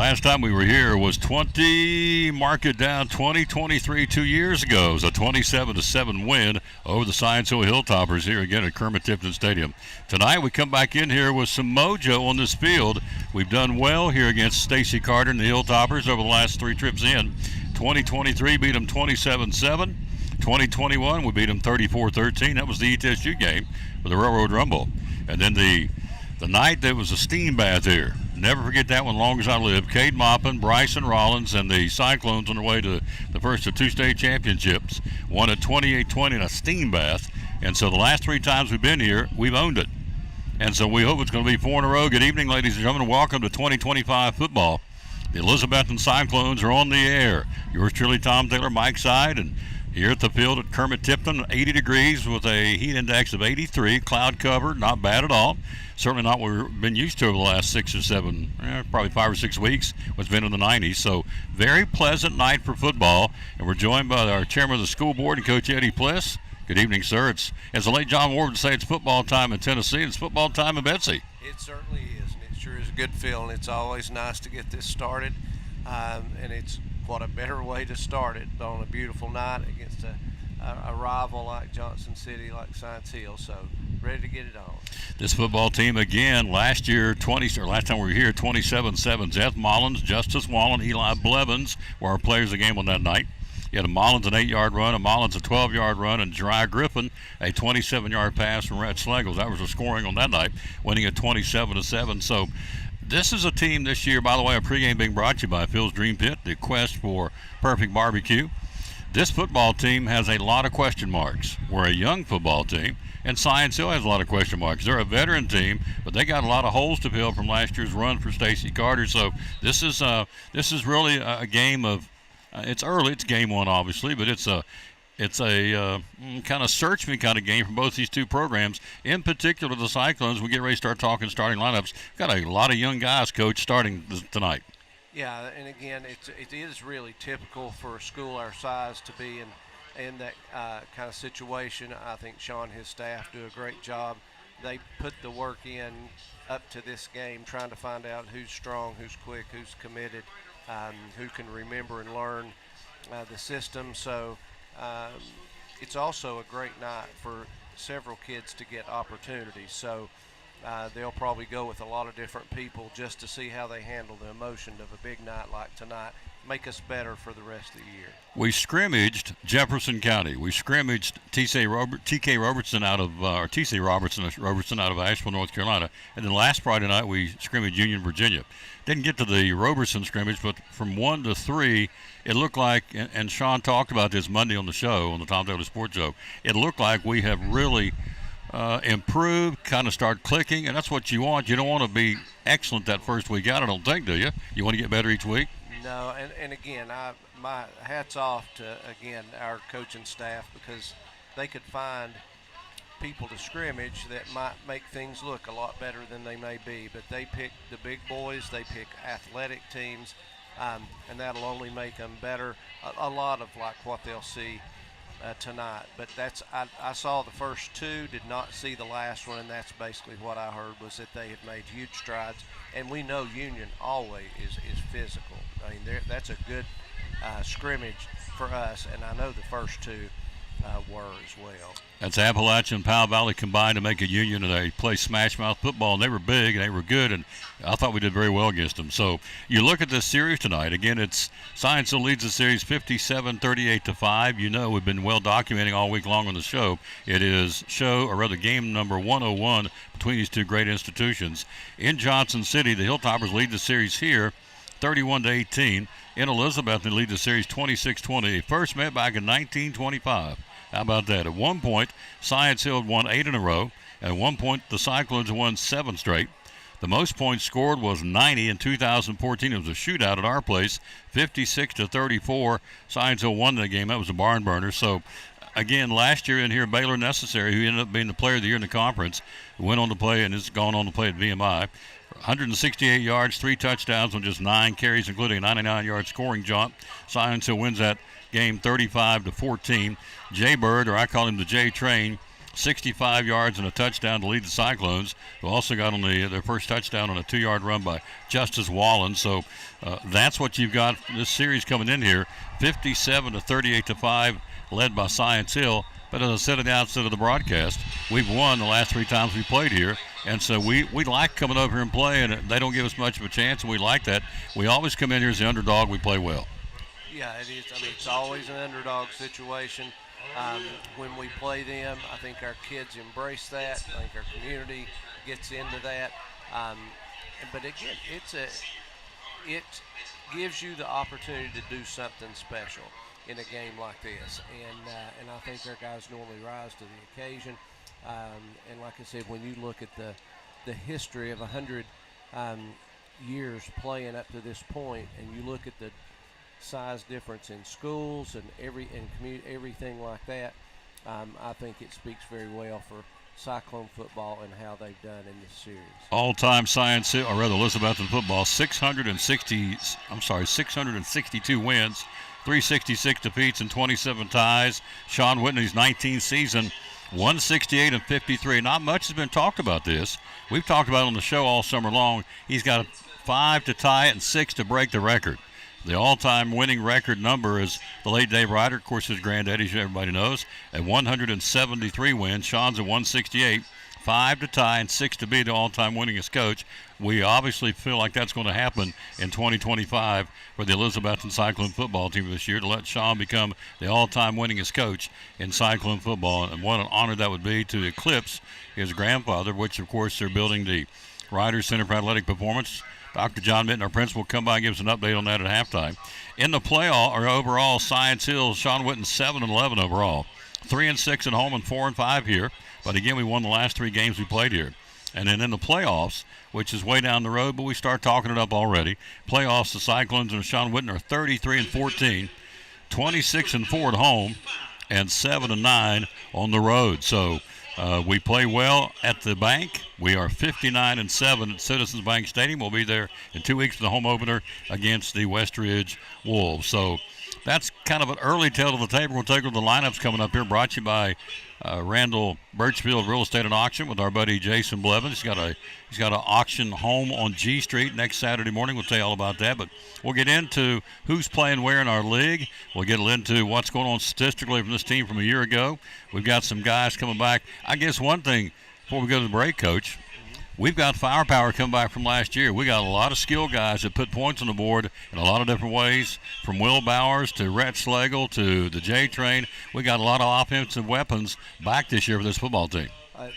Last time we were here was 2023 2 years ago. It was a 27-7 win over the Science Hill Hilltoppers here again at Kermit-Tipton Stadium. Tonight we come back in here with some mojo on this field. We've done well here against Stacy Carter and the Hilltoppers over the last three trips in. 2023 beat them 27-7. 2021 we beat them 34-13. That was the ETSU game with the Railroad Rumble. And then the night there was a steam bath here. Never forget that one long as I live. Cade Maupin, Bryson Rollins, and the Cyclones on their way to the first of two state championships. Won at 28-20 in a steam bath. And so the last three times we've been here, we've owned it. And so we hope it's going to be four in a row. Good evening, ladies and gentlemen. Welcome to 2025 football. The Elizabethton Cyclones are on the air. Yours truly, Tom Taylor, Mike Side, and here at the field at Kermit-Tipton, 80 degrees with a heat index of 83, cloud covered, not bad at all. Certainly not what we've been used to over the last 6 or 7, probably 5 or 6 weeks, what's been in the 90s. So very pleasant night for football, and we're joined by our chairman of the school board and Coach Eddie Pliss. Good evening, sir. It's, as the late John Ward would say, it's football time in Tennessee, and it's football time in Betsy. It certainly is, and it sure is a good feeling. It's always nice to get this started, and it's what a better way to start it on a beautiful night against a rival like Johnson City, like Science Hill. So ready to get it on. This football team again last time we were here, 27-7. Zeth Mullins, Justice Wallen, Eli Blevins were our players of the game on that night. You had a Mullins an 8-yard run, a Mullins a 12-yard run, and Dry Griffin a 27-yard pass from Red Slegels. That was the scoring on that night, winning at 27-7. So this is a team this year, by the way, a pregame being brought to you by Phil's Dream Pit, the quest for perfect barbecue. This football team has a lot of question marks. We're a young football team, and Science Hill has a lot of question marks. They're a veteran team, but they got a lot of holes to fill from last year's run for Stacy Carter. So this is really a game of it's early. It's game one, obviously, but it's a kind of search me kind of game for both these two programs. In particular, the Cyclones. We get ready to start talking starting lineups. Got a lot of young guys, Coach, starting tonight. Yeah, and again, it is really typical for a school our size to be in that kind of situation. I think Sean and his staff do a great job. They put the work in up to this game, trying to find out who's strong, who's quick, who's committed, who can remember and learn the system. So it's also a great night for several kids to get opportunities. So they'll probably go with a lot of different people just to see how they handle the emotion of a big night like tonight, make us better for the rest of the year. We scrimmaged Jefferson County. We scrimmaged TK Robertson out of Asheville, North Carolina. And then last Friday night we scrimmaged Union, Virginia. Didn't get to the Robertson scrimmage, but from 1 to 3, it looked like, and Sean talked about this Monday on the show, on the Tom Taylor Sports Show, it looked like we have really improved, kind of start clicking, and that's what you want. You don't want to be excellent that first week out, I don't think, do you? You want to get better each week? No, and again, my hat's off to, again, our coaching staff, because they could find people to scrimmage that might make things look a lot better than they may be, but they pick the big boys, they pick athletic teams, and that'll only make them better. A lot of like what they'll see tonight, but I saw the first two, did not see the last one, and that's basically what I heard, was that they had made huge strides. And we know Union always is physical. I mean, that's a good scrimmage for us, and I know the first two were as well. That's Appalachia and Powell Valley combined to make a Union, and they play smash mouth football, and they were big and they were good, and I thought we did very well against them. So you look at this series tonight. Again, it's Science Hill leads the series 57-38-5. You know, we've been well documenting all week long on the show. It is game number 101 between these two great institutions. In Johnson City, the Hilltoppers lead the series here 31-18. In Elizabeth, they lead the series 26-20. They first met back in 1925. How about that? At one point, Science Hill won 8 in a row. At one point, the Cyclones won 7 straight. The most points scored was 90 in 2014. It was a shootout at our place, 56-34. Science Hill won that game. That was a barn burner. So, again, last year in here, Baylor Necessary, who ended up being the player of the year in the conference, went on to play and has gone on to play at VMI. 168 yards, 3 touchdowns on just 9 carries, including a 99-yard scoring jaunt. Science Hill wins that game 35-14. Jay Bird, or I call him the J Train, 65 yards and a touchdown to lead the Cyclones, who also got on their first touchdown on a 2-yard run by Justice Wallen. So that's what you've got this series coming in here, 57 to 38 to 5, led by Science Hill. But as I said at the outset of the broadcast, we've won the last 3 times we played here. And so we like coming over here and playing. They don't give us much of a chance, and we like that. We always come in here as the underdog. We play well. Yeah, it is. I mean, it's always an underdog situation. When we play them, I think our kids embrace that. I think our community gets into that. But again, it gives you the opportunity to do something special in a game like this, and I think our guys normally rise to the occasion. And like I said, when you look at the history of 100 years playing up to this point, and you look at the size difference in schools and everything like that, I think it speaks very well for Cyclone football and how they've done in this series. All-time Science Hill, or rather Elizabethton football, 662 wins, 366 defeats, and 27 ties. Sean Whitney's 19th season, 168 and 53. Not much has been talked about this. We've talked about it on the show all summer long. He's got 5 to tie it and 6 to break the record. The all-time winning record number is the late Dave Ryder, of course, his granddaddy, as everybody knows, at 173 wins. Sean's at 168, 5 to tie and 6 to be the all-time winningest coach. We obviously feel like that's going to happen in 2025 for the Elizabethton Cyclone football team this year, to let Sean become the all-time winningest coach in Cyclone football. And what an honor that would be to eclipse his grandfather, which, of course, they're building the Ryder Center for Athletic Performance. Dr. John Minton, our principal, will come by and give us an update on that at halftime. In the playoff, or overall, Science Hill, Sean Witten 7-11 overall, 3-6 at home and 4-5 here. But again, we won the last 3 games we played here. And then in the playoffs, which is way down the road, but we start talking it up already. Playoffs, the Cyclones and Sean Witten are 33-14, 26-4 at home, and 7-9 on the road. So we play well at the bank. We are 59-7 at Citizens Bank Stadium. We'll be there in 2 weeks for the home opener against the Westridge Wolves. So that's kind of an early tale of the tape. We'll take over the lineups coming up here, brought to you by Randall Birchfield Real Estate and Auction with our buddy Jason Blevins. He's got an auction home on G Street next Saturday morning. We'll tell you all about that. But we'll get into who's playing where in our league. We'll get into what's going on statistically from this team from a year ago. We've got some guys coming back. I guess one thing before we go to the break, Coach, we've got firepower coming back from last year. We got a lot of skill guys that put points on the board in a lot of different ways, from Will Bowers to Rhett Schlegel to the J-Train. We got a lot of offensive weapons back this year for this football team.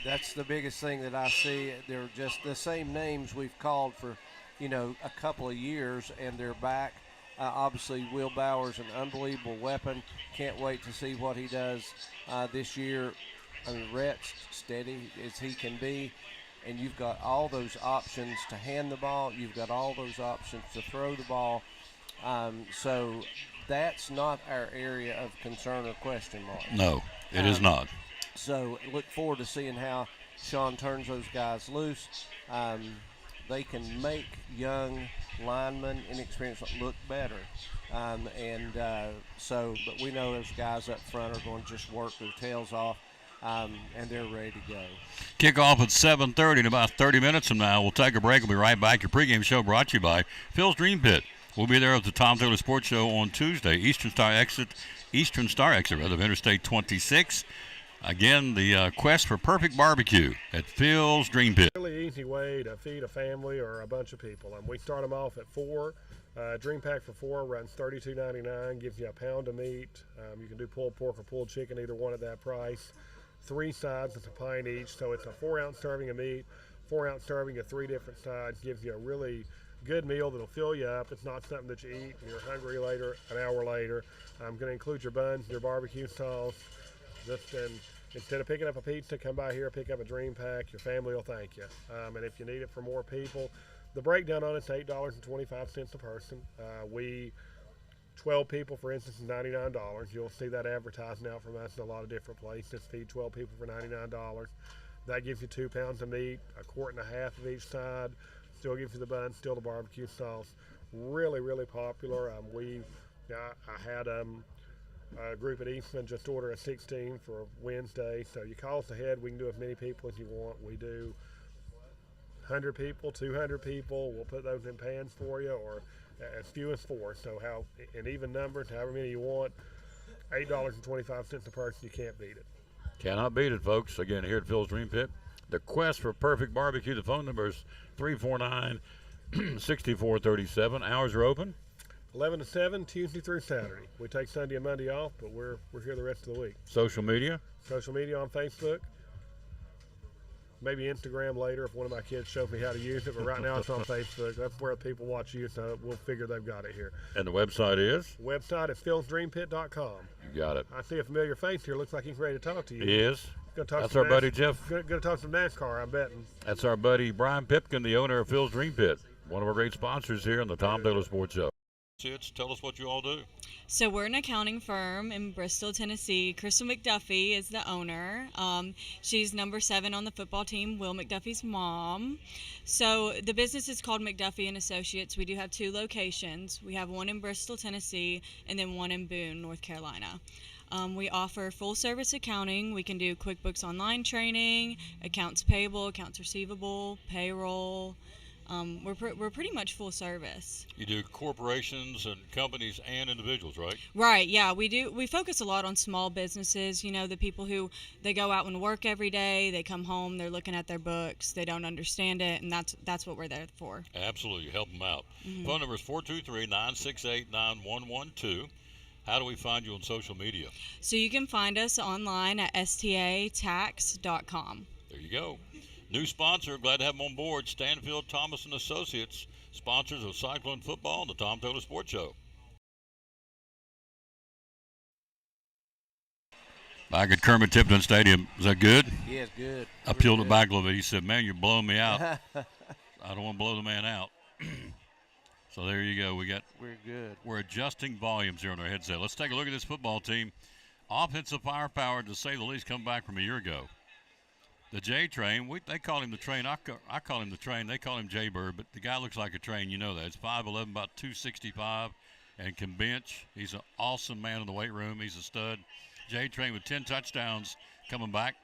That's the biggest thing that I see. They're just the same names we've called for, a couple of years, and they're back. Obviously, Will Bowers, an unbelievable weapon. Can't wait to see what he does this year. I mean, Rhett's steady as he can be. And you've got all those options to hand the ball. You've got all those options to throw the ball. So that's not our area of concern or question mark. No, it is not. So look forward to seeing how Sean turns those guys loose. They can make young linemen, inexperienced, look better. But we know those guys up front are going to just work their tails off. And they're ready to go. Kickoff at 7:30 in about 30 minutes from now. We'll take a break. We'll be right back. Your pregame show brought to you by Phil's Dream Pit. We'll be there at the Tom Taylor Sports Show on Tuesday, Eastern Star exit of Interstate 26. Again, the quest for perfect barbecue at Phil's Dream Pit. Really easy way to feed a family or a bunch of people. And we start them off at 4. Dream pack for 4 runs $32.99, gives you a pound of meat. You can do pulled pork or pulled chicken, either one at that price. 3 sides, it's a pint each, so it's a 4-ounce serving of meat, 4-ounce serving of 3 different sides. Gives you a really good meal that'll fill you up. It's not something that you eat and you're hungry later, an hour later. I'm going to include your buns, your barbecue sauce. Instead of picking up a pizza, come by here, pick up a Dream Pack. Your family will thank you. And if you need it for more people, the breakdown on it's $8.25 a person. 12 people, for instance, is $99. You'll see that advertising out from us in a lot of different places. Feed 12 people for $99. That gives you 2 pounds of meat, 1.5 quarts of each side. Still gives you the bun, still the barbecue sauce. Really, really popular. I had group at Eastman just ordered a 16 for Wednesday. So you call us ahead. We can do as many people as you want. We do 100 people, 200 people. We'll put those in pans for you, or as few as 4. So an even number, however many you want. $8.25 a person. You can't beat it. Cannot beat it, folks. Again, here at Phil's Dream Pit, the quest for perfect barbecue. The phone number is 349-6437. Hours are open. 11 to 7, Tuesday through Saturday. We take Sunday and Monday off, but we're here the rest of the week. Social media? Social media on Facebook. Maybe Instagram later if one of my kids shows me how to use it, but right now it's on Facebook. That's where people watch you, so we'll figure they've got it here. And the website is? Website is philsdreampit.com. You got it. I see a familiar face here. Looks like he's ready to talk to you. He is. That's our buddy Jeff. Going to talk some NASCAR, I'm betting. That's our buddy Brian Pipkin, the owner of Phil's Dream Pit, one of our great sponsors here on the Tom Taylor Sports Show. Tell us what you all do. So we're an accounting firm in Bristol, Tennessee. Crystal McDuffie is the owner. She's number 7 on the football team, Will McDuffie's mom. So the business is called McDuffie and Associates. We do have 2 locations. We have one in Bristol, Tennessee, and then one in Boone, North Carolina. We offer full-service accounting. We can do QuickBooks Online training, accounts payable, accounts receivable, payroll. We're pretty much full service. You do corporations and companies and individuals, right? Right, yeah, we do. We focus a lot on small businesses, the people who, they go out and work every day, they come home, they're looking at their books, they don't understand it, and that's what we're there for. Absolutely, help them out. Phone number is 423-968-9112. How do we find you on social media? So you can find us online at statax.com. There you go. New sponsor, glad to have them on board, Stanfield Thomas and Associates, sponsors of Cyclone Football and the Tom Taylor Sports Show. Back at Kermit Tipton Stadium, is that good? Yeah, it's good. I peeled it back a little bit. He said, man, you're blowing me out. I don't want to blow the man out. So there you go. We're good. We're adjusting volumes here on our headset. Let's take a look at this football team. Offensive firepower, to say the least, come back from a year ago. The J Train, they call him the Train. I call him the Train. They call him J Bird, but the guy looks like a train. You know that. It's 5'11", about 265, and can bench. He's an awesome man in the weight room. He's a stud. J Train with 10 touchdowns coming back.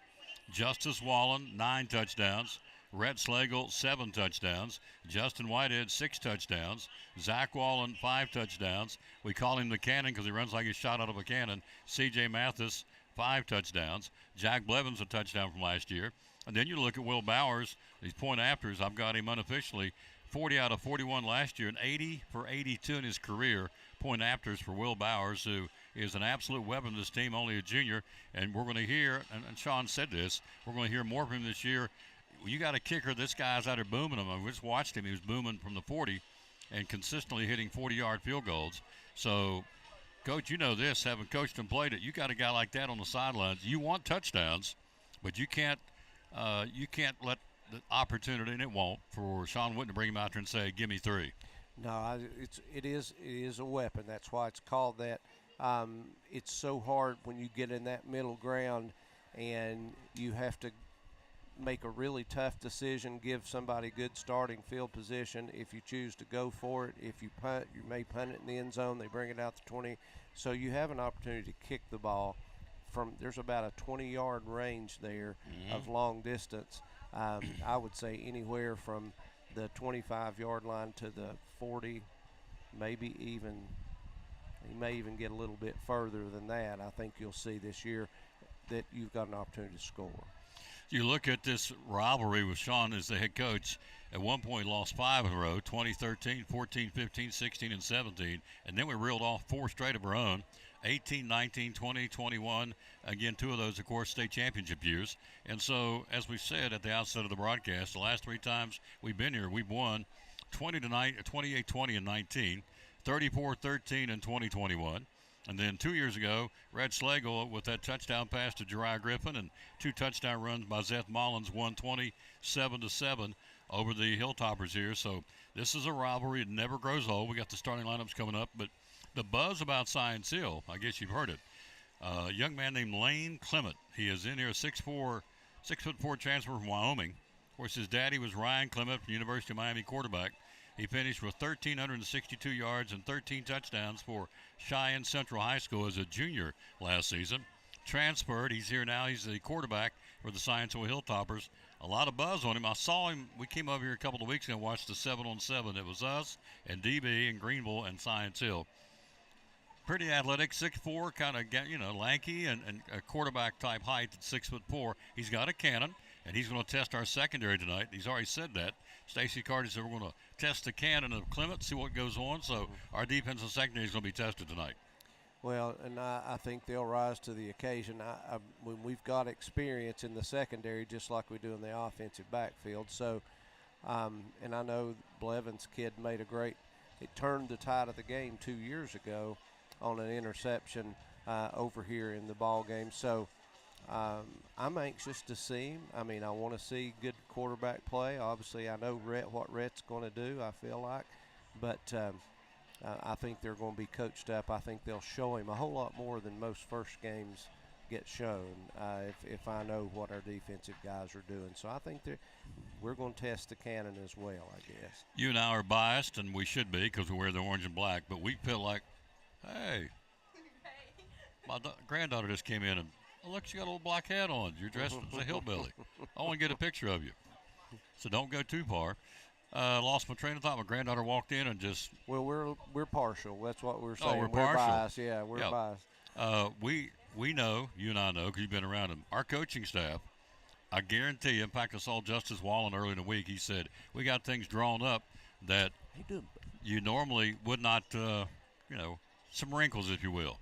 Justice Wallen, 9 touchdowns. Rhett Slagle, 7 touchdowns. Justin Whitehead, 6 touchdowns. Zach Wallen, 5 touchdowns. We call him the Cannon because he runs like he's shot out of a cannon. C.J. Mathis, 5 touchdowns. Jack Blevins, a touchdown from last year. And then you look at Will Bowers, these point afters. I've got him unofficially 40 out of 41 last year and 80 for 82 in his career point afters for Will Bowers, who is an absolute weapon to this team, only a junior. And we're going to hear, and Sean said this, we're going to hear more from him this year. You got a kicker. This guy's out there booming him. I just watched him. He was booming from the 40 and consistently hitting 40-yard field goals. So, Coach, you know this, having coached and played it, you got a guy like that on the sidelines. You want touchdowns, but you can't let the opportunity, and it won't, for Sean Witten to bring him out there and say, give me 3. No, it is a weapon. That's why it's called that. It's so hard when you get in that middle ground and you have to make a really tough decision, give somebody good starting field position. If you choose to go for it, if you punt, you may punt it in the end zone. They bring it out to 20. So you have an opportunity to kick the ball there's about a 20-yard range there of long distance. I would say anywhere from the 25-yard line to the 40, maybe even, he may even get a little bit further than that. I think you'll see this year that you've got an opportunity to score. You look at this rivalry with Sean as the head coach. At one point, lost 5 in a row, 2013, 14, 15, 16, and 17. And then we reeled off 4 straight of our own, 18, 19, 20, 21. Again, 2 of those, of course, state championship years. And so, as we said at the outset of the broadcast, the last 3 times we've been here, we've won 28, 20, and 19, 34, 13, and 2021. And then 2 years ago, Red Slagle with that touchdown pass to Jeriah Griffin and 2 touchdown runs by Zeth Mullins, won 27-7 over the Hilltoppers here. So this is a rivalry. It never grows old. We got the starting lineups coming up. But the buzz about Science Hill, I guess you've heard it. A young man named Lane Clement. He is in here, a 6'4" transfer from Wyoming. Of course, his daddy was Ryan Clement from University of Miami quarterback. He finished with 1,362 yards and 13 touchdowns for Cheyenne Central High School as a junior last season. Transferred. He's here now. He's the quarterback for the Science Hill Hilltoppers. A lot of buzz on him. I saw him. We came over here a couple of weeks ago and watched the 7-on-7. It was us and DB and Greenville and Science Hill. Pretty athletic, 6'4", kind of, lanky and a quarterback type height at 6'4". He's got a cannon, and he's going to test our secondary tonight. He's already said that. Stacy Carter said we're going to test the cannon of Clement, see what goes on. So our defensive secondary is going to be tested tonight. Well, and I think they'll rise to the occasion. When we've got experience in the secondary, just like we do in the offensive backfield. So, and I know Blevins' kid made it turned the tide of the game 2 years ago on an interception over here in the ball game. So I'm anxious to see him. I mean, I want to see good quarterback play. Obviously, I know what Rhett's going to do, I feel like. But I think they're going to be coached up. I think they'll show him a whole lot more than most first games get shown if I know what our defensive guys are doing. So I think we're going to test the cannon as well, I guess. You and I are biased, and we should be because we wear the orange and black, but we feel like, hey, my granddaughter just came in and, oh, look, she got a little black hat on. You're dressed as a hillbilly. I want to get a picture of you. So don't go too far. Lost my train of thought. My granddaughter walked in and just. Well, we're partial. That's what we're saying. Oh, we're partial. Biased. Yeah, we're biased. We know, you and I know, because you've been around them. Our coaching staff, I guarantee you, in fact, I saw Justice Wallen early in the week. He said, we got things drawn up that you normally would not, some wrinkles, if you will,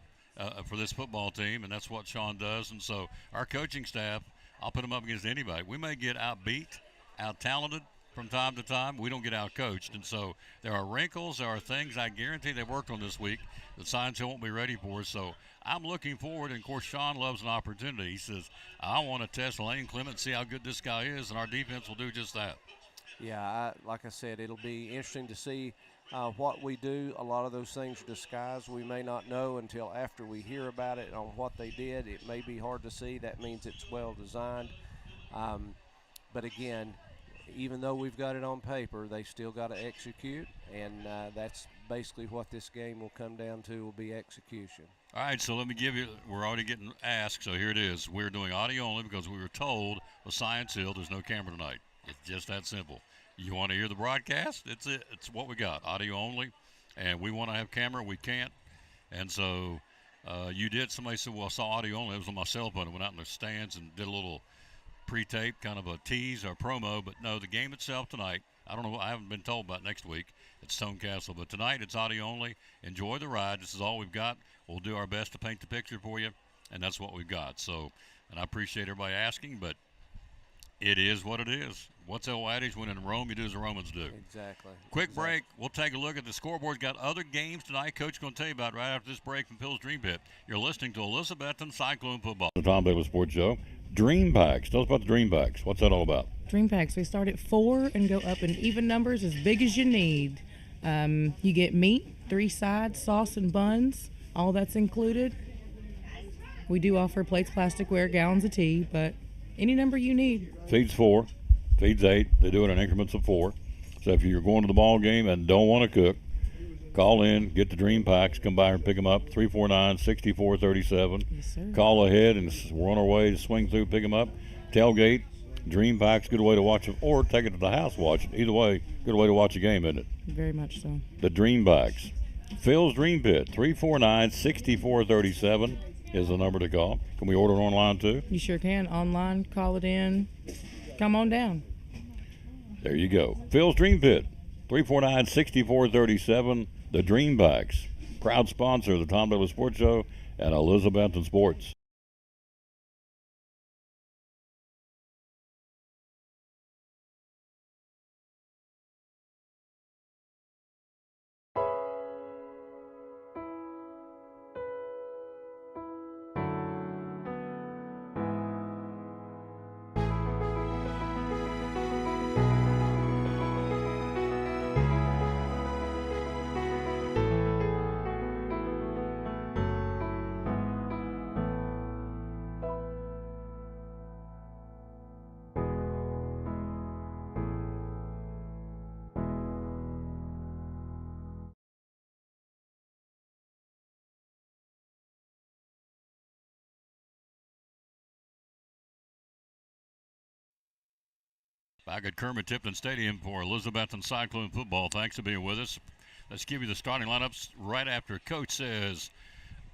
for this football team, and that's what Sean does. And so our coaching staff, I'll put them up against anybody. We may get outbeat, out-talented from time to time. We don't get out-coached. And so there are wrinkles, there are things I guarantee they worked on this week that Science Hill won't be ready for. So I'm looking forward, and, of course, Sean loves an opportunity. He says, I want to test Lane Clement, see how good this guy is, and our defense will do just that. Yeah, like I said, it'll be interesting to see what we do. A lot of those things are disguised. We may not know until after we hear about it on what they did. It may be hard to see. That means it's well designed. But, again, even though we've got it on paper, they still got to execute, and that's basically what this game will come down to, will be execution. All right, so let me give you, we're already getting asked, so here it is. We're doing audio only because we were told with Science Hill there's no camera tonight. It's just that simple. You want to hear the broadcast? It's what we got, audio only, and we want to have camera. We can't, and so you did. Somebody said, well, I saw audio only. It was on my cell phone. I went out in the stands and did a little pre-tape, kind of a tease or promo, but no, the game itself tonight, I don't know, I haven't been told about next week. It's Stone Castle, but tonight it's audio only. Enjoy the ride. This is all we've got. We'll do our best to paint the picture for you, and that's what we've got. So, and I appreciate everybody asking, but it is what it is. What's the old adage? When in Rome, you do as the Romans do. Exactly. Quick break. We'll take a look at the scoreboard. Got other games tonight. Coach is going to tell you about right after this break from Phil's Dream Pit. You're listening to Elizabethton Cyclone Football. The Tom Baylor Sports Show. Dream Packs. Tell us about the Dream Packs. What's that all about? Dream Packs. We start at 4 and go up in even numbers as big as you need. You get meat, 3 sides, sauce, and buns. All that's included. We do offer plates, plasticware, gallons of tea, but any number you need. Feeds 4, feeds 8. They do it in increments of 4. So if you're going to the ball game and don't want to cook, call in, get the Dream Packs, come by and pick them up, 349-6437. Yes, sir. Call ahead, and we're on our way to swing through, pick them up. Tailgate, Dream Packs, good way to watch them, or take it to the house, watch it. Either way, good way to watch a game, isn't it? Very much so. The Dream Packs. Phil's Dream Pit, 349-6437 is the number to call. Can we order online too? You sure can. Online, call it in. Come on down. There you go. Phil's Dream Pit, 349-6437, the Dream Packs. Proud sponsor of the Tom Baylor Sports Show and Elizabethton Sports. Back at Kermit-Tipton Stadium for Elizabethton Cyclone football. Thanks for being with us. Let's give you the starting lineups right after Coach says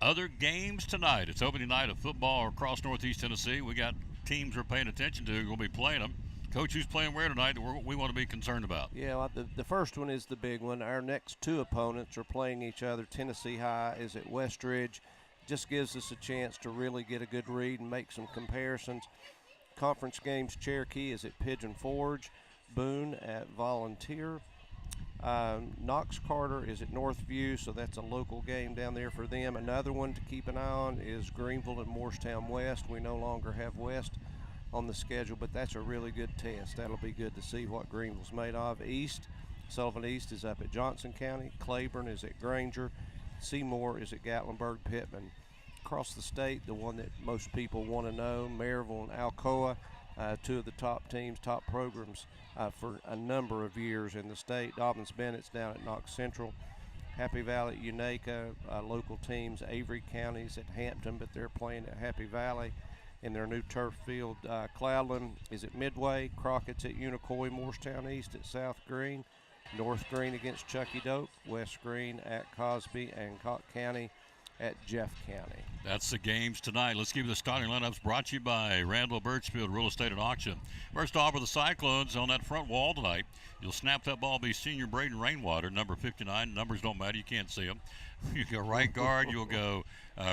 other games tonight. It's opening night of football across Northeast Tennessee. We got teams we're paying attention to. We're going to be playing them. Coach, who's playing where tonight that we want to be concerned about? Yeah, well, the first one is the big one. Our next two opponents are playing each other. Tennessee High is at Westridge. Just gives us a chance to really get a good read and make some comparisons. Conference games, Cherokee is at Pigeon Forge. Boone at Volunteer. Knox Carter is at Northview, so that's a local game down there for them. Another one to keep an eye on is Greenville and Morristown West. We no longer have West on the schedule, but that's a really good test. That'll be good to see what Greenville's made of. East, Sullivan East is up at Johnson County. Claiborne is at Granger. Seymour is at Gatlinburg Pittman. Across the state, the one that most people want to know, Maryville and Alcoa, two of the top teams, top programs for a number of years in the state. Dobbins-Bennett's down at Knox Central. Happy Valley, Unaka, local teams. Avery County's at Hampton, but they're playing at Happy Valley in their new turf field. Cloudland is at Midway. Crockett's at Unicoi. Morristown East at South Green. North Green against Chucky Doak. West Green at Cosby, and Cocke County at Jeff County. That's the games tonight. Let's give you the starting lineups brought to you by Randall Birchfield Real Estate and Auction. First off, for the Cyclones on that front wall tonight, you'll snap that ball, be senior Braden Rainwater, number 59. Numbers don't matter. You can't see them. You go right guard. You'll go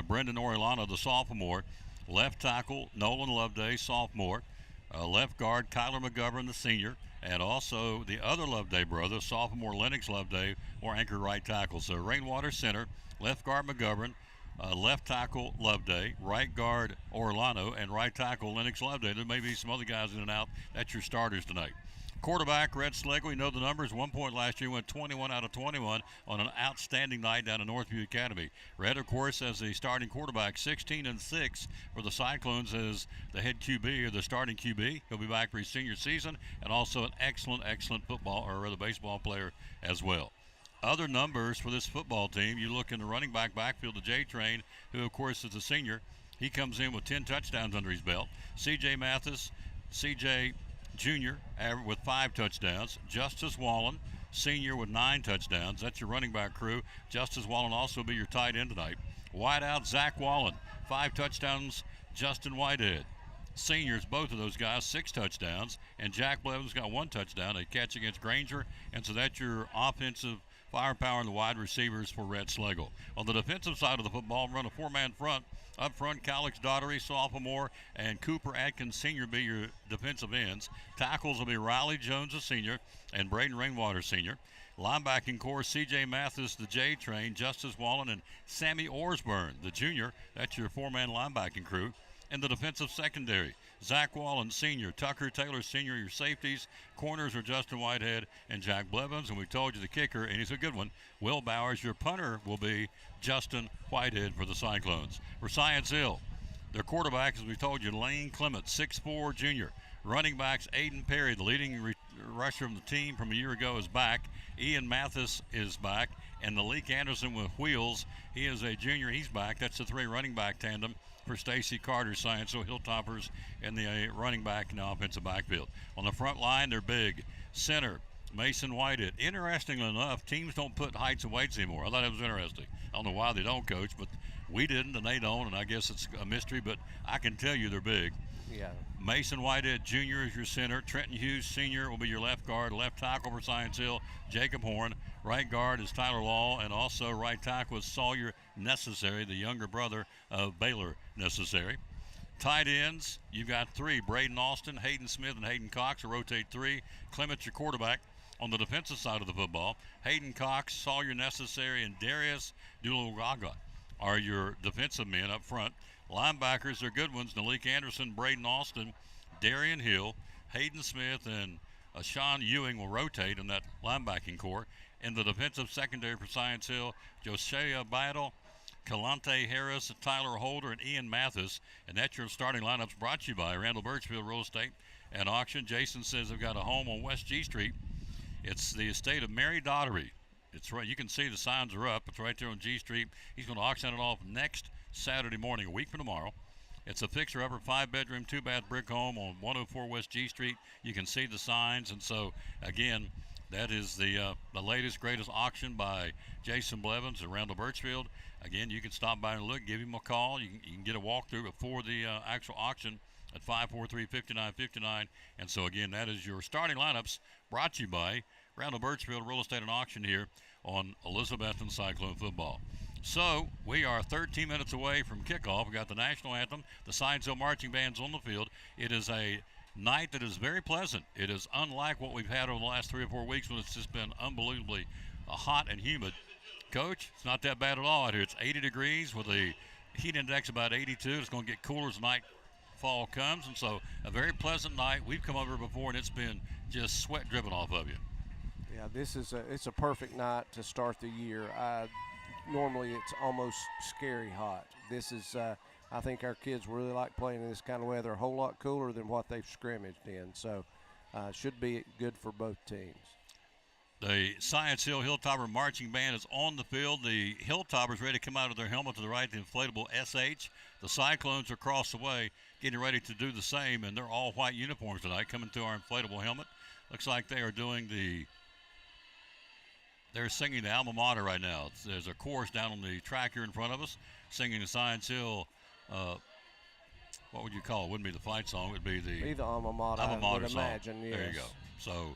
Brendan Orellano, the sophomore. Left tackle, Nolan Loveday, sophomore. Left guard, Kyler McGovern, the senior. And also the other Loveday brother, sophomore Lennox Loveday, or anchor right tackle. So Rainwater center, left guard McGovern, left tackle Loveday, right guard Orlano, and right tackle Lennox Loveday. There may be some other guys in and out. That's your starters tonight. Quarterback, Red Slegel, we know the numbers. 1 point last year, went 21 out of 21 on an outstanding night down at Northview Academy. Red, of course, as the starting quarterback, 16-6 for the Cyclones as the head QB or the starting QB. He'll be back for his senior season, and also an excellent football, or rather baseball player as well. Other numbers for this football team, you look in the running backfield, the J-Train, who, of course, is a senior. He comes in with 10 touchdowns under his belt. C.J. Mathis, C.J. Junior with 5 touchdowns. Justice Wallen, senior, with 9 touchdowns. That's your running back crew. Justice Wallen also be your tight end tonight. Wideout, Zach Wallen, 5 touchdowns. Justin Whitehead, seniors, both of those guys, 6 touchdowns. And Jack Blevins got 1 touchdown, a catch against Granger. And so that's your offensive firepower and the wide receivers for Red Slegel. On the defensive side of the football, run a 4-man front. Up front, Calix Daughtery, sophomore, and Cooper Atkins, senior, be your defensive ends. Tackles will be Riley Jones, a senior, and Braden Rainwater, senior. Linebacking core, C.J. Mathis, the J-Train, Justice Wallen, and Sammy Orsburn, the junior. That's your 4-man linebacking crew. In the defensive secondary, Zach Wallen, senior, Tucker Taylor, senior, your safeties. Corners are Justin Whitehead and Jack Blevins, and we told you the kicker, and he's a good one, Will Bowers. Your punter will be Justin Whitehead for the Cyclones. For Science Hill, their quarterback, as we told you, Lane Clement, 6'4", junior. Running backs, Aiden Perry, the leading rusher of the team from a year ago, is back. Ian Mathis is back, and Malik Anderson with wheels, he is a junior, he's back. That's the 3 running back tandem for Stacy Carter, Science Hill Hilltoppers, and the running back in the offensive backfield. On the front line, they're big. Center, Mason Whitehead. Interestingly enough, teams don't put heights and weights anymore. I thought it was interesting. I don't know why they don't, Coach, but we didn't and they don't, and I guess it's a mystery, but I can tell you they're big. Yeah. Mason Whitehead Jr. is your center. Trenton Hughes Sr. will be your left guard. Left tackle for Science Hill, Jacob Horn. Right guard is Tyler Law, and also right tackle is Sawyer Necessary, the younger brother of Baylor Necessary. Tight ends, you've got 3, Braden Austin, Hayden Smith, and Hayden Cox. Rotate 3. Clement, your quarterback. On the defensive side of the football, Hayden Cox, Sawyer Necessary, and Darius Dulagaga are your defensive men up front. Linebackers are good ones. Malik Anderson, Braden Austin, Darian Hill, Hayden Smith, and Sean Ewing will rotate in that linebacking core. In the defensive secondary for Science Hill, Josiah Battle, Kalante Harris, Tyler Holder, and Ian Mathis. And that's your starting lineups brought to you by Randall Birchfield Real Estate and Auction. Jason says they've got a home on West G Street. It's the estate of Mary Daughtery. It's right. You can see the signs are up. It's right there on G Street. He's going to auction it off next Saturday morning, a week from tomorrow. It's a fixer-upper 5-bedroom, 2-bath brick home on 104 West G Street. You can see the signs, and so again, that is the latest, greatest auction by Jason Blevins at Randall Birchfield. Again, you can stop by and look, give him a call. You can get a walkthrough before the actual auction at 543-5959. And so again, that is your starting lineups, brought to you by Randall Birchfield Real Estate and Auction here on Elizabethton Cyclone Football. So we are 13 minutes away from kickoff. We got the national anthem, the Science Hill marching bands on the field. It is a night that is very pleasant. It is unlike what we've had over the last 3 or 4 weeks when it's just been unbelievably hot and humid. Coach, it's not that bad at all out here. It's 80 degrees with a heat index about 82. It's going to get cooler as nightfall comes, and so a very pleasant night. We've come over before, and it's been just sweat dripping off of you. Yeah, it's a perfect night to start the year. Normally it's almost scary hot. This is I think our kids really like playing in this kind of weather, a whole lot cooler than what they've scrimmaged in. So should be good for both teams. The Science Hill Hilltopper Marching Band is on the field. The Hilltoppers ready to come out of their helmet to the right, the inflatable SH. The Cyclones are across the way getting ready to do the same, and they're all white uniforms tonight coming to our inflatable helmet. Looks like they are doing they're singing the alma mater right now. There's a chorus down on the track here in front of us, singing the Science Hill, what would you call it? Wouldn't be the fight song. It would be the alma mater, alma mater song. imagine, yes. There you go. So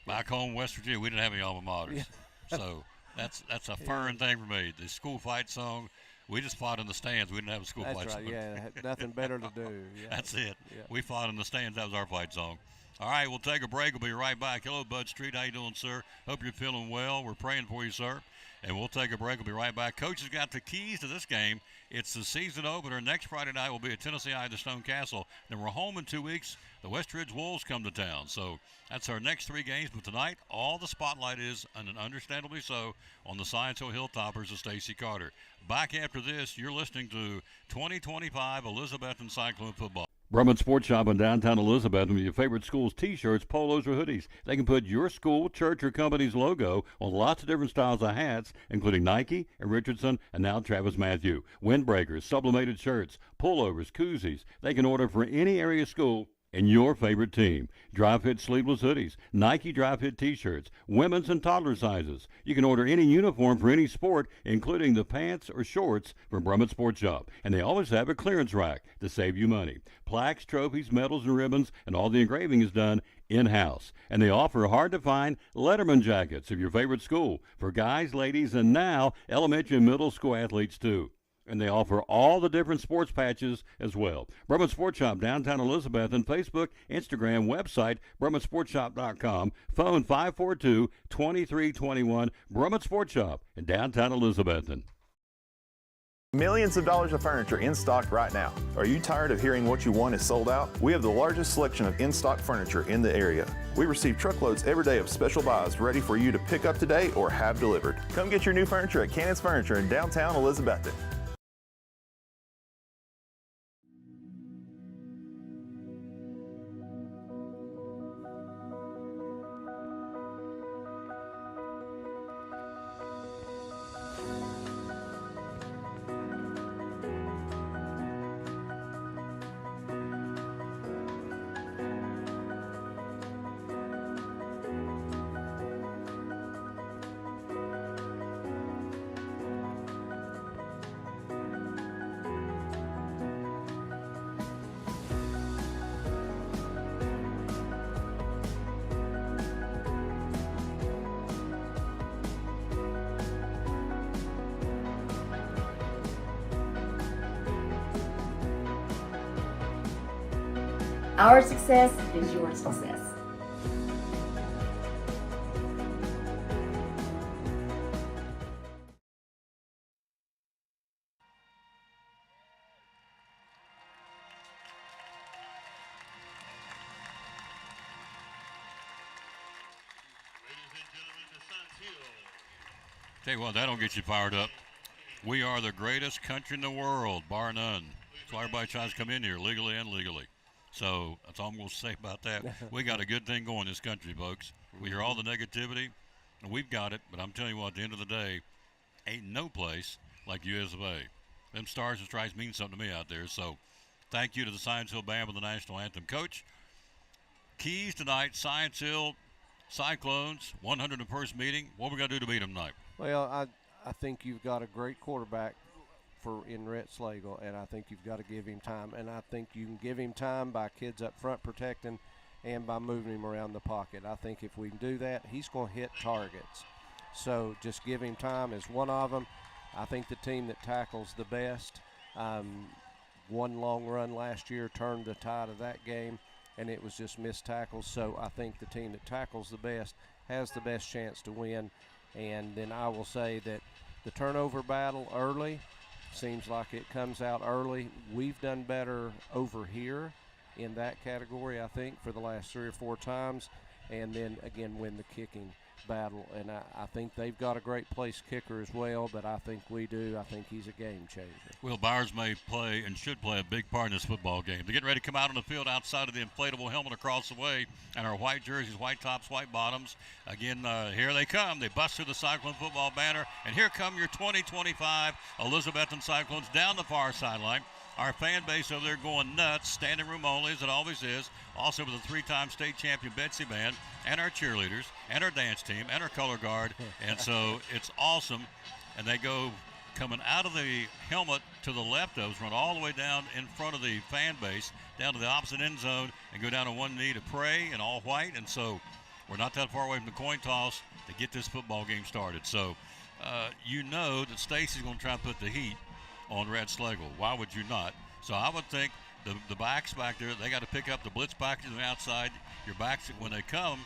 back home, West Virginia, we didn't have any alma maters. Yeah. So that's a foreign thing for me. The school fight song, we just fought in the stands. We didn't have a school fight song. That's right, yeah. Had nothing better to do. Yeah. That's it. Yeah. We fought in the stands. That was our fight song. All right, we'll take a break. We'll be right back. Hello, Bud Street. How you doing, sir? Hope you're feeling well. We're praying for you, sir. And we'll take a break. We'll be right back. Coach has got the keys to this game. It's the season opener. Next Friday night will be at Tennessee High at the Stone Castle. Then we're home in 2 weeks. The West Ridge Wolves come to town. So that's our next 3 games. But tonight, all the spotlight is, and understandably so, on the Science Hill Hilltoppers of Stacy Carter. Back after this, you're listening to 2025 Elizabethton Cyclone Football. Brumman Sports Shop in downtown Elizabeth with your favorite school's T-shirts, polos, or hoodies. They can put your school, church, or company's logo on lots of different styles of hats, including Nike and Richardson and now Travis Matthew. Windbreakers, sublimated shirts, pullovers, koozies. They can order for any area school and your favorite team. Dry fit sleeveless hoodies, Nike dry fit T-shirts, women's and toddler sizes. You can order any uniform for any sport, including the pants or shorts from Brumman Sports Shop. And they always have a clearance rack to save you money. Plaques, trophies, medals, and ribbons, and all the engraving is done in-house. And they offer hard-to-find Letterman jackets of your favorite school for guys, ladies, and now elementary and middle school athletes too. And they offer all the different sports patches as well. Brumman Sports Shop, downtown Elizabeth, and Facebook, Instagram, website, BrummanSportsShop.com, phone 542-2321, Brumman Sports Shop in downtown Elizabethton. Millions of dollars of furniture in stock right now. Are you tired of hearing what you want is sold out? We have the largest selection of in-stock furniture in the area. We receive truckloads every day of special buys ready for you to pick up today or have delivered. Come get your new furniture at Cannon's Furniture in downtown Elizabethton. Our success is your success. Tell you what, that don't get you fired up. We are the greatest country in the world, bar none. That's why everybody tries to come in here legally and illegally. So that's all I'm going to say about that. We got a good thing going in this country, folks. We hear all the negativity, and we've got it. But I'm telling you what, at the end of the day, ain't no place like US of A. them stars and stripes mean something to me out there. So thank you to the Science Hill Band with the national anthem. Coach, keys tonight, Science Hill Cyclones, 101st meeting. What we got to do to beat them tonight? Well, I think you've got a great quarterback in Rhett Slagle, and I think you've got to give him time. And I think you can give him time by kids up front protecting and by moving him around the pocket. I think if we can do that, he's going to hit targets. So just give him time as one of them. I think the team that tackles the best, one long run last year turned the tide of that game, and it was just missed tackles. So I think the team that tackles the best has the best chance to win. And then I will say that the turnover battle early seems like it comes out early. We've done better over here in that category, I think, for the last 3 or 4 times, and then again win the kicking battle. And I think they've got a great place kicker as well, but I think we do. I think he's a game changer. Will Bowers may play and should play a big part in this football game. They're getting ready to come out on the field outside of the inflatable helmet across the way, and our white jerseys, white tops, white bottoms. Again, here they come. They bust through the Cyclone football banner, and here come your 2025 Elizabethton Cyclones down the far sideline. Our fan base over there going nuts, standing room only, as it always is. Also with the 3-time state champion Betsy Band, and our cheerleaders, and our dance team, and our color guard. And so it's awesome. And they go coming out of the helmet to the left of us, run all the way down in front of the fan base, down to the opposite end zone, and go down on one knee to pray in all white. And so we're not that far away from the coin toss to get this football game started. So you know that Stacy's going to try and put the heat on Rhett Slagle. Why would you not? So I would think the backs back there, they got to pick up the blitz package on the outside. Your backs, when they come,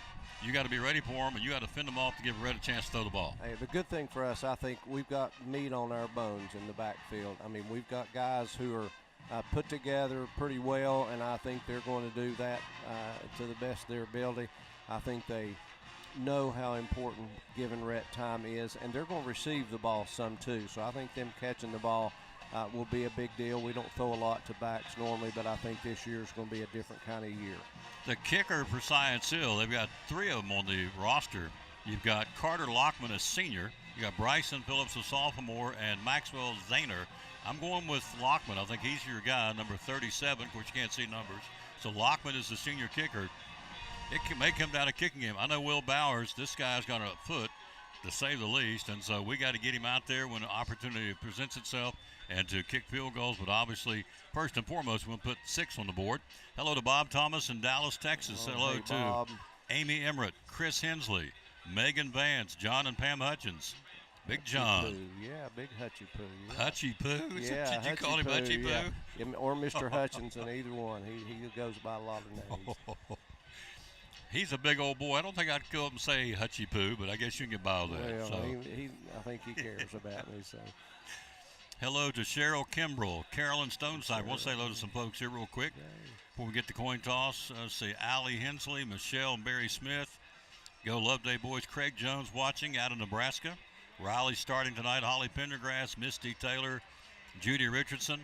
you got to be ready for them, and you got to fend them off to give Rhett a chance to throw the ball. Hey, the good thing for us, I think we've got meat on our bones in the backfield. I mean, we've got guys who are put together pretty well, and I think they're going to do that to the best of their ability. I think they know how important giving Rhett time is, and they're going to receive the ball some too. So I think them catching the ball will be a big deal. We don't throw a lot to backs normally, but I think this year is going to be a different kind of year. The kicker for Science Hill, they've got 3 of them on the roster. You've got Carter Lockman, a senior. You got Bryson Phillips, a sophomore, and Maxwell Zahner. I'm going with Lockman. I think he's your guy, number 37. Of course, you can't see numbers. So Lockman is the senior kicker. It may come down to kicking him. I know Will Bowers, this guy's got a foot, to say the least, and so we got to get him out there when an opportunity presents itself and to kick field goals. But obviously, first and foremost, we'll put 6 on the board. Hello to Bob Thomas in Dallas, Texas. Hello hey, to Bob. Amy Emmerich, Chris Hensley, Megan Vance, John and Pam Hutchins, Big John. Poo. Yeah, Big Hutchie Poo. Yeah. Hutchie Poo? Yeah, Did you call him Hutchie Poo? Yeah. Or Mr. Hutchinson, either one. He goes by a lot of names. He's a big old boy. I don't think I'd go up and say Hutchie Poo, but I guess you can get by with that. Well, So. I think he cares about me. So. Hello to Cheryl Kimbrell, Carolyn Stoneside. We'll say hello to some folks here real quick before we get the coin toss. Let's see, Allie Hensley, Michelle and Barry Smith. Go Loveday boys. Craig Jones watching out of Nebraska. Riley starting tonight. Holly Pendergrass, Misty Taylor, Judy Richardson.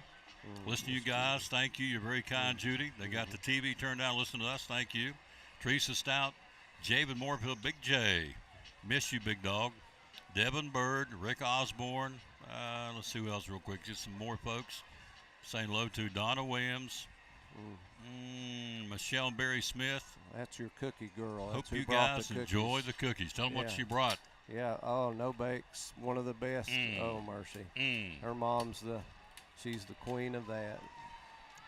Listen to you guys. Thank you. You're very kind, Judy. They got the TV turned down. Listen to us. Thank you. Teresa Stout, Javen Moorfield, Big J. Miss you, big dog. Devin Bird, Rick Osborne. Let's see who else real quick. Just some more folks. Saying hello to Donna Williams. Michelle and Barry Smith. That's your cookie girl. Hope you guys enjoy the cookies. Tell them what she brought. Yeah. Oh, no bakes. One of the best. Oh, mercy. Her mom's she's the queen of that.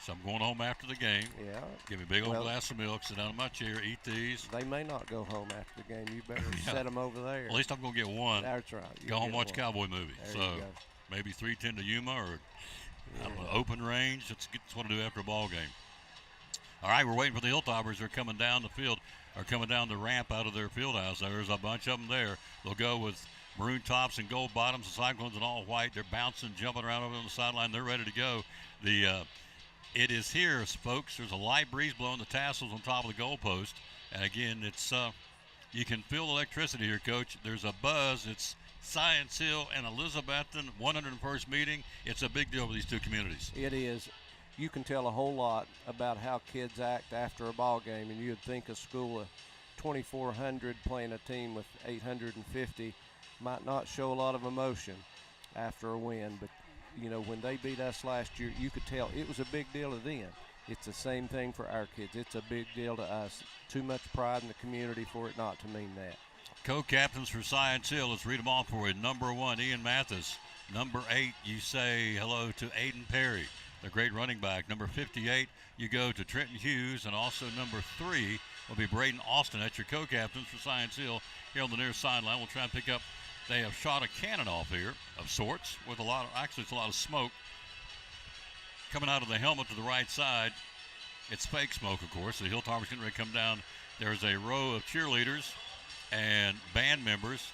So I'm going home after the game. Yeah. Give me a big old glass of milk, sit down in my chair, eat these. They may not go home after the game. You better set them over there. At least I'm going to get one. That's right. Go home, watch a cowboy movie. There So you go. maybe 310 to Yuma or I don't know, open range. That's what I do after a ball game. All right, we're waiting for the Hilltoppers. They're coming down the field, or coming down the ramp out of their field house. There's a bunch of them there. They'll go with maroon tops and gold bottoms. The Cyclones in all white. They're bouncing, jumping around over on the sideline. They're ready to go. It is here, folks. There's a light breeze blowing the tassels on top of the goalpost. And again, it's you can feel the electricity here, Coach. There's a buzz. It's Science Hill and Elizabethton, 101st meeting. It's a big deal for these two communities. It is. You can tell a whole lot about how kids act after a ball game, and you'd think a school of 2,400 playing a team with 850 might not show a lot of emotion after a win, but you know, when they beat us last year, you could tell it was a big deal to them. It's the same thing for our kids. It's a big deal to us. Too much pride in the community for it not to mean that. Co-captains for Science Hill, let's read them off for you. Number 1, Ian Mathis. Number 8, you say hello to Aiden Perry, the great running back. Number 58, you go to Trenton Hughes, and also number 3 will be Braden Austin. That's your co-captains for Science Hill here on the near sideline. We'll try and pick up. They have shot a cannon off here of sorts with it's a lot of smoke coming out of the helmet to the right side. It's fake smoke, of course. The Hilltoppers getting ready to come down. There's a row of cheerleaders and band members,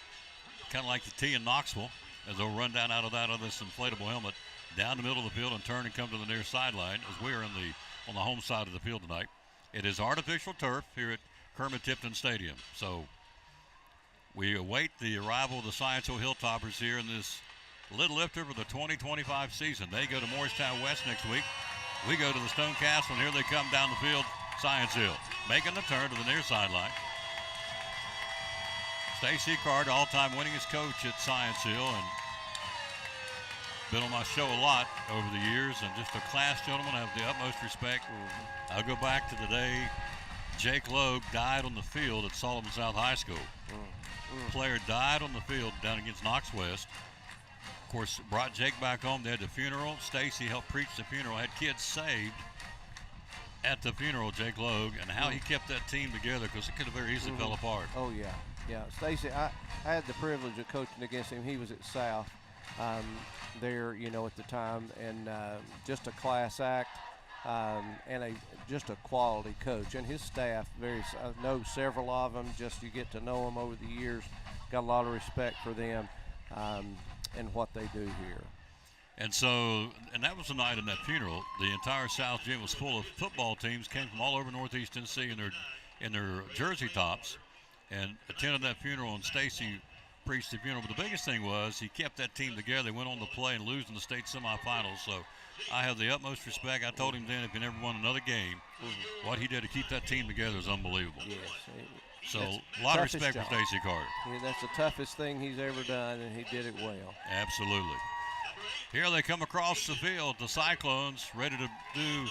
kind of like the T in Knoxville, as they'll run down out of this inflatable helmet down the middle of the field and turn and come to the near sideline as we are on the home side of the field tonight. It is artificial turf here at Kermit-Tipton Stadium. So we await the arrival of the Science Hill Hilltoppers here in this Little Lifter for the 2025 season. They go to Morristown West next week. We go to the Stone Castle, and here they come down the field. Science Hill making the turn to the near sideline. Stacy Carter, all-time winningest coach at Science Hill, and been on my show a lot over the years, and just a class gentleman. I have the utmost respect. I'll go back to the day Jake Logue died on the field at Sullivan South High School. Player died on the field down against Knox West. Of course, brought Jake back home. They had the funeral. Stacy helped preach the funeral. Had kids saved at the funeral, Jake Logue, and how he kept that team together, because it could have very easily fell apart. Oh, yeah. Yeah, Stacy, I had the privilege of coaching against him. He was at South there, you know, at the time, and just a class act and just a quality coach. And his staff, I know several of them, just you get to know them over the years. Got a lot of respect for them and what they do here. And so, and that was the night in that funeral. The entire South Gym was full of football teams, came from all over Northeast Tennessee in their jersey tops, and attended that funeral, and Stacy preached the funeral. But the biggest thing was he kept that team together. They went on to play and lose in the state semifinals. So I have the utmost respect. I told him then if he never won another game, what he did to keep that team together is unbelievable. Yes. So a lot of respect for Stacy Carter. Yeah, that's the toughest thing he's ever done, and he did it well. Absolutely. Here they come across the field, the Cyclones, ready to do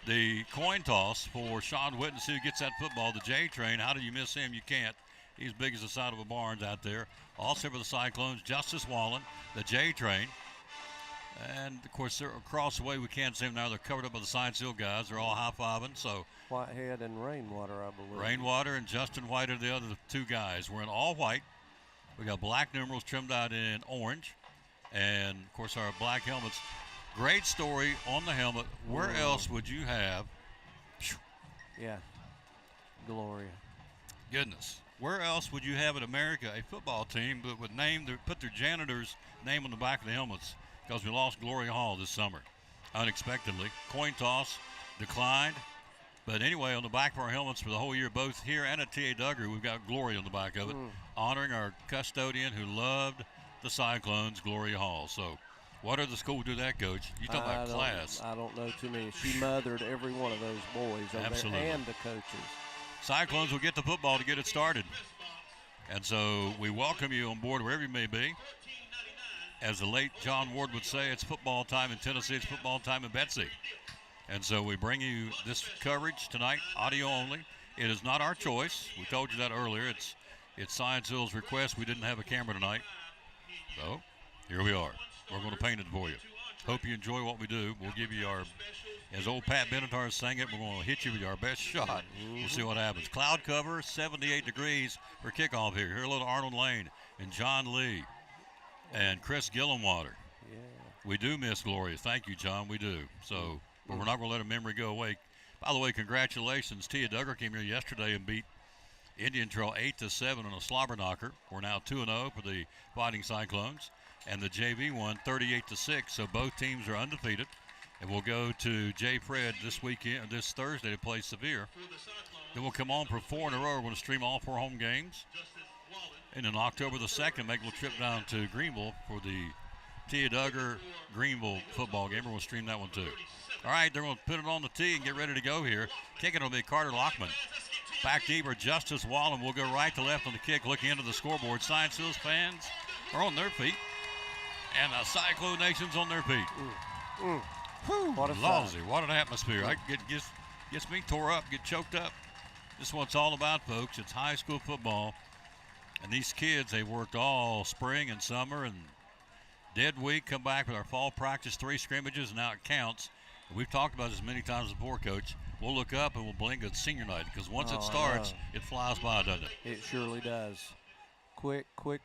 the coin toss for Sean Whitten, see who gets that football. The J Train, how do you miss him? You can't. He's big as the side of a barn out there. Also for the Cyclones, Justice Wallen, the J Train. And, of course, they're across the way. We can't see them now. They're covered up by the Science Hill guys. They're all high-fiving. So Whitehead and Rainwater, I believe. Rainwater and Justin White are the other two guys. We're in all white. We got black numerals trimmed out in orange. And, of course, our black helmets. Great story on the helmet. Where else would you have? Yeah, Gloria. Goodness. Where else would you have in America a football team but would put their janitor's name on the back of the helmets? Because we lost Gloria Hall this summer unexpectedly. Coin toss declined. But anyway, on the back of our helmets for the whole year, both here and at T.A. Duggar, we've got Gloria on the back of it, honoring our custodian who loved the Cyclones, Gloria Hall. So what other school do that, Coach? You talking about class. I don't know too many. She mothered every one of those boys over there and the coaches. Cyclones will get the football to get it started. And so we welcome you on board wherever you may be. As the late John Ward would say, it's football time in Tennessee, it's football time in Betsy. And so we bring you this coverage tonight, audio only. It is not our choice. We told you that earlier. It's Science Hill's request. We didn't have a camera tonight. So here we are. We're going to paint it for you. Hope you enjoy what we do. We'll give you our, as old Pat Benatar sang it, we're going to hit you with our best shot. We'll see what happens. Cloud cover, 78 degrees for kickoff here. Here a little Arnold Lane and John Lee and Chris Gillenwater. Yeah. We do miss Gloria. Thank you, John. We do. So, but we're not going to let a memory go away. By the way, congratulations. Tia Duggar came here yesterday and beat Indian Trail 8-7 on a slobber knocker. We're now 2-0 for the Fighting Cyclones. And the JV won 38-6. So both teams are undefeated. And we'll go to Jay Fred this weekend, this Thursday, to play Sevier. Then we'll come on for 4 in a row. We're going to stream all 4 home games. And then October the 2nd, make a little trip down to Greenville for the Tia Duggar Greenville football game. We're going to stream that one too. All right, they're going to put it on the tee and get ready to go here. Kicking will be Carter Lockman. Back deep or Justice Wallen will go right to left on the kick, looking into the scoreboard. Science Hills fans are on their feet. And the Cyclone Nation's on their feet. What a Lousy, what an atmosphere. Gets me tore up, get choked up. This is what it's all about, folks. It's high school football. And these kids, they worked all spring and summer and dead week, come back with our fall practice, 3 scrimmages, and now it counts. And we've talked about this many times before, Coach. We'll look up and we'll blink at senior night because once it starts, it flies by, doesn't it? It surely does. Quick. In the event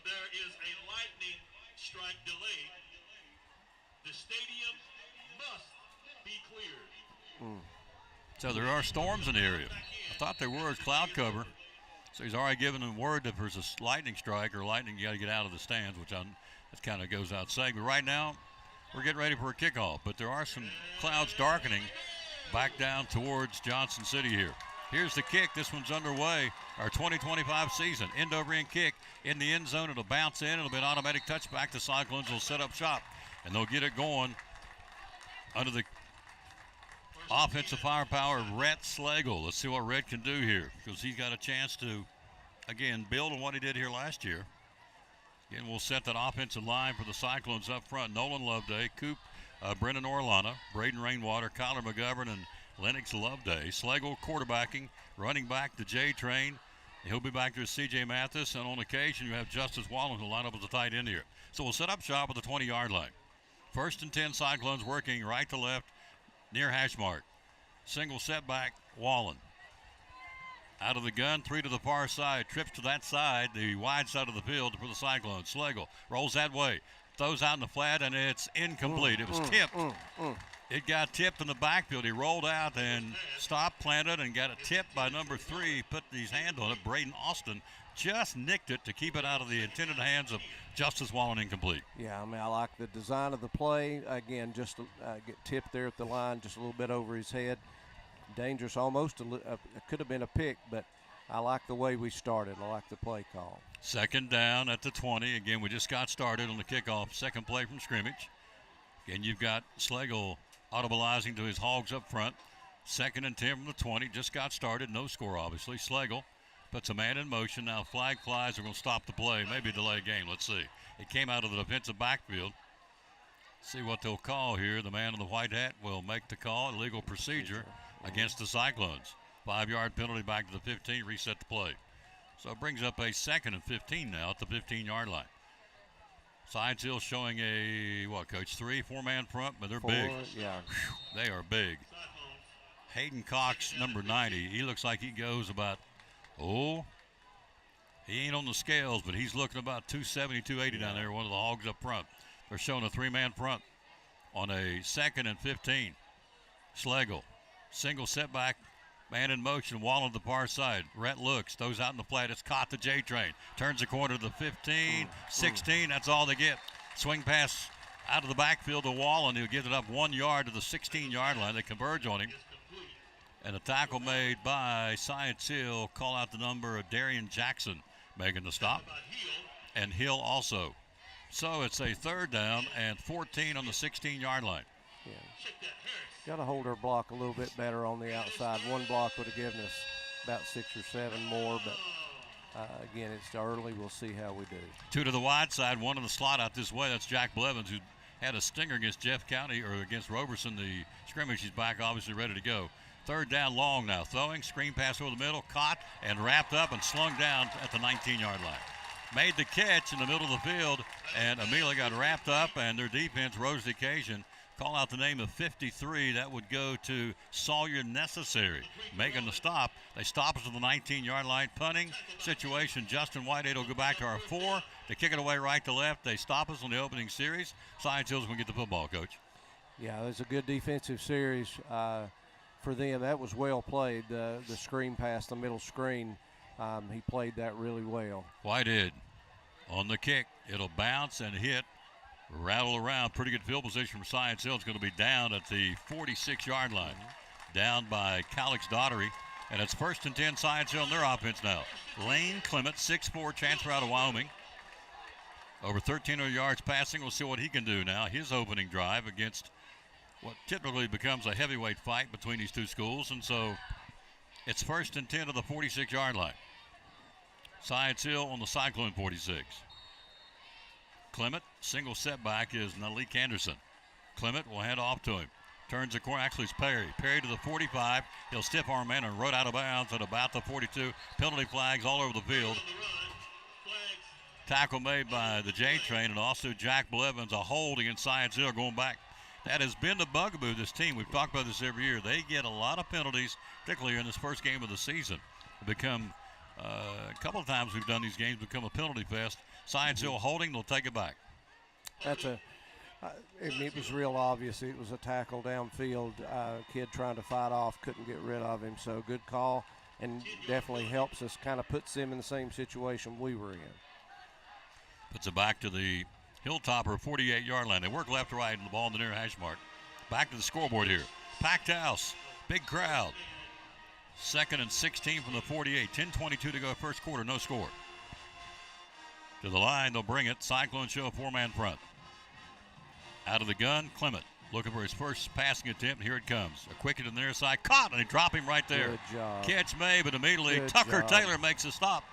there is a lightning strike delay, the stadium must be cleared. So there are storms in the area. I thought there was cloud cover. So he's already given them word that if there's a lightning strike or lightning, you got to get out of the stands, which that kind of goes out saying. But right now, we're getting ready for a kickoff. But there are some clouds darkening back down towards Johnson City here. Here's the kick. This one's underway. Our 2025 season. End over end kick in the end zone. It'll bounce in. It'll be an automatic touchback. The Cyclones will set up shop. And they'll get it going under the offensive firepower of Rhett Slagle. Let's see what Rhett can do here because he's got a chance to, again, build on what he did here last year. Again, we'll set that offensive line for the Cyclones up front. Nolan Loveday, Coop, Brennan Orlana, Braden Rainwater, Kyler McGovern, and Lennox Loveday. Slagle quarterbacking, running back to J-Train. He'll be back to C.J. Mathis, and on occasion you have Justice Wallen who'll line up as a tight end here. So we'll set up shop at the 20-yard line. 1st and 10, Cyclones working right to left near hash mark. Single setback, Wallen. Out of the gun, 3 to the far side, trips to that side, the wide side of the field for the Cyclones. Slagle rolls that way, throws out in the flat, and it's incomplete. It was tipped. It got tipped in the backfield. He rolled out and stopped, planted, and got it tipped by number 3. Put his hand on it. Braden Austin just nicked it to keep it out of the intended hands of Justice Wallen, incomplete. Yeah, I mean, I like the design of the play. Again, just get tipped there at the line, just a little bit over his head. Dangerous, almost. It could have been a pick, but I like the way we started. I like the play call. 2nd down at the 20. Again, we just got started on the kickoff. Second play from scrimmage. Again, you've got Slagle audibilizing to his Hogs up front. 2nd and 10 from the 20. Just got started. No score, obviously. Slagle puts a man in motion. Now flag flies. We're going to stop the play. Maybe delay a game. Let's see. It came out of the defensive backfield. See what they'll call here. The man in the white hat will make the call. Illegal procedure against the Cyclones. 5-yard penalty back to the 15. Reset the play. So it brings up a 2nd and 15 now at the 15-yard line. Sides Hill showing a, what, Coach, 3-4-man front, but they're big. Yeah. They are big. Hayden Cox, number 90, he looks like he goes about, he ain't on the scales, but he's looking about 270, 280 down there, one of the Hogs up front. They're showing a 3-man front on a 2nd and 15. Slagle, single setback, man in motion, Wall on the far side. Rhett looks, throws out in the flat. It's caught the J-Train. Turns the corner to the 15, 16. That's all they get. Swing pass out of the backfield to Wall, and he'll get it up 1 yard to the 16-yard line. They converge on him. And a tackle made by Science Hill. Call out the number of Darian Jackson making the stop. And Hill also. So it's a 3rd down and 14 on the 16-yard line. Yeah. Got to hold our block a little bit better on the outside. One block would have given us about 6 or 7 more, but again, it's early. We'll see how we do. 2 to the wide side, 1 in the slot out this way. That's Jack Blevins, who had a stinger against Jeff County or against Roberson. The scrimmage, he's back, obviously ready to go. 3rd down long now. Throwing, screen pass over the middle, caught and wrapped up and slung down at the 19-yard line. Made the catch in the middle of the field, and Amelia got wrapped up, and their defense rose to the occasion. Call out the name of 53. That would go to Sawyer Necessary, making the stop. They stop us at the 19-yard line. Punting situation. Justin Whitehead will go back to our 4. They kick it away right to left. They stop us on the opening series. Science Hill's going to get the football, Coach. Yeah, it was a good defensive series for them. That was well played. The screen pass, the middle screen, he played that really well. Whitehead on the kick. It'll bounce and hit. Rattle around. Pretty good field position from Science Hill. It's going to be down at the 46-yard line. Down by Calix Daughtery. And it's 1st and 10, Science Hill in their offense now. Lane Clement, 6'4", transfer out of Wyoming. Over 1,300 yards passing. We'll see what he can do now. His opening drive against what typically becomes a heavyweight fight between these two schools. And so it's 1st and 10 to the 46-yard line. Science Hill on the Cyclone 46. Clement, single setback is Nalik Anderson. Clement will hand off to him. Turns the corner, actually it's Perry. Perry to the 45. He'll stiff arm man and rode out of bounds at about the 42. Penalty flags all over the field. Tackle made by the J Train and also Jack Blevins, a hold against Science Hill going back. That has been the bugaboo of this team. We've talked about this every year. They get a lot of penalties, particularly in this first game of the season. Become a couple of times we've done these games become a penalty fest. Science Hill holding, they'll take it back. It was real obvious. It was a tackle downfield. Kid trying to fight off, couldn't get rid of him. So good call, and definitely helps us, kind of puts them in the same situation we were in. Puts it back to the Hilltopper 48-yard line. They work left to right and the ball in the near hash mark. Back to the scoreboard here. Packed house, big crowd. 2nd and 16 from the 48. 10:22 to go first quarter, no score. To the line, they'll bring it. Cyclone show a 4-man front. Out of the gun, Clement looking for his first passing attempt. Here it comes. A quick to the near side, caught, and they drop him right there. Good job. Catch made, but immediately Good Tucker job. Taylor makes a stop.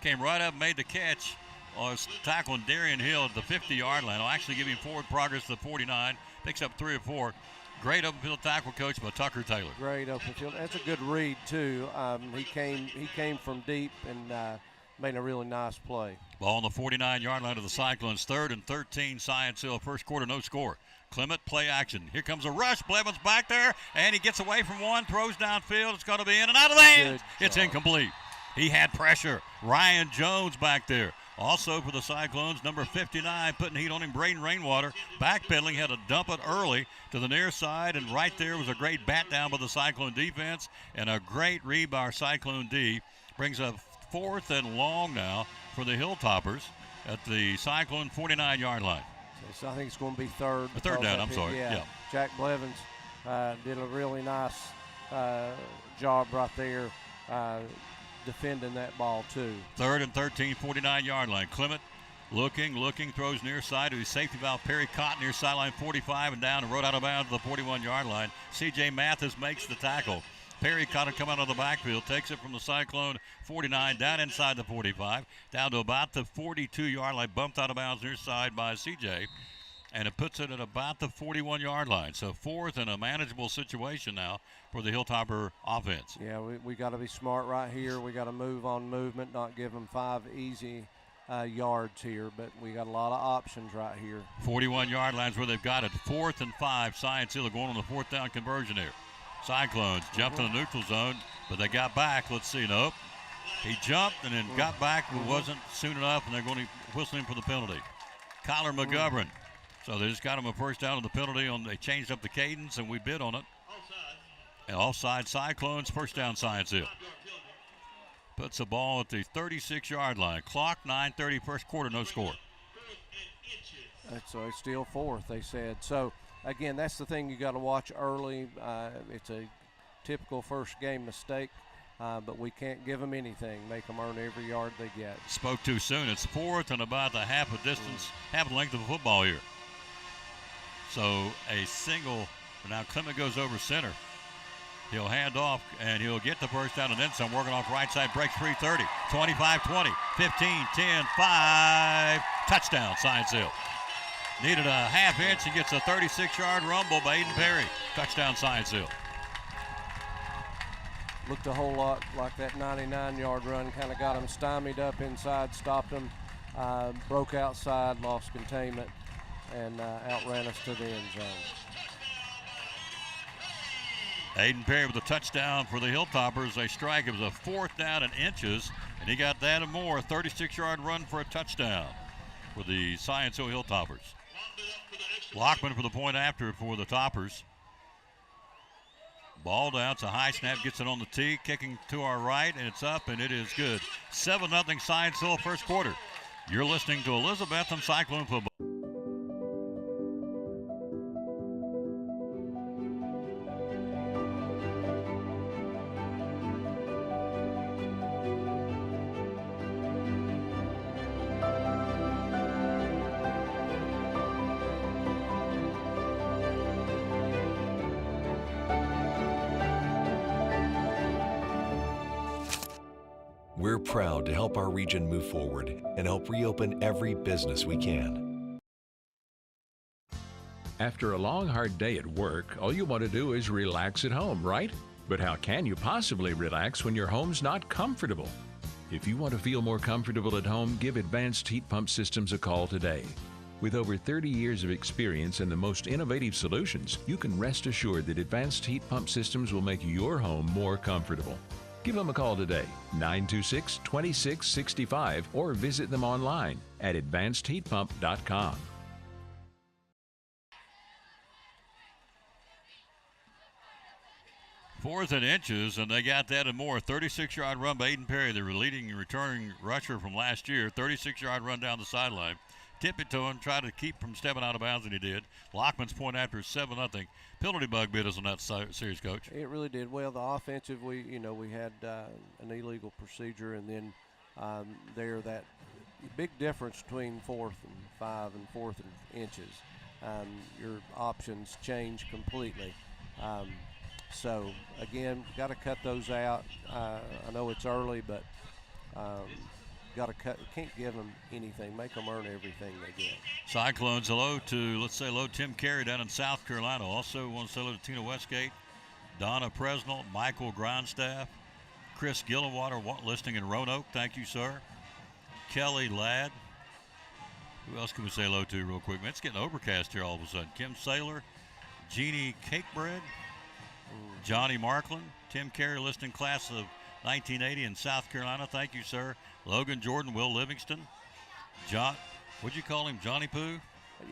Came right up, made the catch. Was tackling Darian Hill at the 50-yard line. I'll actually give him forward progress to the 49. Picks up 3 or 4. Great open field tackle coach by Tucker Taylor. Great open field. That's a good read too. He came from deep and made a really nice play. Ball on the 49-yard line of the Cyclones. 3rd and 13, Science Hill. First quarter, no score. Clement, play action. Here comes a rush. Blevins back there, and he gets away from one, throws downfield. It's going to be in and out of the hands. It's incomplete. He had pressure. Ryan Jones back there. Also for the Cyclones, number 59, putting heat on him, Braden Rainwater. Backpedaling, had to dump it early to the near side, and right there was a great bat down by the Cyclone defense, and a great read by our Cyclone D. Brings up 4th and long now for the Hilltoppers at the Cyclone 49-yard line. So I think it's going to be third. A third down, I'm sorry. Yeah. Jack Blevins did a really nice job right there defending that ball too. 3rd and 13, 49-yard line. Clement looking, throws near side to his safety valve. Perry caught near sideline 45 and down and rode out of bounds to the 41-yard line. C.J. Mathis makes the tackle. Perry caught it come out of the backfield, takes it from the Cyclone 49 down inside the 45, down to about the 42-yard line, bumped out of bounds near side by C.J., and it puts it at about the 41-yard line. So 4th and a manageable situation now for the Hilltopper offense. Yeah, we got to be smart right here. We got to move on movement, not give them 5 easy yards here, but we got a lot of options right here. 41-yard lines where they've got it. 4th and 5. Science Hill going on the 4th down conversion here. Cyclones jumped in the neutral zone, but they got back. Let's see. Nope. He jumped and then got back, but wasn't soon enough, and they're going to whistle him for the penalty. Kyler McGovern. So they just got him a first down on the penalty. They changed up the cadence, and we bid on it. And offside Cyclones, first down Science Hill. Puts the ball at the 36-yard line. Clock 9:30, first quarter, no score. So it's still 4th, they said. So, again, that's the thing you got to watch early. It's a typical first game mistake, but we can't give them anything. Make them earn every yard they get. Spoke too soon. It's 4th and about the half a distance, half the length of a football here. So a single, now Clement goes over center. He'll hand off, and he'll get the first down and then some. Working off right side, breaks 3:30, 25-20, 15, 10, 5. Touchdown, Science Hill. Needed a half inch. He gets a 36-yard rumble by Aiden Perry. Touchdown, Science Hill. Looked a whole lot like that 99-yard run. Kind of got him stymied up inside, stopped him, broke outside, lost containment, and outran us to the end zone. Aiden Perry with a touchdown for the Hilltoppers. They strike. It was a 4th down and inches, and he got that and more. A 36-yard run for a touchdown for the Science Hill Hilltoppers. Lockman for the point after for the Toppers. Ball down. It's a high snap. Gets it on the tee. Kicking to our right, and it's up, and it is good. 7-0 Science Hill first quarter. You're listening to Elizabethton Cyclone Football. We're proud to help our region move forward and help reopen every business we can. After a long, hard day at work, all you want to do is relax at home, right? But how can you possibly relax when your home's not comfortable? If you want to feel more comfortable at home, give Advanced Heat Pump Systems a call today. With over 30 years of experience and the most innovative solutions, you can rest assured that Advanced Heat Pump Systems will make your home more comfortable. Give them a call today, 926-2665, or visit them online at advancedheatpump.com. 4th and inches, and they got that and more. 36-yard run by Aiden Perry, the leading returning rusher from last year. 36-yard run down the sideline. Tip it to him, try to keep from stepping out of bounds, and he did. Lockman's point after 7-0. Penalty bug bit us on that series, Coach. It really did. Well, the offensive, we had an illegal procedure, and then that big difference between 4th and 5 and 4th and inches. Your options change completely. So, again, got to cut those out. I know it's early, but got to cut. Can't give them anything. Make them earn everything they get. Cyclones, hello to Tim Carey down in South Carolina. Also want to say hello to Tina Westgate, Donna Presnell, Michael Grindstaff, Chris Gillenwater listening in Roanoke. Thank you, sir. Kelly Ladd. Who else can we say hello to real quick? Man, it's getting overcast here all of a sudden. Kim Saylor, Jeannie Cakebread, Johnny Markland, Tim Carey listening, class of 1980 in South Carolina. Thank you, sir. Logan Jordan, Will Livingston, John, what'd you call him, Johnny Poo?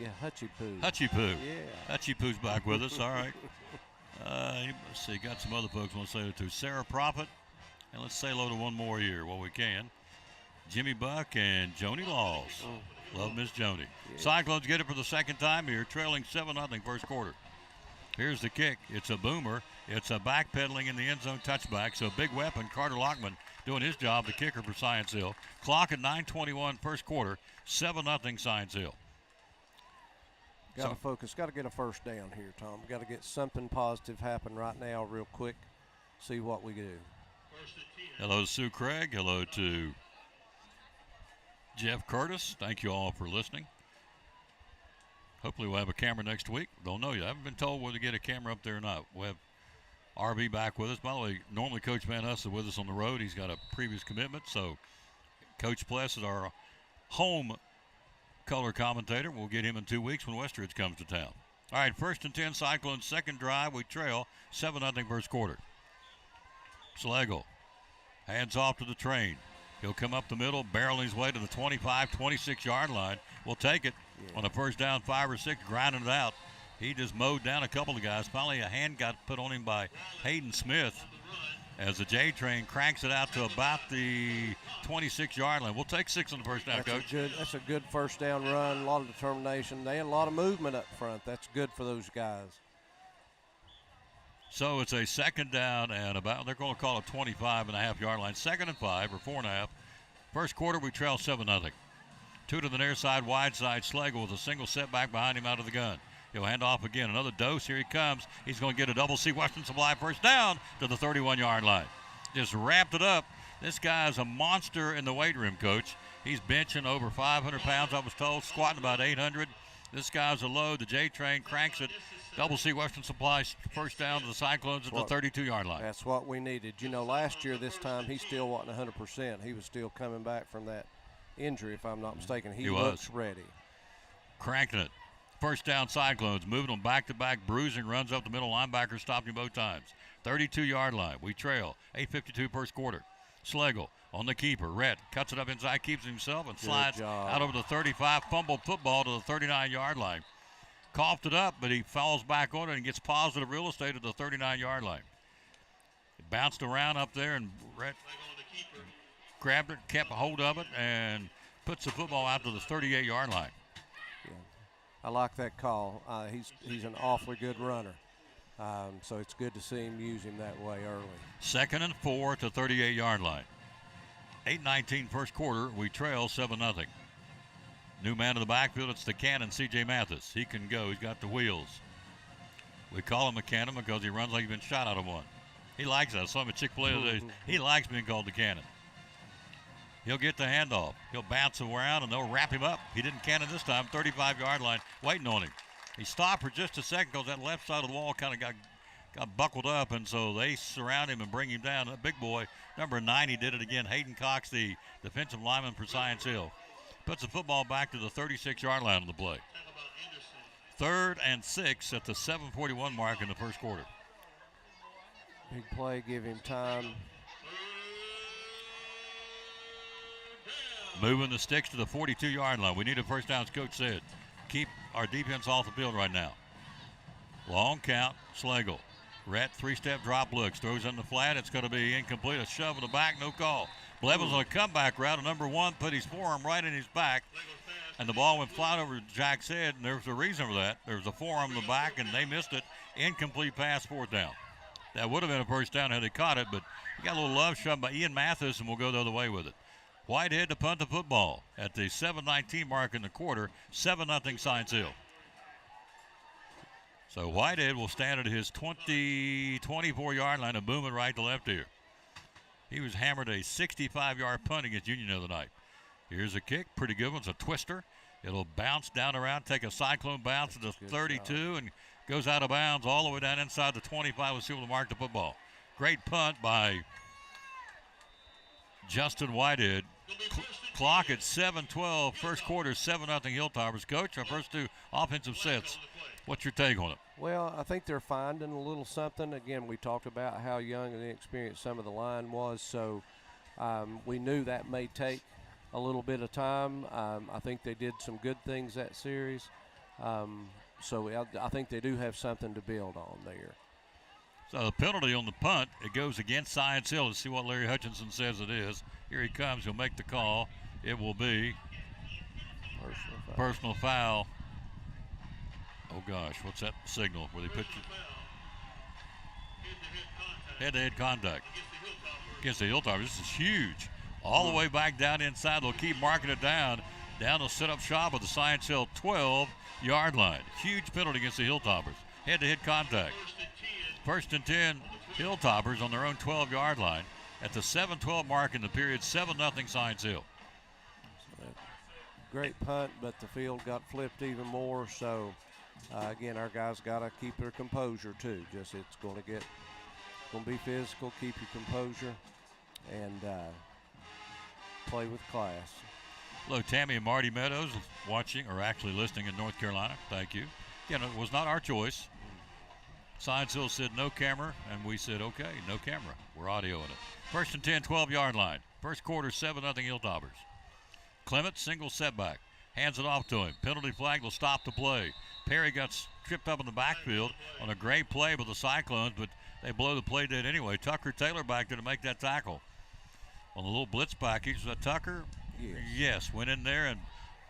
Yeah, Hutchie Poo. Hutchie Poo. Yeah. Hutchie Poo's back with us. All right. Let's see, got some other folks I want to say hello to. Sarah Prophet, and let's say hello to one more here while we can. Jimmy Buck and Joni Laws. Love Miss Joni. Yeah. Cyclones get it for the second time here, trailing 7-0 first quarter. Here's the kick. It's a boomer. It's a backpedaling in the end zone touchback. So big weapon, Carter Lockman doing his job, the kicker for Science Hill. Clock at 9:21 first quarter, 7-0 Science Hill. Got to focus. Got to get a first down here, Tom. Got to get something positive happen right now real quick. See what we do. Hello to Sue Craig. Hello to Jeff Curtis. Thank you all for listening. Hopefully we'll have a camera next week. Don't know yet. I haven't been told whether to get a camera up there or not. We'll have RB back with us. By the way, normally Coach Van Huss is with us on the road. He's got a previous commitment. So Coach Pless is our home color commentator. We'll get him in 2 weeks when Westridge comes to town. All right, 1st and 10, Cyclones, second drive. We trail 7-0 first quarter. Slagle hands off to the train. He'll come up the middle, barreling his way to the 25, 26-yard line. We'll take it on a first down, 5 or 6, grinding it out. He just mowed down a couple of guys. Finally, a hand got put on him by Hayden Smith as the J train cranks it out to about the 26-yard line. We'll take 6 on the first down, Coach. That's a good first down run, a lot of determination. They had a lot of movement up front. That's good for those guys. So it's a second down and about, they're going to call it 25.5-yard line. 2nd and 5 or 4.5. First quarter, we trail 7-0. 2 to the near side, wide side. Slagle with a single setback behind him out of the gun. He'll hand off again. Another dose. Here he comes. He's going to get a double C Western Supply first down to the 31-yard line. Just wrapped it up. This guy is a monster in the weight room, Coach. He's benching over 500 pounds, I was told, squatting about 800. This guy's a load. The J train cranks it. Double C Western Supply first down to the Cyclones at the 32-yard line. That's what we needed. You know, last year this time he still wasn't 100%. He was still coming back from that injury, if I'm not mistaken. He looks ready. Cranking it. First down Cyclones, moving them back-to-back, bruising, runs up the middle. Linebacker stopped him both times. 32-yard line. We trail. 8:52 first quarter. Slagle on the keeper. Rhett cuts it up inside, keeps it himself, and slides out over the 35. Fumbled football to the 39-yard line. Coughed it up, but he falls back on it and gets positive real estate at the 39-yard line. It bounced around up there, and Rhett grabbed it, kept a hold of it, and puts the football out to the 38-yard line. Yeah. I like that call. He's an awfully good runner. So it's good to see him use him that way early. 2nd and 4 to 38-yard line. 8:19 first quarter. We trail 7-0. New man in the backfield. It's the cannon, C.J. Mathis. He can go. He's got the wheels. We call him a cannon because he runs like he's been shot out of one. He likes that. I saw him at Chick-fil-A today. He likes being called the cannon. He'll get the handoff. He'll bounce around, and they'll wrap him up. He didn't can it this time. 35-yard line, waiting on him. He stopped for just a second because that left side of the wall kind of got buckled up, and so they surround him and bring him down. That big boy, number 90, did it again. Hayden Cox, the defensive lineman for Science Hill, puts the football back to the 36-yard line of the play. 3rd and 6 at the 7:41 mark in the first quarter. Big play, give him time. Moving the sticks to the 42-yard line. We need a first down, as Coach said. Keep our defense off the field right now. Long count, Slagle. Rhett, 3-step drop looks. Throws in the flat. It's going to be incomplete. A shove in the back, no call. Blevins on a comeback route. Number 1 put his forearm right in his back, and the ball went flying over Jack's head, and there was a reason for that. There was a forearm in the back, and they missed it. Incomplete pass, 4th down. That would have been a first down had they caught it, but he got a little love shoved by Ian Mathis, and we'll go the other way with it. Whitehead to punt the football at the 7:19 mark in the quarter. 7-0 Science Hill. So Whitehead will stand at his 24-yard line and boom it right to left here. He was hammered a 65-yard punt against Union the other night. Here's a kick, pretty good one. It's a twister. It'll bounce down around, take a cyclone bounce to the 32, and goes out of bounds all the way down inside the 25. Let's see what to mark the football. Great punt by Justin Whitehead. Clock at 7:12. First quarter, 7-0 Hilltoppers. Coach, our first 2 offensive sets. What's your take on it? Well, I think they're finding a little something. Again, we talked about how young and inexperienced some of the line was, so we knew that may take a little bit of time. I think they did some good things that series. So I think they do have something to build on there. So the penalty on the punt, it goes against Science Hill. Let's see what Larry Hutchinson says it is. Here he comes. He'll make the call. It will be personal foul. Oh, gosh, what's that signal where they put you? Head-to-head contact against the Hilltoppers. This is huge. All the way back down inside. They'll keep marking it down. Down to set up shop at the Science Hill 12-yard line. Huge penalty against the Hilltoppers. Head-to-head contact. 1st and 10 Hilltoppers on their own 12-yard line at the 7:12 mark in the period. 7-0 Science Hill. Great punt, but the field got flipped even more. So, again, our guys got to keep their composure too. Just it's going to be physical. Keep your composure and play with class. Hello, Tammy and Marty Meadows, watching or actually listening in North Carolina. Thank you. Again, it was not our choice. Science Hill said no camera, and we said, okay, no camera. We're audioing it. 1st and 10, 12-yard line. First quarter, 7-0 Hilltoppers. Clement, single setback. Hands it off to him. Penalty flag will stop the play. Perry got tripped up in the backfield on a great play with the Cyclones, but they blow the play dead anyway. Tucker Taylor back there to make that tackle. On the little blitz package, was that Tucker? Yes, went in there and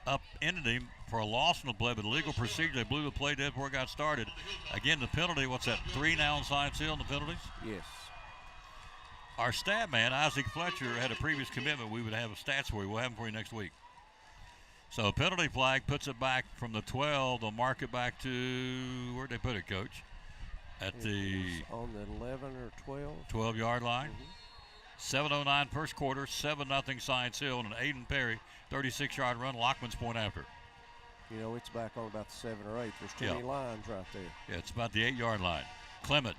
up-ended him for a loss in the play, but illegal procedure. They blew the play dead before it got started. Again, the penalty, what's that, 3 now on Science Hill in the penalties? Yes. Our stat man, Isaac Fletcher, had a previous commitment. We would have stats for you. We'll have them for you next week. So penalty flag puts it back from the 12. They'll mark it back to, where'd they put it, Coach? At the on the 11 or 12. 12-yard line. 7:09 first quarter, 7-0 Science Hill, and an Aiden Perry 36-yard run. Lockman's point after. You know, it's back on about the 7 or 8. There's too many lines right there. Yeah, it's about the 8-yard line. Clement,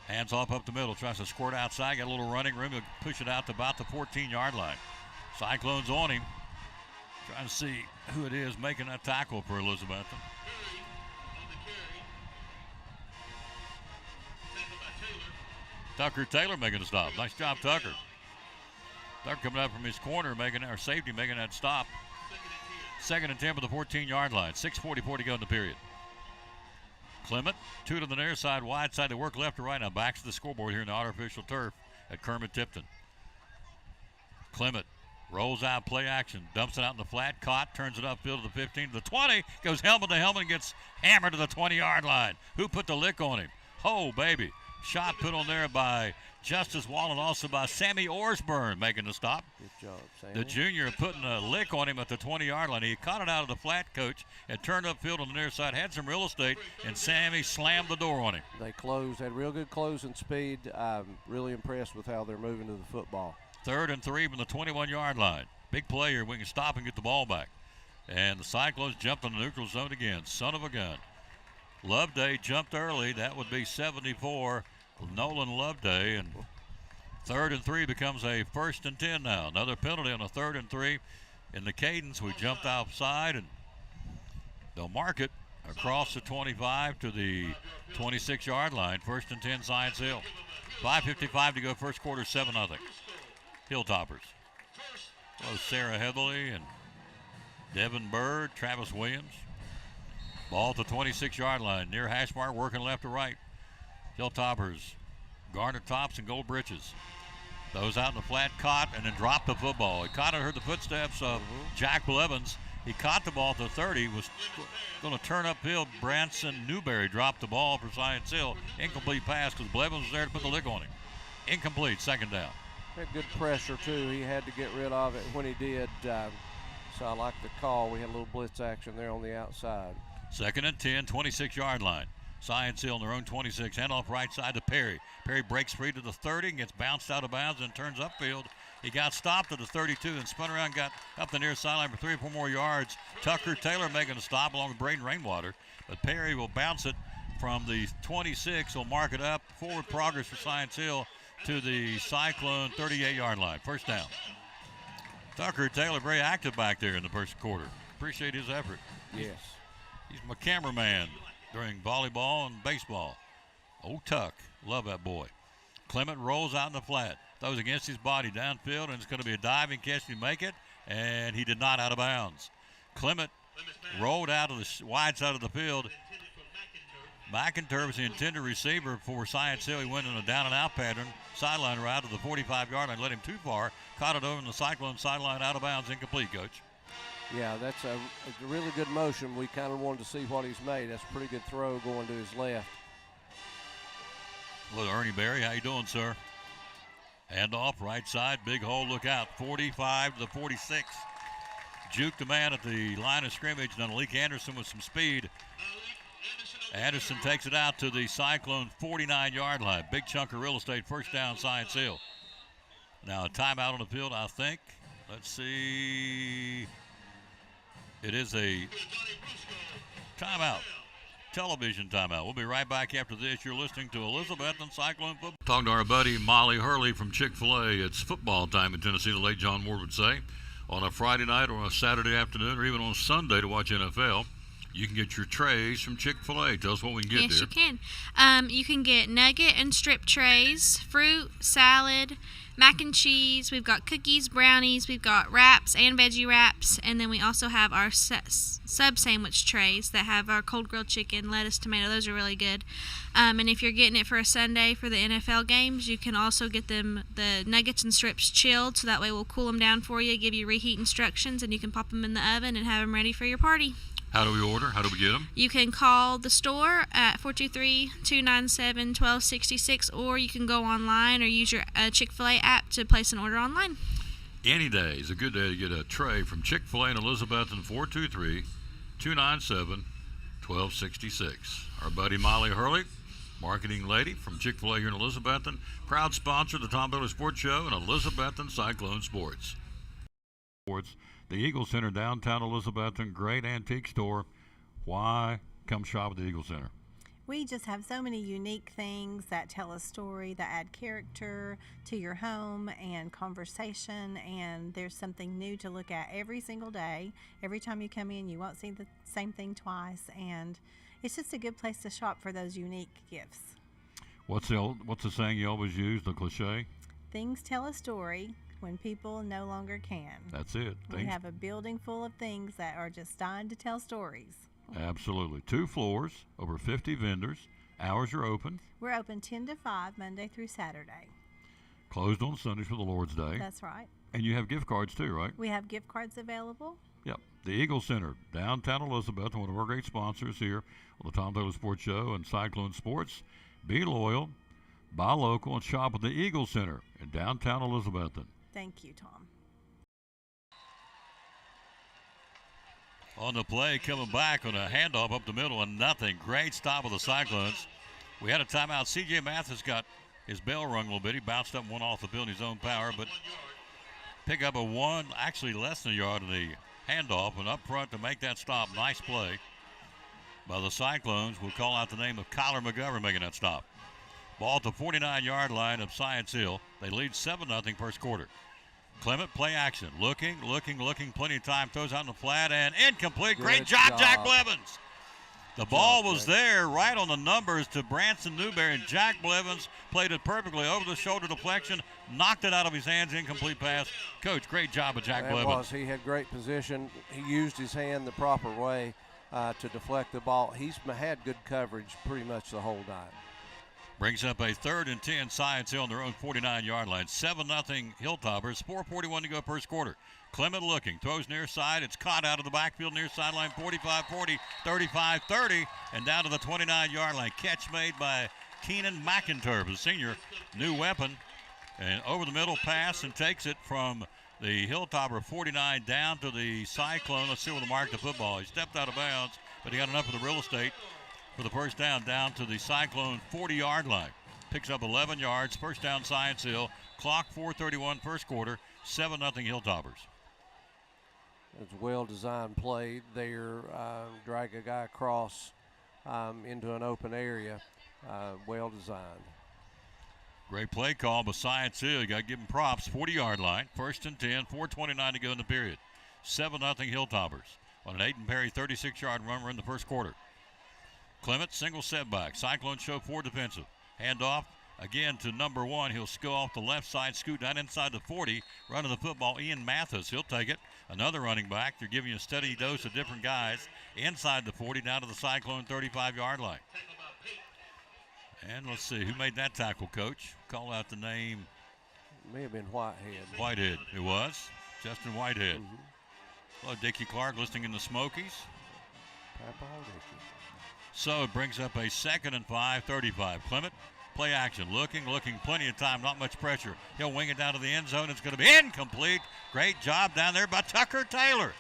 hands off up the middle, tries to squirt outside, got a little running room. He'll push it out to about the 14-yard line. Cyclones on him. Trying to see who it is making that tackle for Elizabethton. Tucker Taylor making a stop. Nice job, Tucker. Tucker coming up from his corner, making our safety, making that stop. 2nd and 10 for the 14-yard line. 6:44 to go in the period. Clement, 2 to the near side, wide side. They work left to right now. Back to the scoreboard here in the artificial turf at Kermit Tipton. Clement rolls out, play action, dumps it out in the flat, caught, turns it upfield to the 15, to the 20, goes helmet to helmet and gets hammered to the 20-yard line. Who put the lick on him? Oh, baby. Shot put on there by Justice Wall and also by Sammy Orsburn making the stop. Good job, Sammy. The junior putting a lick on him at the 20-yard line. He caught it out of the flat, Coach, and turned upfield on the near side, had some real estate, and Sammy slammed the door on him. They closed, had real good closing speed. I'm really impressed with how they're moving to the football. 3rd and 3 from the 21-yard line. Big play here. We can stop and get the ball back. And the Cyclones jumped in the neutral zone again. Son of a gun. Loveday jumped early. That would be 74. Nolan Loveday. And 3rd and 3 becomes a 1st and 10 now. Another penalty on a 3rd and 3. In the cadence, we jumped outside, and they'll mark it across the 25 to the 26-yard line. 1st and 10, Science Hill. 5:55 to go, first quarter, 7-0. Hilltoppers. Hello, Sarah Heatherly and Devin Bird, Travis Williams. Ball at the 26-yard line, near hash mark, working left to right. Hilltoppers, garnet tops and gold breeches. Those out in the flat caught and then dropped the football. He caught it, heard the footsteps of Jack Blevins. He caught the ball at the 30, was going to turn upfield. Branson Newberry dropped the ball for Science Hill. Incomplete pass because Blevins was there to put the lick on him. Incomplete, 2nd down. Had good pressure, too. He had to get rid of it when he did. So I like the call. We had a little blitz action there on the outside. 2nd and 10, 26-yard line. Science Hill in their own 26. Handoff right side to Perry. Perry breaks free to the 30 and gets bounced out of bounds and turns upfield. He got stopped at the 32 and spun around, got up the near sideline for 3 or 4 more yards. Tucker Taylor making a stop along with Braden Rainwater. But Perry will bounce it from the 26. He'll mark it up. Forward progress for Science Hill to the Cyclone 38-yard line. 1st down. Tucker Taylor very active back there in the 1st quarter. Appreciate his effort. Yes. He's my cameraman during volleyball and baseball. Oh, Tuck. Love that boy. Clement rolls out in the flat. Throws against his body downfield, and it's going to be a diving catch to make it, and he did not, out of bounds. Clement rolled out of the wide side of the field. McIntyre was the intended receiver for Science Hill. He went in a down-and-out pattern. Sideline route to the 45-yard line, let him too far. Caught it over in the Cyclone sideline, out of bounds, incomplete, Coach. Yeah, that's a really good motion. We kind of wanted to see what he's made. That's a pretty good throw going to his left. Hello, Ernie Berry. How you doing, sir? Handoff, right side, big hole, look out. 45 to the 46. Juke the man at the line of scrimmage. Now Malik Anderson with some speed. Anderson takes it out to the Cyclone 49-yard line. Big chunk of real estate, 1st down, Science Hill. Now a timeout on the field, I think. Let's see. It is a timeout. Television timeout. We'll be right back after this. You're listening to Elizabethton Cyclone Football. Talking to our buddy Molly Hurley from Chick-fil-A. It's football time in Tennessee, the late John Ward would say. On a Friday night or a Saturday afternoon or even on Sunday to watch NFL, you can get your trays from Chick-fil-A. Tell us what we can get, Yes, dear. you can. You can get nugget and strip trays, fruit, salad, mac and cheese. We've got cookies, brownies. We've got wraps and veggie wraps. And then we also have our sub sandwich trays that have our cold grilled chicken, lettuce, tomato. Those are really good. And if you're getting it for a Sunday for the NFL games, you can also get the nuggets and strips chilled, so that way we'll cool them down for you, give you reheat instructions, and you can pop them in the oven and have them ready for your party. How do we order? How do we get them? You can call the store at 423-297-1266, or you can go online or use your Chick-fil-A app to place an order online. Any day is a good day to get a tray from Chick-fil-A in Elizabethton, 423-297-1266. Our buddy Molly Hurley, marketing lady from Chick-fil-A here in Elizabethton, proud sponsor of the Tom Bailey Sports Show and Elizabethton Cyclone Sports. The Eagle Center, downtown Elizabethton, great antique store. Why come shop at the Eagle Center? We just have so many unique things that tell a story, that add character to your home and conversation, and there's something new to look at every single day. Every time you come in, you won't see the same thing twice, and it's just a good place to shop for those unique gifts. What's the saying you always use, the cliche? Things tell a story when people no longer can. That's it. We have a building full of things that are just dying to tell stories. Absolutely. 2 floors, over 50 vendors. Hours are open. We're open 10 to 5, Monday through Saturday. Closed on Sundays for the Lord's Day. That's right. And you have gift cards too, right? We have gift cards available. Yep. The Eagle Center, downtown Elizabeth, one of our great sponsors here on the Tom Bailey Sports Show and Cyclone Sports. Be loyal, buy local, and shop at the Eagle Center in downtown Elizabethton. Thank you, Tom. On the play, coming back on a handoff up the middle and nothing. Great stop of the Cyclones. We had a timeout. C.J. Mathis got his bell rung a little bit. He bounced up and went off the field in his own power, but pick up a one, actually less than a yard in the handoff, and up front to make that stop. Nice play by the Cyclones. We'll call out the name of Kyler McGovern making that stop. Ball at the 49-yard line of Science Hill. They lead 7-0 first quarter. Clement, play action. Looking. Plenty of time. Throws out in the flat and incomplete. Great job, Jack Blevins. The ball was there right on the numbers to Branson Newberry, and Jack Blevins played it perfectly over the shoulder deflection, knocked it out of his hands, incomplete pass. Coach, great job of Jack Blevins. He had great position. He used his hand the proper way to deflect the ball. He's had good coverage pretty much the whole time. Brings up a 3rd and 10, Science Hill on their own 49-yard line. 7-0 Hilltoppers, 4:41 to go first quarter. Clement looking, throws near side. It's caught out of the backfield near sideline, 45-40, 35-30, and down to the 29-yard line. Catch made by Keenan McInturb, the senior, new weapon. And over the middle pass and takes it from the Hilltopper 49 down to the Cyclone. Let's see where to mark the football. He stepped out of bounds, but he got enough of the real estate for the first down to the Cyclone 40-yard line. Picks up 11 yards, first down Science Hill. Clock 4:31 first quarter, 7-0 Hilltoppers. It's a well-designed play there. Drag a guy across into an open area. Well-designed. Great play call by Science Hill. You got to give him props. 40-yard line, 1st and 10, 4:29 to go in the period. 7-0 Hilltoppers on an Aiden Perry 36-yard run in the first quarter. Clement, single setback. Cyclones show 4 defensive. Handoff again to number 1. He'll go off the left side, scoot down inside the 40. Running the football, Ian Mathis. He'll take it. Another running back. They're giving you a steady dose of different guys inside the 40 down to the Cyclone 35-yard line. And let's see, who made that tackle, Coach? Call out the name. May have been Whitehead. Whitehead, it was. Justin Whitehead. Well, Dickie Clark listing in the Smokies. Papa Dickie. So it brings up a 2nd and 5, 35. Clement, play action. Looking, plenty of time, not much pressure. He'll wing it down to the end zone. It's going to be incomplete. Great job down there by Tucker Taylor.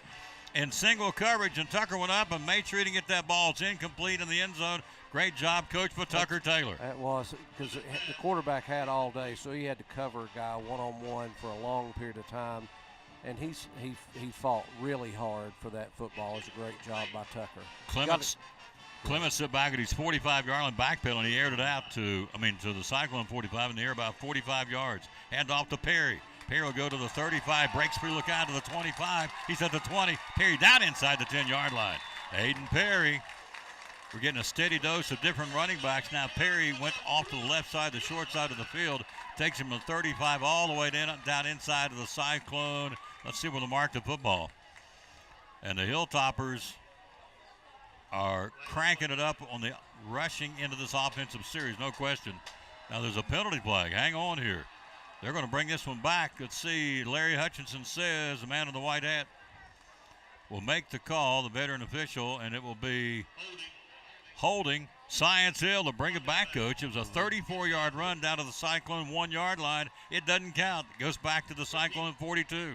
In single coverage, and Tucker went up and made sure he didn't get that ball. It's incomplete in the end zone. Great job, Coach, for Tucker Taylor. That was because the quarterback had all day, so he had to cover a guy one-on-one for a long period of time. And he fought really hard for that football. It was a great job by Tucker. Clements sit back at his 45-yard line backpedal, and he aired it out to the Cyclone 45 in the air about 45 yards. Hand off to Perry. Perry will go to the 35, breaks free, look out to the 25. He's at the 20. Perry down inside the 10-yard line. Aiden Perry. We're getting a steady dose of different running backs. Now Perry went off to the left side, the short side of the field. Takes him to 35 all the way down inside of the Cyclone. Let's see where to mark the football. And the Hilltoppers are cranking it up on the rushing into this offensive series, no question. Now there's a penalty flag. Hang on here. They're going to bring this one back. Let's see. Larry Hutchinson says the man in the white hat will make the call, the veteran official, and it will be holding Science Hill to bring it back, Coach. It was a 34-yard run down to the Cyclone 1-yard line. It doesn't count. It goes back to the Cyclone 42.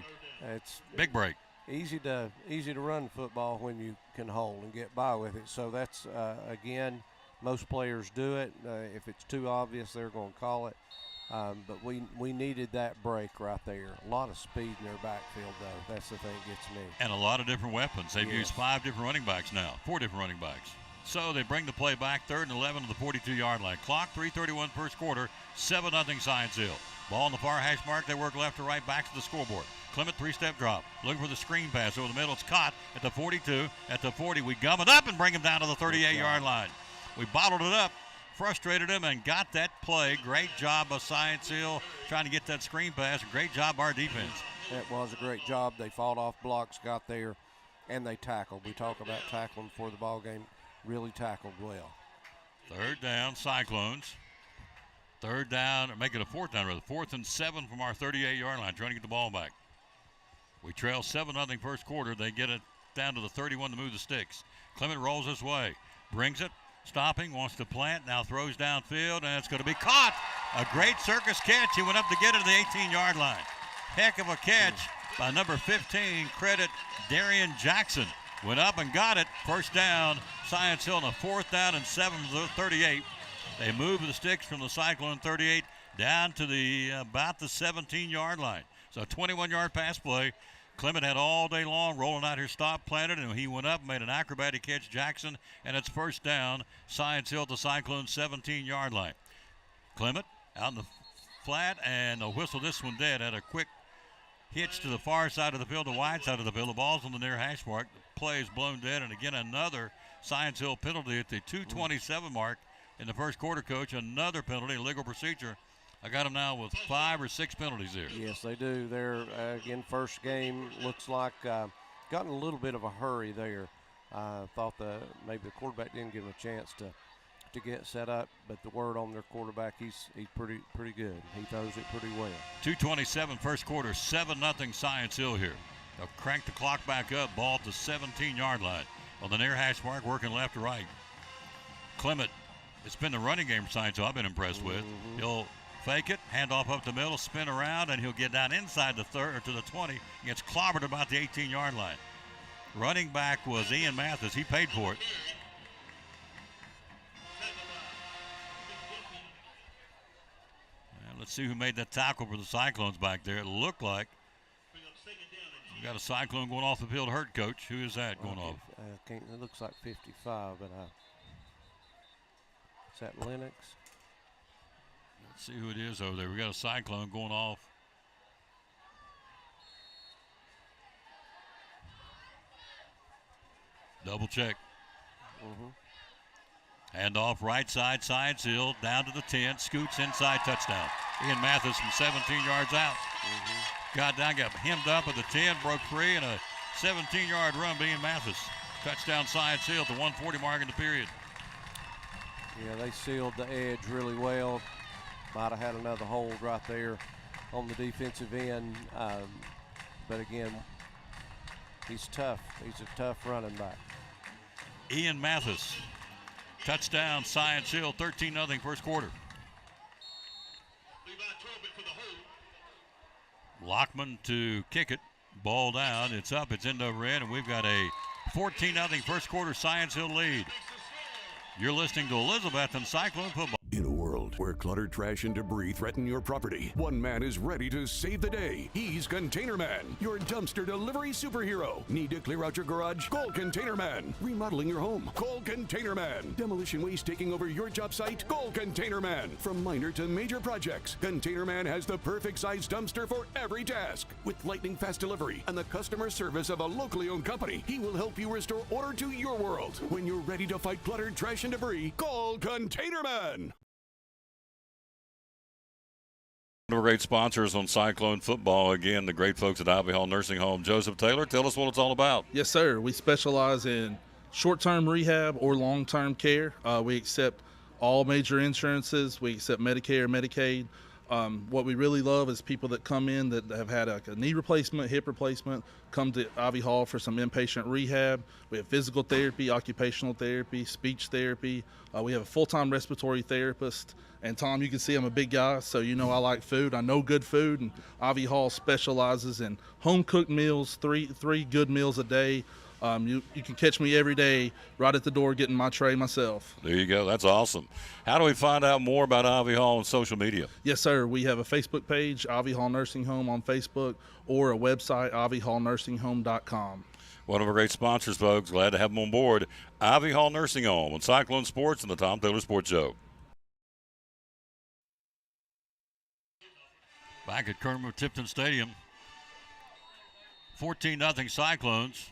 It's big break. Easy to run football when you can hold and get by with it. So that's, again, most players do it. If it's too obvious, they're going to call it. But we needed that break right there. A lot of speed in their backfield, though. That's the thing that gets me. And a lot of different weapons. They've used 5 different running backs now, 4 different running backs. So they bring the play back, 3rd and 11 to the 42-yard line. Clock, 3:31 first quarter, 7-0 Science Hill. Ball on the far hash mark. They work left to right, back to the scoreboard. Clement, 3-step drop. Looking for the screen pass over the middle. It's caught at the 42. At the 40, we gum it up and bring him down to the 38-yard line. We bottled it up, frustrated him, and got that play. Great job of Science Hill trying to get that screen pass. Great job our defense. That was a great job. They fought off blocks, got there, and they tackled. We talk about tackling before the ball game. Really tackled well. 3rd down, Cyclones. 3rd down, or make it a 4th down, rather. 4th and 7 from our 38-yard line, trying to get the ball back. We trail 7-0 first quarter. They get it down to the 31 to move the sticks. Clement rolls this way, brings it, stopping, wants to plant, now throws downfield, and it's going to be caught. A great circus catch. He went up to get it to the 18-yard line. Heck of a catch by number 15, credit Darian Jackson. Went up and got it. First down, Science Hill on a 4th down and 7 to the 38. They move the sticks from the Cyclone 38 down to the about the 17-yard line. So a 21-yard pass play. Clement had all day long rolling out here, stop, planted, and he went up, made an acrobatic catch, Jackson, and it's first down. Science Hill to Cyclone 17-yard line. Clement out in the flat, and a whistle. This one dead. Had a quick hitch to the far side of the field, the wide side of the field. The ball's on the near hash mark. The play is blown dead, and again another Science Hill penalty at the 2:27 mark in the first quarter, Coach. Another penalty, legal procedure. I got them now with 5 or 6 penalties here. Yes, they do. They're, again, first game looks like got in a little bit of a hurry there. Thought maybe the quarterback didn't give him a chance to get set up, but the word on their quarterback, he's pretty good. He throws it pretty well. 2:27 first quarter, 7-0 Science Hill here. They'll crank the clock back up, ball at the 17-yard line. On the near hash mark, working left to right. Clement, it's been the running game for Science Hill I've been impressed with. He'll fake it, hand off up the middle, spin around, and he'll get down inside the 30 or to the 20. He gets clobbered about the 18-yard line. Running back was Ian Mathis. He paid for it. And let's see who made that tackle for the Cyclones back there. It looked like we got a Cyclone going off the field hurt, Coach. Who is that going off? It looks like 55, but is that Lennox? Let's see who it is over there. We got a Cyclone going off. Double check. Hand off right side, Science Hill, down to the 10, scoots inside, touchdown. Ian Mathis from 17 yards out. Got down, got hemmed up at the 10, broke free, and a 17-yard run by Ian Mathis. Touchdown Science Hill at the 140 mark in the period. Yeah, they sealed the edge really well. Might have had another hold right there on the defensive end. But again, he's tough. He's a tough running back. Ian Mathis. Touchdown Science Hill, 13-0 first quarter. Lockman to kick it. Ball down. It's up. It's end over end. And we've got a 14-0 first quarter Science Hill lead. You're listening to Elizabethton Cyclone Football. In a world where clutter, trash, and debris threaten your property, one man is ready to save the day. He's Container Man, your dumpster delivery superhero. Need to clear out your garage? Call Container Man. Remodeling your home? Call Container Man. Demolition waste taking over your job site? Call Container Man. From minor to major projects, Container Man has the perfect size dumpster for every task. With lightning fast delivery and the customer service of a locally owned company, he will help you restore order to your world. When you're ready to fight clutter, trash, and debris, call Container Man. One of our great sponsors on Cyclone Football, again, the great folks at Ivy Hall Nursing Home. Joseph Taylor, tell us what it's all about. Yes, sir. We specialize in short-term rehab or long-term care. We accept all major insurances. We accept Medicare, Medicaid. What we really love is people that come in that have had a knee replacement, hip replacement, come to Ivy Hall for some inpatient rehab. We have physical therapy, occupational therapy, speech therapy. We have a full-time respiratory therapist. And Tom, you can see I'm a big guy, so you know I like food. I know good food, and Ivy Hall specializes in home-cooked meals, three good meals a day. You can catch me every day right at the door getting my tray myself. There you go. That's awesome. How do we find out more about Ivy Hall on social media? Yes, sir. We have a Facebook page, Ivy Hall Nursing Home on Facebook, or a website, ivyhallnursing.com. One of our great sponsors, folks. Glad to have them on board. Ivy Hall Nursing Home on Cyclone Sports and the Tom Taylor Sports Show. Back at Kermit-Tipton Stadium, 14-0 Cyclones.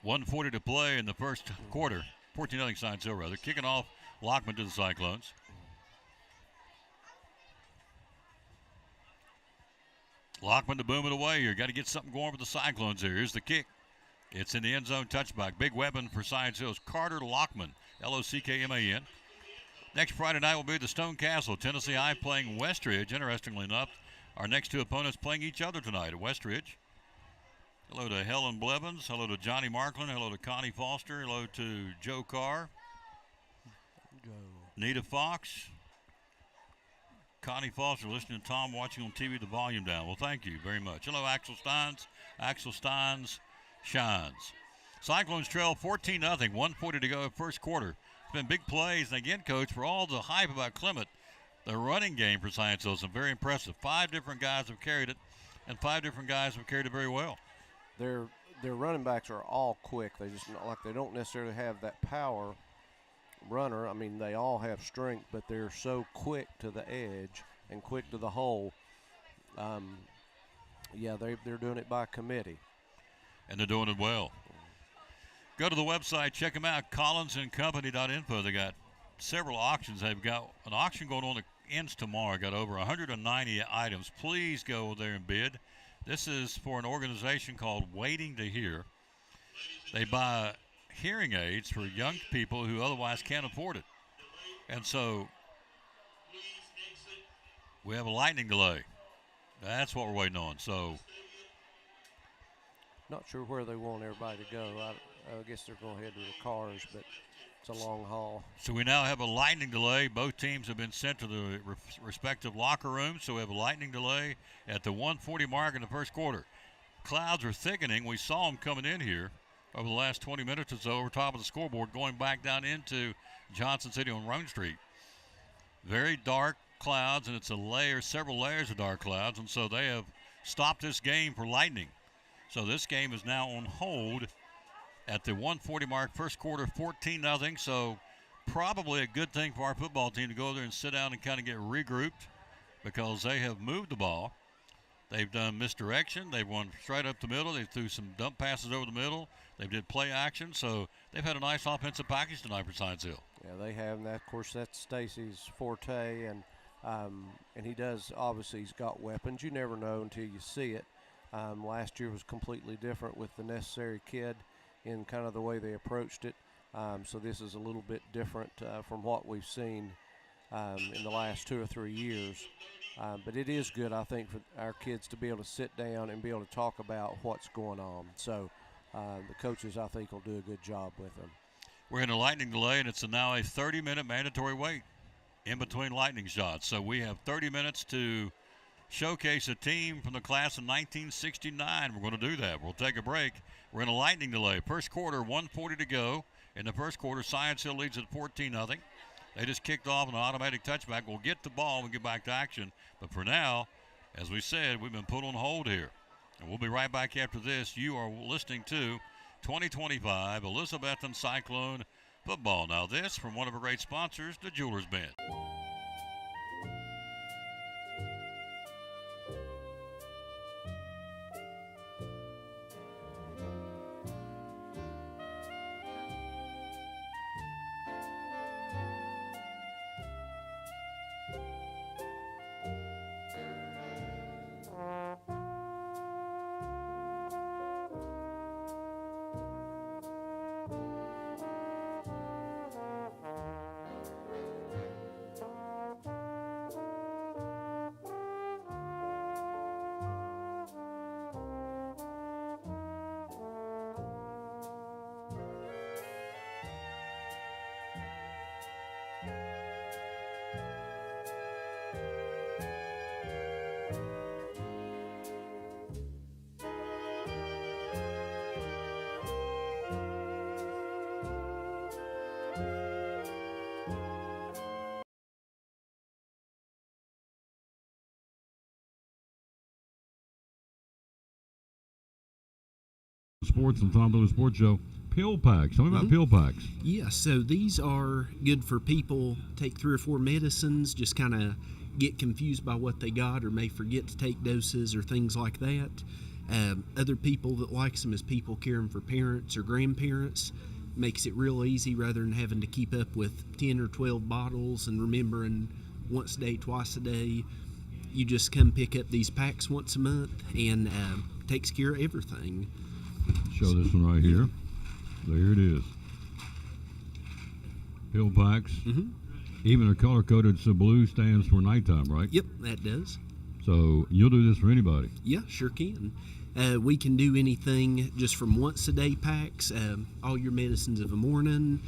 1:40 to play in the first quarter. 14-0 Science Hill, rather. Kicking off Lockman to the Cyclones. Lockman to boom it away here. Got to get something going for the Cyclones here. Here's the kick. It's in the end zone touchback. Big weapon for Science Hill's Carter Lockman, Lockman. Next Friday night will be the Stone Castle. Tennessee High playing Westridge. Interestingly enough, our next two opponents playing each other tonight at Westridge. Hello to Helen Blevins. Hello to Johnny Marklin. Hello to Connie Foster. Hello to Joe Carr. Nita Fox. Connie Foster listening to Tom watching on TV, the volume down. Well, thank you very much. Hello, Axel Steins. Axel Steins shines. Cyclones trail 14-0. 1:40 to go first quarter. It's been big plays. And again, Coach, for all the hype about Clement, the running game for Science Hill is very impressive. 5 different guys have carried it. and 5 different guys have carried it very well. Their running backs are all quick. They just they don't necessarily have that power runner. I mean, they all have strength, but they're so quick to the edge and quick to the hole. Yeah, they're doing it by committee. And they're doing it well. Go to the website, check them out, collinsandcompany.info. They got several auctions. They've got an auction going on that ends tomorrow. Got over 190 items. Please go there and bid. This is for an organization called Waiting to Hear. They buy hearing aids for young people who otherwise can't afford it. And so we have a lightning delay. That's what we're waiting on. So not sure where they want everybody to go. I guess they're going to head to the cars, but it's a long haul. So we now have a lightning delay. Both teams have been sent to the respective locker rooms. So we have a lightning delay at the 1:40 mark in the first quarter. Clouds are thickening. We saw them coming in here over the last 20 minutes or so over top of the scoreboard, going back down into Johnson City on Rome Street. Very dark clouds, and it's several layers of dark clouds, and so they have stopped this game for lightning. So this game is now on hold at the 1:40 mark, first quarter, 14-0. So probably a good thing for our football team to go there and sit down and kind of get regrouped, because they have moved the ball. They've done misdirection. They've won straight up the middle. They threw some dump passes over the middle. They did play action. So they've had a nice offensive package tonight for Science Hill. Yeah, they have. And that, of course, that's Stacy's forte. And he does, obviously, he's got weapons. You never know until you see it. Last year was completely different with the necessary kid in kind of the way they approached it. So this is a little bit different from what we've seen in the last 2 or 3 years. But it is good, I think, for our kids to be able to sit down and be able to talk about what's going on. So the coaches, I think, will do a good job with them. We're in a lightning delay, and it's now a 30-minute mandatory wait in between lightning shots. So we have 30 minutes to showcase a team from the class of 1969. We're going to do that. We'll take a break. We're in a lightning delay. First quarter, 1:40 to go. In the first quarter, Science Hill leads at 14-0. They just kicked off an automatic touchback. We'll get the ball and get back to action. But for now, as we said, we've been put on hold here. And we'll be right back after this. You are listening to 2025 Elizabethton Cyclone Football. Now this from one of our great sponsors, the Jewelers Band. Sports and Tom Dillon Sports Show. Pill packs. Tell me about pill packs. Yeah, so these are good for people take 3 or 4 medicines, just kind of get confused by what they got or may forget to take doses or things like that. Other people that likes them is people caring for parents or grandparents. Makes it real easy rather than having to keep up with 10 or 12 bottles and remembering once a day, twice a day. You just come pick up these packs once a month and takes care of everything. Show this one right here. There it is. Pill packs. Even they're color coded, so blue stands for nighttime, right? Yep, that does. So you'll do this for anybody? Yeah, sure can. We can do anything just from once a day packs, all your medicines of a morning.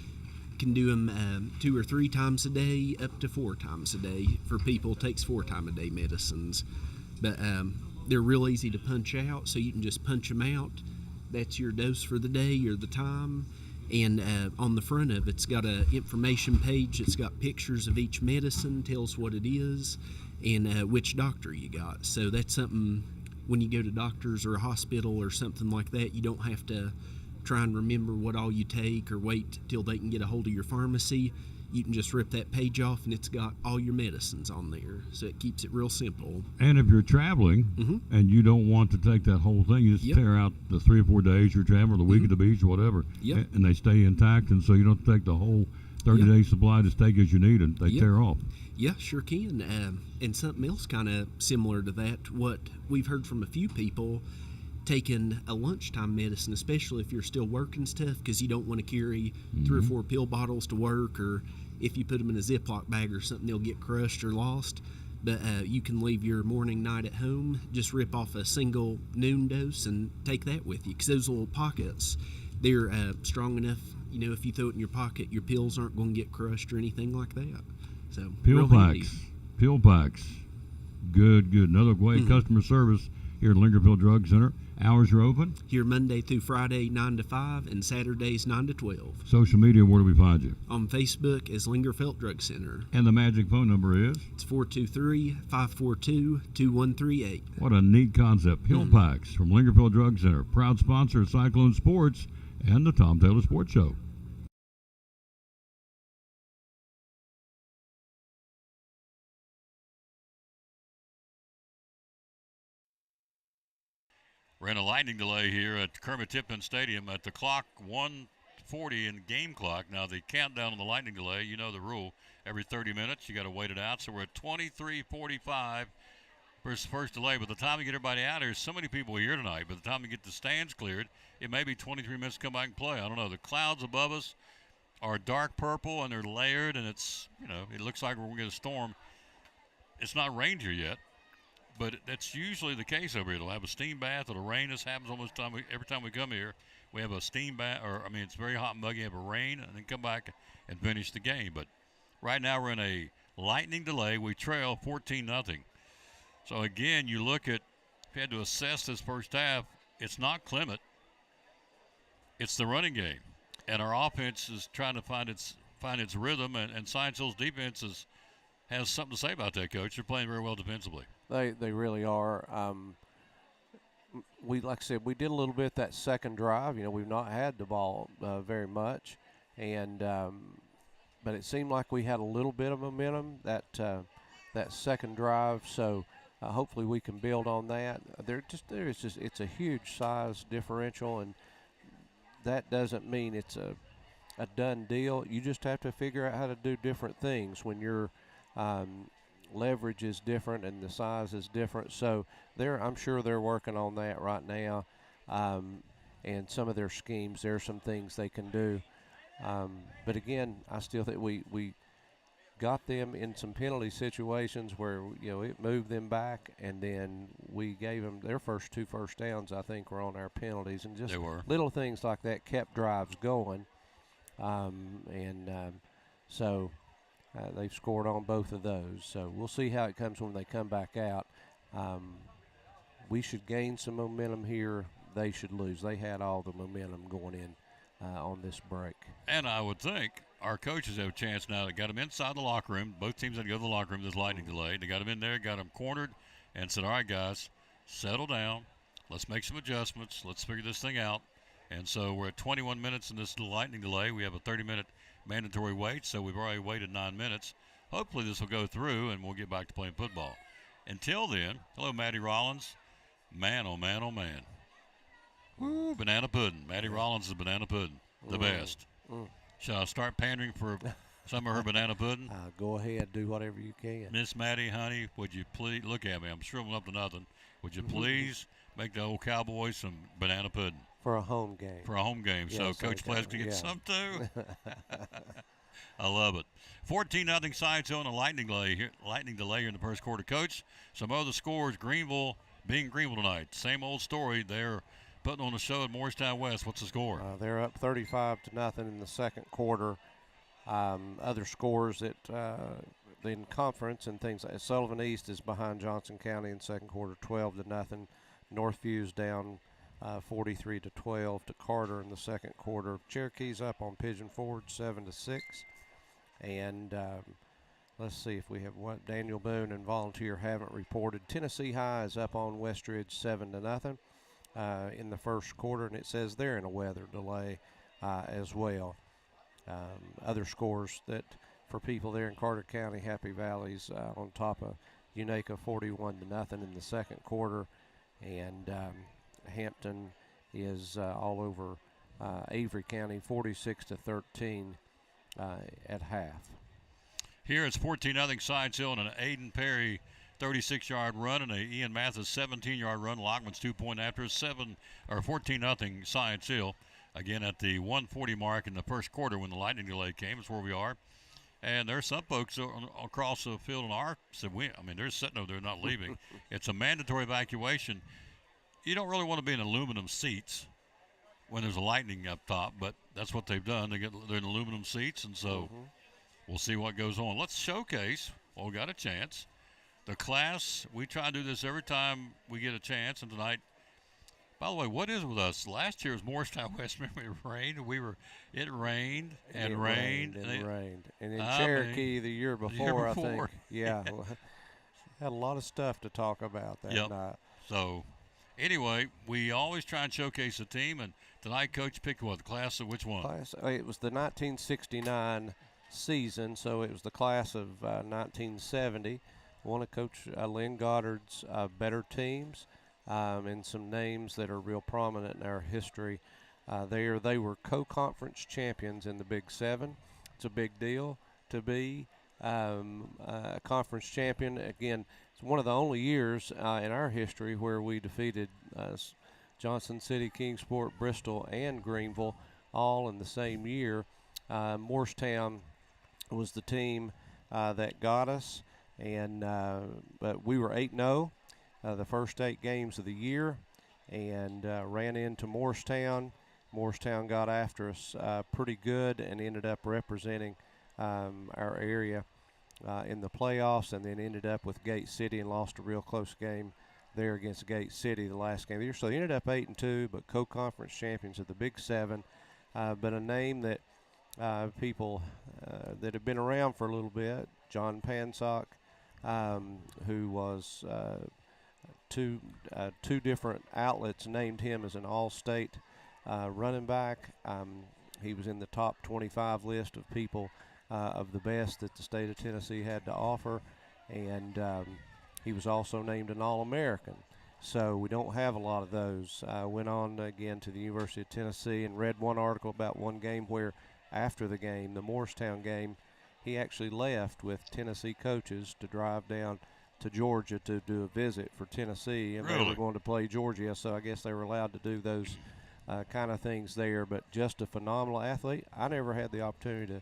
Can do them 2 or 3 times a day, up to 4 times a day. For people, it takes 4 times a day medicines. But they're real easy to punch out, so you can just punch them out. That's your dose for the day or the time. And on the front of it's got an information page. It's got pictures of each medicine, tells what it is, and which doctor you got. So that's something when you go to doctors or a hospital or something like that, you don't have to try and remember what all you take or wait till they can get a hold of your pharmacy. You can just rip that page off and it's got all your medicines on there. So it keeps it real simple. And if you're traveling and you don't want to take that whole thing, you just tear out the 3 or 4 days you're traveling, or the week at the beach or whatever, and they stay intact, and so you don't take the whole 30-day supply, just take as you need, and they tear off. Yeah, sure can. And something else kind of similar to that, what we've heard from a few people, taking a lunchtime medicine, especially if you're still working stuff, because you don't want to carry 3 or 4 pill bottles to work, or if you put them in a Ziploc bag or something, they'll get crushed or lost. But you can leave your morning, night at home, just rip off a single noon dose and take that with you, because those little pockets, they're strong enough, you know, if you throw it in your pocket, your pills aren't going to get crushed or anything like that. So pill packs, good. Another great customer service here at Lingerfield Drug Center. Hours are open? Here Monday through Friday, 9 to 5, and Saturdays, 9 to 12. Social media, where do we find you? On Facebook as Lingerfield Drug Center. And the magic phone number is? It's 423-542-2138. What a neat concept. Pill packs from Lingerfield Drug Center. Proud sponsor of Cyclone Sports and the Tom Taylor Sports Show. We're in a lightning delay here at Kermit Tipton Stadium at the clock, 1:40 in game clock. Now, the countdown on the lightning delay, you know the rule. Every 30 minutes, you got to wait it out. So we're at 23:45 first delay. By the time you get everybody out here, so many people here tonight. By the time you get the stands cleared, it may be 23 minutes to come back and play. I don't know. The clouds above us are dark purple, and they're layered, and it's, you know, it looks like we're going to get a storm. It's not rained here yet. But that's usually the case over here. It'll have a steam bath. It'll rain. This happens almost every time we come here. We have a steam bath, it's very hot and muggy. Have a rain, and then come back and finish the game. But right now we're in a lightning delay. We trail 14-0. So again, you look at, if you had to assess this first half, it's not Clement. It's the running game, and our offense is trying to find its rhythm. And Science Hill's defense has something to say about that, Coach. They're playing very well defensively. They really are. Like I said, we did a little bit that second drive. You know, we've not had the ball very much, and but it seemed like we had a little bit of momentum that second drive. So hopefully we can build on that. It's a huge size differential, and that doesn't mean it's a done deal. You just have to figure out how to do different things when you're leverage is different and the size is different. So I'm sure they're working on that right now, and some of their schemes. There are some things they can do, but again, I still think we got them in some penalty situations where, you know, it moved them back, and then we gave them their first 2 first downs. I think were on our penalties, and just little things like that kept drives going, so. They've scored on both of those, so we'll see how it comes when they come back out. We should gain some momentum here. They should lose. They had all the momentum going in on this break. And I would think our coaches have a chance now. They got them inside the locker room. Both teams had to go to the locker room. This lightning delay. They got them in there, got them cornered, and said, all right, guys, settle down. Let's make some adjustments. Let's figure this thing out. And so we're at 21 minutes in this lightning delay. We have a 30-minute mandatory wait, so we've already waited 9 minutes. Hopefully this will go through, and we'll get back to playing football. Until then, hello, Maddie Rollins. Man, oh, man, oh, man. Woo, banana pudding. Maddie Rollins is banana pudding, the best. Shall I start pandering for some of her banana pudding? Go ahead, do whatever you can. Miss Maddie, honey, would you please, look at me, I'm shriveling up to nothing. Would you please make the old Cowboys some banana pudding? For a home game. For a home game. Yes, so Coach Platt's going to get some too. I love it. 14-0 Science Hill and a lightning delay here in the first quarter. Coach, some other scores. Greenville being Greenville tonight. Same old story. They're putting on a show at Morristown West. What's the score? They're up 35-0 in the second quarter. Other scores that in conference and things like Sullivan East is behind Johnson County in second quarter, 12-0. Northview's down 43-12 to Carter in the second quarter. Cherokee's up on Pigeon Forge 7-6, and let's see if we have one. Daniel Boone and Volunteer haven't reported. Tennessee High is up on Westridge 7-0 in the first quarter, and it says they're in a weather delay as well. Other scores that for people there in Carter County, Happy Valley's on top of Unaka 41-0 in the second quarter, and Hampton is all over Avery County 46-13 at half. Here it's 14-0 Science Hill and an Aiden Perry 36-yard run and a Ian Mathis 17-yard run. Lockman's 2-point after 14-0 Science Hill. Again at the 1:40 mark in the first quarter when the lightning delay came is where we are. And there's some folks across the field in our said they're sitting over there not leaving. It's a mandatory evacuation. You don't really want to be in aluminum seats when there's a lightning up top, but that's what they've done. They're in aluminum seats, and so we'll see what goes on. Let's showcase. Well, we got a chance. The class, we try to do this every time we get a chance, and tonight, by the way, what is with us? Last year was Morristown West. Remember it rained? It rained and rained. And in Cherokee the year before, I think. Yeah. Had a lot of stuff to talk about that night. So, anyway, we always try and showcase the team, and tonight Coach picked what? The class of which one? It was the 1969 season, so it was the class of 1970. One of Coach Lynn Goddard's better teams. And some names that are real prominent in our history. They were co-conference champions in the Big Seven. It's a big deal to be a conference champion. Again, it's one of the only years in our history where we defeated Johnson City, Kingsport, Bristol, and Greenville all in the same year. Morristown was the team that got us, and but we were 8-0. The first 8 games of the year, and ran into Morristown. Morristown got after us pretty good and ended up representing our area in the playoffs, and then ended up with Gate City and lost a real close game there against Gate City the last game of the year. So they ended up 8-2, but co-conference champions of the Big Seven. But a name that people that have been around for a little bit, John Pansock, who was two different outlets named him as an all-state running back. He was in the top 25 list of people of the best that the state of Tennessee had to offer, and he was also named an All-American. So we don't have a lot of those. Went on again to the University of Tennessee and read one article about one game where after the game, the Morristown game, he actually left with Tennessee coaches to drive down to Georgia to do a visit for Tennessee, and they were going to play Georgia, so I guess they were allowed to do those kind of things there. But just a phenomenal athlete. I never had the opportunity to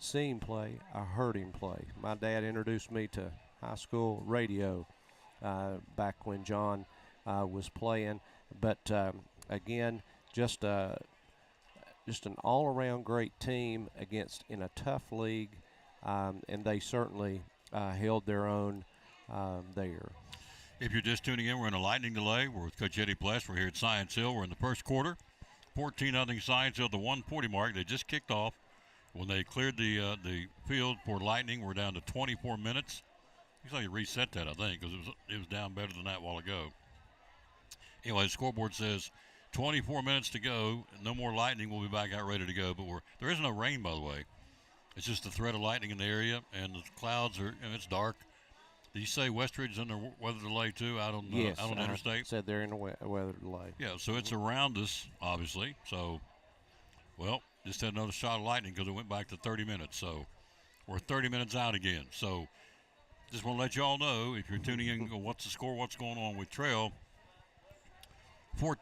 see him play. I heard him play. My dad introduced me to high school radio back when John was playing. But again, just an all-around great team in a tough league, and they certainly held their own there. If you're just tuning in, we're in a lightning delay. We're with Coach Eddie Bless. We're here at Science Hill. We're in the first quarter. 14-0 Science Hill, the 1:40 mark. They just kicked off. When they cleared the field for lightning, we're down to 24 minutes. Looks like you reset that, I think, because it was down better than that a while ago. Anyway, the scoreboard says 24 minutes to go. No more lightning. We'll be back out ready to go. But there is no rain, by the way. It's just the threat of lightning in the area, and the clouds are, and it's dark. Did you say Westridge is under weather delay too out on the interstate? Said they're in a weather delay. Yeah, so it's around us, obviously. So, well, just had another shot of lightning because it went back to 30 minutes. So we're 30 minutes out again. So just want to let you all know, if you're tuning in, what's the score, what's going on with Trail.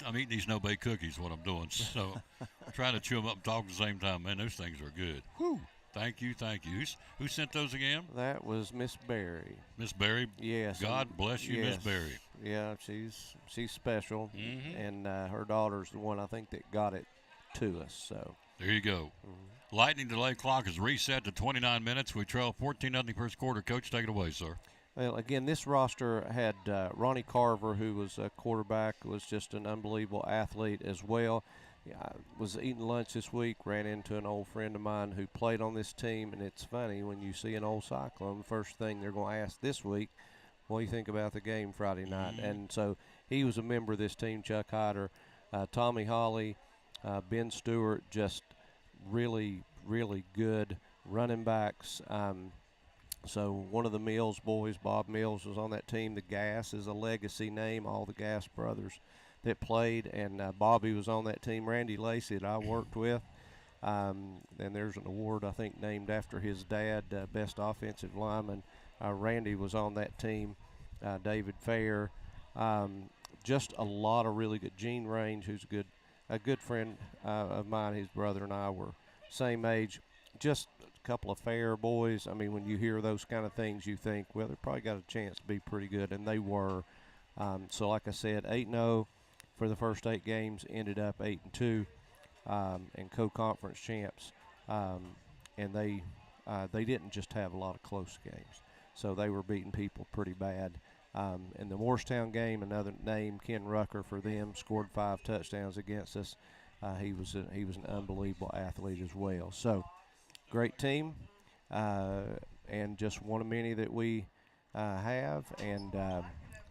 I'm eating these no-bake cookies, what I'm doing. So I'm trying to chew them up and talk at the same time. Man, those things are good. Whew. Thank you. Who sent those again? That was Miss Berry. Miss Berry? Yes. God bless you, yes. Miss Berry. Yeah, she's special, and her daughter's the one I think that got it to us. So there you go. Lightning delay clock is reset to 29 minutes. We trail 14-0 first quarter. Coach, take it away, sir. Well, again, this roster had Ronnie Carver, who was a quarterback, was just an unbelievable athlete as well. I was eating lunch this week, ran into an old friend of mine who played on this team, and it's funny when you see an old Cyclone, the first thing they're going to ask this week, what do you think about the game Friday night? And so he was a member of this team, Chuck Hyder, Tommy Hawley, Ben Stewart, just really, really good running backs. So one of the Mills boys, Bob Mills, was on that team. The Gas is a legacy name, all the Gas brothers that played, and Bobby was on that team. Randy Lacey that I worked with, and there's an award I think named after his dad, best offensive lineman. Randy was on that team. David Fair, just a lot of really good. Gene Range, who's a good friend of mine. His brother and I were same age. Just a couple of fair boys. I mean, when you hear those kind of things, you think, well, they probably got a chance to be pretty good, and they were. So, like I said, 8-0 for the first 8 games, ended up 8-2, and co-conference champs. And they didn't just have a lot of close games, so they were beating people pretty bad. In the Morristown game, another name, Ken Rucker for them, scored 5 touchdowns against us. He was an unbelievable athlete as well. So, great team, and just one of many that we have, and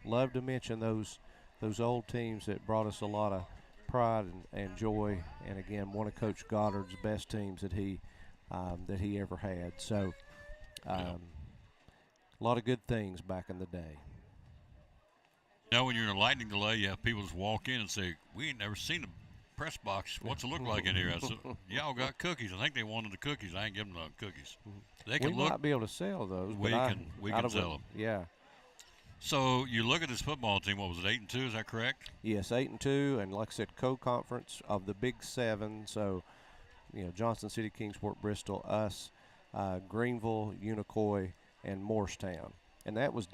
love to mention those old teams that brought us a lot of pride and joy, and again, one of Coach Goddard's best teams that he ever had. So, a lot of good things back in the day. Now, when you're in a lightning delay, you have people just walk in and say, "We ain't never seen a press box. What's it look like in here?" I said, "Y'all got cookies." I think they wanted the cookies. I ain't giving them the cookies. They can we might be able to sell those. We can sell them. Yeah. So you look at this football team. What was it, 8-2? Is that correct? Yes, 8-2, and like I said, co-conference of the Big Seven. So, Johnson City, Kingsport, Bristol, us, Greenville, Unicoi, and Morristown. And that was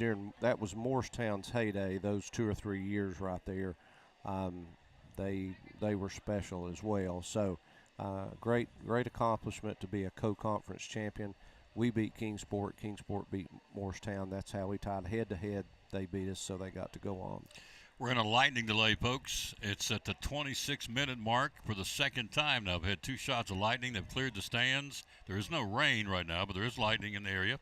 Morristown's heyday. Those 2 or 3 years right there, they were special as well. So, great accomplishment to be a co-conference champion. We beat Kingsport. Kingsport beat Morristown. That's how we tied head-to-head. They beat us, so they got to go on. We're in a lightning delay, folks. It's at the 26-minute mark for the second time now. I've had 2 shots of lightning. They've cleared the stands. There is no rain right now, but there is lightning in the area.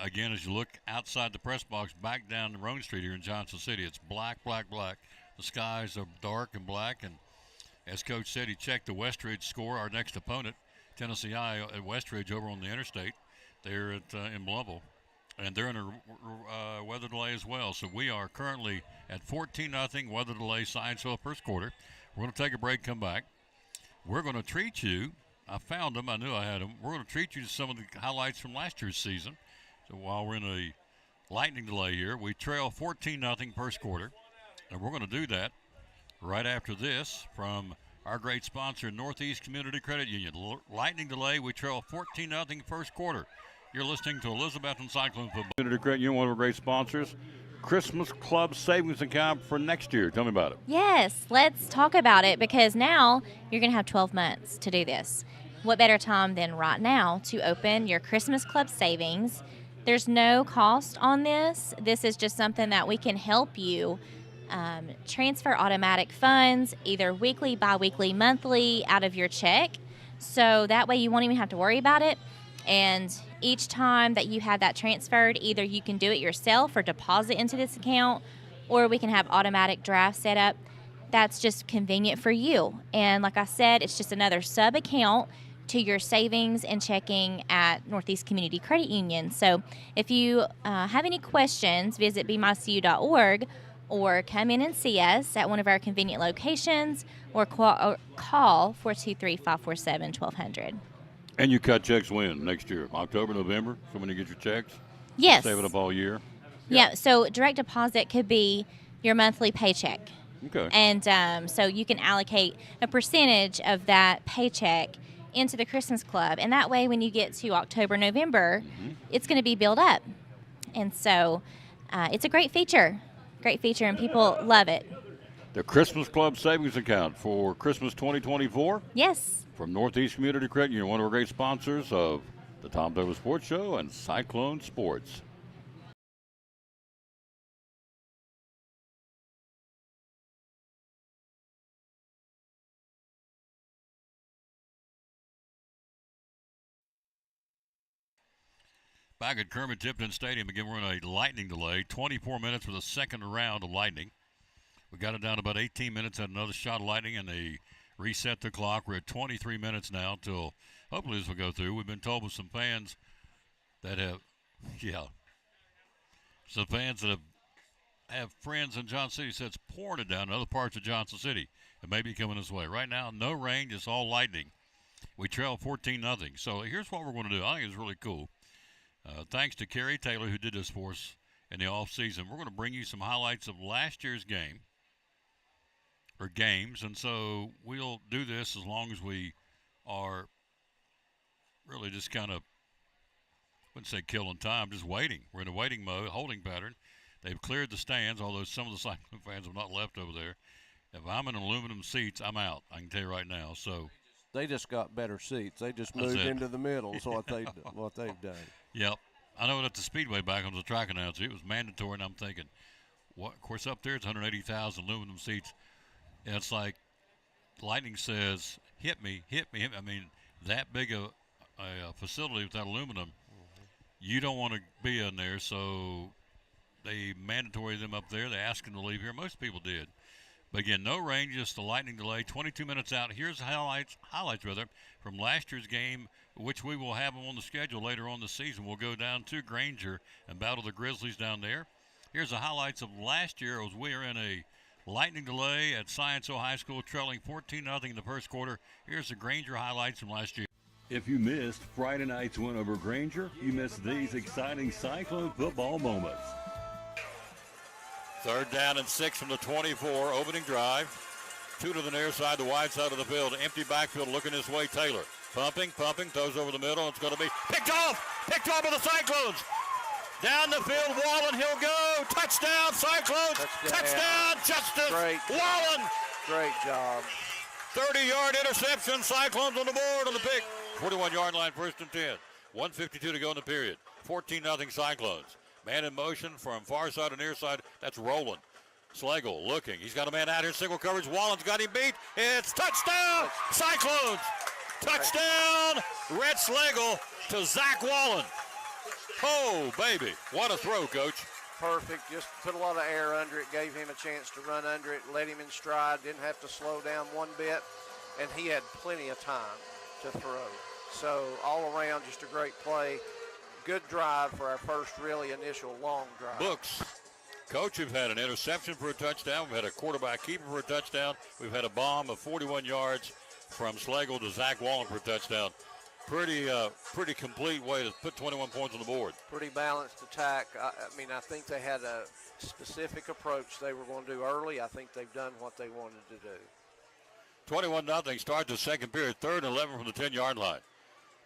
Again, as you look outside the press box back down the Roan Street here in Johnson City, it's black, black, black. The skies are dark and black, and as Coach said, he checked the Westridge score, our next opponent, Tennessee I at Westridge over on the interstate. They're in Bluffville, and they're in a weather delay as well. So we are currently at 14-0 weather delay, Science Hill first quarter. We're going to take a break, come back. We're going to treat you. I found them. I knew I had them. We're going to treat you to some of the highlights from last year's season. So while we're in a lightning delay here, we trail 14-0 first quarter, and we're going to do that right after this from our great sponsor, Northeast Community Credit Union. Lightning delay, we trail 14-0 first quarter. You're listening to Elizabethton Cyclone Football. Community Credit Union, one of our great sponsors. Christmas Club savings account for next year. Tell me about it. Yes, let's talk about it, because now you're going to have 12 months to do this. What better time than right now to open your Christmas Club savings? There's no cost on this. This is just something that we can help you transfer automatic funds, either weekly, bi-weekly, monthly, out of your check. So that way you won't even have to worry about it. And each time that you have that transferred, either you can do it yourself or deposit into this account, or we can have automatic draft set up. That's just convenient for you. And like I said, it's just another sub account to your savings and checking at Northeast Community Credit Union. So if you have any questions, visit bemycu.org or come in and see us at one of our convenient locations, or call 423-547-1200. And you cut checks when? Next year? October, November? So when you get your checks? Yes. Save it up all year? Yeah, so direct deposit could be your monthly paycheck. Okay. And so you can allocate a percentage of that paycheck into the Christmas Club. And that way, when you get to October, November, it's going to be built up. And so it's a great feature, and people love it. The Christmas Club savings account for Christmas 2024? Yes. From Northeast Community Credit Union, one of our great sponsors of the Tom Douglas Sports Show and Cyclone Sports. Back at Kermit-Tipton Stadium, again, we're in a lightning delay. 24 minutes for the second round of lightning. We got it down to about 18 minutes, had another shot of lightning, and they reset the clock. We're at 23 minutes now till hopefully this will go through. We've been told with some fans that some fans that have friends in Johnson City said it's pouring it down in other parts of Johnson City. It may be coming this way. Right now, no rain, just all lightning. We trail 14-0. So here's what we're going to do. I think it's really cool. Thanks to Kerry Taylor, who did this for us in the off season. We're going to bring you some highlights of last year's game or games, and so we'll do this as long as we are really just kind of, I wouldn't say killing time, just waiting. We're in a waiting mode, holding pattern. They've cleared the stands, although some of the Cyclone fans have not left over there. If I'm in aluminum seats, I'm out. I can tell you right now. So they just got better seats. They just moved into the middle. Is what they've done. Yep. I know at the Speedway back on the track announcer, it was mandatory, and I'm thinking, what? Of course, up there it's 180,000 aluminum seats. And it's like Lightning says, hit me, hit me, hit me. I mean, that big a facility with that aluminum, you don't want to be in there, so they mandatory them up there. They asked them to leave here. Most people did. But again, no rain, just a lightning delay. 22 minutes out. Here's highlights from last year's game, which we will have them on the schedule later on this season. We'll go down to Granger and battle the Grizzlies down there. Here's the highlights of last year as we are in a lightning delay at Science-O High School, trailing 14-0 in the first quarter. Here's the Granger highlights from last year. If you missed Friday night's win over Granger, you missed these exciting Cyclone football moments. 3rd down and 6 from the 24, opening drive. 2 to the near side, the wide side of the field. Empty backfield looking this way, Taylor. Pumping, throws over the middle. It's going to be picked off by the Cyclones. Down the field, Wallen, he'll go. Touchdown, Cyclones. Touchdown, Justice. Wallen. Great job. 30-yard interception, Cyclones on the board on the pick. 41-yard line, 1st and 10. 1:52 to go in the period. 14-0 Cyclones. Man in motion from far side to near side. That's Rowland. Slagle looking. He's got a man out here. Single coverage. Wallen's got him beat. It's touchdown, Cyclones. Touchdown, Rhett Slagle to Zach Wallen. Oh, baby. What a throw, Coach. Perfect. Just put a lot of air under it. Gave him a chance to run under it. Let him in stride. Didn't have to slow down one bit. And he had plenty of time to throw. So all around, just a great play. Good drive for our first really initial long drive. Books. Coach, we've had an interception for a touchdown. We've had a quarterback keeper for a touchdown. We've had a bomb of 41 yards from Slagle to Zach Wallen for a touchdown. Pretty complete way to put 21 points on the board. Pretty balanced attack. I think they had a specific approach they were going to do early. I think they've done what they wanted to do. 21-0. Start the second period. 3rd and 11 from the 10-yard line.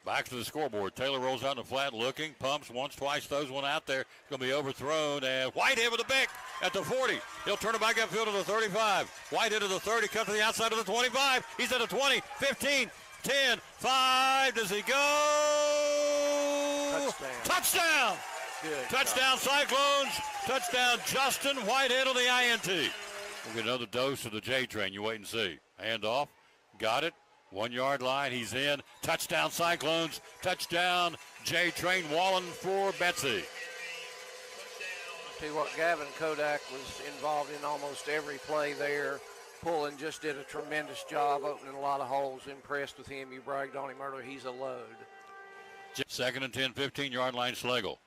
Back to the scoreboard. Taylor rolls out in the flat, looking, pumps once, twice, throws one out there. It's going to be overthrown, and Whitehead with a pick at the 40. He'll turn it back upfield to the 35. Whitehead to the 30, cut to the outside of the 25. He's at the 20, 15, 10, 5. Does he go? Touchdown! Good Touchdown, Cyclones. Touchdown, Justin Whitehead on the INT. We'll get another dose of the J train. You wait and see. Hand off. Got it. 1 yard line. He's in. Touchdown, Cyclones. Touchdown, J train. Wallen for Betsy. See what Gavin Kodak was involved in almost every play there. Pullen just did a tremendous job opening a lot of holes. Impressed with him. You bragged on him earlier. He's a load. 2nd and 10, 15-yard line, Slagle.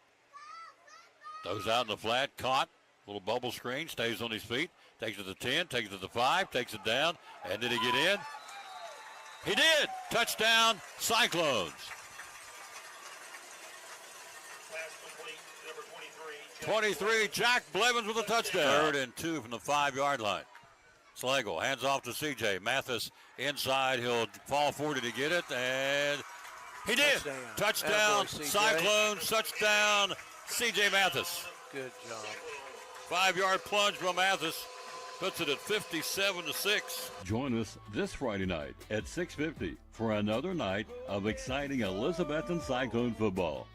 Throws out in the flat, caught. Little bubble screen, stays on his feet. Takes it to the 10, takes it to the 5, takes it down. And did he get in? He did. Touchdown, Cyclones. 23, Jack Blevins with a touchdown. 3rd and 2 from the 5-yard line. Slagle hands off to C.J. Mathis inside. He'll fall forward to get it, and he did. Touchdown, Cyclones. Touchdown, C.J. Mathis. Good job. 5-yard plunge from Mathis. Puts it at 57-6. Join us this Friday night at 6:50 for another night of exciting Elizabethton Cyclone football.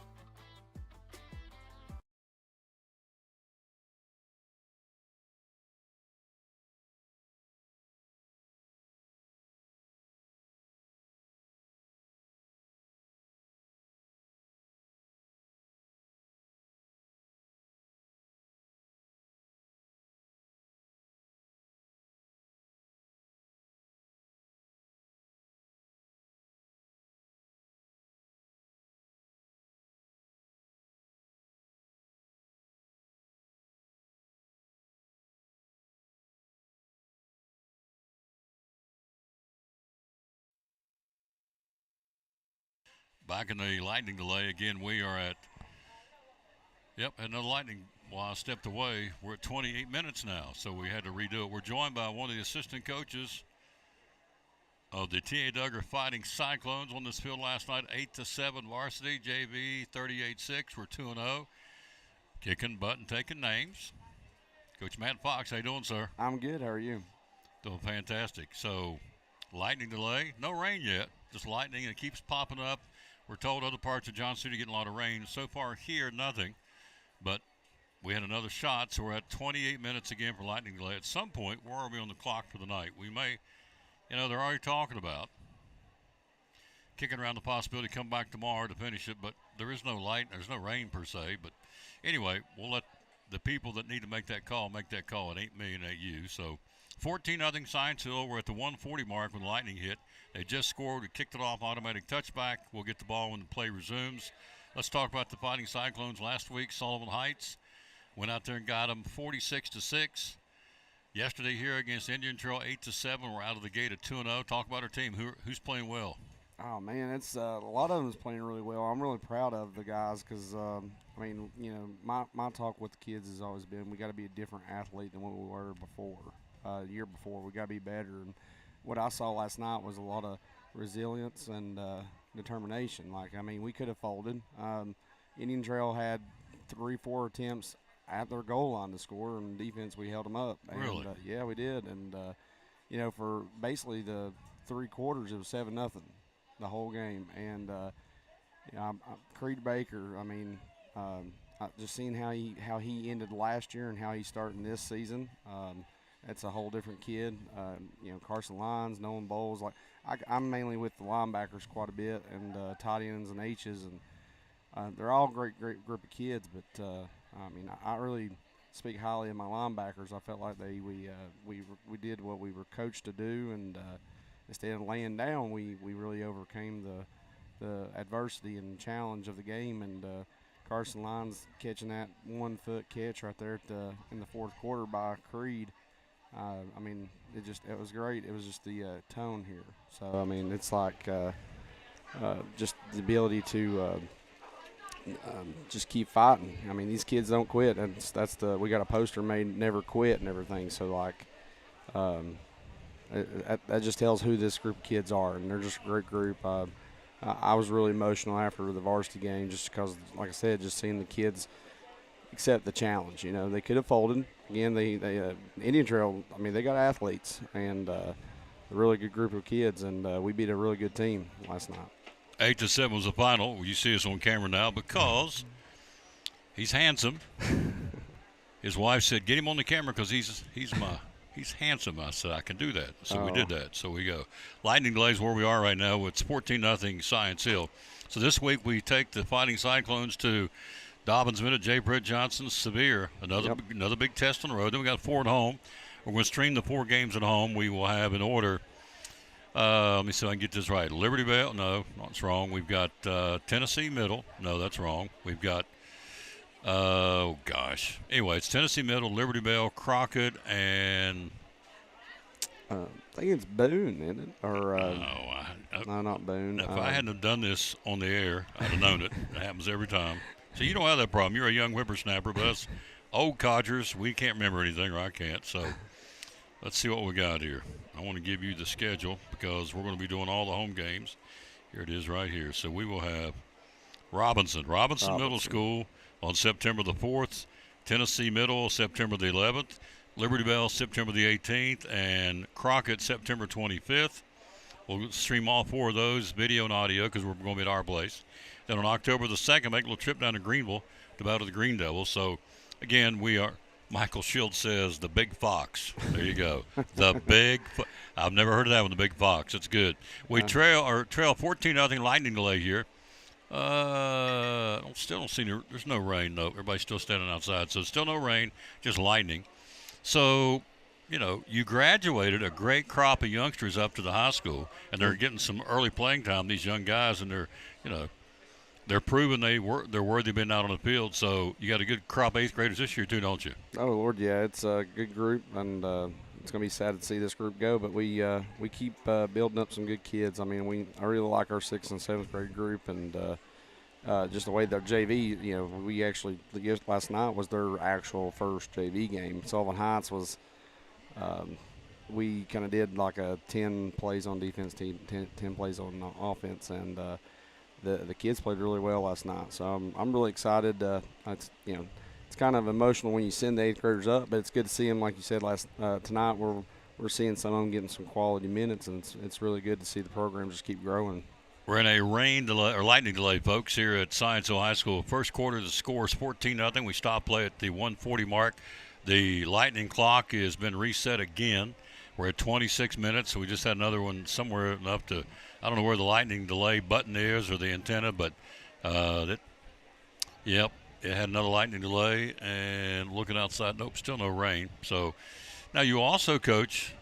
back in the lightning delay. Again, we are at, another lightning. While I stepped away, we're at 28 minutes now, so we had to redo it. We're joined by one of the assistant coaches of the T.A. Duggar Fighting Cyclones on this field last night, 8-7 varsity, JV 38-6. We're 2-0, kicking butt and taking names. Coach Matt Fox, how you doing, sir? I'm good. How are you? Doing fantastic. So, lightning delay, no rain yet, just lightning, and it keeps popping up. We're told other parts of Johnson City getting a lot of rain. So far here, nothing, but we had another shot, so we're at 28 minutes again for lightning delay. At some point, where are we on the clock for the night? We may, they're already talking about kicking around the possibility to come back tomorrow to finish it, but there is no light, there's no rain per se. But anyway, we'll let the people that need to make that call. It ain't me and ain't you. So 14-0 Science Hill. We're at the 140 mark when the lightning hit. They just scored. We kicked it off, automatic touchback. We'll get the ball when the play resumes. Let's talk about the Fighting Cyclones last week. Sullivan Heights went out there and got them 46-6. Yesterday here against Indian Trail, 8-7. We're out of the gate at 2-0. Talk about our team. Who's playing well? Oh man, it's a lot of them is playing really well. I'm really proud of the guys because my talk with the kids has always been we got to be a different athlete than what we were before. The year before, we got to be better. And what I saw last night was a lot of resilience and determination. We could have folded. Indian Trail had 3-4 attempts at their goal line to score, and defense we held them up. Really? And, yeah, we did. And for basically the 3 quarters, it was 7-0 the whole game. And Creed Baker, just seeing how he ended last year and how he's starting this season. That's a whole different kid. Carson Lyons, Nolan Bowles. I'm mainly with the linebackers quite a bit, and tight ends and H's, and they're all great group of kids. But I really speak highly of my linebackers. I felt like we did what we were coached to do, and instead of laying down, we really overcame the adversity and challenge of the game. And Carson Lyons catching that 1-foot catch right there in the fourth quarter by Creed. It was great. It was just the tone here. So it's like just the ability to just keep fighting. These kids don't quit. We got a poster made, never quit and everything. So that just tells who this group of kids are, and they're just a great group. I was really emotional after the varsity game just because, like I said, just seeing the kids accept the challenge. They could have folded. Again, Indian Trail, they got athletes and a really good group of kids, and we beat a really good team last night. 8-7 was the final. You see us on camera now because he's handsome. His wife said, "Get him on the camera because he's handsome." I said, "I can do that." So we did that. So we go. Lightning delays where we are right now. It's 14-0 Science Hill. So this week we take the Fighting Cyclones to Dobbins Minute, J. Britt Johnson, Sevier. Another big test on the road. Then we got 4 at home. We're going to stream the 4 games at home. We will have in order. Let me see if I can get this right. Liberty Bell. No, that's wrong. We've got Tennessee Middle. No, that's wrong. We've got, Anyway, it's Tennessee Middle, Liberty Bell, Crockett, and I think it's Boone, isn't it? Or no, not Boone. If I hadn't have done this on the air, I'd have known it. It happens every time. So you don't have that problem. You're a young whippersnapper, but us old codgers, we can't remember anything, or I can't. So let's see what we got here. I want to give you the schedule because we're going to be doing all the home games. Here it is right here. So we will have Robinson Middle School on September the 4th, Tennessee Middle September the 11th, Liberty Bell September the 18th, and Crockett September 25th. We'll stream all 4 of those, video and audio, because we're going to be at our place. Then on October the 2nd, make a little trip down to Greenville to battle the Green Devils. So, again, we are – Michael Shield says the Big Fox. There you go. The Big – I've never heard of that one, the Big Fox. It's good. We trail 14-0 lightning delay here. Still don't see – there's no rain, though. Everybody's still standing outside. So, still no rain, just lightning. So – you graduated a great crop of youngsters up to the high school, and they're getting some early playing time, these young guys, and they're proving they're worthy of being out on the field. So you got a good crop of 8th graders this year too, don't you? Oh, Lord, yeah. It's a good group, and it's going to be sad to see this group go, but we keep building up some good kids. I mean, I really like our 6th and 7th grade group, and just the way their JV, we actually last night was their actual first JV game. Sullivan Heights was. We kind of did like a 10 plays on defense, 10 plays on offense, and the kids played really well last night. So I'm really excited. It's kind of emotional when you send the 8th graders up, but it's good to see them, like you said tonight. We're seeing some of them getting some quality minutes, and it's really good to see the program just keep growing. We're in a rain delay or lightning delay, folks, here at Science Hill High School. First quarter, the score is 14-0. We stop play at the 1:40 mark. The lightning clock has been reset again. We're at 26 minutes, so we just had another one somewhere up to, I don't know where the lightning delay button is or the antenna, but it had another lightning delay. And looking outside, nope, still no rain. So now you also coach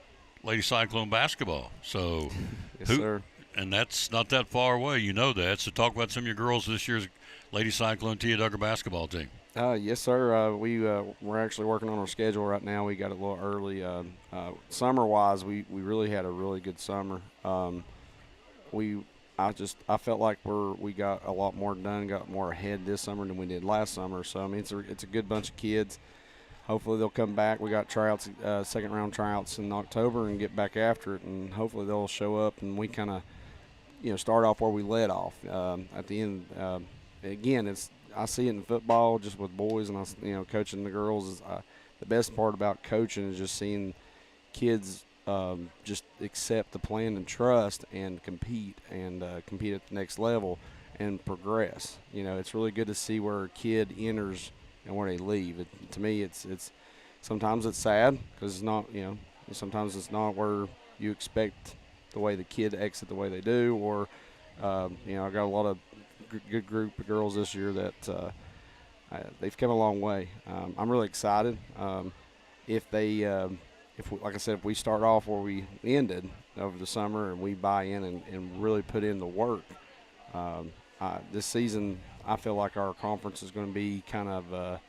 Lady Cyclone basketball. So yes, sir. And that's not that far away, you know that. So talk about some of your girls this year's Lady Cyclone Tia Duggar basketball team. Yes, sir. We're actually working on our schedule right now. We got it a little early. Summer-wise, we really had a really good summer. I felt like we got a lot more done, got more ahead this summer than we did last summer. So I mean, it's a good bunch of kids. Hopefully they'll come back. We got tryouts, second-round tryouts in October, and get back after it. And hopefully they'll show up, and we kind of, start off where we led off at the end. Again, I see it in football just with boys, and coaching the girls is the best part about coaching is just seeing kids just accept the plan and trust and compete at the next level and progress. It's really good to see where a kid enters and where they leave. To me, it's sometimes it's sad because it's not sometimes it's not where you expect the way the kid exit the way they do, or I got a lot of good group of girls this year that they've come a long way. I'm really excited. Like I said, if we start off where we ended over the summer and we buy in and really put in the work, this season I feel like our conference is going to be kind of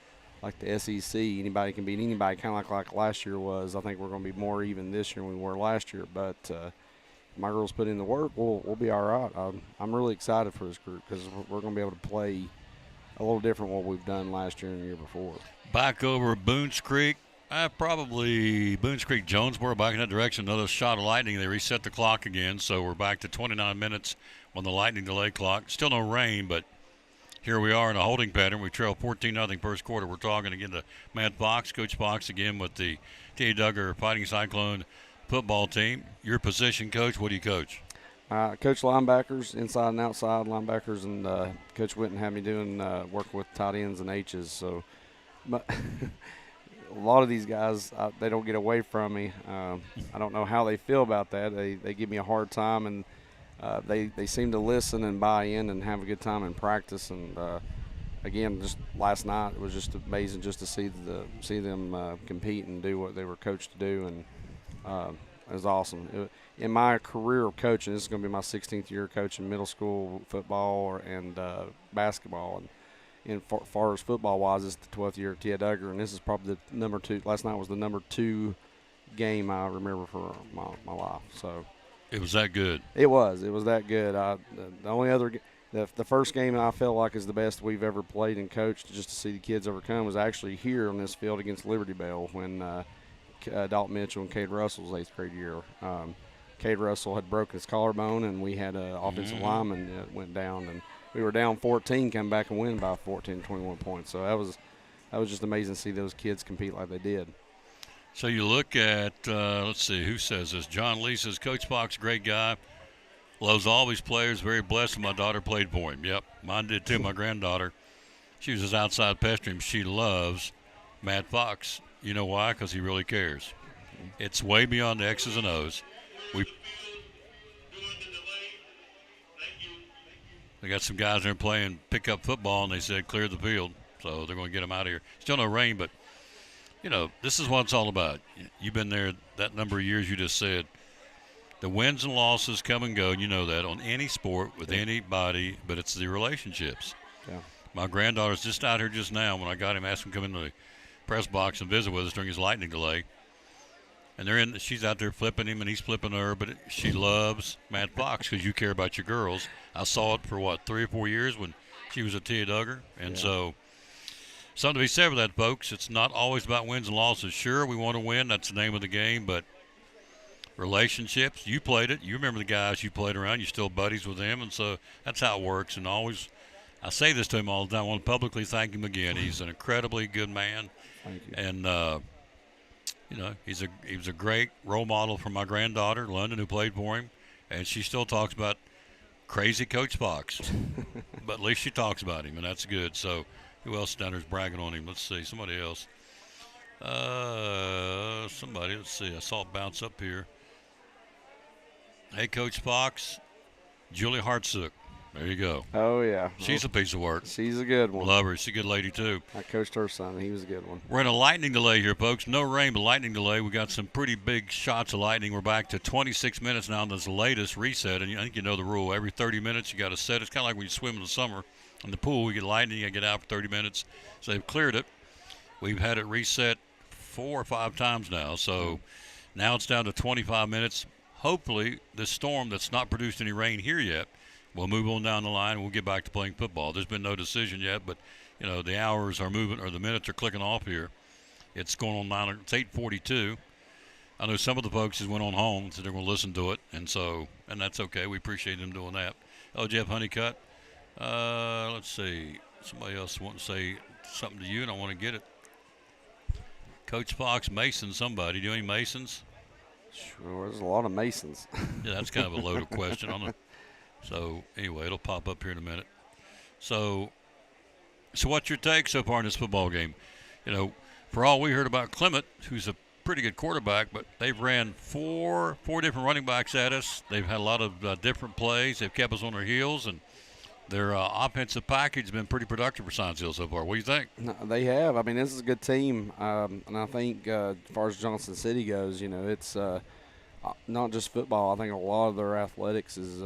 like the SEC. Anybody can beat anybody, kind of like last year was. I think we're going to be more even this year than we were last year, but my girls put in the work, we'll be all right. I'm really excited for this group because we're going to be able to play a little different what we've done last year and the year before. Back over Boones Creek, probably Boones Creek, Jonesboro, back in that direction. Another shot of lightning. They reset the clock again, so we're back to 29 minutes on the lightning delay clock. Still no rain, but here we are in a holding pattern. We trail 14-0 first quarter. We're talking again to Matt Fox, Coach Fox again with the Tia Duggar Fighting Cyclone football team. Your position, Coach, what do you coach? Coach linebackers, inside and outside linebackers, and Coach Witten had me doing work with tight ends and H's. So, but a lot of these guys, they don't get away from me. I don't know how they feel about that. They give me a hard time, and they seem to listen and buy in and have a good time in practice. And again, just last night it was just amazing just to see them compete and do what they were coached to do, and it was awesome. In my career of coaching, this is going to be my 16th year coaching middle school football and basketball. And far as football-wise, it's the 12th year at Tia Duggar, and this is probably the number 2. Last night was the number 2 game I remember for my life. So it was that good. It was that good. The only other the first game I felt like is the best we've ever played and coached, just to see the kids overcome, was actually here on this field against Liberty Bell when Dalton Mitchell and Cade Russell's 8th grade year. Cade Russell had broken his collarbone, and we had an offensive lineman that went down, and we were down 14, come back and win by 14, 21 points. So that was just amazing to see those kids compete like they did. So you look at, let's see, who says this? John Lee says, Coach Fox, great guy, loves all his players, very blessed, and my daughter played for him. Yep, mine did too, my granddaughter. She was his outside pestering. She loves Matt Fox. You know why? Because he really cares. It's way beyond the X's and O's. They got some guys there playing pickup football, and they said clear the field, so they're going to get them out of here. Still no rain, but, this is what it's all about. You've been there that number of years you just said. The wins and losses come and go, and you know that, on any sport with anybody, but it's the relationships. Yeah. My granddaughter's just out here just now when I got him, asked him to come in the press box and visit with us during his lightning delay. and she's out there flipping him, and he's flipping her. But she loves Matt Fox because you care about your girls. I saw it for 3 or 4 years when she was a Tia Duggar, and so something to be said for that, folks. It's not always about wins and losses. Sure, we want to win. That's the name of the game, but relationships, you played it. You remember the guys you played around. You're still buddies with them, and so that's how it works. And always, I say this to him all the time. I want to publicly thank him again. He's an incredibly good man. Thank you. And, he was a great role model for my granddaughter, London, who played for him. And she still talks about crazy Coach Fox. But at least she talks about him, and that's good. So who else down there is bragging on him? Let's see. Somebody else. Let's see. I saw it bounce up here. Hey, Coach Fox, Julie Hartsook. There you go. Oh, yeah. She's a piece of work. She's a good one. Love her. She's a good lady, too. I coached her son. He was a good one. We're in a lightning delay here, folks. No rain, but lightning delay. We got some pretty big shots of lightning. We're back to 26 minutes now. That's the latest reset. And I think you know the rule. Every 30 minutes, you got to set. It's kind of like when you swim in the summer. In the pool, we get lightning. You got to get out for 30 minutes. So they've cleared it. We've had it reset 4 or 5 times now. So now it's down to 25 minutes. Hopefully, this storm that's not produced any rain here yet will move on down the line, and we'll get back to playing football. There's been no decision yet, but, the hours are moving, or the minutes are clicking off here. It's going on 9. It's 8:42. I know some of the folks just went on home, so they're going to listen to it, and that's okay. We appreciate them doing that. Oh, Jeff Honeycutt. Let's see. Somebody else wants to say something to you, and I want to get it. Coach Fox, Mason, somebody. Do you any Masons? Sure, there's a lot of Masons. Yeah, that's kind of a loaded question. So, anyway, it'll pop up here in a minute. So what's your take so far in this football game? For all we heard about Clement, who's a pretty good quarterback, but they've ran four different running backs at us. They've had a lot of different plays. They've kept us on our heels, and their offensive package has been pretty productive for Science Hill so far. What do you think? No, they have. I mean, this is a good team, and I think as far as Johnson City goes, it's not just football. I think a lot of their athletics is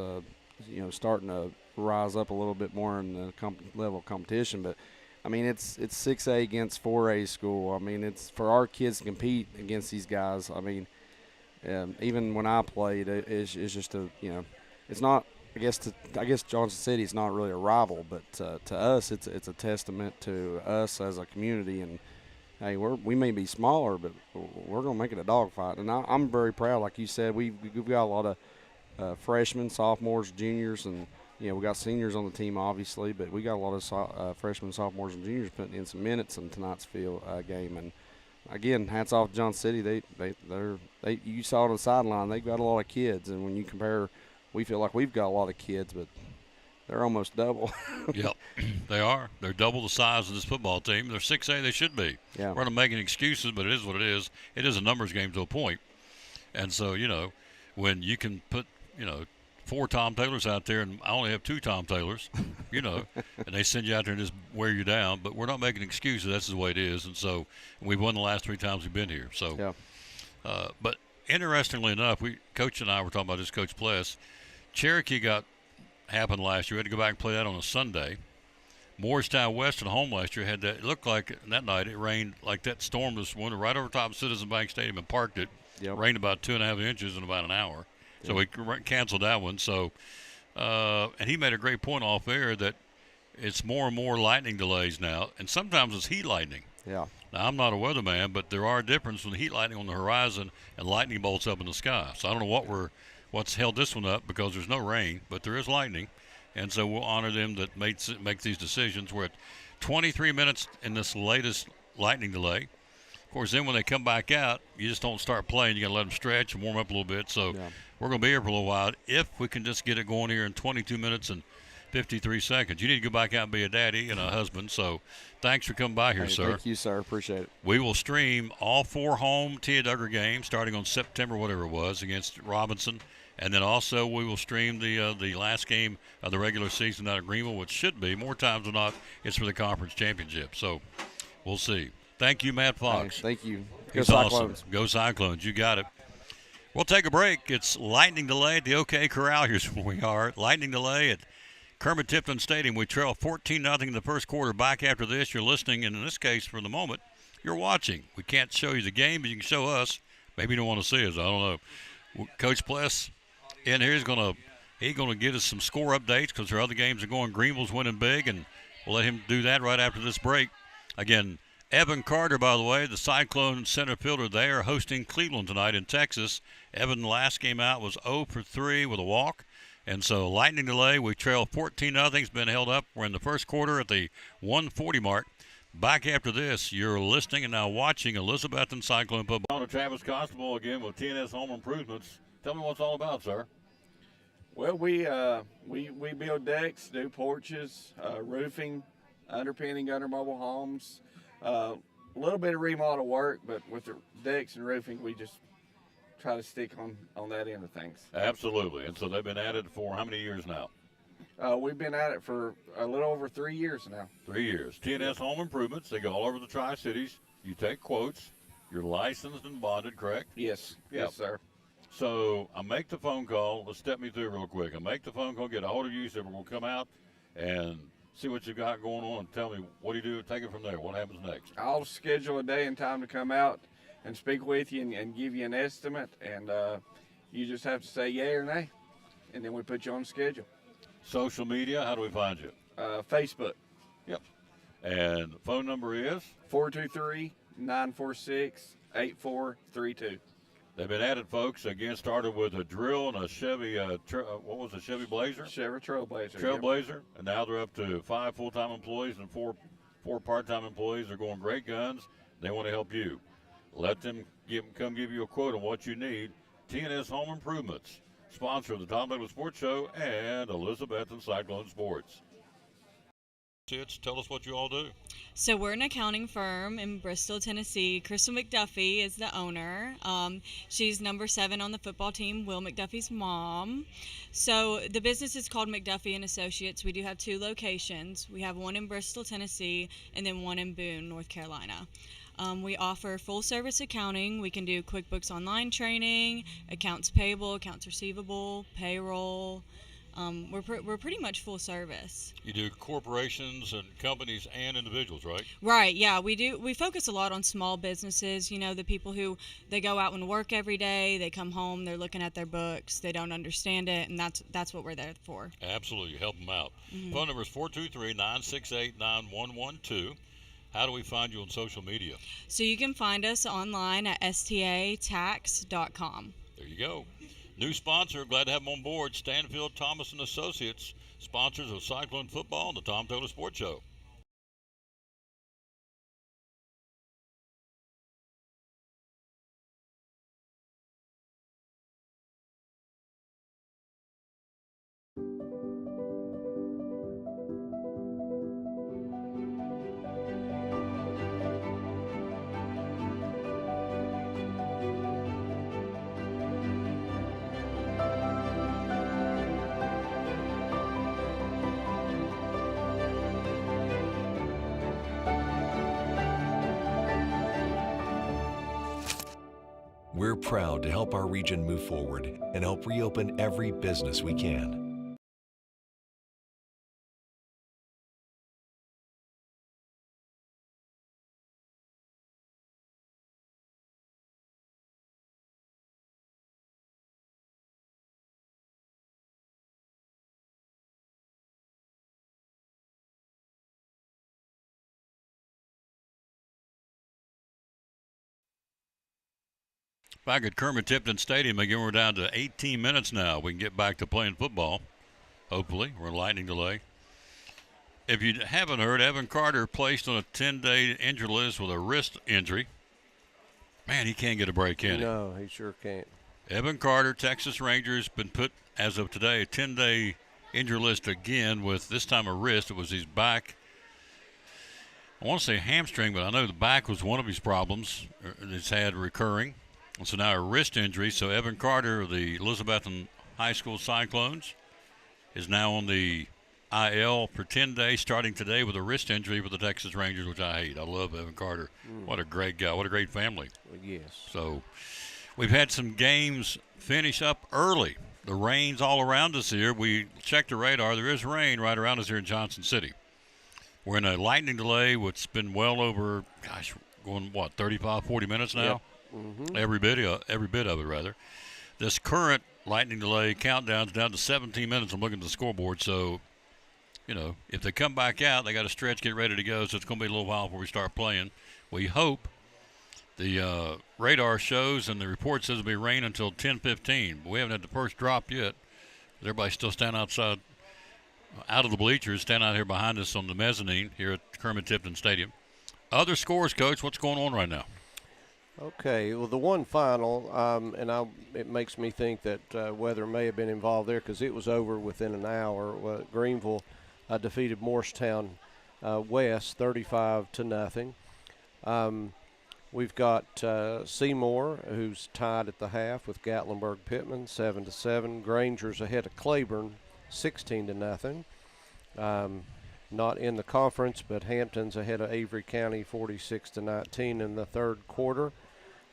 starting to rise up a little bit more in the level of competition. But, I mean, it's 6A against 4A school. I mean, it's for our kids to compete against these guys. I mean, even when I played, it's just it's not. I guess Johnson City is not really a rival, but to us, it's a testament to us as a community. And hey, we may be smaller, but we're gonna make it a dogfight. And I'm very proud. Like you said, we've got a lot of freshmen, sophomores, juniors, and we got seniors on the team, obviously. But we got a lot of freshmen, sophomores, and juniors putting in some minutes in tonight's game. And again, hats off to Johnson City. They you saw on the sideline, they've got a lot of kids, and when you compare. We feel like we've got a lot of kids, but they're almost double. Yep, they are. They're double the size of this football team. They're 6A. They should be. Yeah. We're not making excuses, but it is what it is. It is a numbers game to a point. And so, when you can put, 4 Tom Taylors out there, and I only have 2 Tom Taylors, and they send you out there and just wear you down. But we're not making excuses. That's the way it is. And so we've won the last 3 times we've been here. So, yeah. But interestingly enough, Coach and I were talking about this, Coach Pless. Cherokee happened last year. We had to go back and play that on a Sunday. Morristown West at home last year had that. It looked like that night it rained like that storm was went right over top of Citizen Bank Stadium and parked it. Yep. Rained about 2.5 inches in about an hour. So we canceled that one. So, and he made a great point off air that it's more and more lightning delays now, and sometimes it's heat lightning. Yeah. Now, I'm not a weatherman, but there are differences with heat lightning on the horizon and lightning bolts up in the sky. So I don't know what's held this one up because there's no rain, but there is lightning. And so we'll honor them that make these decisions. We're at 23 minutes in this latest lightning delay. Of course, then when they come back out, you just don't start playing. You got to let them stretch and warm up a little bit. So we're going to be here for a little while. If we can just get it going here in 22 minutes and 53 seconds. You need to go back out and be a daddy and a husband. So thanks for coming by here, sir. Thank you, sir. Appreciate it. We will stream all 4 home Tia Duggar games starting on September, whatever it was, against Robinson. And then also we will stream the last game of the regular season out of Greenville, which should be, more times than not, it's for the conference championship. So we'll see. Thank you, Matt Fox. Thank you. Go Cyclones. Awesome. Go Cyclones. You got it. We'll take a break. It's lightning delay at the OK Corral. Here's where we are. Lightning delay at Kermit Tipton Stadium. We trail 14-0 in the first quarter. Back after this, you're listening, and in this case, for the moment, you're watching. We can't show you the game, but you can show us Maybe you don't want to see us. I don't know. Coach Pless in here is going to get us some score updates because our other games are going. Greenville's winning big, and we'll let him do that right after this break. Again, Evan Carter, by the way, the Cyclone center fielder, they are hosting Cleveland tonight in Texas. Evan, last game out, was 0 for 3 with a walk. And so lightning delay, we trail 14-0. It's been held up. We're in the first quarter at the 1:40 mark. Back after this, you're listening and now watching Elizabethton Cyclone Football. Travis Constable again with TNS Home Improvements. Tell me what it's all about, sir. Well, we build decks, do porches, roofing, underpinning under mobile homes, a little bit of remodel work, but with the decks and roofing, we just try to stick on that end of things. Absolutely. And so they've been at it for how many years now? We've been at it for a little over 3 years now. 3 years. TNS Home Improvements, they go all over the Tri-Cities. You take quotes. You're licensed and bonded, correct? Yes. Yes, sir. So I make the phone call. Let's step me through real quick. I make the phone call, get a hold of you, so we're going to come out and see what you got going on and tell me what do you do, take it from there. What happens next? I'll schedule a day and time to come out and speak with you and give you an estimate, and you just have to say yay or nay, and then we put you on the schedule. Social media, how do we find you? Facebook. Yep. And the phone number is? 423-946-8432. They've been at it, folks. Again, started with a drill and a Chevy, what was it, Chevy Blazer? Chevy Trailblazer. Trailblazer. Yep. And now they're up to 5 full-time employees and four part-time employees. They're going great guns. They want to help you. Let them come give you a quote on what you need. TNS Home Improvements, sponsor of the Tom Douglas Sports Show and Elizabethton Cyclone Sports. Tell us what you all do. So we're an accounting firm in Bristol, Tennessee. Crystal McDuffie is the owner. She's number 7 on the football team, Will McDuffie's mom. So the business is called McDuffie and Associates. We do have 2 locations. We have one in Bristol, Tennessee, and then one in Boone, North Carolina. We offer full-service accounting. We can do QuickBooks Online training, accounts payable, accounts receivable, payroll. We're pretty much full service. You do corporations and companies and individuals, right? Right, yeah, we do. We focus a lot on small businesses, you know, the people who, they go out and work every day, they come home, they're looking at their books, they don't understand it, and that's what we're there for. Absolutely, help them out. Mm-hmm. Phone number is 423-968-9112. How do we find you on social media? So you can find us online at statax.com. There you go. New sponsor, glad to have them on board, Stanfield Thomas & Associates, sponsors of Cyclone Football and the Tom Douglas Sports Show. We're proud to help our region move forward and help reopen every business we can. Back at Kermit-Tipton Stadium, again, we're down to 18 minutes now. We can get back to playing football, hopefully. We're in lightning delay. If you haven't heard, Evan Carter placed on a 10-day injury list with a wrist injury. Man, he can't get a break, can he? No, he sure can't. Evan Carter, Texas Rangers, been put, as of today, a 10-day injury list again with this time a wrist. It was his back. I want to say hamstring, but I know the back was one of his problems it's had recurring. And so now a wrist injury. So Evan Carter of the Elizabethton High School Cyclones is now on the IL for 10 days, starting today with a wrist injury with the Texas Rangers, which I hate. I love Evan Carter. What a great guy. What a great family. Well, yes. So we've had some games finish up early. The rain's all around us here. We checked the radar. There is rain right around us here in Johnson City. We're in a lightning delay, which has been well over, gosh, going, 35, 40 minutes now? Yep. Every bit of it, rather. This current lightning delay countdown's down to 17 minutes. I'm looking at the scoreboard, so if they come back out, they got to stretch, get ready to go. So it's going to be a little while before we start playing. We hope the radar shows and the report says it'll be rain until 10:15. But we haven't had the first drop yet. Everybody's still standing outside, out of the bleachers, standing out here behind us on the mezzanine here at Kermit-Tipton Stadium. Other scores, Coach, what's going on right now? Okay, well, the one final, it makes me think that weather may have been involved there because it was over within an hour. Greenville defeated Morristown West 35-0. We've got Seymour, who's tied at the half with Gatlinburg-Pittman 7-7. Granger's ahead of Claiborne 16-0. Not in the conference, but Hampton's ahead of Avery County 46-19 in the third quarter.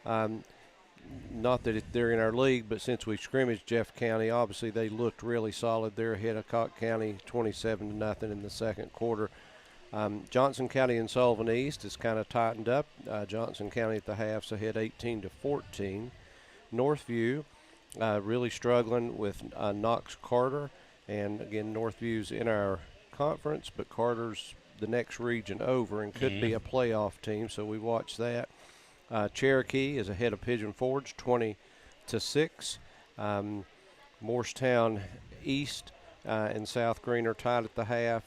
Not that they're in our league, but since we scrimmaged Jeff County, obviously they looked really solid. They're ahead of Cocke County 27-0 in the second quarter. Johnson County and Sullivan East is kind of tightened up. Johnson County at the half's ahead 18-14. Northview really struggling with Knox Carter, and again Northview's in our conference, but Carter's the next region over and could be a playoff team, so we watch that. Cherokee is ahead of Pigeon Forge 20-6. Morristown East and South Green are tied at the half.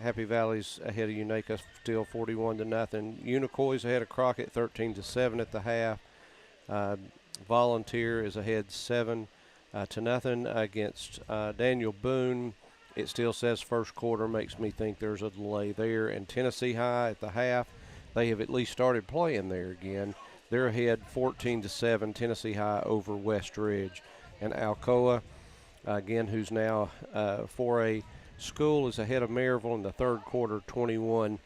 Happy Valley's ahead of Unaka still 41-0. Unicoi ahead of Crockett 13-7 at the half. Volunteer is ahead 7-0 against Daniel Boone. It still says first quarter, makes me think there's a delay there. And Tennessee High at the half, they have at least started playing there again. They're ahead 14-7, Tennessee High over West Ridge. And Alcoa, again, who's now 4A school, is ahead of Maryville in the third quarter 21-14.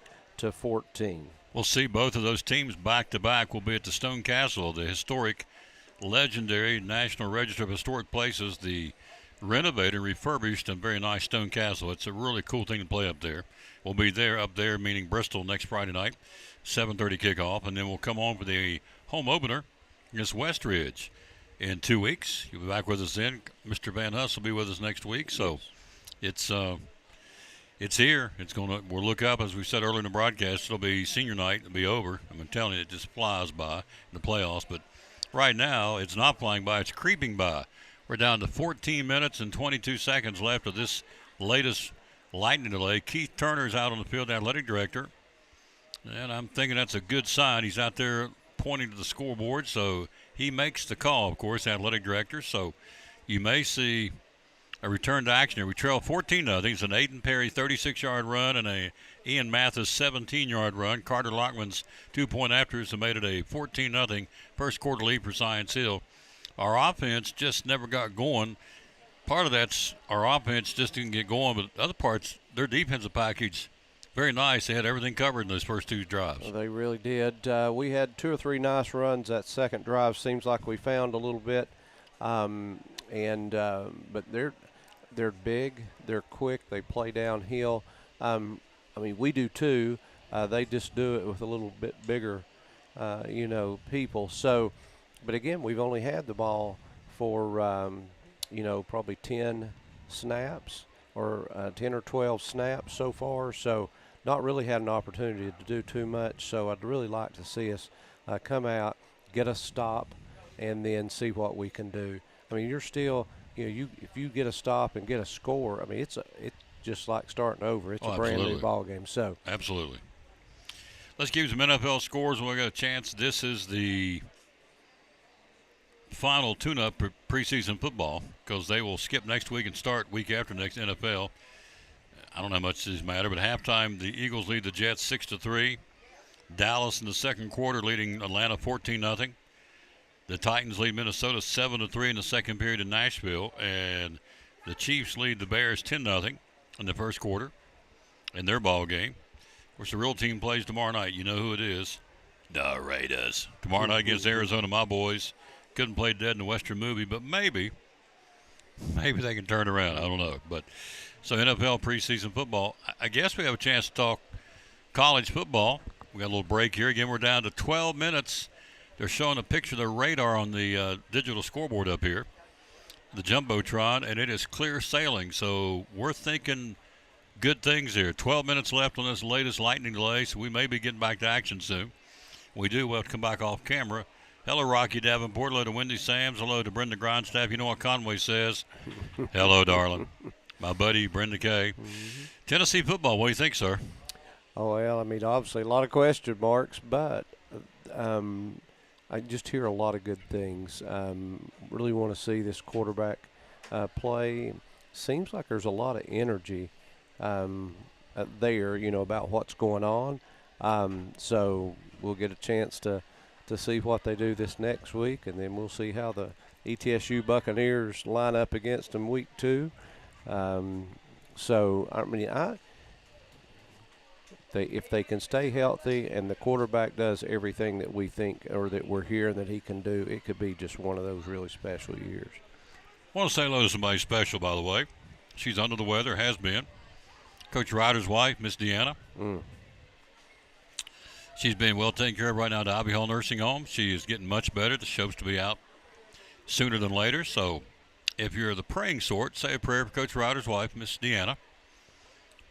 We'll see both of those teams back-to-back. Will be at the Stone Castle, the historic, legendary National Register of Historic Places, the renovated, refurbished, and very nice Stone Castle. It's a really cool thing to play up there. We'll be there, up there, meaning Bristol, next Friday night, 7:30 kickoff, and then we'll come on for the home opener against West Ridge in 2 weeks. You'll be back with us then. Mr. Van Huss will be with us next week, so it's here. We'll look up, as we said earlier in the broadcast, it'll be senior night. It'll be over. I'm telling you, it just flies by in the playoffs, but right now it's not flying by, it's creeping by. We're down to 14 minutes and 22 seconds left of this latest lightning delay. Keith Turner's out on the field, the athletic director, and I'm thinking that's a good sign. He's out there pointing to the scoreboard, so he makes the call, of course, athletic director. So you may see a return to action here. We trail 14-0. It's an Aiden Perry 36-yard run and a Ian Mathis 17-yard run. Carter Lockman's 2-point afters have made it a 14-0 first quarter lead for Science Hill. Our offense just never got going. Part of that's our offense just didn't get going, but other parts, their defensive package, very nice. They had everything covered in those first two drives. Well, they really did. We had 2 or 3 nice runs that second drive. Seems like we found a little bit, but they're big, they're quick, they play downhill. We do too. They just do it with a little bit bigger, people. So. But again, we've only had the ball for, probably 10 snaps or 10 or 12 snaps so far. So not really had an opportunity to do too much. So I'd really like to see us come out, get a stop, and then see what we can do. You're still, if you get a stop and get a score, it's just like starting over. It's a brand new ball game. So absolutely. Let's give you some NFL scores when we got a chance. This is the final tune-up for preseason football because they will skip next week and start week after next NFL. I don't know how much this matter, but halftime the Eagles lead the Jets 6-3. Dallas in the second quarter leading Atlanta 14-0. The Titans lead Minnesota 7-3 in the second period in Nashville, and the Chiefs lead the Bears 10-0 in the first quarter in their ball game. Of course, the real team plays tomorrow night. You know who it is. The Raiders. Tomorrow night against Arizona, my boys. Couldn't play dead in the Western movie, but maybe they can turn around. I don't know. But so NFL preseason football. I guess we have a chance to talk college football. We got a little break here. Again, we're down to 12 minutes they're showing a picture of their radar on the digital scoreboard up here, the Jumbotron, and it is clear sailing. So we're thinking good things here. 12 minutes left on this latest lightning delay, so we may be getting back to action soon. We do. We'll have to come back off camera. Hello, Rocky Davenport. Hello to Wendy Sams. Hello to Brenda Grindstaff. You know what Conway says? Hello, darling. My buddy, Brenda Kay. Tennessee football, what do you think, sir? Oh, well, I mean, obviously a lot of question marks, but I just hear a lot of good things. Really want to see this quarterback play. Seems like there's a lot of energy there, about what's going on. So we'll get a chance to see what they do this next week, and then we'll see how the ETSU Buccaneers line up against them week 2. So, I mean, if they can stay healthy and the quarterback does everything that we think or that we're hearing that he can do, it could be just one of those really special years. I want to say hello to somebody special, by the way. She's under the weather, has been. Coach Ryder's wife, Miss Deanna. She's being well taken care of right now at Ivy Hall Nursing Home. She is getting much better. The show's to be out sooner than later. So if you're the praying sort, say a prayer for Coach Ryder's wife, Miss Deanna.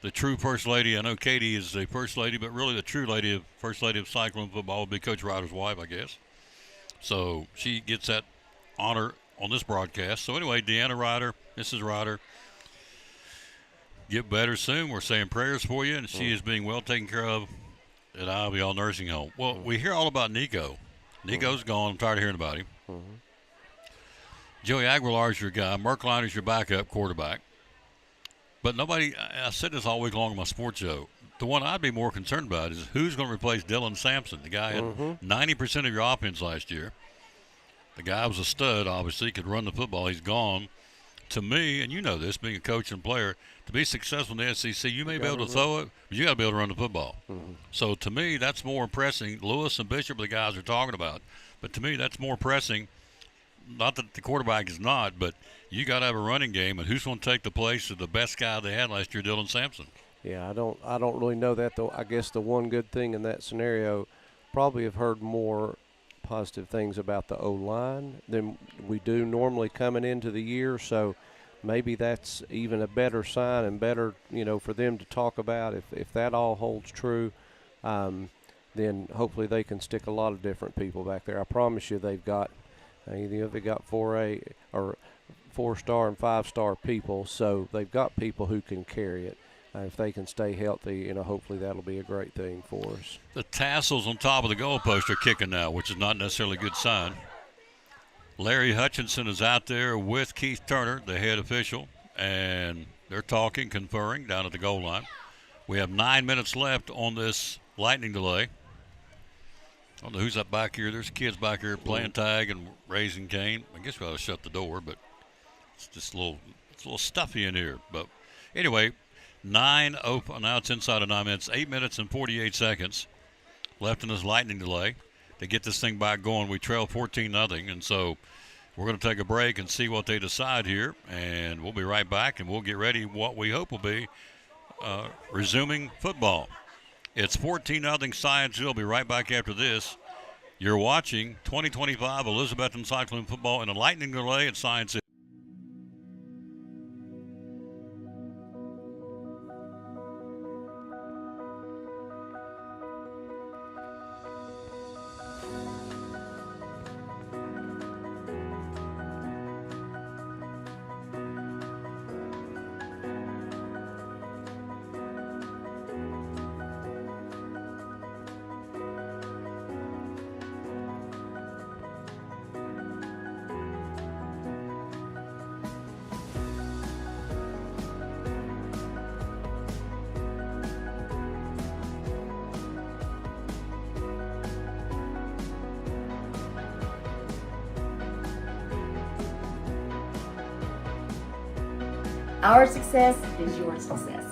The true first lady, I know Katie is the first lady, but really the true first lady of Cyclone football would be Coach Ryder's wife, I guess. So she gets that honor on this broadcast. So anyway, Deanna Ryder, Mrs. Ryder, get better soon. We're saying prayers for you, and she is being well taken care of at Ivy Hall Nursing Home. Well, we hear all about Nico. Nico's gone. I'm tired of hearing about him. Joey Aguilar is your guy. Merkline is your backup quarterback. But nobody, I said this all week long on my sports show, the one I'd be more concerned about is who's going to replace Dylan Sampson. The guy had 90% of your offense last year. The guy was a stud, obviously, could run the football. He's gone. To me, and you know this, being a coach and player, to be successful in the SEC, you may be able to throw it, but you got to be able to run the football. So to me, that's more pressing. Lewis and Bishop are the guys we're talking about. But to me, that's more pressing. Not that the quarterback is not, but you got to have a running game, and who's going to take the place of the best guy they had last year, Dylan Sampson? Yeah, I don't really know that, though. I guess the one good thing in that scenario, probably have heard more positive things about the O-line than we do normally coming into the year. So maybe that's even a better sign and better, for them to talk about. If that all holds true, then hopefully they can stick a lot of different people back there. I promise you they've got – they got 4A or 4-star and 5-star people, so they've got people who can carry it. If they can stay healthy, hopefully that'll be a great thing for us. The tassels on top of the goalpost are kicking now, which is not necessarily a good sign. Larry Hutchinson is out there with Keith Turner, the head official, and they're talking, conferring down at the goal line. We have 9 minutes left on this lightning delay. I don't know who's up back here. There's kids back here playing tag and raising Cane. I guess we ought to shut the door, but it's just a little stuffy in here. But anyway, 9 open. Now it's inside of 9 minutes. 8 minutes and 48 seconds left in this lightning delay to get this thing back going. We trail 14-0, and so we're going to take a break and see what they decide here, and we'll be right back, and we'll get ready what we hope will be resuming football. It's 14-0 Science. We'll be right back after this. You're watching 2025 Elizabethton Cyclone football in a lightning delay at Science. Our success is your success.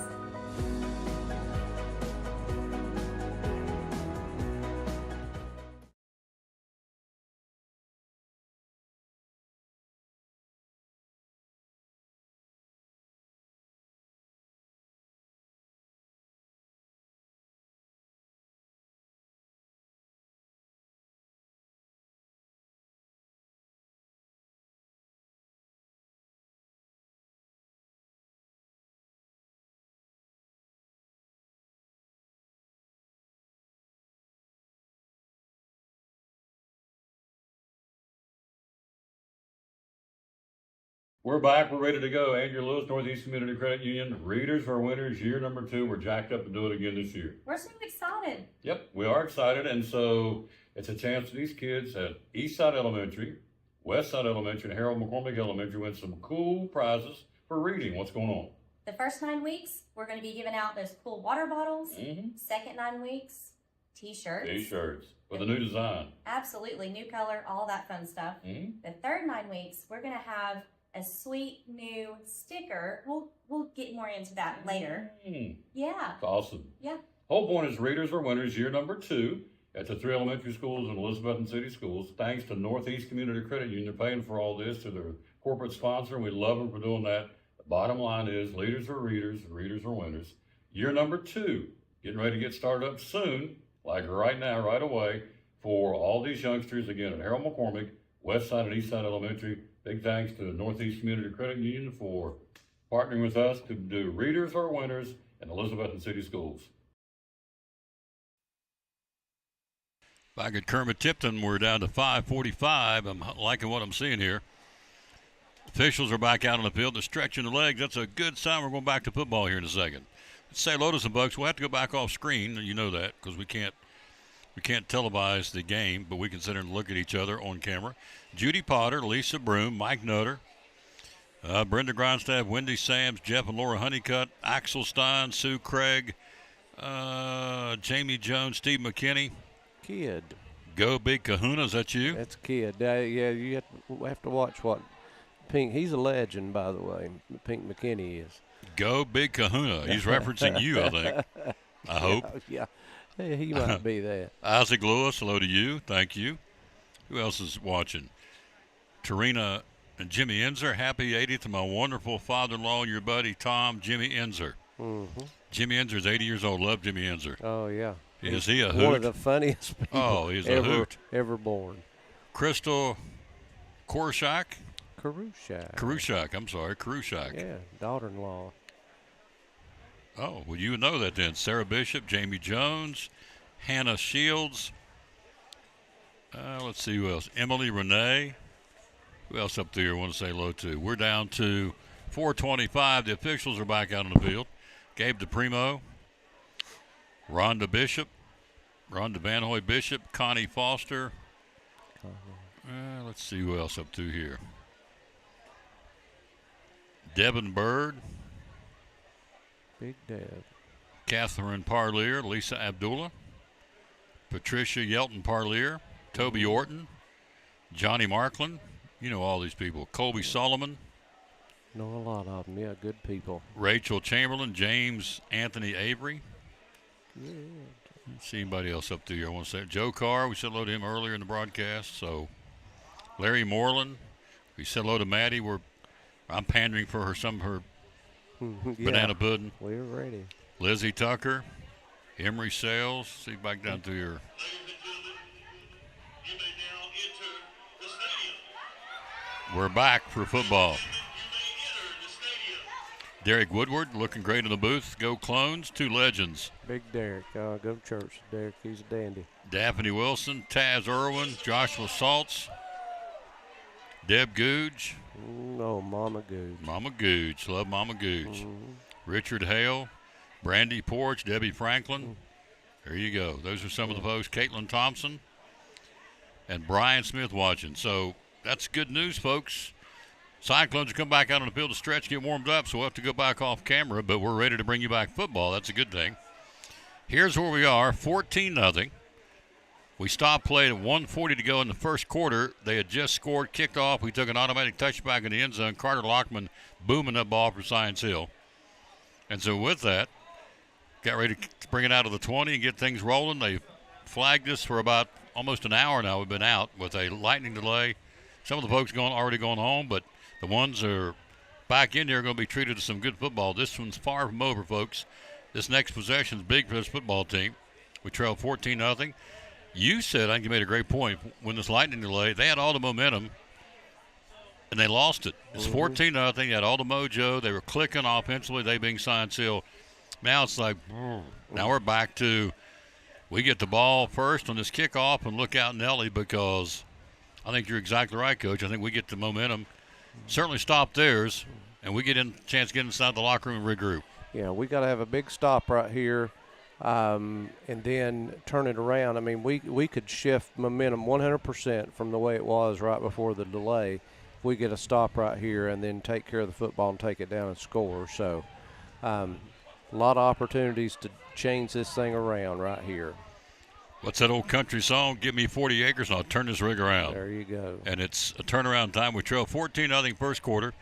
We're back. We're ready to go. Andrew Lewis, Northeast Community Credit Union. Readers are winners. Year number 2. We're jacked up to do it again this year. We're so excited. Yep, we are excited. And so it's a chance for these kids at Eastside Elementary, Westside Elementary, and Harold McCormick Elementary win some cool prizes for reading. What's going on? The first 9 weeks, we're going to be giving out those cool water bottles. Second 9 weeks, T-shirts. T-shirts with a new design. Absolutely. New color, all that fun stuff. The third 9 weeks, we're going to have a sweet new sticker. We'll get more into that later. Yeah. That's awesome. Yeah. Whole point is readers are winners. Year number 2 at the 3 elementary schools and Elizabethton City Schools. Thanks to Northeast Community Credit Union paying for all this, to their corporate sponsor. We love them for doing that. The bottom line is leaders are readers, readers are winners. Year number 2, getting ready to get started up soon, like right now, right away, for all these youngsters, again, at Harold McCormick, Westside and Eastside Elementary. Big thanks to the Northeast Community Credit Union for partnering with us to do Readers Are Winners in Elizabethton City Schools. Back at Kermit Tipton, we're down to 5:45. I'm liking what I'm seeing here. Officials are back out on the field. They're stretching the legs. That's a good sign. We're going back to football here in a second. Let's say hello to some folks. We'll have to go back off screen. You know that, because we can't televise the game, but we can sit here and look at each other on camera. Judy Potter, Lisa Broom, Mike Nutter, Brenda Grindstaff, Wendy Sams, Jeff and Laura Honeycutt, Axel Stein, Sue Craig, Jamie Jones, Steve McKinney. Kid. Go Big Kahuna, is that you? That's Kid. Yeah, you have to watch what Pink. He's a legend, by the way. Pink McKinney is. Go Big Kahuna. He's referencing you, I think. I hope. Yeah, he might be that. Isaac Lewis, hello to you. Thank you. Who else is watching? Tarina and Jimmy Enzer. Happy 80th to my wonderful father-in-law and your buddy Tom, Jimmy Enzer. Jimmy Enzer is 80 years old. Love Jimmy Enzer. Oh, yeah. Is he a hoot? One of the funniest people he's a hoot. ever born. Crystal Korshak? Karushak. I'm sorry. Karushak. Yeah, daughter-in-law. Oh, well, you would know that then. Sarah Bishop, Jamie Jones, Hannah Shields. Let's see who else. Emily Renee. Who else up there I want to say hello to? We're down to 4:25. The officials are back out on the field. Gabe DePrimo, Rhonda Van Hoy Bishop, Connie Foster. Let's see who else up to here. Devin Bird. Big Dev. Catherine Parlier, Lisa Abdullah, Patricia Yelton Parlier, Toby Orton, Johnny Markland. You know all these people. Colby Solomon. Know a lot of them. Yeah, good people. Rachel Chamberlain, James Anthony Avery. Yeah. Let's see anybody else up there. I want to say Joe Carr. We said hello to him earlier in the broadcast. So Larry Moreland. We said hello to Maddie. I'm pandering for her some of her banana pudding. We're ready. Lizzie Tucker, Emery Sales. See back down through here. We're back for football. Derek Woodward looking great in the booth. Go Clones, 2 legends. Big Derek. Go to church, Derek. He's a dandy. Daphne Wilson, Taz Irwin, Joshua Saltz, Deb Googe. Mama Googe. Mama Googe. Love Mama Googe. Richard Hale, Brandy Porch, Debbie Franklin. There you go. Those are some of the folks. Caitlin Thompson and Brian Smith watching. So that's good news, folks. Cyclones will come back out on the field to stretch, get warmed up, so we'll have to go back off camera, but we're ready to bring you back football. That's a good thing. Here's where we are, 14-0. We stopped play at 1:40 to go in the first quarter. They had just scored, kicked off. We took an automatic touchback in the end zone. Carter Lockman booming that ball for Science Hill. And so with that, got ready to bring it out of the 20 and get things rolling. They flagged us for about almost an hour now. We've been out with a lightning delay. Some of the folks already gone home, but the ones that are back in there are going to be treated to some good football. This one's far from over, folks. This next possession is big for this football team. We trail 14-0. You said, I think you made a great point, when this lightning delay, they had all the momentum, and they lost it. It's 14-0. They had all the mojo. They were clicking offensively, they being Science Hill. Now it's like, now we're back to, we get the ball first on this kickoff and look out Nelly, because I think you're exactly right, Coach. I think we get the momentum. certainly stop theirs, and we get a chance to get inside the locker room and regroup. Yeah, we got to have a big stop right here, and then turn it around. I mean, we could shift momentum 100% from the way it was right before the delay. If we get a stop right here and then take care of the football and take it down and score. So a lot of opportunities to change this thing around right here. What's that old country song? Give me 40 acres and I'll turn this rig around. There you go. And it's a turnaround time. We trail 14-0 first quarter.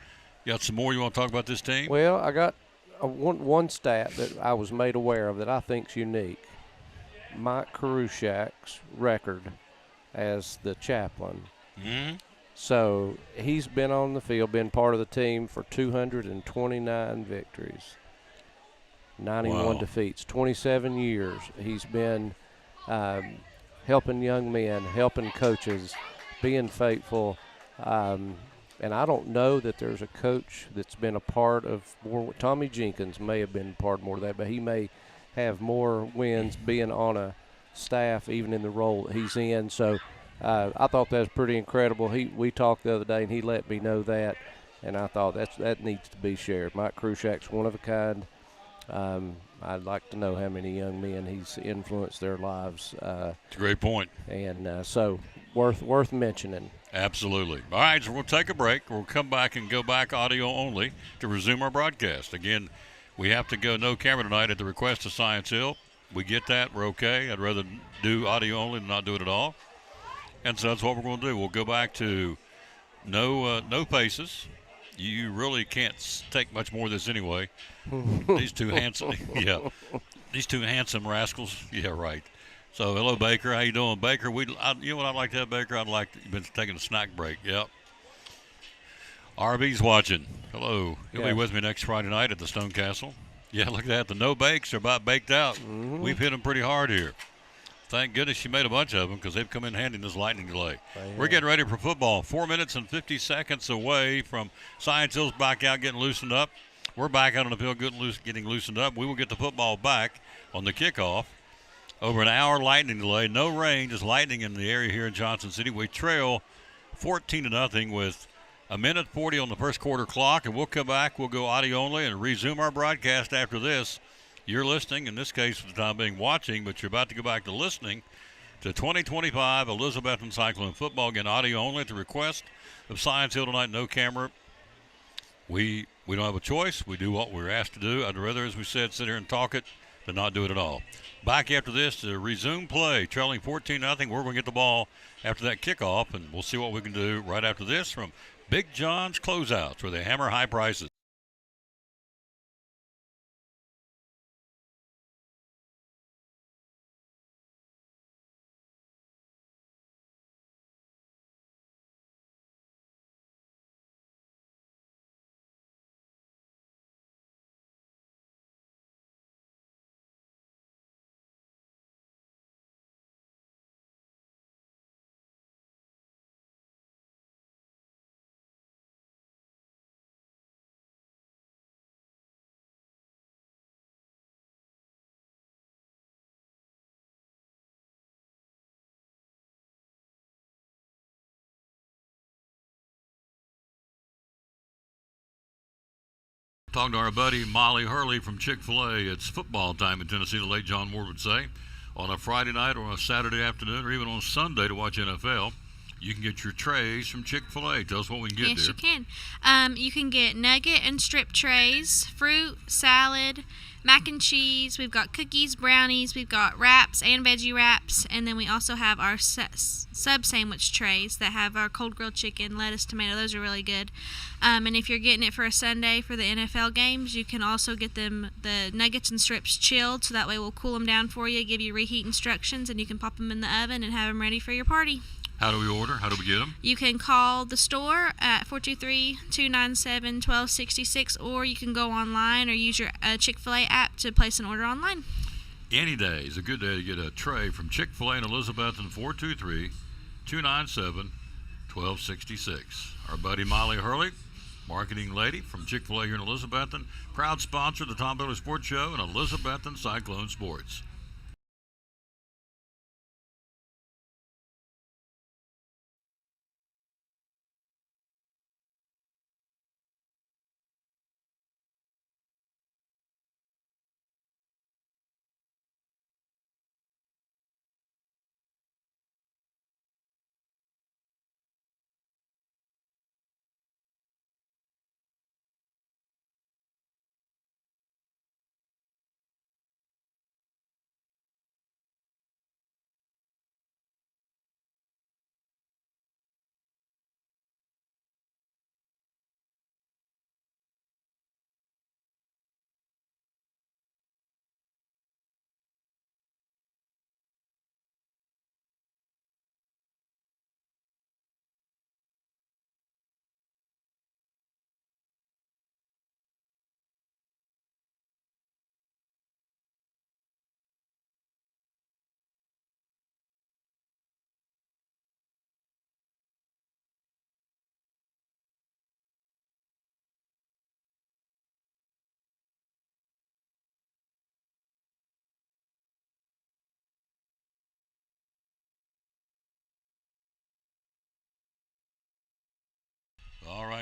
You got some more you want to talk about this team? Well, I got one stat that I was made aware of that I think's unique. Mike Karushak's record as the chaplain. Mm-hmm. So he's been on the field, been part of the team for 229 victories, 91 defeats, 27 years. He's been helping young men, helping coaches, being faithful. And I don't know that there's a coach that's been a part of more. Tommy Jenkins may have been part more of that, but he may have more wins being on a staff, even in the role that he's in. So I thought that was pretty incredible. We talked the other day, and he let me know that, and I thought that needs to be shared. Mike Karushak's one of a kind. I'd like to know how many young men he's influenced their lives. It's a great point. And so worth mentioning. Absolutely. All right, so we'll take a break. We'll come back and go back audio only to resume our broadcast. Again, we have to go no camera tonight at the request of Science Hill. We get that. We're okay. I'd rather do audio only than not do it at all. And so that's what we're going to do. We'll go back to no faces. You really can't take much more of this anyway. These two handsome rascals. Yeah, right. So, hello, Baker. How you doing, Baker? You know what I'd like to have, Baker? You've been taking a snack break. Yep. RB's watching. Hello. He'll be with me next Friday night at the Stone Castle. Yeah, look at that. The no bakes are about baked out. Mm-hmm. We've hit them pretty hard here. Thank goodness she made a bunch of them because they've come in handy in this lightning delay. We're getting ready for football. 4 minutes and 50 seconds away from Science Hill's back out getting loosened up. We're back out on the field getting loosened up. We will get the football back on the kickoff. Over an hour lightning delay. No rain, just lightning in the area here in Johnson City. We trail 14-0 with a minute 40 on the first quarter clock, and we'll come back. We'll go audio only and resume our broadcast after this. You're listening, in this case for the time being watching, but you're about to go back to listening to 2025 Elizabethton Cyclone football. Again, audio only at the request of Science Hill tonight, no camera. We don't have a choice. We do what we're asked to do. I'd rather, as we said, sit here and talk it than not do it at all. Back after this to resume play, trailing 14-0. We're going to get the ball after that kickoff, and we'll see what we can do right after this from Big John's Closeouts, where they hammer high prices. Talking to our buddy Molly Hurley from Chick-fil-A. It's football time in Tennessee, the late John Ward would say. On a Friday night or a Saturday afternoon or even on Sunday to watch NFL, you can get your trays from Chick-fil-A. Tell us what we can get there. Yes, you can. You can get nugget and strip trays, fruit, salad, mac and cheese. We've got cookies, brownies. We've got wraps and veggie wraps. And then we also have our sub sandwich trays that have our cold grilled chicken, lettuce, tomato. Those are really good. And if you're getting it for a Sunday for the NFL games, you can also get the nuggets and strips chilled, so that way we'll cool them down for you, give you reheat instructions, and you can pop them in the oven and have them ready for your party. How do we order? How do we get them? You can call the store at 423-297-1266, or you can go online or use your Chick-fil-A app to place an order online. Any day is a good day to get a tray from Chick-fil-A in Elizabethton, 423-297-1266. Our buddy Molly Hurley, marketing lady from Chick-fil-A here in Elizabethton, proud sponsor of the Tom Bailey Sports Show and Elizabethton Cyclone Sports.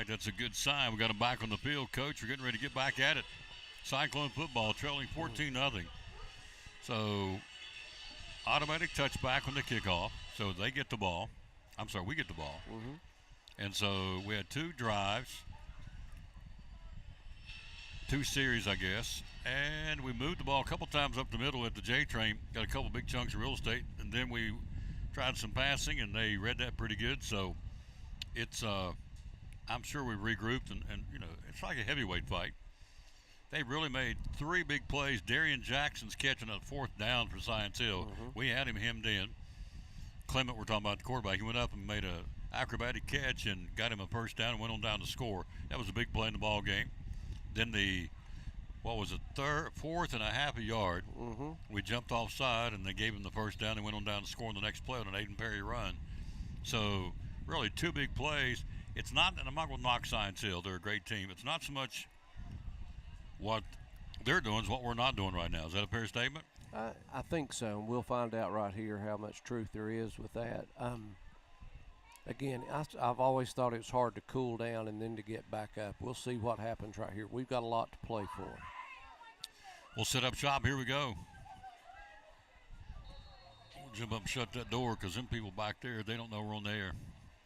that's a good sign. We got them back on the field, Coach. We're getting ready to get back at it. Cyclone football trailing 14-0. So automatic touchback on the kickoff. So they get the ball. I'm sorry, we get the ball. And so we had 2 drives, 2 series, I guess. And we moved the ball a couple times up the middle at the J train. Got a couple big chunks of real estate. And then we tried some passing, and they read that pretty good. So it's, I'm sure we regrouped, and you know, it's like a heavyweight fight. They really made 3 big plays. Darian Jackson's catching a 4th down for Science Hill. We had him hemmed in. Clement, we're talking about the quarterback. He went up and made a acrobatic catch and got him a 1st down and went on down to score. That was a big play in the ball game. Then the, what was it, 4th and a half a yard. We jumped offside, and they gave him the 1st down and went on down to score on the next play on an Aiden Perry run. So really 2 big plays. It's not, and I'm not going to knock Science Hill. They're a great team. It's not so much what they're doing is what we're not doing right now. Is that a fair statement? I think so, and we'll find out right here how much truth there is with that. Again, I've always thought it was hard to cool down and then to get back up. We'll see what happens right here. We've got a lot to play for. We'll set up shop. Here we go. We'll jump up and shut that door because them people back there, they don't know we're on the air.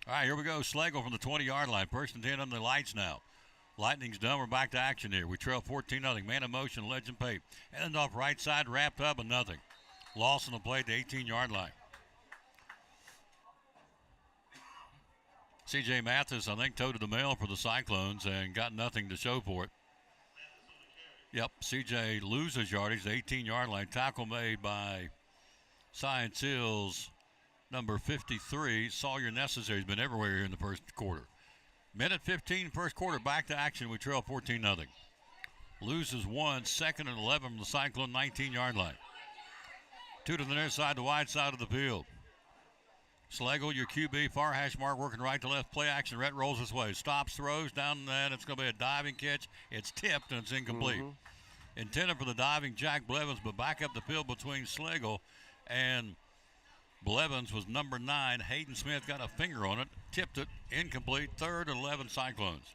All right, here we go. Schlegel from the 20-yard line. 1st and 10 on the lights now. Lightning's done. We're back to action here. We trail 14-0. Man in motion, Legend Pay. End off right side, wrapped up, and nothing. Loss on the play at the 18-yard line. C.J. Mathis, I think, toted the mail for the Cyclones and got nothing to show for it. Yep, C.J. loses yardage, the 18-yard line. Tackle made by Science Hill's number 53, Sawyer Necessary. Has been everywhere here in the 1st quarter. Minute 15, 1st quarter, back to action. We trail 14-0. Loses 1, 2nd and 11 from the Cyclone 19-yard line. 2 to the near side, the wide side of the field. Schlegel, your QB, far hash mark, working right to left. Play action. Rhett rolls this way. Stops, throws down, and it's going to be a diving catch. It's tipped, and it's incomplete. Intended for the diving Jack Blevins, but back up the field between Schlegel and Blevins was number 9. Hayden Smith got a finger on it, tipped it, incomplete. 3rd and 11 Cyclones.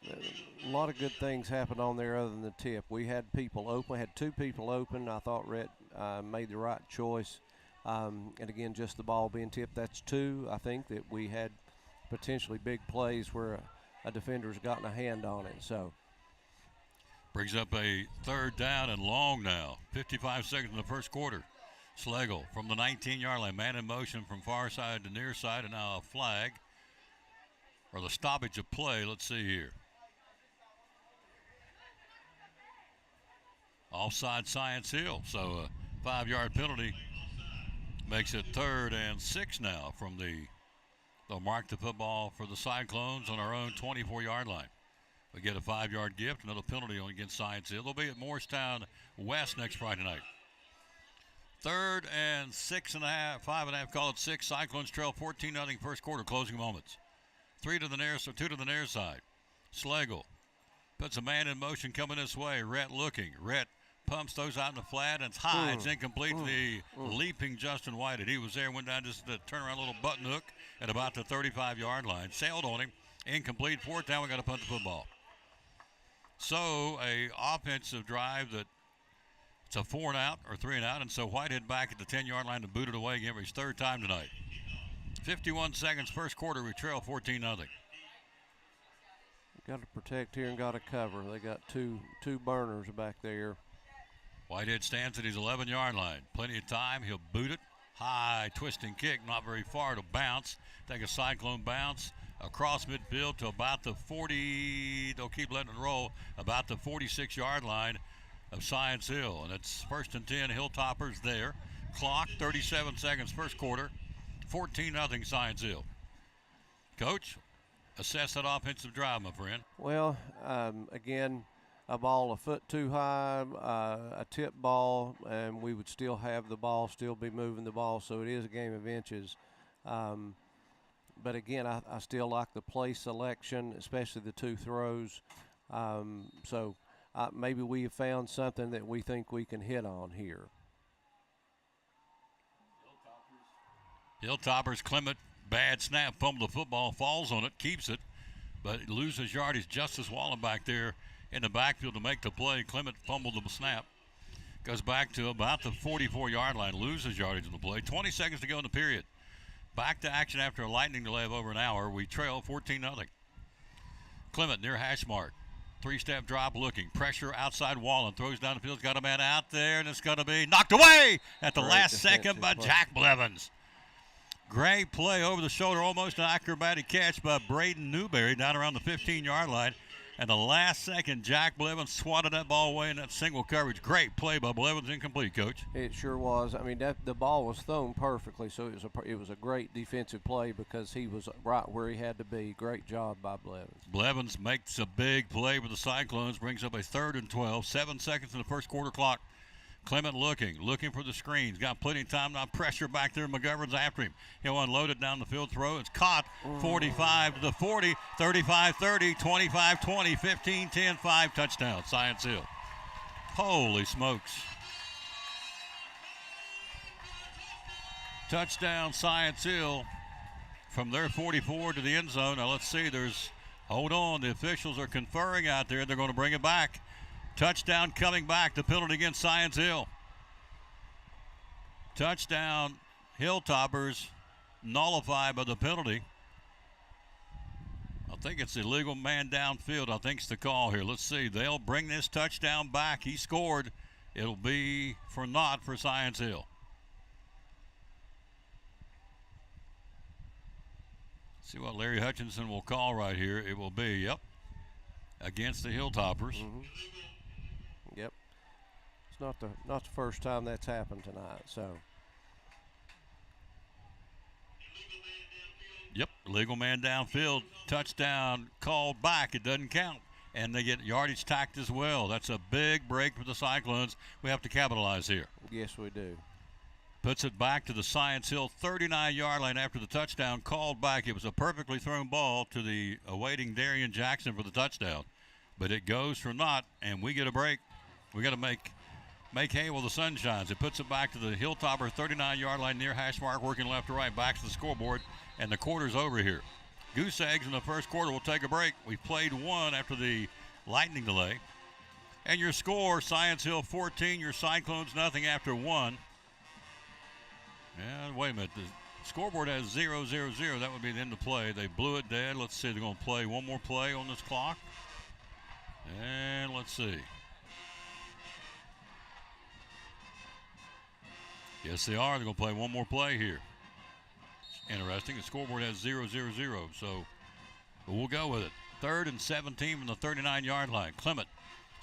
A lot of good things happened on there other than the tip. We had people open. We had 2 people open. I thought Rhett made the right choice. And again, just the ball being tipped. That's 2. I think that we had potentially big plays where a defender's gotten a hand on it. So brings up a 3rd down and long now. 55 seconds in the 1st quarter. Schlegel from the 19-yard line. Man in motion from far side to near side, and now a flag or the stoppage of play. Let's see here. Offside Science Hill. So a 5-yard penalty makes it 3rd and 6 now from they'll mark the football for the Cyclones on our own 24-yard line. We get a 5-yard gift, another penalty on against Science Hill. They'll be at Morristown West next Friday night. 3rd and 6.5, 5.5, call it 6. Cyclones trail 14-0 1st quarter, closing moments. 2 to the near side. Schlegel puts a man in motion coming this way. Rhett looking. Rhett pumps those out in the flat, and it's high. It's incomplete to the leaping Justin Whitehead. He was there, went down just to turn around a little button hook at about the 35-yard line. Sailed on him. Incomplete. 4th down, we got to punt the football. So a offensive drive that it's a 4 and out or 3 and out, and so Whitehead back at the 10-yard line to boot it away again for his 3rd time tonight. 51 seconds, 1st quarter, we trail 14-0. Got to protect here and got to cover. They got two burners back there. Whitehead stands at his 11-yard line. Plenty of time. He'll boot it. High twisting kick, not very far to bounce. Take a Cyclone bounce across midfield to about the 40. They'll keep letting it roll about the 46-yard line of Science Hill. And it's 1st and 10, Hilltoppers there. Clock, 37 seconds, 1st quarter. 14-0 Science Hill. Coach, assess that offensive drive, my friend. Well, again, a ball a foot too high, a tip ball, and we would still have the ball, still be moving the ball. So it is a game of inches. But again, I still like the play selection, especially the 2 throws. So maybe we have found something that we think we can hit on here. Hilltoppers, Clement, bad snap, fumble the football, falls on it, keeps it. but loses yardage. Justice Wallen back there in the backfield to make the play. Clement fumbled the snap. Goes back to about the 44-yard line, loses yardage in the play. 20 seconds to go in the period. Back to action after a lightning delay of over an hour. We trail 14-0. Clement near hash mark. 3-step drop looking. Pressure outside Wallen. Throws down the field. Got a man out there, and it's going to be knocked away at the last second by Jack Blevins. Great play over the shoulder. Almost an acrobatic catch by Braden Newberry down around the 15-yard line. And the last second, Jack Blevins swatted that ball away in that single coverage. Great play by Blevins, incomplete, Coach. It sure was. I mean, the ball was thrown perfectly, so it was a great defensive play because he was right where he had to be. Great job by Blevins. Blevins makes a big play with the Cyclones, brings up a 3rd and 12. 7 seconds in the first quarter clock. Clement looking for the screens. Got plenty of time now. Pressure back there. McGovern's after him. He'll unload it down the field. Throw. It's caught. 45 to the 40. 35-30. 25-20. 15-10. 5 touchdown. Science Hill. Holy smokes. Touchdown Science Hill from their 44 to the end zone. Now let's see. Hold on. The officials are conferring out there. They're going to bring it back. Touchdown coming back. The penalty against Science Hill. Touchdown Hilltoppers nullified by the penalty. I think it's illegal man downfield. I think it's the call here. Let's see. They'll bring this touchdown back. He scored. It'll be for naught for Science Hill. See what Larry Hutchinson will call right here. It will be, against the Hilltoppers. Yep. It's not the first time that's happened tonight, so. Yep, illegal man downfield. Touchdown called back. It doesn't count. And they get yardage tacked as well. That's a big break for the Cyclones. We have to capitalize here. Yes, we do. Puts it back to the Science Hill 39-yard line after the touchdown called back. It was a perfectly thrown ball to the awaiting Darian Jackson for the touchdown. But it goes for naught, and we get a break. We got to make hay while the sun shines. It puts it back to the Hilltopper 39-yard line near hash mark, working left to right, back to the scoreboard, and the quarter's over here. Goose eggs in the first quarter. We'll take a break. We played one after the lightning delay. And your score, Science Hill 14, your Cyclones nothing after one. Yeah, wait a minute. The scoreboard has 0-0-0. That would be the end of play. They blew it dead. Let's see. They're going to play one more play on this clock. And let's see. Yes, they are. They're going to play one more play here. Interesting. The scoreboard has 0-0-0, so we'll go with it. 3rd and 17 from the 39-yard line. Clement,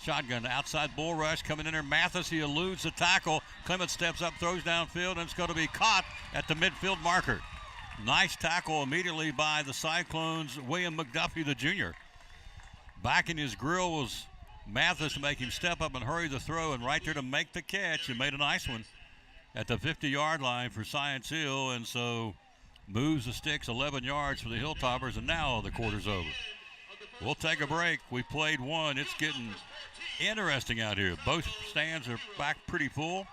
shotgun, outside bull rush, coming in there. Mathis, he eludes the tackle. Clement steps up, throws downfield, and it's going to be caught at the midfield marker. Nice tackle immediately by the Cyclones, William McDuffie, the junior. Back in his grill was Mathis to make him step up and hurry the throw, and right there to make the catch, and made a nice one at the 50-yard line for Science Hill, and so moves the sticks 11 yards for the Hilltoppers, and now the quarter's over. We'll take a break. We played one. It's getting interesting out here. Both stands are back pretty full.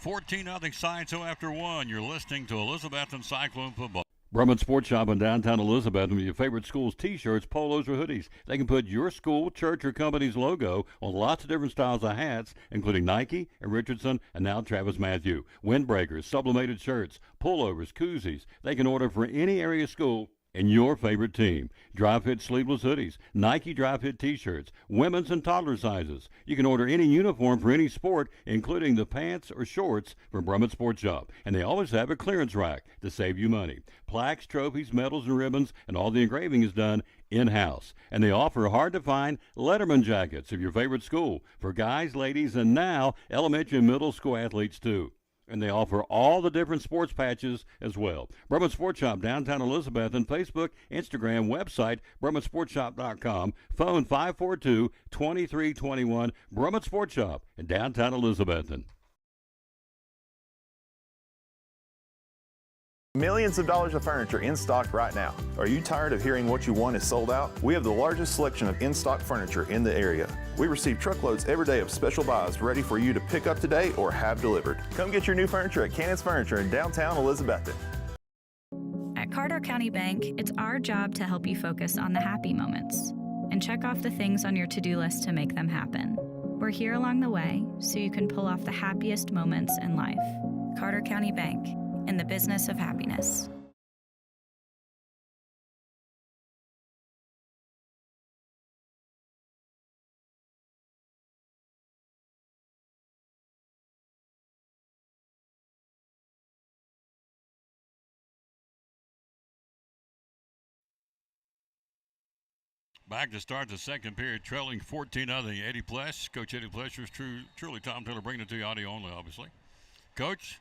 14-0 Science Hill after one. You're listening to Elizabethton Cyclone Football. Brumman Sports Shop in downtown Elizabethton with your favorite school's T-shirts, polos, or hoodies. They can put your school, church, or company's logo on lots of different styles of hats, including Nike and Richardson, and now Travis Matthew. Windbreakers, sublimated shirts, pullovers, koozies. They can order for any area school and your favorite team. Dry fit sleeveless hoodies, Nike dry fit T-shirts, women's and toddler sizes. You can order any uniform for any sport, including the pants or shorts from Brumman Sports Shop. And they always have a clearance rack to save you money. Plaques, trophies, medals, and ribbons, and all the engraving is done in-house. And they offer hard-to-find Letterman jackets of your favorite school for guys, ladies, and now elementary and middle school athletes too. And they offer all the different sports patches as well. Brumman Sports Shop, downtown Elizabethton, Facebook, Instagram, website, BrummanSportsShop.com, phone 542-2321, Brumman Sports Shop in downtown Elizabethton. Millions of dollars of furniture in stock right now. Are you tired of hearing what you want is sold out? We have the largest selection of in-stock furniture in the area. We receive truckloads every day of special buys ready for you to pick up today or have delivered. Come get your new furniture at Cannon's Furniture in downtown Elizabethton. At Carter County Bank, it's our job to help you focus on the happy moments and check off the things on your to-do list to make them happen. We're here along the way so you can pull off the happiest moments in life. Carter County Bank, in the business of happiness. Back to start the second period, trailing 14-0. Eddie Plesh, Coach Eddie Plesh, truly Tom Taylor bringing it to you audio only, obviously. Coach,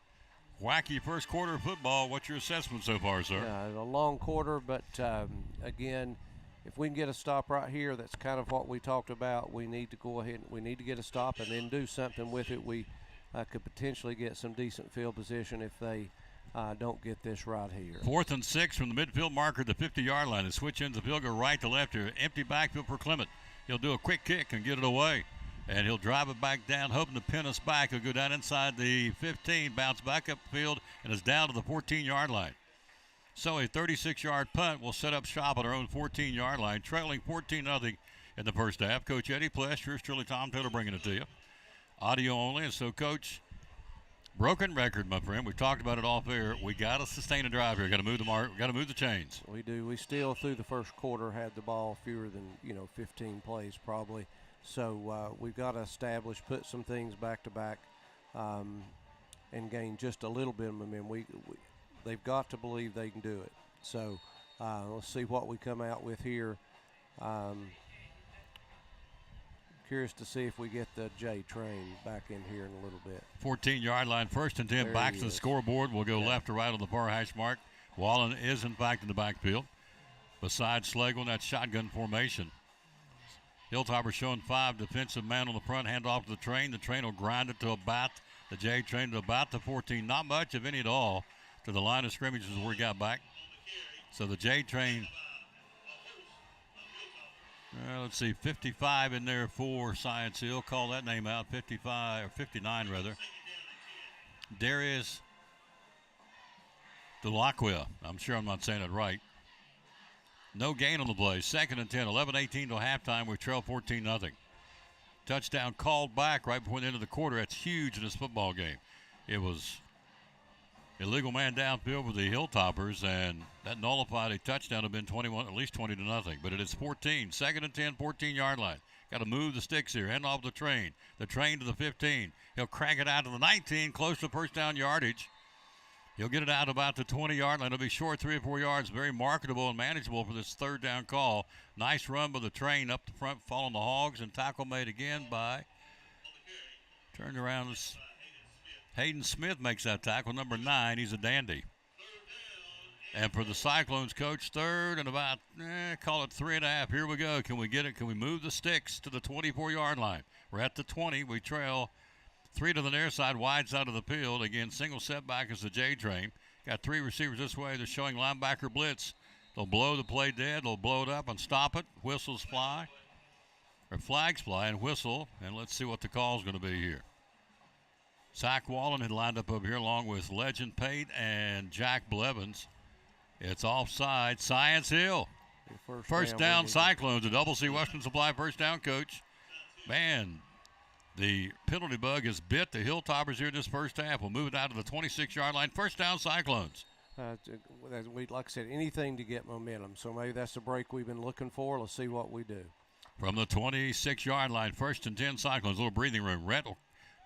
wacky first quarter of football. What's your assessment so far, sir? A long quarter, but again, if we can get a stop right here, that's kind of what we talked about. We need to go ahead. We need to get a stop and then do something with it. We could potentially get some decent field position if they don't get this right here. 4th and 6 from the midfield marker, the 50-yard line. The switch ends the field, go right to left here. Empty backfield for Clement. He'll do a quick kick and get it away. And he'll drive it back down, hoping to pin us back. He'll go down inside the 15, bounce back up the field, and is down to the 14-yard line. So a 36-yard punt will set up shop at our own 14-yard line, trailing 14-0 in the first half. Coach Eddie Plesh, yours truly, Tom Taylor, bringing it to you. Audio only, and so, Coach, broken record, my friend. We've talked about it off air. We got to sustain a drive here. Got to move the mark. Got to move the chains. We do. We still, through the first quarter, had the ball fewer than 15 plays probably. So we've got to establish, put some things back to back, and gain just a little bit of momentum. They've got to believe they can do it. So let's see what we come out with here. Curious to see if we get the J train back in here in a little bit. 14-yard line, 1st and 10, back to the scoreboard. We'll go left to right on the far hash mark. Wallen is, in fact, in the backfield. Besides Schlegel in that shotgun formation. Hilltopper showing 5 defensive man on the front, hand off to the train. The train will grind it to about the J train to about the 14. Not much, if any at all, to the line of scrimmage is where he got back. So the J train, let's see, 55 in there for Science Hill. Call that name out, 55, or 59 rather. Darius Delacqua. I'm sure I'm not saying it right. No gain on the play. 2nd and 10, 11-18 till halftime. We trail 14-0. Touchdown called back right before the end of the quarter. That's huge in this football game. It was illegal man downfield with the Hilltoppers, and that nullified a touchdown. Have been 21, at least 20-0. But it is 14. 2nd and 10, 14-yard line. Got to move the sticks here. Hand off the train. The train to the 15. He'll crank it out to the 19, close to first down yardage. He'll get it out about the 20-yard line. It'll be short 3 or 4 yards. Very marketable and manageable for this third down call. Nice run by the train up the front, following the Hogs, and tackle made again by, turned around. Hayden Smith makes that tackle, number 9. He's a dandy. And for the Cyclones, coach, 3rd and about, call it 3.5. Here we go. Can we get it? Can we move the sticks to the 24-yard line? We're at the 20. We trail 3 to the near side, wide side of the field. Again, single setback is the J train. Got 3 receivers this way. They're showing linebacker blitz. They'll blow the play dead. They'll blow it up and stop it. Whistles fly, or flags fly and whistle. And let's see what the call is going to be here. Zach Wallen had lined up over here along with Legend Pate and Jack Blevins. It's offside. Science Hill. First down Cyclones. A Double C Western Supply first down, coach. Man, the penalty bug has bit the Hilltoppers here this first half. We'll move it out to the 26-yard line. First down Cyclones. Like I said, anything to get momentum. So maybe that's the break we've been looking for. Let's see what we do. From the 26-yard line, 1st and 10 Cyclones. A little breathing room. Rhett will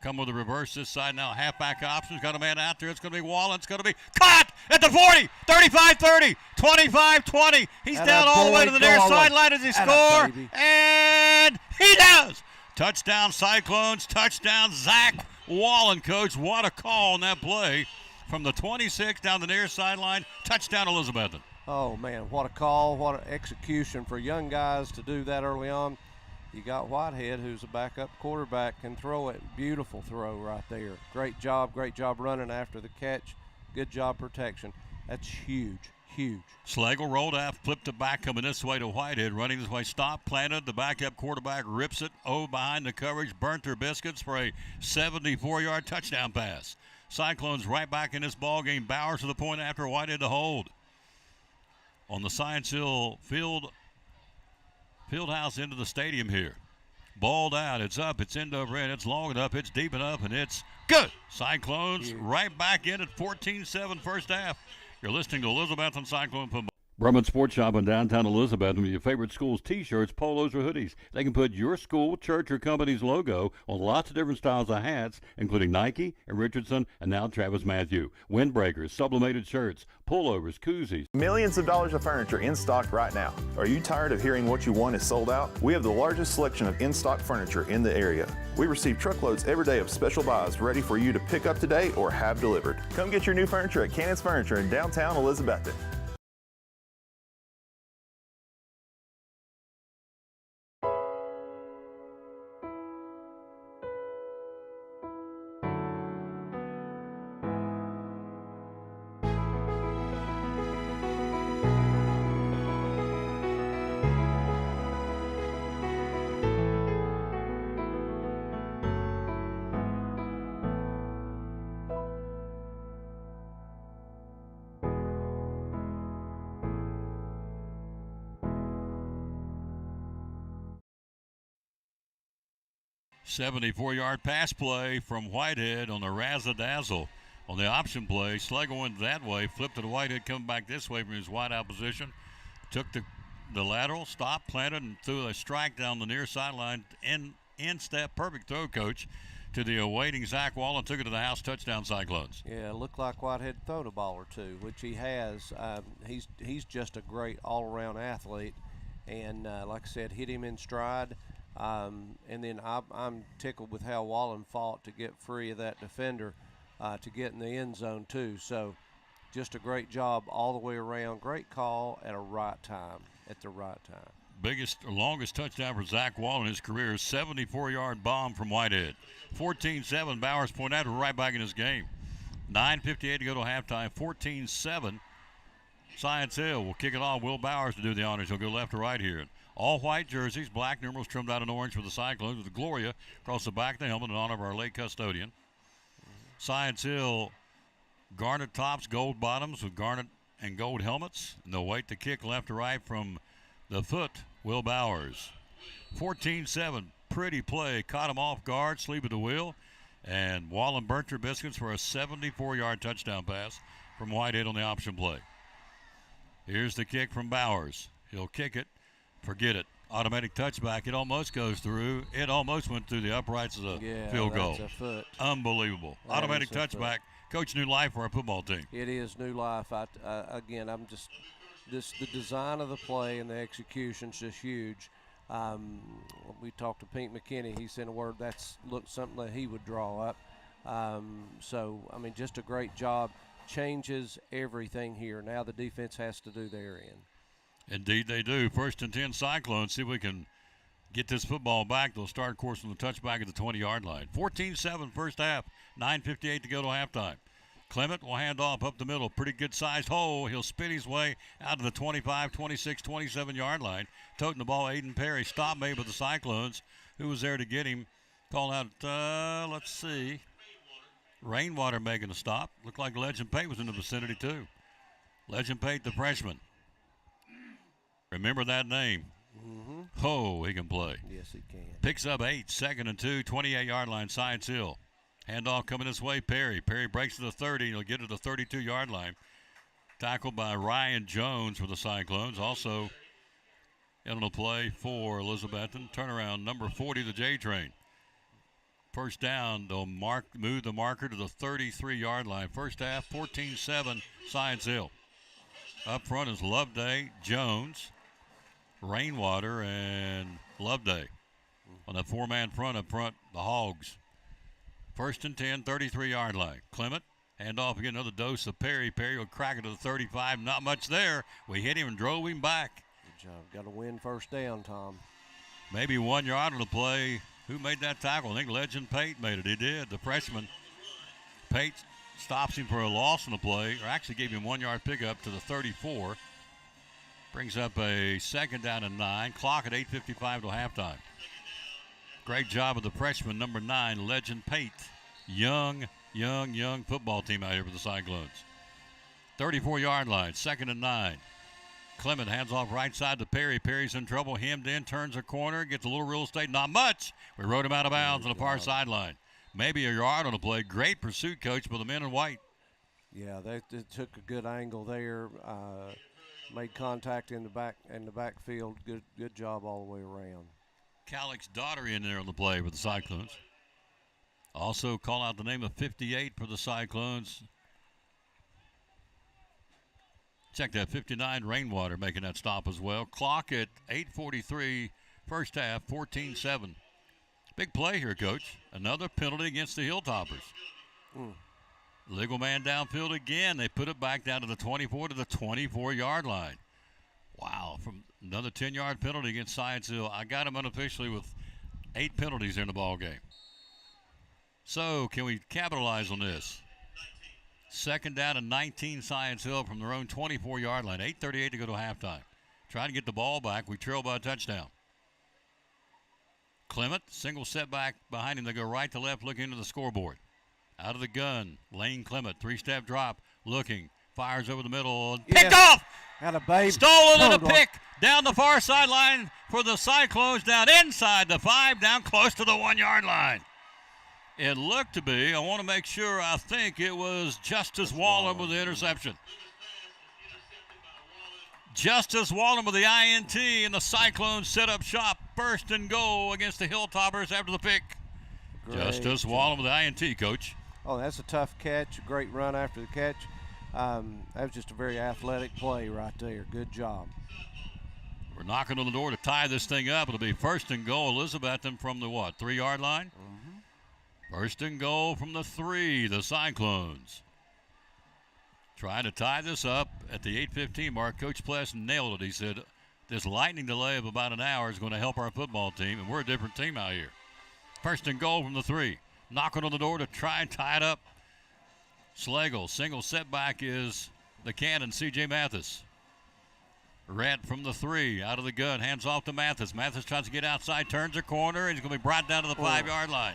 come with a reverse this side now. Halfback options. Got a man out there. It's going to be Wallen. It's going to be caught at the 40, 35-30, 25-20. He's down all the way to the near sideline. Does he score? And he does. Touchdown Cyclones. Touchdown Zach Wallen, coach. What a call on that play. From the 26 down the near sideline. Touchdown Elizabethton. Oh, man, what a call. What an execution for young guys to do that early on. You got Whitehead, who's a backup quarterback, can throw it. Beautiful throw right there. Great job running after the catch. Good job protection. That's huge, huge. Schlegel rolled out, flipped it back, coming this way to Whitehead, running this way, stopped, planted. The backup quarterback rips it behind the coverage, burnt their biscuits for a 74-yard touchdown pass. Cyclones right back in this ball game. Bowers to the point after Whitehead to hold. on the Science Hill field house into the stadium here. Balled out, it's up, it's end over end, it's long enough, it's deep enough, and it's good. Cyclones right back in at 14-7 first half. You're listening to Elizabethton Cyclone Football. Brumman Sports Shop in downtown Elizabethton with your favorite school's T-shirts, polos, or hoodies. They can put your school, church, or company's logo on lots of different styles of hats, including Nike and Richardson and now Travis Matthew. Windbreakers, sublimated shirts, pullovers, koozies. Millions of dollars of furniture in stock right now. Are you tired of hearing what you want is sold out? We have the largest selection of in-stock furniture in the area. We receive truckloads every day of special buys ready for you to pick up today or have delivered. Come get your new furniture at Cannon's Furniture in downtown Elizabethton. .74-yard pass play from Whitehead on the razzle-dazzle. On the option play, Schlegel went that way, flipped to Whitehead, coming back this way from his wide-out position. Took the lateral, stopped, planted, and threw a strike down the near sideline. In-step, perfect throw, Coach, to the awaiting Zach Wall, and took it to the house. Touchdown, Cyclones. Yeah, it looked like Whitehead thrown a ball or two, which he has. He's just a great all-around athlete. And like I said, hit him in stride. And then I'm tickled with how Wallen fought to get free of that defender to get in the end zone too. So just a great job all the way around. Great call at the right time. Longest touchdown for Zach Wall in his career, 74-yard bomb from Whitehead. 14-7, Bowers Point out, right back in his game. 9:58 to go to halftime, 14-7. Science Hill will kick it off. Will Bowers to do the honors. He'll go left to right here. All white jerseys, black numerals trimmed out in orange for the Cyclones with the Gloria across the back of the helmet in honor of our late custodian. Science Hill, garnet tops, gold bottoms with garnet and gold helmets. And they'll wait to kick left to right from the foot, Will Bowers. 14-7, pretty play. Caught him off guard, sleep at the wheel. And Wallen burnt your biscuits for a 74-yard touchdown pass from Whitehead on the option play. Here's the kick from Bowers. He'll kick it. Forget it. Automatic touchback. It almost goes through. It almost went through the uprights of the field goal. A foot. Unbelievable. That Automatic touchback. Coach, new life for our football team. It is new life. I'm just the design of the play and the execution's just huge. We talked to Pete McKinney. He sent a word that's something that he would draw up. Just a great job. Changes everything here. Now the defense has to do their end. Indeed they do. 1st and 10 Cyclones. See if we can get this football back. They'll start, of course, on the touchback at the 20-yard line. 14-7 first half. 9:58 to go to halftime. Clement will hand off up the middle. Pretty good-sized hole. He'll spin his way out to the 25, 26, 27-yard line. Toting the ball, Aiden Perry. Stop made by the Cyclones. Who was there to get him? Call out, let's see. Rainwater making a stop. Looked like Legend Pate was in the vicinity, too. Legend Pate, the freshman. Remember that name. Mm-hmm. Oh, he can play. Yes, he can. Picks up 8, 2nd and 2, 28-yard line, Science Hill. Handoff coming this way, Perry. Perry breaks to the 30. He'll get to the 32-yard line. Tackled by Ryan Jones for the Cyclones. Also in on the play for Elizabethton. Turnaround, number 40, the J-Train. First down, they'll move the marker to the 33-yard line. First half, 14-7, Science Hill. Up front is Loveday, Jones, Rainwater, and Loveday. On the four-man front, up front, the Hogs. 1st and 10, 33-yard line. Clement, hand off again, another dose of Perry. Perry will crack it to the 35. Not much there. We hit him and drove him back. Good job. Got to win first down, Tom. Maybe 1 yard on the play. Who made that tackle? I think Legend Pate made it. He did. The freshman. Pate stops him for a loss on the play, or actually gave him 1 yard pickup to the 34. Brings up a 2nd down and 9. Clock at 8:55 till halftime. Great job of the freshman, number 9, Legend Pate. Young football team out here for the Cyclones. 34-yard line, 2nd and 9. Clement hands off right side to Perry. Perry's in trouble, hemmed in, turns a corner, gets a little real estate, not much. We rode him out of bounds on the far sideline. Maybe a yard on the play. Great pursuit, Coach, by the men in white. Yeah, they took a good angle there. Made contact in the backfield. Good job all the way around. Calic's daughter in there on the play for the Cyclones. Also call out the name of 58 for the Cyclones. Check that, 59 Rainwater making that stop as well. Clock at 8:43, first half, 14-7. Big play here, Coach. Another penalty against the Hilltoppers. Legal man downfield again. They put it back down to the 24 to the 24-yard line. Wow, from another 10-yard penalty against Science Hill. I got him unofficially with 8 penalties in the ball game. So can we capitalize on this? Second down and 19 Science Hill from their own 24-yard line. 8:38 to go to halftime. Trying to get the ball back. We trail by a touchdown. Clement, single setback behind him. They go right to left, looking into the scoreboard. Out of the gun, Lane Clement, 3-step drop, looking, fires over the middle, picked off! Had a baby. Stolen and a pick down the far sideline for the Cyclones, down inside the 5, down close to the 1-yard line. It looked to be, I want to make sure, I think it was Justice Wallen with the interception. Justice Wallen with the INT, and the Cyclones set up shop. First and goal against the Hilltoppers after the pick. Justice Wallen with the INT, Coach. Oh, that's a tough catch. A great run after the catch. That was just a very athletic play right there. Good job. We're knocking on the door to tie this thing up. It'll be first and goal. Elizabethton from the 3-yard line? First and goal from the 3, the Cyclones. Trying to tie this up at the 8:15 mark. Coach Pless nailed it. He said, this lightning delay of about an hour is going to help our football team, and we're a different team out here. First and goal from the 3. Knocking on the door to try and tie it up. Slagle, single setback is the cannon, C.J. Mathis. Red from the 3, out of the gun, hands off to Mathis. Mathis tries to get outside, turns a corner, and he's going to be brought down to the 5-yard line.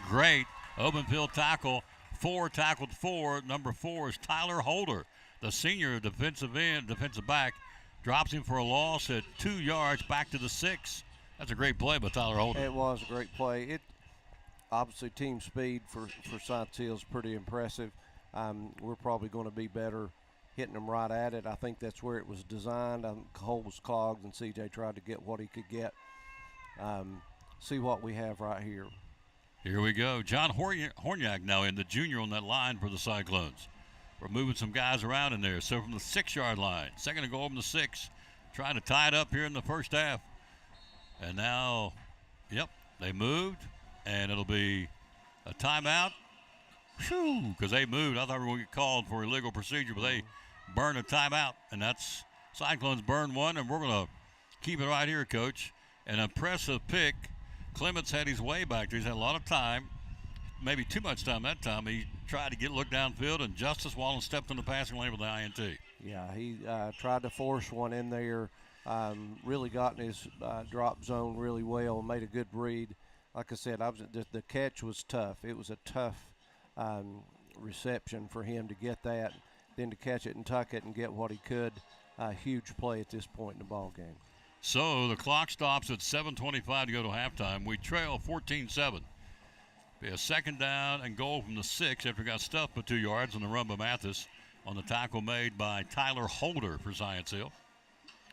Great open field tackle. 4 tackled 4. Number 4 is Tyler Holder, the senior defensive back. Drops him for a loss at 2 yards back to the 6. That's a great play by Tyler Holder. It was a great play. Obviously, team speed for Science Hill is pretty impressive. We're probably going to be better hitting them right at it. I think that's where it was designed. Hole was clogged, and CJ tried to get what he could get. See what we have right here. Here we go. John Horniak now in, the junior on that line for the Cyclones. We're moving some guys around in there. So from the 6-yard line, second and goal from the 6, trying to tie it up here in the first half. And now, they moved, and it'll be a timeout. Because they moved. I thought we were going to get called for illegal procedure, but they burned a timeout, and that's Cyclones burn one, and we're going to keep it right here, Coach. An impressive pick. Clements had his way back there. He's had a lot of time, maybe too much time that time. He tried to look downfield, and Justice Wallen stepped in the passing lane with the INT. Yeah, he tried to force one in there. Really got in his drop zone really well and made a good read. Like I said, the catch was tough. It was a tough reception for him to get that, then to catch it and tuck it and get what he could. Huge play at this point in the ball game. So the clock stops at 7:25 to go to halftime. We trail 14-7. Be a second down and goal from the 6 after we got stuffed for 2 yards on the run by Mathis on the tackle made by Tyler Holder for Science Hill.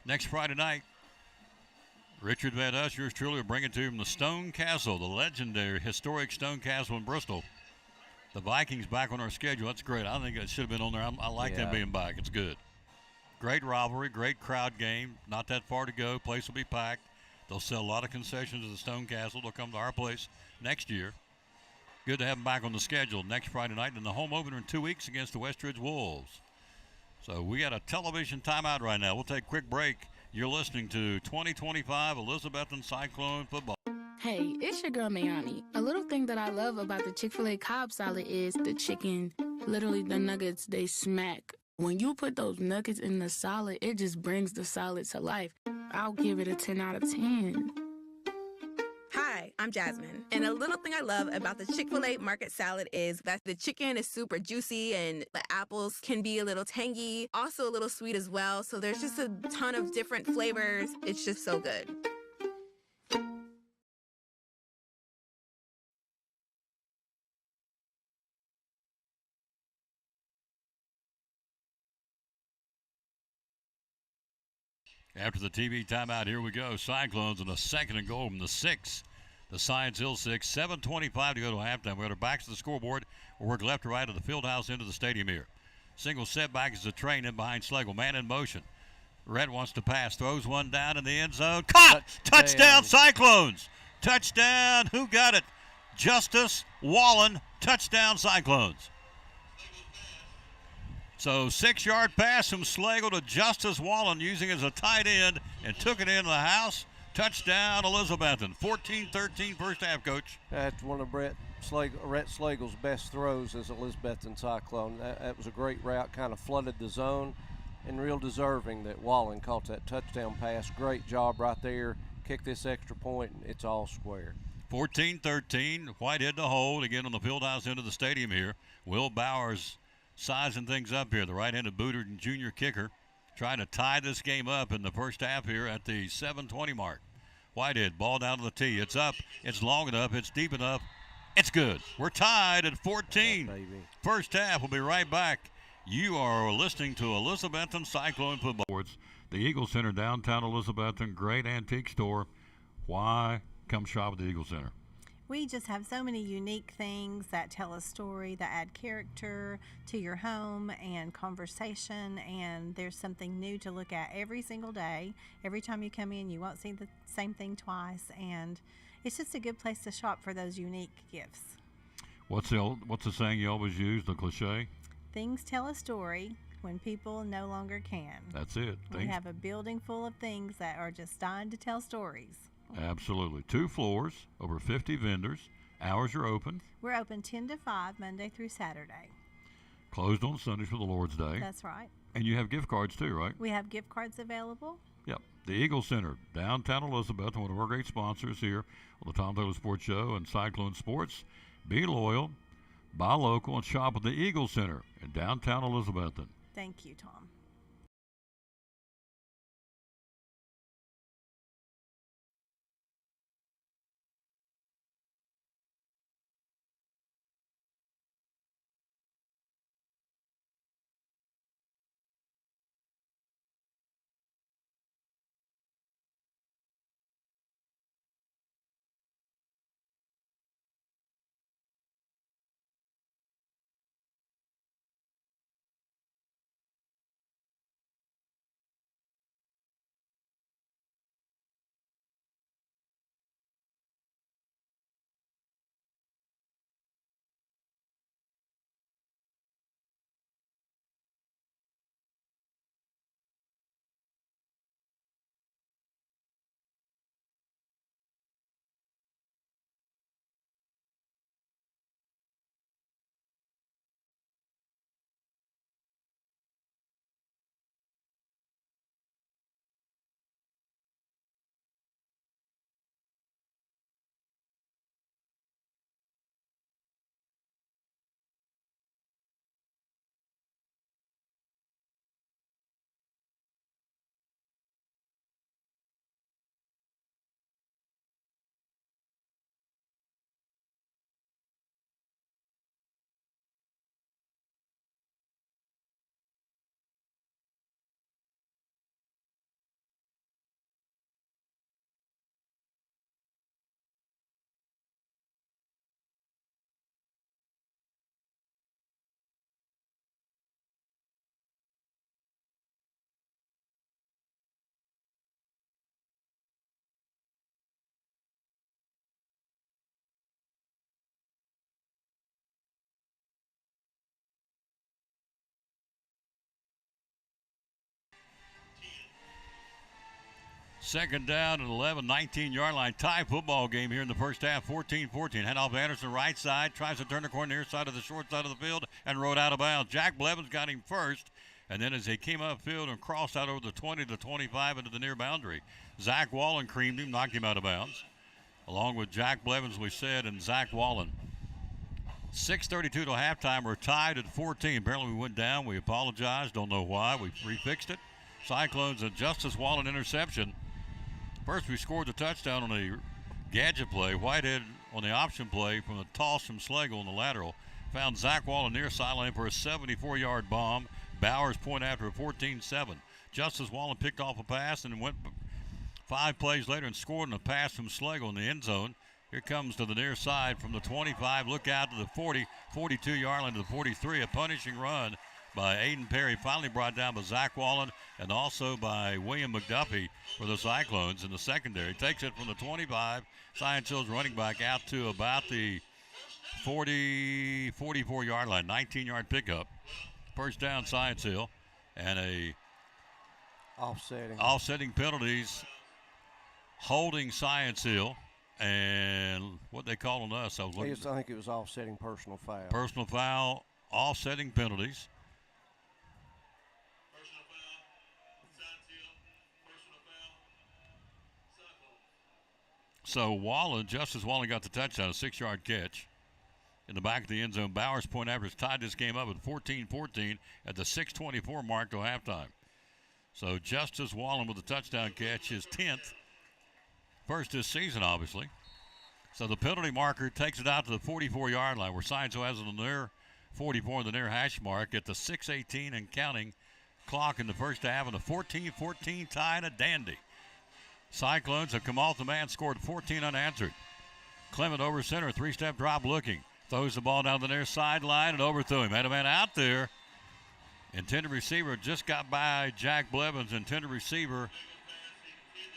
Next Friday night, Richard Van Us, yours truly, will bring it to you from the Stone Castle, the legendary historic Stone Castle in Bristol. The Vikings back on our schedule. That's great. I think it should have been on there. I like them being back. It's good. Great rivalry, great crowd game. Not that far to go. Place will be packed. They'll sell a lot of concessions at the Stone Castle. They'll come to our place next year. Good to have them back on the schedule next Friday night, and the home opener in 2 weeks against the Westridge Wolves. So we got a television timeout right now. We'll take a quick break. You're listening to 2025 Elizabethton Cyclone Football. Hey, it's your girl Mayani. A little thing that I love about the Chick-fil-A Cobb salad is the chicken. Literally, the nuggets, they smack. When you put those nuggets in the salad, it just brings the salad to life. I'll give it a 10 out of 10. Hi, I'm Jasmine, and a little thing I love about the Chick-fil-A market salad is that the chicken is super juicy and the apples can be a little tangy, also a little sweet as well, so there's just a ton of different flavors. It's just so good. After the TV timeout, here we go. Cyclones on a 2nd and goal from the 6. The Science Hill 6. 7:25 to go to halftime. We're back to the scoreboard. We'll work left to right of the field house into the stadium here. Single setback is the train in behind Schlegel. Man in motion. Red wants to pass. Throws one down in the end zone. Caught! Touchdown Cyclones! Touchdown! Who got it? Justice Wallen. Touchdown Cyclones. So 6-yard pass from Schlegel to Justice Wallen, using it as a tight end, and took it into the house. Touchdown Elizabethton. 14-13 first half, Coach. That's one of Rhett Schlegel's best throws as Elizabethton Cyclone. That was a great route, kind of flooded the zone, and real deserving that Wallen caught that touchdown pass. Great job right there. Kick this extra point, and it's all square. 14-13. Whitehead to hold again on the field house into the stadium here. Will Bowers sizing things up here. The right-handed booter and junior kicker trying to tie this game up in the first half here at the 7:20 mark. Whitehead, ball down to the tee. It's up. It's long enough. It's deep enough. It's good. We're tied at 14. Yeah, baby. First half. We'll be right back. You are listening to Elizabethton Cyclone Football. The Eagle Center, downtown Elizabethton. Great antique store. Why come shop at the Eagle Center? We just have so many unique things that tell a story, that add character to your home and conversation, and there's something new to look at every single day. Every time you come in, you won't see the same thing twice, and it's just a good place to shop for those unique gifts. What's the saying you always use, the cliche? Things tell a story when people no longer can. That's it. We have a building full of things that are just dying to tell stories. Absolutely. 2 floors, over 50 vendors. Hours are open. We're open 10 to 5, Monday through Saturday. Closed on Sundays for the Lord's Day. That's right. And you have gift cards too, right? We have gift cards available. Yep. The Eagle Center, downtown Elizabeth, one of our great sponsors here on the Tom Taylor Sports Show and Cyclone Sports. Be loyal, buy local, and shop at the Eagle Center in downtown Elizabethton. Thank you, Tom. Second down and 11, 19-yard line. Tie football game here in the first half, 14-14. Head off Anderson, right side. Tries to turn the corner near side of the short side of the field and rode out of bounds. Jack Blevins got him first. And then as he came upfield and crossed out over the 20 to 25 into the near boundary, Zach Wallen creamed him, knocked him out of bounds. along with Jack Blevins, we said, and Zach Wallen. 6:32 till halftime. We're tied at 14. Apparently we went down. We apologize. Don't know why. We refixed it. Cyclones and Justice Wallen interception. First, we scored the touchdown on a gadget play. Whitehead on the option play from the toss from Slagle on the lateral. Found Zach Wallen near sideline for a 74-yard bomb. Bowers point after a 14-7. Justice Wallen picked off a pass and went 5 plays later and scored on a pass from Slagle in the end zone. Here comes to the near side from the 25. Look out to the 40, 42-yard line to the 43. A punishing run by Aiden Perry, finally brought down by Zach Wallen and also by William McDuffie for the Cyclones in the secondary. Takes it from the 25. Science Hill's running back out to about the 40, 44-yard line. 19-yard pickup. First down, Science Hill. And a offsetting penalties, holding Science Hill. And what they call on us, I think it was offsetting personal foul. Personal foul, offsetting penalties. So Justice Wallen got the touchdown, a 6-yard catch in the back of the end zone. Bowers point after has tied this game up at 14-14 at the 6:24 mark till halftime. So Justice Wallen with the touchdown catch, his 10th. First this season, obviously. So the penalty marker takes it out to the 44-yard line, where Science Hill has it on the near 44, the near hash mark at the 6:18 and counting clock in the first half, and a 14-14 tie and a dandy. Cyclones have come off the man, scored 14 unanswered. Clement over center, 3-step drop looking. Throws the ball down the near sideline and overthrew him. Had a man out there. Intended receiver just got by Jack Blevins. Intended receiver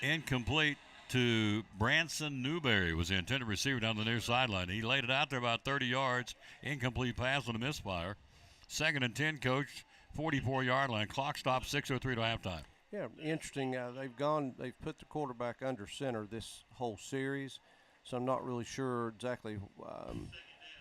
incomplete to Branson Newberry was the intended receiver down the near sideline. He laid it out there about 30 yards. Incomplete pass on a misfire. 2nd and 10, coach, 44-yard line. Clock stopped, 6:03 to halftime. Yeah, interesting. They've put the quarterback under center this whole series, so I'm not really sure exactly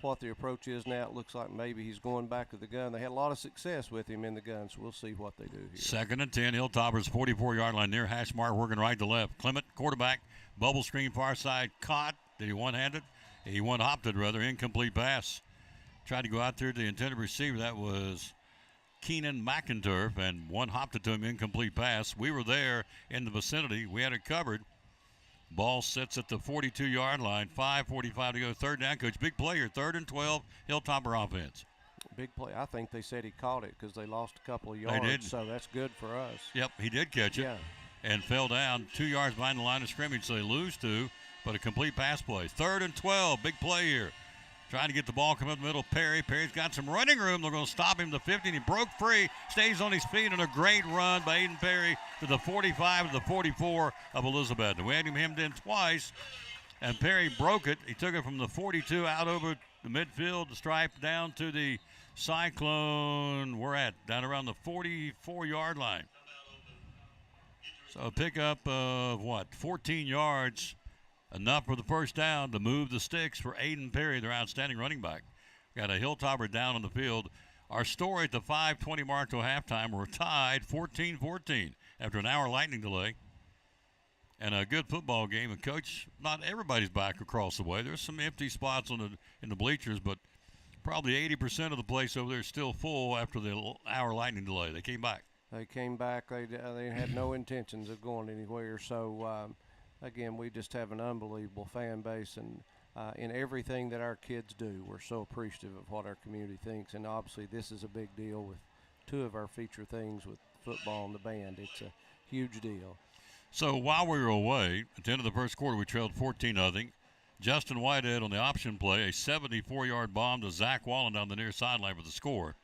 what the approach is now. It looks like maybe he's going back to the gun. They had a lot of success with him in the gun, so we'll see what they do here. 2nd and 10, Hilltoppers, 44-yard line, near hash mark, working right to left. Clement, quarterback, bubble screen, far side, caught. Did he one-handed? He one-hopped it, rather, incomplete pass. Tried to go out there to the intended receiver. That was Keenan McInturf, and one-hopped it to him, incomplete pass. We were there in the vicinity. We had it covered. Ball sits at the 42-yard line. 5:45 to go. 3rd down, coach. Big play here. 3rd and 12. Hilltopper offense. Big play. I think they said he caught it because they lost a couple of yards. They did. So that's good for us. Yep, he did catch it. Yeah. And fell down 2 yards behind the line of scrimmage, so they lose 2, but a complete pass play. 3rd and 12. Big play here. Trying to get the ball, come up the middle. Perry's got some running room. They're going to stop him to 50, and he broke free. Stays on his feet, and a great run by Aiden Perry to the 45 to the 44 of Elizabethton. We had him hemmed in twice, and Perry broke it. He took it from the 42 out over the midfield, the stripe down to the Cyclone. We're at down around the 44-yard line. So a pickup of 14 yards. Enough for the first down to move the sticks for Aiden Perry, their outstanding running back. Got a Hilltopper down on the field. Our story at the 5:20 mark till halftime, we're tied 14-14 after an hour lightning delay. And a good football game. And, Coach, not everybody's back across the way. There's some empty spots in the bleachers, but probably 80% of the place over there is still full after the hour lightning delay. They came back. They came back. They had no intentions of going anywhere. So, again, we just have an unbelievable fan base, and in everything that our kids do, we're so appreciative of what our community thinks. And obviously this is a big deal with 2 of our feature things with football and the band. It's a huge deal. So while we were away, at the end of the first quarter, we trailed 14-0. Justin Whitehead on the option play, a 74-yard bomb to Zach Wallen down the near sideline for the score.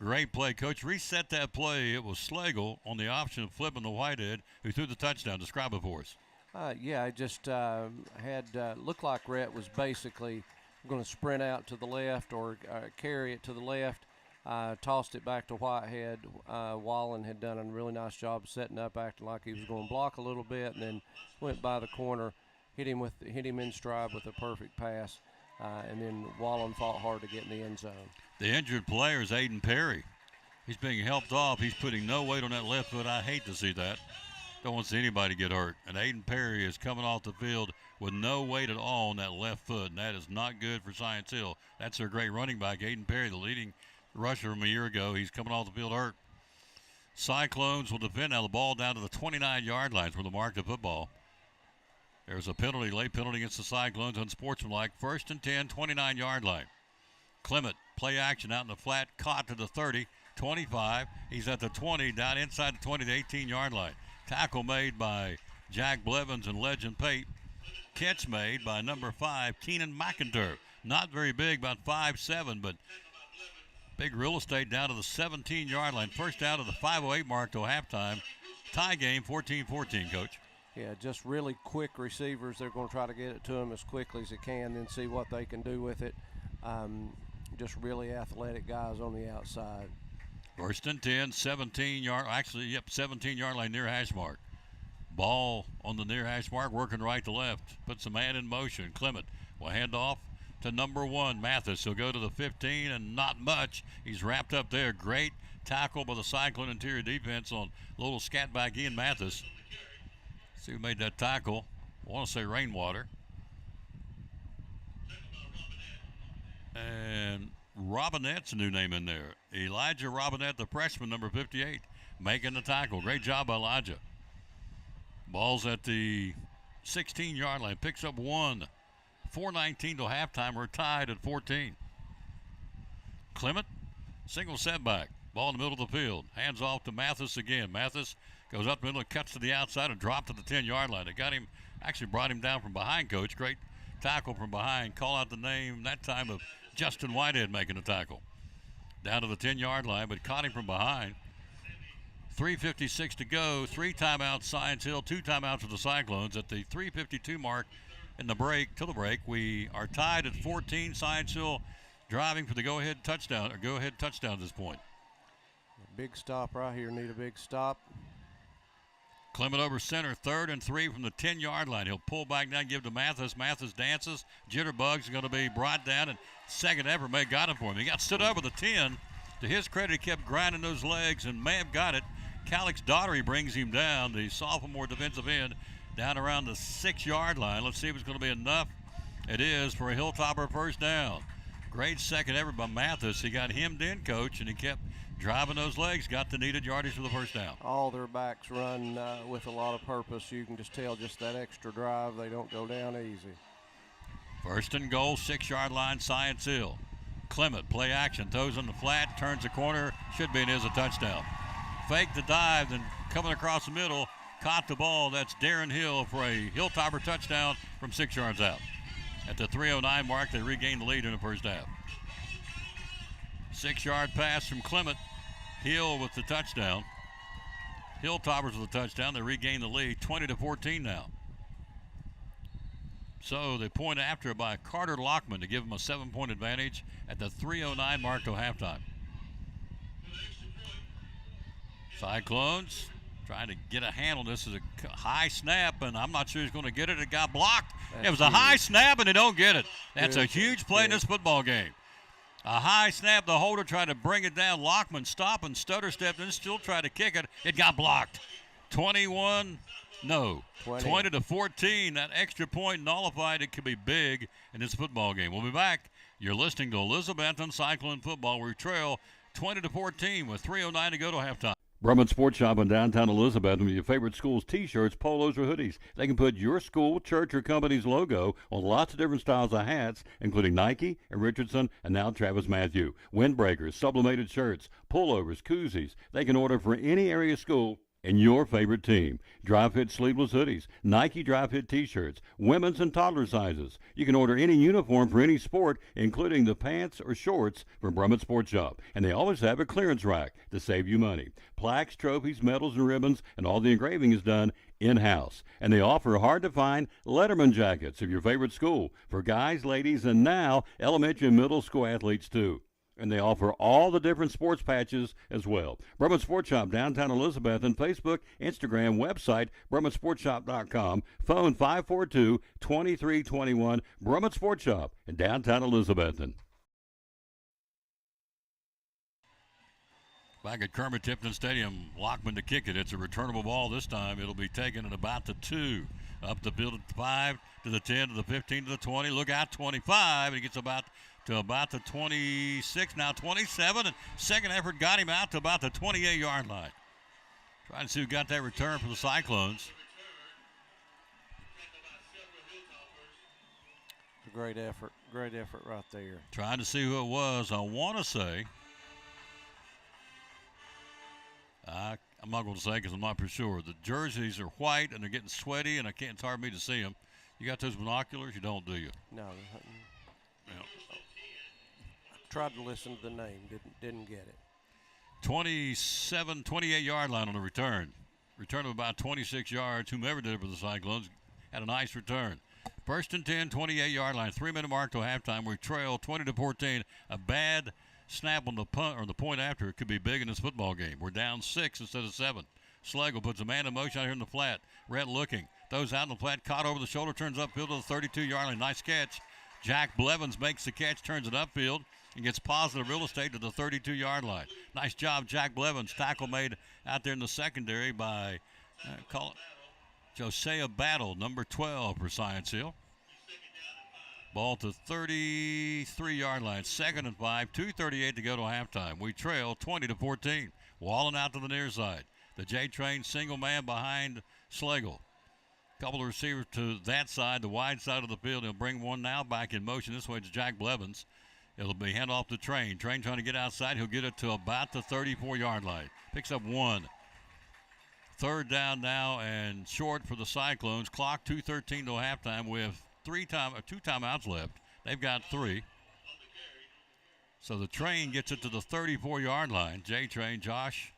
Great play. Coach, reset that play. It was Slagle on the option of flipping to Whitehead, who threw the touchdown. Describe it for us. Yeah, I just looked like Rhett was basically going to sprint out to the left or carry it to the left. Tossed it back to Whitehead. Wallen had done a really nice job setting up, acting like he was going to block a little bit, and then went by the corner, hit him in stride with a perfect pass, and then Wallen fought hard to get in the end zone. The injured player is Aiden Perry. He's being helped off. He's putting no weight on that left foot. I hate to see that. Don't want to see anybody get hurt. And Aiden Perry is coming off the field with no weight at all on that left foot, and that is not good for Science Hill. That's their great running back, Aiden Perry, the leading rusher from a year ago. He's coming off the field hurt. Cyclones will defend now the ball down to the 29-yard line where they mark the football. There's a penalty, late penalty against the Cyclones, unsportsmanlike. 1st and 10, 29-yard line. Clement, play action out in the flat, caught to the 30, 25. He's at the 20, down inside the 20 to 18-yard line. Tackle made by Jack Blevins and Legend Pate. Catch made by number 5, Keenan McIntyre. Not very big, about 5'7", but big real estate down to the 17-yard line. First down to the 5:08 mark till halftime. Tie game, 14-14, Coach. Yeah, just really quick receivers. They're going to try to get it to them as quickly as they can, then see what they can do with it. Just really athletic guys on the outside. 1st and 10, 17-yard line near hash mark. Ball on the near hash mark, working right to left. Puts a man in motion. Clement will hand off to number 1, Mathis. He'll go to the 15, and not much. He's wrapped up there. Great tackle by the Cyclone interior defense on little scatback Ian Mathis. See who made that tackle. I want to say Rainwater. And Robinette's a new name in there. Elijah Robinette, the freshman, number 58, making the tackle. Great job by Elijah. Ball's at the 16-yard line. Picks up 1. 4:19 till halftime. We're tied at 14. Clement, single setback. Ball in the middle of the field. Hands off to Mathis again. Mathis goes up the middle and cuts to the outside and dropped to the 10-yard line. It got him, actually brought him down from behind, Coach. Great tackle from behind. Call out the name that time of Justin Whitehead making the tackle. Down to the 10-yard line, but caught him from behind. 3:56 to go. 3 timeouts, Science Hill. 2 timeouts for the Cyclones. At the 3:52 mark in the break, till the break, we are tied at 14. Science Hill driving for the go-ahead touchdown at this point. Big stop right here. Need a big stop. Clement over center, 3rd and 3 from the 10-yard line. He'll pull back down, give to Mathis. Mathis dances. Jitterbugs going to be brought down, and second effort may have got him for him. He got stood up with a 10. To his credit, he kept grinding those legs and may have got it. Calix Daughtery brings him down, the sophomore defensive end, down around the 6-yard line. Let's see if it's going to be enough. It is for a Hilltopper first down. Great second effort by Mathis. He got hemmed in, Coach, and he kept driving those legs, got the needed yardage for the first down. All their backs run with a lot of purpose. You can just tell just that extra drive. They don't go down easy. 1st and goal, 6-yard line, Science Hill. Clement, play action, throws on the flat, turns the corner, should be and is a touchdown. Fake the dive, then coming across the middle, caught the ball. That's Darren Hill for a Hilltopper touchdown from 6 yards out. At the 3:09 mark, they regain the lead in the first half. 6-yard pass from Clement. Hill with the touchdown. Hilltoppers with the touchdown. They regain the lead, 20-14 now. So they point after by Carter Lockman to give them a 7-point advantage at the 3:09 mark till halftime. Cyclones trying to get a handle. This is a high snap, and I'm not sure he's going to get it. It got blocked. It was a high snap, and they don't get it. That's a huge play in this football game. A high snap. The holder tried to bring it down. Lockman stopped and stutter stepped and still tried to kick it. It got blocked. 20-14. That extra point nullified. It could be big in this football game. We'll be back. You're listening to Elizabethton Cyclone Football. We trail 20-14 with 3:09 to go to halftime. Brumman Sports Shop in downtown Elizabethton with your favorite school's T-shirts, polos, or hoodies. They can put your school, church, or company's logo on lots of different styles of hats, including Nike and Richardson and now Travis Matthew. Windbreakers, sublimated shirts, pullovers, koozies. They can order for any area school and your favorite team. Dry fit sleeveless hoodies, Nike dry fit T-shirts, women's and toddler sizes. You can order any uniform for any sport, including the pants or shorts from Brumman Sports Shop. And they always have a clearance rack to save you money. Plaques, trophies, medals, and ribbons, and all the engraving is done in-house. And they offer hard-to-find Letterman jackets of your favorite school for guys, ladies, and now elementary and middle school athletes too. And they offer all the different sports patches as well. Brumman Sports Shop, downtown Elizabethton, Facebook, Instagram, website, BrummanSportsShop.com, phone 542-2321, Brumman Sports Shop in downtown Elizabethton. Back at Kermit Tipton Stadium, Lockman to kick it. It's a returnable ball this time. It'll be taken at about the 2. Up the field at 5 to the 10 to the 15 to the 20. Look out, 25. He gets about the 26, now 27. And second effort got him out to about the 28-yard line. Trying to see who got that return for the Cyclones. Great effort right there. Trying to see who it was. I want to say, I'm not going to say because I'm not for sure. The jerseys are white and they're getting sweaty, and it's hard for me to see them. You got those binoculars? You don't, do you? No. No. Tried to listen to the name, didn't get it. 28-yard line on the return. Return of about 26 yards. Whomever did it for the Cyclones had a nice return. First and 10, 28-yard line. 3-minute mark till halftime. We trail 20-14. A bad snap on the punt or the point after it could be big in this football game. We're down 6 instead of 7. Schlegel puts a man in motion out here in the flat. Rhett looking. Those out in the flat, caught over the shoulder, turns upfield to the 32-yard line. Nice catch. Jack Blevins makes the catch, turns it upfield, and gets positive real estate to the 32-yard line. Nice job, Jack Blevins. Tackle made out there in the secondary by Josiah Battle, number 12 for Science Hill. Ball to 33-yard line. 2nd and 5. 2:38 to go to halftime. We trail 20-14. Walling out to the near side. The J-Train single man behind Schlegel. Couple of receivers to that side, the wide side of the field. He'll bring one now back in motion. This way to Jack Blevins. It'll be hand off to Train. Train trying to get outside. He'll get it to about the 34-yard line. Picks up 1. Third down now and short for the Cyclones. Clock 2:13 till halftime with 2 timeouts left. They've got 3. So the Train gets it to the 34-yard line. J-Train, Josh.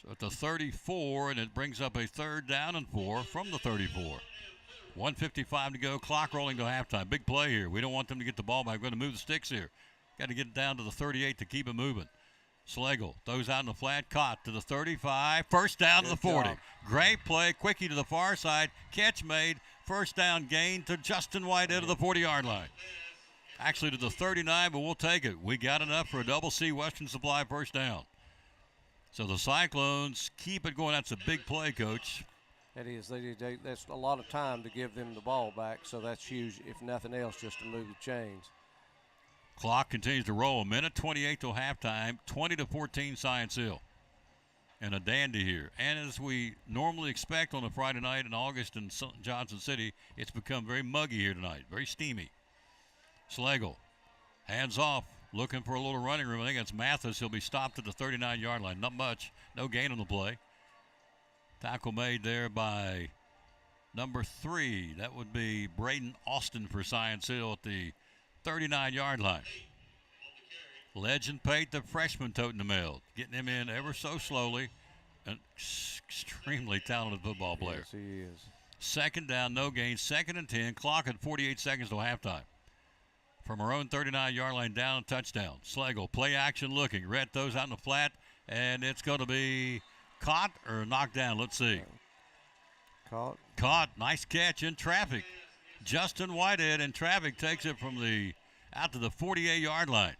So at the 34, and it brings up a 3rd down and 4 from the 34. 1:55 to go. Clock rolling to halftime. Big play here. We don't want them to get the ball back. We're going to move the sticks here. Got to get it down to the 38 to keep it moving. Schlegel throws out in the flat, caught to the 35. First down to the 40. Great play. Quickie to the far side. Catch made. First down gain to Justin Whitehead to the 40-yard line. Actually to the 39, but we'll take it. We got enough for a double C Western Supply first down. So the Cyclones keep it going. That's a big play, Coach. That is. That's a lot of time to give them the ball back, so that's huge, if nothing else, just to move the chains. Clock continues to roll. 1:28 till halftime. 20-14 Science Hill. And a dandy here. And as we normally expect on a Friday night in August in Johnson City, it's become very muggy here tonight. Very steamy. Schlegel. Hands off. Looking for a little running room. I think it's Mathis. He'll be stopped at the 39-yard line. Not much. No gain on the play. Tackle made there by number 3. That would be Braden Austin for Science Hill at the 39-yard line. Legend Pate, the freshman, toting the mail. Getting him in ever so slowly. An extremely talented football player. Yes, he is. 2nd down, no gain. 2nd and 10. Clock at 48 seconds till halftime. From our own 39-yard line down, a touchdown. Schlegel, play action looking. Rhett throws out in the flat, and it's going to be caught or knocked down. Let's see. Caught. Nice catch in traffic. Justin Whitehead in traffic takes it from out to the 48-yard line.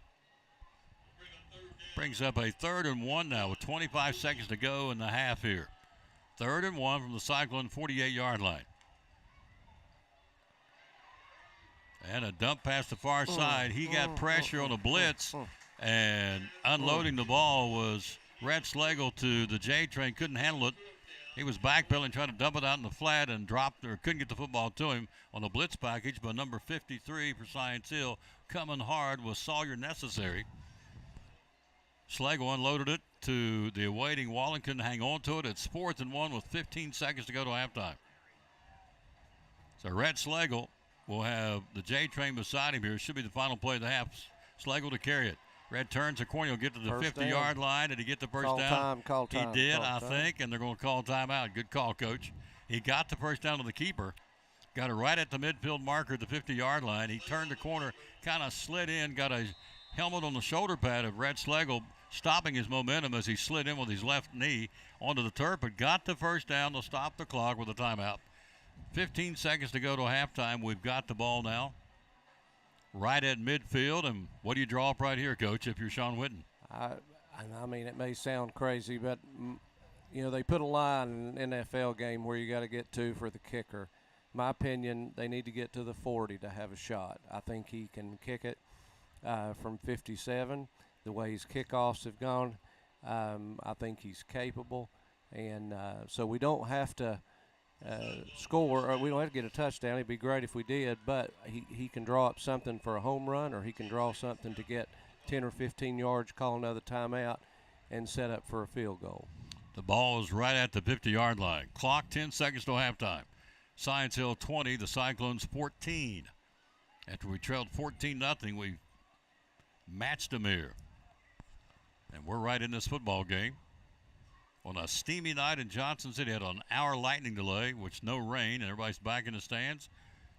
Brings up a 3rd and 1 now with 25 seconds to go in the half here. 3rd and 1 from the Cyclone 48-yard line. And a dump past the far side. He got pressure on a blitz, and unloading the ball was Red Schlegel to the J-Train. Couldn't handle it. He was backpedaling, trying to dump it out in the flat and dropped or couldn't get the football to him on the blitz package. But number 53 for Science Hill coming hard was Sawyer Necessary. Schlegel unloaded it to the awaiting Wallen. Couldn't hang on to it. It's 4th and 1 with 15 seconds to go to halftime. So Red Schlegel will have the J-Train beside him here. Should be the final play of the half. Schlegel to carry it. Red turns the corner. He'll get to the 50-yard line. Did he get the first down? Call time. He did, I think, and they're going to call timeout. Good call, Coach. He got the first down to the keeper. Got it right at the midfield marker at the 50-yard line. He turned the corner, kind of slid in, got a helmet on the shoulder pad of Red Schlegel, stopping his momentum as he slid in with his left knee onto the turf, but got the first down to stop the clock with a timeout. 15 seconds to go to halftime. We've got the ball now right at midfield. And what do you draw up right here, Coach, if you're Sean Witten? I mean, it may sound crazy, but they put a line in an NFL game where you got to get to for the kicker. My opinion, they need to get to the 40 to have a shot. I think he can kick it from 57. The way his kickoffs have gone, I think he's capable, and so we don't have to score, or we don't have to get a touchdown. It'd be great if we did, but he can draw up something for a home run, or he can draw something to get 10 or 15 yards, call another timeout, and set up for a field goal. The ball is right at the 50-yard line. Clock 10 seconds till halftime. Science Hill 20, the Cyclones 14. After we trailed 14-0, we matched them here. And we're right in this football game. On a steamy night in Johnson City, had an hour lightning delay, which no rain, and everybody's back in the stands.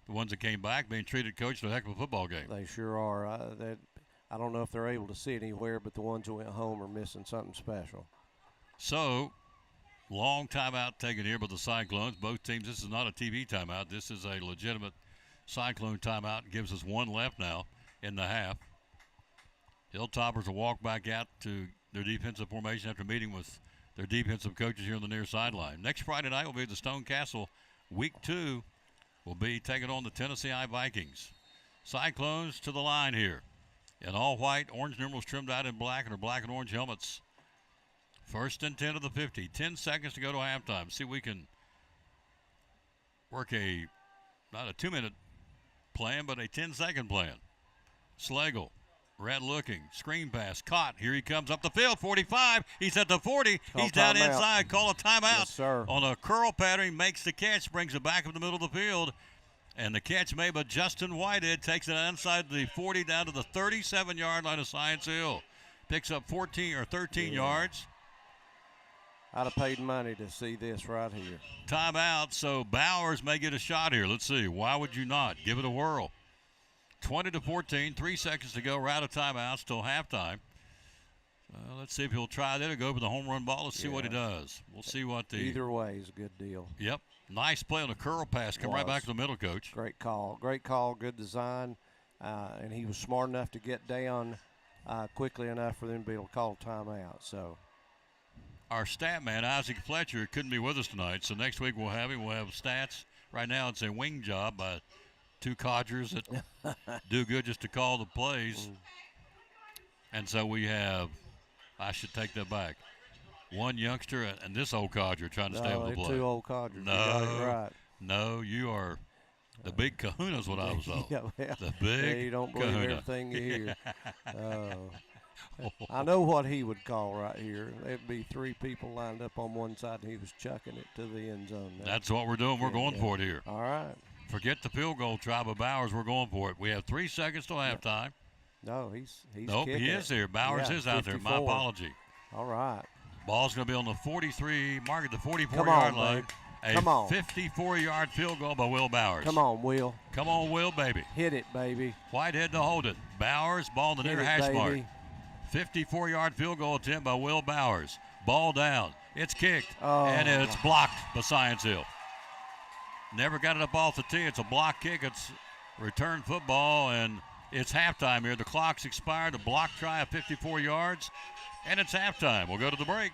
The ones that came back being treated, coach, to a heck of a football game. They sure are. I don't know if they're able to see it anywhere, but the ones that went home are missing something special. So, long timeout taken here by the Cyclones. Both teams, this is not a TV timeout. This is a legitimate Cyclone timeout. It gives us one left now in the half. Hilltoppers will walk back out to their defensive formation after meeting with their defensive coaches here on the near sideline. Next Friday night will be the Stone Castle. Week 2 will be taking on the Tennessee Vikings. Cyclones to the line here. In all white, orange numerals trimmed out in black, and their black and orange helmets. 1st and 10 of the 50. 10 seconds to go to halftime. See if we can work not a 2-minute plan, but a 10-second plan. Slagle. Red looking, screen pass, caught. Here he comes up the field, 45. He's at the 40. He's down inside. Call a timeout. Yes, sir. On a curl pattern, makes the catch, brings it back up the middle of the field. And the catch made by Justin Whitehead takes it inside the 40 down to the 37-yard line of Science Hill. Picks up 14 or 13 yards. I'd have paid money to see this right here. Timeout, so Bowers may get a shot here. Let's see. Why would you not? Give it a whirl. 20-14, 3 seconds to go. We're out of timeouts till halftime. Let's see if he'll try that or go for the home run ball. Let's see what he does. We'll see what the... Either way is a good deal. Yep. Nice play on a curl pass. Come right back to the middle, Coach. Great call. Great call. Good design. And he was smart enough to get down quickly enough for them to be able to call a timeout. So our stat man, Isaac Fletcher, couldn't be with us tonight. So next week we'll have him. We'll have stats. Right now it's a wing job by two codgers that do good just to call the plays. And so we have, I should take that back, one youngster and this old codger trying to stay with the play. Two old codgers. No, you got it right. No, you are the big kahuna is what I was told. Yeah, well, the big you don't believe kahuna. everything you hear. I know what he would call right here. There'd be three people lined up on one side, and he was chucking it to the end zone. That's what we're doing. We're going for it here. All right. Forget the field goal try by Bowers. We're going for it. We have 3 seconds till halftime. No, he's nope, he is here. Bowers is out 54. there. My apology. All right. Ball's going to be on the 43, mark at the 44-yard line. Come on. 54-yard field goal by Will Bowers. Come on, Will. Come on, Will, baby. Hit it, baby. Whitehead to hold it. Bowers, ball in the near hash mark. 54-yard field goal attempt by Will Bowers. Ball down. It's kicked, and it's blocked by Science Hill. Never got it up off the tee. It's a block kick. It's return football, and it's halftime here. The clock's expired. A block try of 54 yards, and it's halftime. We'll go to the break.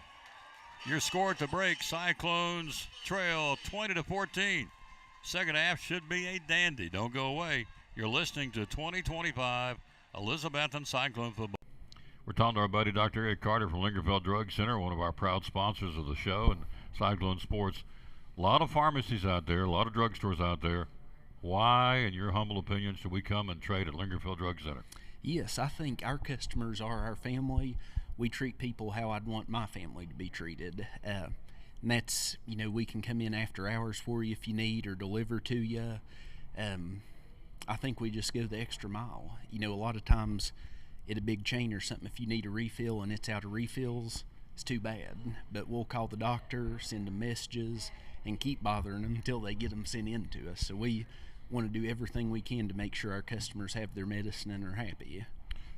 Your score at the break, Cyclones trail 20-14. Second half should be a dandy. Don't go away. You're listening to 2025 Elizabethton Cyclone Football. We're talking to our buddy Dr. Eric Carter from Lingerfeld Drug Center, one of our proud sponsors of the show and Cyclone Sports. A lot of pharmacies out there, a lot of drugstores out there. Why, in your humble opinion, should we come and trade at Lingerfeld Drug Center? Yes, I think our customers are our family. We treat people how I'd want my family to be treated. And that's, we can come in after hours for you if you need or deliver to you. I think we just go the extra mile. A lot of times at a big chain or something, if you need a refill and it's out of refills, it's too bad. But we'll call the doctor, send them messages, and keep bothering them until they get them sent in to us. So we want to do everything we can to make sure our customers have their medicine and are happy.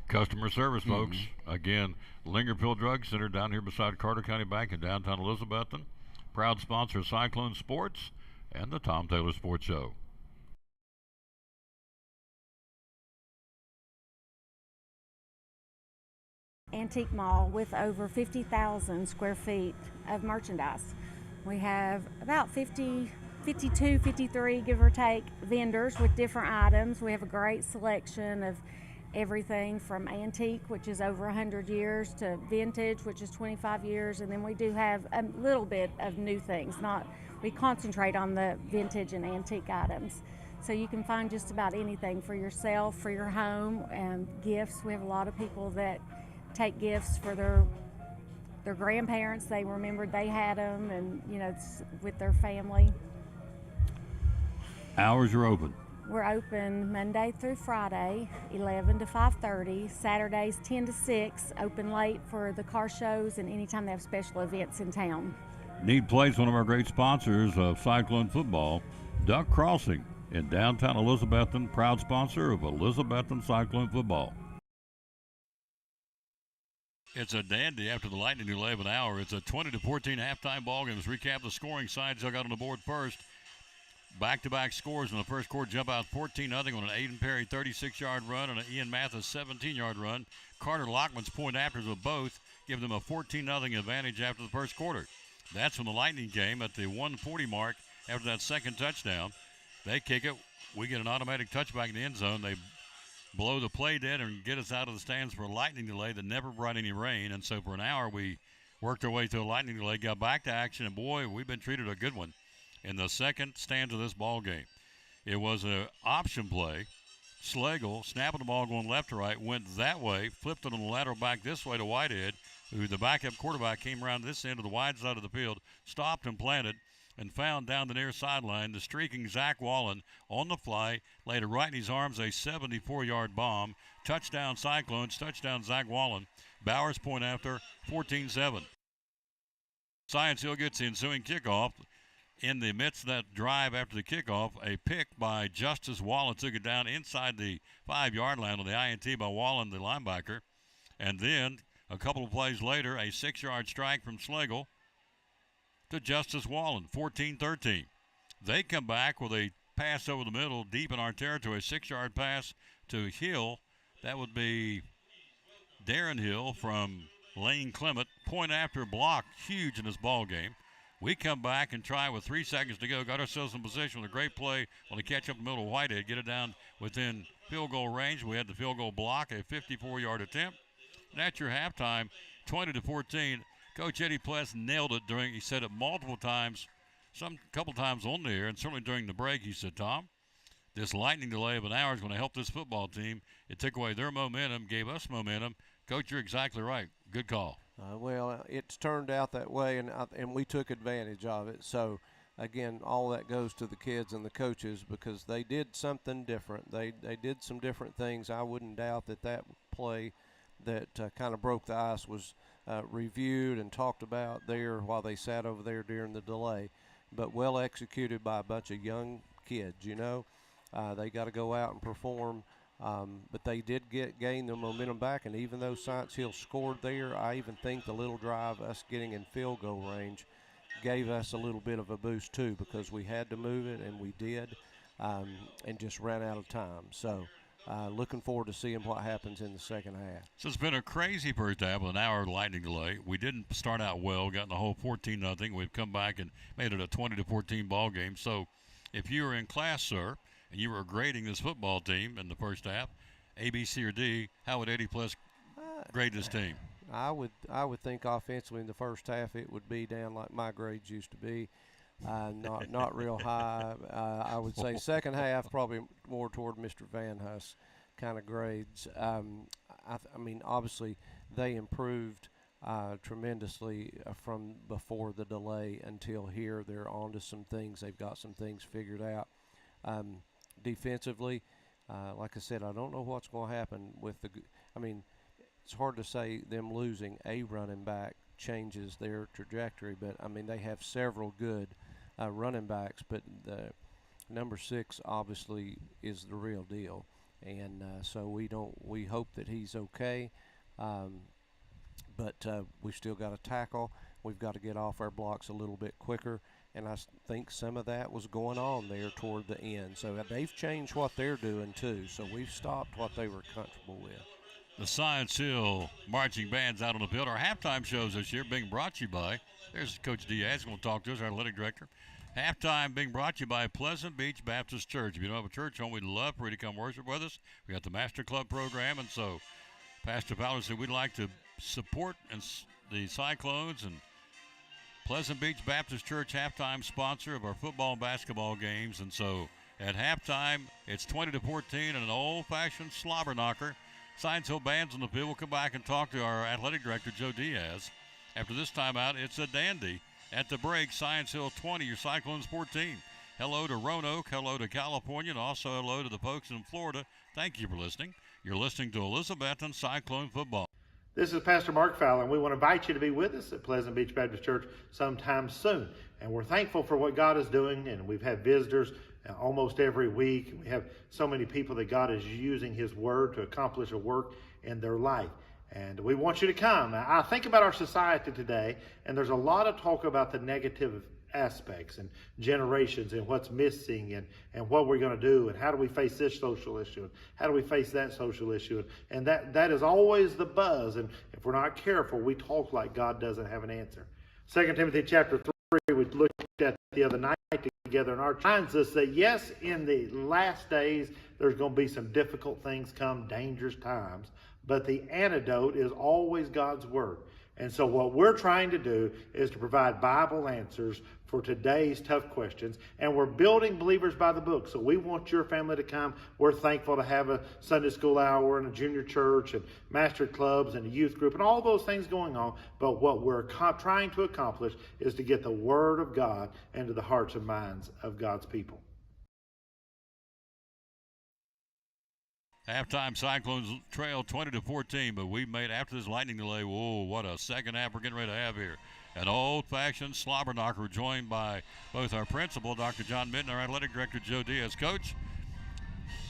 Customer service, folks. Again, Lingerfeld Drug Center down here beside Carter County Bank in downtown Elizabethton. Proud sponsor of Cyclone Sports and the Tom Taylor Sports Show. antique mall with over 50,000 square feet of merchandise. We have about 52, 53, give or take, vendors with different items. We have a great selection of everything from antique, which is over 100 years, to vintage, which is 25 years, and then we do have a little bit of new things. We concentrate on the vintage and antique items. So you can find just about anything for yourself, for your home, and gifts. We have a lot of people that take gifts for their grandparents. They remembered they had them, and it's with their family. Hours are open. We're open Monday through Friday, 11 to 5:30. Saturdays, 10 to 6. Open late for the car shows and anytime they have special events in town. Need Place, one of our great sponsors of Cyclone Football, Duck Crossing in downtown Elizabethton, proud sponsor of Elizabethton Cyclone Football. It's a dandy after the Lightning delay of an hour. It's a 20-14 halftime ball game. Let's recap the scoring sides. I got on the board first. Back-to-back scores in the first quarter. Jump out 14-0 on an Aiden Perry 36-yard run and an Ian Mathis 17-yard run. Carter Lockman's point afters of both give them a 14-0 advantage after the first quarter. That's when the Lightning came at the 140 mark after that second touchdown. They kick it. We get an automatic touchback in the end zone. They blow the play dead and get us out of the stands for a Lightning delay that never brought any rain. And so for an hour we worked our way through a Lightning delay, got back to action, and boy, we've been treated a good one in the second stanza of this ball game. It was an option play. Schlegel, snapping the ball going left to right, went that way, flipped it on the lateral back this way to Whitehead, who the backup quarterback came around this end of the wide side of the field, stopped and planted, and found down the near sideline the streaking Zach Wallen on the fly, laid it right in his arms, a 74-yard bomb. Touchdown Cyclones, touchdown Zach Wallen. Bowers point after, 14-7. Science Hill gets the ensuing kickoff. In the midst of that drive after the kickoff, a pick by Justice Wallen took it down inside the 5-yard line on the INT by Wallen, the linebacker. And then a couple of plays later, a 6-yard strike from Schlegel to Justice Wallen, 14-13. They come back with a pass over the middle, deep in our territory, a 6-yard pass to Hill. That would be Darren Hill from Lane Clement. Point after block, huge in this ball game. We come back and try with 3 seconds to go. Got ourselves in position with a great play on the catch up the middle of Whitehead. Get it down within field goal range. We had the field goal block, a 54-yard attempt. And at your halftime, 20-14. Coach Eddie Pless nailed it he said it multiple times, couple times on the air, and certainly during the break. He said, Tom, this Lightning delay of an hour is going to help this football team. It took away their momentum, gave us momentum. Coach, you're exactly right. Good call. Well, it's turned out that way, and we took advantage of it. So, again, all that goes to the kids and the coaches because they did something different. They did some different things. I wouldn't doubt that play that kind of broke the ice was reviewed and talked about there while they sat over there during the delay, but well executed by a bunch of young kids. They got to go out and perform. But they did gain their momentum back, and even though Science Hill scored there, I even think the little drive, us getting in field goal range, gave us a little bit of a boost too because we had to move it, and we did, and just ran out of time. So looking forward to seeing what happens in the second half. So it's been a crazy first half with an hour Lightning delay. We didn't start out well, got in the whole 14-0. We've come back and made it a 20-14 ball game. So if you were in class, sir, and you were grading this football team in the first half, A, B, C, or D, how would Eddie Pless grade this team? I would think offensively in the first half it would be down like my grades used to be, not real high. I would say second half probably more toward Mr. Van Huss kind of grades. I mean, obviously they improved tremendously from before the delay until here. They're on to some things. They've got some things figured out. Defensively, like I said, I don't know what's going to happen with it's hard to say them losing a running back changes their trajectory, but I mean they have several good running backs, but the number 6 obviously is the real deal, and so we hope that he's okay, but we've still got to tackle. We've got to get off our blocks a little bit quicker. And I think some of that was going on there toward the end. So they've changed what they're doing, too. So we've stopped what they were comfortable with. the Science Hill marching bands out on the field. Our halftime shows this year being brought to you by, there's Coach Diaz going to talk to us, our athletic director. Halftime being brought to you by Pleasant Beach Baptist Church. If you don't have a church home, we'd love for you to come worship with us. We got the Master Club program, and so Pastor Fowler said we'd like to support the Cyclones, and Pleasant Beach Baptist Church, halftime sponsor of our football and basketball games. And so at halftime, it's 20-14 and an old-fashioned slobber knocker. Science Hill bands on the field. We'll come back and talk to our athletic director, Joe Diaz. After this timeout, it's a dandy. At the break, Science Hill 20, your Cyclones 14. Hello to Roanoke, hello to California, and also hello to the folks in Florida. Thank you for listening. You're listening to Elizabethton Cyclone Football. This is Pastor Mark Fowler, and we want to invite you to be with us at Pleasant Beach Baptist Church sometime soon. And we're thankful for what God is doing, and we've had visitors almost every week. We have so many people that God is using His Word to accomplish a work in their life. And we want you to come. Now, I think about our society today, and there's a lot of talk about the negative aspects and generations and what's missing and what we're going to do and how do we face this social issue and how do we face that social issue. And that is always the buzz. And if we're not careful, we talk like God doesn't have an answer. 2 Timothy chapter 3, we looked at the other night together, and our reminds us that yes, in the last days, there's going to be some difficult things come, dangerous times, but the antidote is always God's Word. And so what we're trying to do is to provide Bible answers for today's tough questions. And we're building Believers by the Book. So we want your family to come. We're thankful to have a Sunday school hour and a junior church and master clubs and a youth group and all those things going on. But what we're trying to accomplish is to get the Word of God into the hearts and minds of God's people. Halftime, Cyclones trail 20-14, but we made, after this lightning delay, whoa, what a second half we're getting ready to have here. An old-fashioned slobber knocker, joined by both our principal, Dr. John Minton, our athletic director, Joe Diaz. Coach,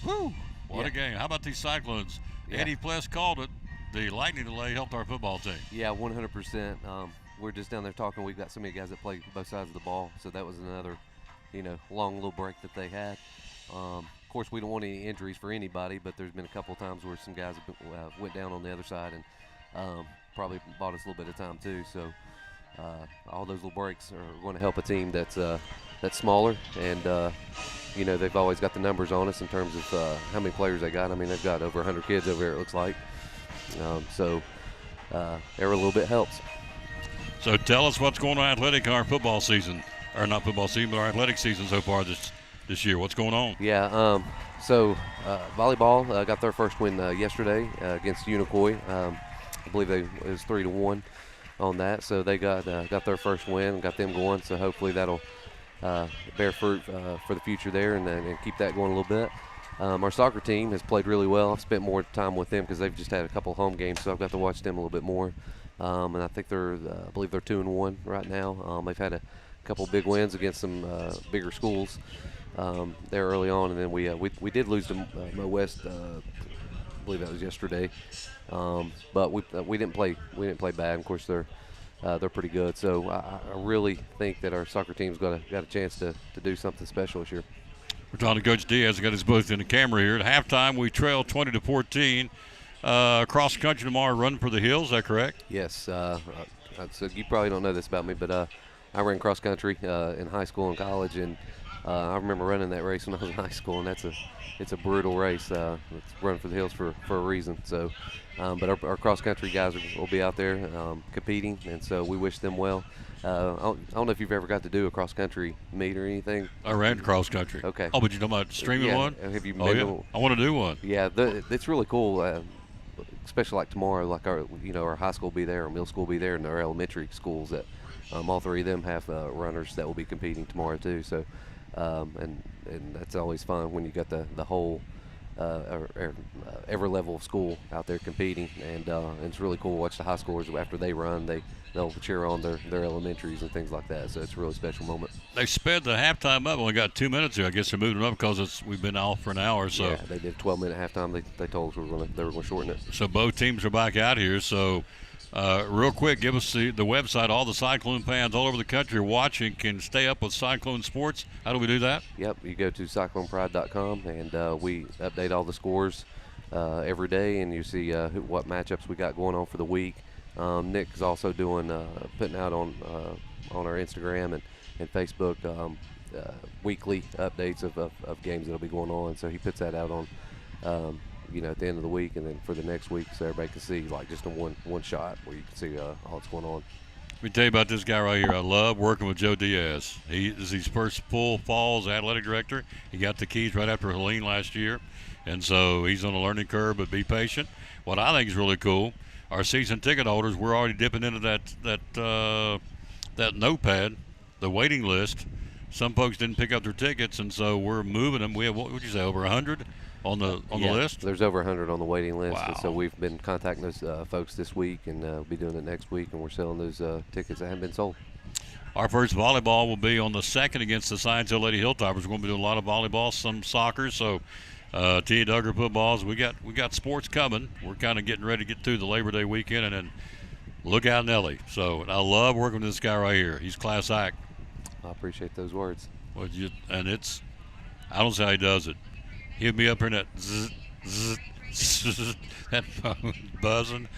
whoo, what a game. How about these Cyclones? Yeah. Eddie Pless called it. The lightning delay helped our football team. Yeah, 100%. We're just down there talking. We've got so many guys that play both sides of the ball, so that was another, long little break that they had. Of course, we don't want any injuries for anybody, but there's been a couple of times where some guys went down on the other side and probably bought us a little bit of time too. So all those little breaks are going to help a team that's smaller, and they've always got the numbers on us in terms of how many players they got. I mean, they've got over 100 kids over here, it looks like. So every little bit helps. So tell us what's going on athletic in our football season, or not football season, but our athletic season so far this year. What's going on? Yeah, so volleyball got their first win yesterday against Unicoi. I believe it was 3-1 on that. So they got their first win and got them going. So hopefully that'll bear fruit for the future there and keep that going a little bit. Our soccer team has played really well. I've spent more time with them because they've just had a couple home games, so I've got to watch them a little bit more. And I think I believe they're 2-1 right now. They've had a couple big wins against some bigger schools there early on, and then we did lose to Mo West. I believe that was yesterday, but we didn't play bad. Of course, they're pretty good. So I really think that our soccer team's got a chance to do something special this year. We're talking to Coach Diaz. Got us both in the camera here. At halftime, we trail 20-14. Cross country tomorrow, run for the hills. Is that correct? Yes. So you probably don't know this about me, but I ran cross country in high school and college, and I remember running that race when I was in high school, and it's a brutal race. It's run for the hills for a reason. So, but our cross country guys will be out there competing, and so we wish them well. I don't know if you've ever got to do a cross country meet or anything. I ran cross country. Okay. Oh, but you know about streaming one? Have you? Oh yeah. I want to do one. Yeah, it's really cool. Especially like tomorrow, like our high school will be there, our middle school will be there, and our elementary schools that all three of them have runners that will be competing tomorrow too. So, and that's always fun when you got the whole every level of school out there competing, and it's really cool to watch the high schoolers after they run. They'll cheer on their elementaries and things like that. So it's a really special moment. They sped the halftime up. Only got 2 minutes here. I guess they're moving it up because we've been off for an hour. So yeah, they did 12-minute halftime. They told us they were going to shorten it. So both teams are back out here. So real quick, give us the website. All the Cyclone fans all over the country watching can stay up with Cyclone sports. How do we do that? Yep, you go to CyclonePride.com, and we update all the scores every day, and you see what matchups we got going on for the week. Nick is also doing putting out on our Instagram and Facebook weekly updates of games that'll be going on. So he puts that out on at the end of the week, and then for the next week, so everybody can see like just in one shot where you can see all that's going on. Let me tell you about this guy right here. I love working with Joe Diaz. He is his first full fall as athletic director. He got the keys right after Helene last year, and so he's on a learning curve, but be patient. What I think is really cool, our season ticket holders, we're already dipping into that notepad, the waiting list. Some folks didn't pick up their tickets, and so we're moving them. We have, what would you say, over 100 on the list? There's over 100 on the waiting list. Wow. And so we've been contacting those folks this week, and we'll be doing it next week, and we're selling those tickets that haven't been sold. Our first volleyball will be on the 2nd against the Science Hill Lady Hilltoppers. We're going to be doing a lot of volleyball, some soccer, so Tia Duggar footballs. We got sports coming. We're kind of getting ready to get through the Labor Day weekend, and then look out, Nelly. So I love working with this guy right here. He's class act. I appreciate those words. Well, I don't see how he does it. He'll be up here in that that phone buzzing,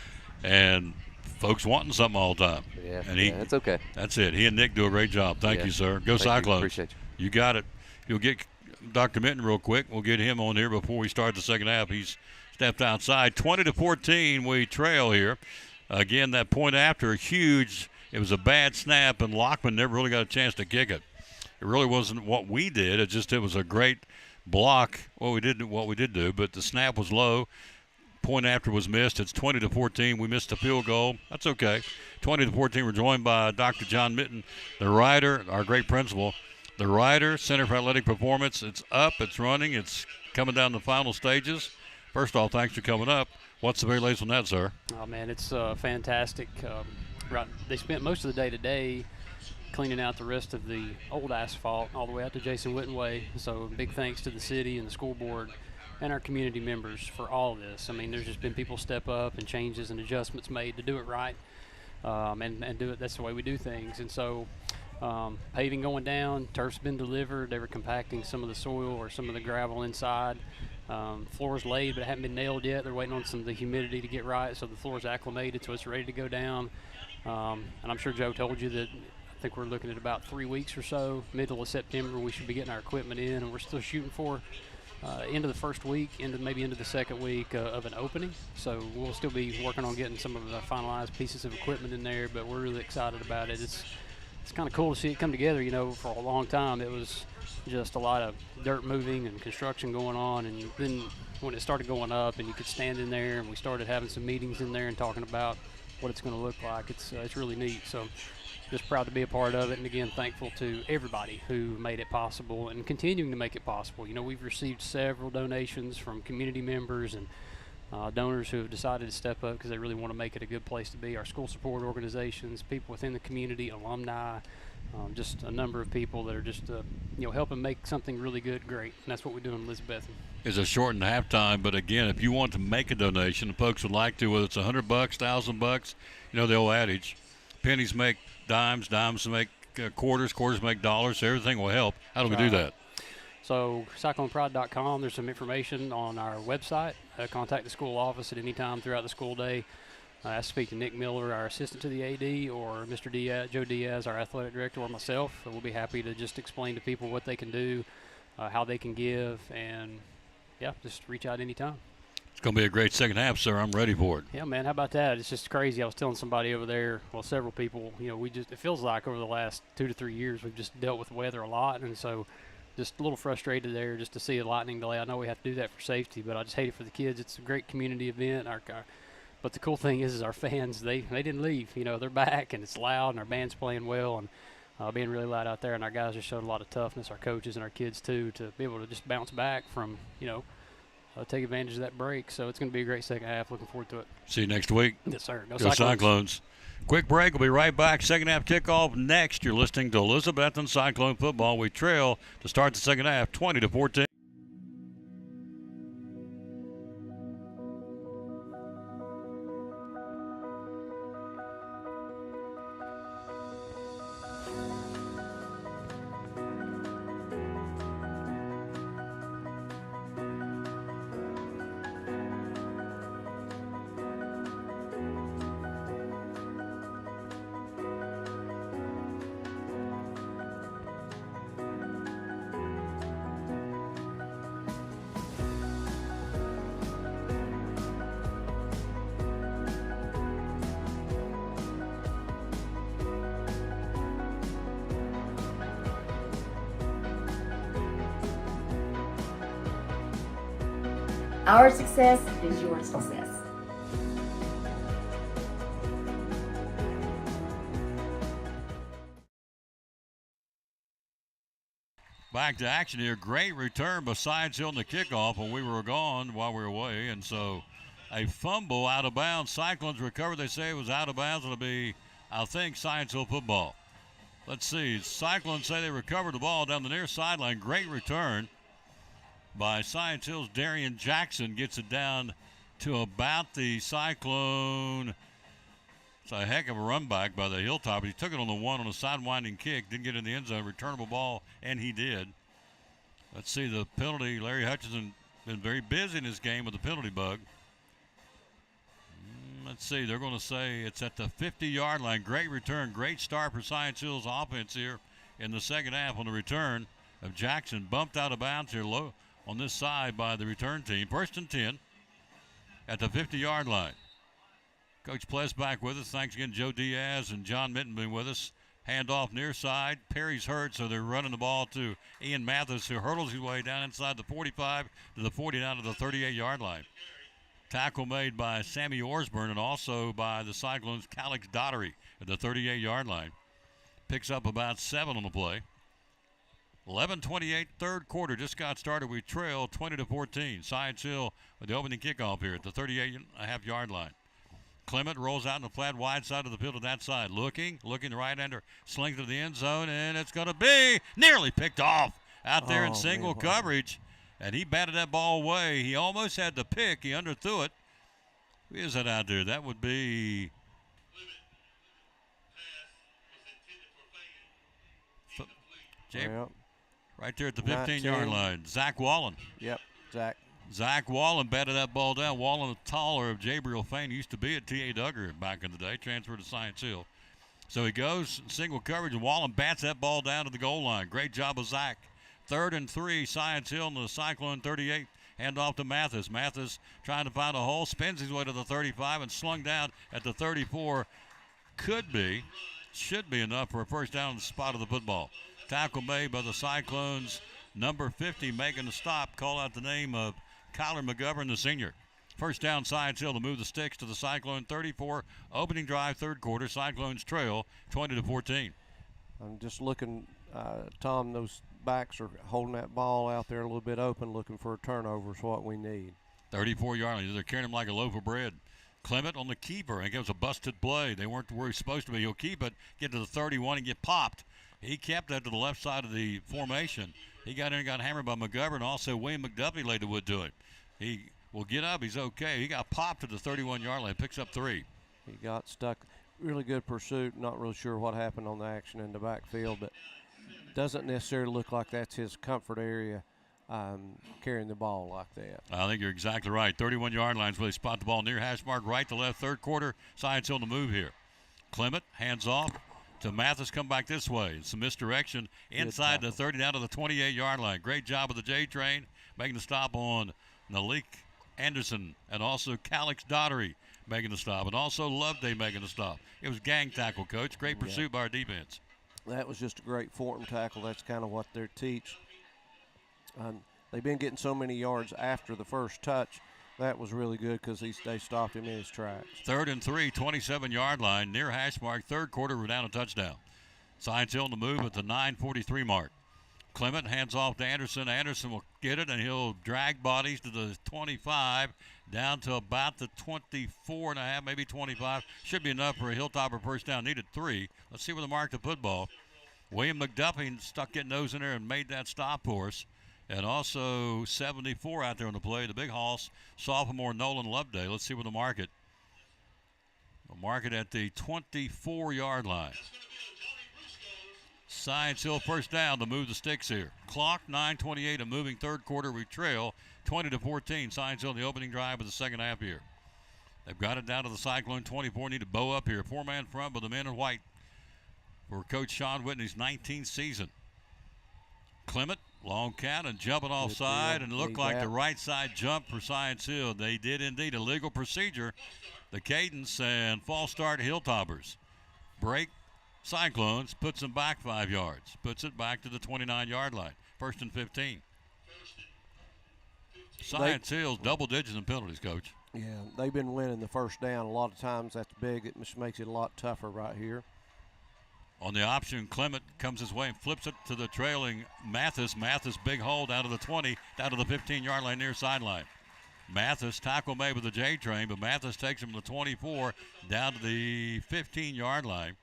and folks wanting something all the time. Yeah, and it's okay. That's it. He and Nick do a great job. Thank you, sir. Go Cyclones. Appreciate you. You got it. You'll get Dr. Minton real quick. We'll get him on here before we start the second half. He's stepped outside. 20-14, we trail here. Again, that point after, huge. It was a bad snap, and Lockman never really got a chance to kick it. It really wasn't what we did. It was a great block. What we did do, but the snap was low. Point after was missed. It's 20-14. We missed a field goal. That's okay. 20-14. We're joined by Dr. John Minton, the writer, our great principal. The writer, Center for Athletic Performance. It's up. It's running. It's coming down the final stages. First off, thanks for coming up. What's the very latest on that, sir? Oh man, it's fantastic. Right, they spent most of the day today cleaning out the rest of the old asphalt all the way out to Jason Witten Way. So big thanks to the city and the school board and our community members for all of this. I mean, there's just been people step up and changes and adjustments made to do it right, and do it. That's the way we do things. And so paving going down, turf's been delivered. They were compacting some of the soil or some of the gravel inside. Floor's laid, but it hasn't been nailed yet. They're waiting on some of the humidity to get right, so the floor's acclimated, so it's ready to go down. And I'm sure Joe told you that I think we're looking at about 3 weeks or so, middle of September, we should be getting our equipment in, and we're still shooting for into the first week, maybe into the second week of an opening. So we'll still be working on getting some of the finalized pieces of equipment in there, but we're really excited about it. It's kind of cool to see it come together. You know, for a long time it was just a lot of dirt moving and construction going on, and then when it started going up and you could stand in there and we started having some meetings in there and talking about what it's going to look like, it's really neat. So just proud to be a part of it, and again thankful to everybody who made it possible and continuing to make it possible. You know, we've received several donations from community members and donors who have decided to step up because they really want to make it a good place to be. Our school support organizations, people within the community, alumni, just a number of people that are just helping make something really good great, and that's what we do in Elizabethton. It's a shortened halftime, but again, if you want to make a donation, the folks would like to, whether it's $100, $1,000, you know the old adage, pennies make dimes, dimes make quarters, quarters make dollars, so everything will help. How do we do that? So CyclonePride.com, there's some information on our website. Contact the school office at any time throughout the school day. I speak to Nick Miller, our assistant to the AD, or Mr. Diaz, Joe Diaz, our athletic director, or myself. We'll be happy to just explain to people what they can do, how they can give, and just reach out anytime. It's going to be a great second half, sir. I'm ready for it. Yeah, man, how about that? It's just crazy. I was telling somebody over there, several people, it feels like over the last 2 to 3 years we've just dealt with weather a lot, and so just a little frustrated there just to see a lightning delay. I know we have to do that for safety, but I just hate it for the kids. It's a great community event. But the cool thing is our fans, they didn't leave. They're back, and it's loud, and our band's playing well, and being really loud out there, and our guys just showed a lot of toughness, our coaches and our kids too, to be able to just bounce back from, take advantage of that break. So it's going to be a great second half. Looking forward to it. See you next week. Yes, sir. Go Cyclones. Quick break. We'll be right back. Second half kickoff next. You're listening to Elizabethton Cyclone Football. We trail to start the second half, 20-14. Our success is your success. Back to action here. Great return by Science Hill in the kickoff when we were gone while we were away. And so a fumble out of bounds. Cyclones recovered. They say it was out of bounds. It'll be, I think, Science Hill football. Let's see. Cyclones say they recovered the ball down the near sideline. Great return by Science Hill's Darian Jackson. Gets it down to about the Cyclone. It's a heck of a run back by the Hilltop. He took it on the one on a sidewinding kick. Didn't get in the end zone. Returnable ball, and he did. Let's see the penalty. Larry Hutchinson been very busy in this game with the penalty bug. Let's see. They're going to say it's at the 50-yard line. Great return. Great start for Science Hill's offense here in the second half on the return of Jackson. Bumped out of bounds here low on this side by the return team. First and 10 at the 50-yard line. Coach Pless back with us. Thanks again, Joe Diaz and John Minton being with us. Handoff near side. Perry's hurt, so they're running the ball to Ian Mathis, who hurdles his way down inside the 45 to the 40 down to the 38-yard line. Tackle made by Sammy Orsburn and also by the Cyclones' Calix Dottery at the 38-yard line. Picks up about 7 on the play. 11:28, third quarter just got started. We trail 20-14. Science Hill with the opening kickoff here at the 38.5-yard line. Clement rolls out in the flat wide side of the field to that side. Looking the right-hander slings to the end zone, and it's going to be nearly picked off out there in single coverage. And he batted that ball away. He almost had the pick. He underthrew it. Who is that out there? That would be right there at the 15-yard line. Zach Wallen. Yep, Zach. Zach Wallen batted that ball down. Wallen, the taller of Jabriel Fain, used to be at T.A. Duggar back in the day, transferred to Science Hill. So he goes single coverage, and Wallen bats that ball down to the goal line. Great job of Zach. 3rd and 3, Science Hill in the Cyclone 38. Hand off to Mathis. Mathis trying to find a hole, spins his way to the 35 and slung down at the 34. Should be enough for a first down on the spot of the football. Tackle made by the Cyclones. Number 50 making the stop. Call out the name of Kyler McGovern, the senior. First down, Science Hill to move the sticks to the Cyclone 34. Opening drive, third quarter. Cyclones trail 20-14. I'm just looking, Tom, those backs are holding that ball out there a little bit open, looking for a turnover is what we need. 34-yard line. They're carrying him like a loaf of bread. Clement on the keeper. I think it was a busted play. They weren't where he's supposed to be. He'll keep it, get to the 31, and get popped. He kept that to the left side of the formation. He got in and got hammered by McGovern. Also, William McDuffie laid the wood to him. He will get up. He's okay. He got popped to the 31-yard line. Picks up 3. He got stuck. Really good pursuit. Not really sure what happened on the action in the backfield, but doesn't necessarily look like that's his comfort area, carrying the ball like that. I think you're exactly right. 31-yard line is where they spot the ball near hash mark, right to left, third quarter. Science Hill to move here. Clement hands off to Mathis, come back this way. Some misdirection inside the 30 down to the 28-yard line. Great job of the J-Train making the stop on Malik Anderson and also Calix Dottery making the stop, and also Loveday making the stop. It was gang tackle, Coach. Great pursuit by our defense. That was just a great form tackle. That's kind of what they teach. They've been getting so many yards after the first touch. That was really good because they stopped him in his tracks. 3rd and 3, 27-yard line, near hash mark. Third quarter, we're down a touchdown. Science Hill to move at the 9:43 mark. Clement hands off to Anderson. Anderson will get it, and he'll drag bodies to the 25, down to about the 24.5, maybe 25. Should be enough for a Hilltopper first down. Needed 3. Let's see where they mark the football. William McDuffie stuck getting nose in there and made that stop for us. And also 74 out there on the play. The big hoss, sophomore Nolan Loveday. Let's see where the market. The market at the 24-yard line. Science Hill first down to move the sticks here. Clock 9:28, a moving third quarter. We trail 20-14. Science Hill in the opening drive of the second half here. They've got it down to the Cyclone 24. Need to bow up here. 4-man front with the men in white for Coach Sean Whitney's 19th season. Clement, long count and jumping offside, and it looked like the right side jump for Science Hill. They did indeed. A legal procedure. The Cadence and false start Hilltoppers. Break Cyclones, puts them back 5 yards. Puts it back to the 29-yard line. 1st and 15. Science Hill's double digits in penalties, Coach. Yeah, they've been winning the first down. A lot of times that's big. It just makes it a lot tougher right here. On the option, Clement comes his way and flips it to the trailing Mathis. Mathis, big hole down to the 20, down to the 15-yard line near sideline. Mathis, tackle made with the J train, but Mathis takes him to the 24, down to the 15-yard line.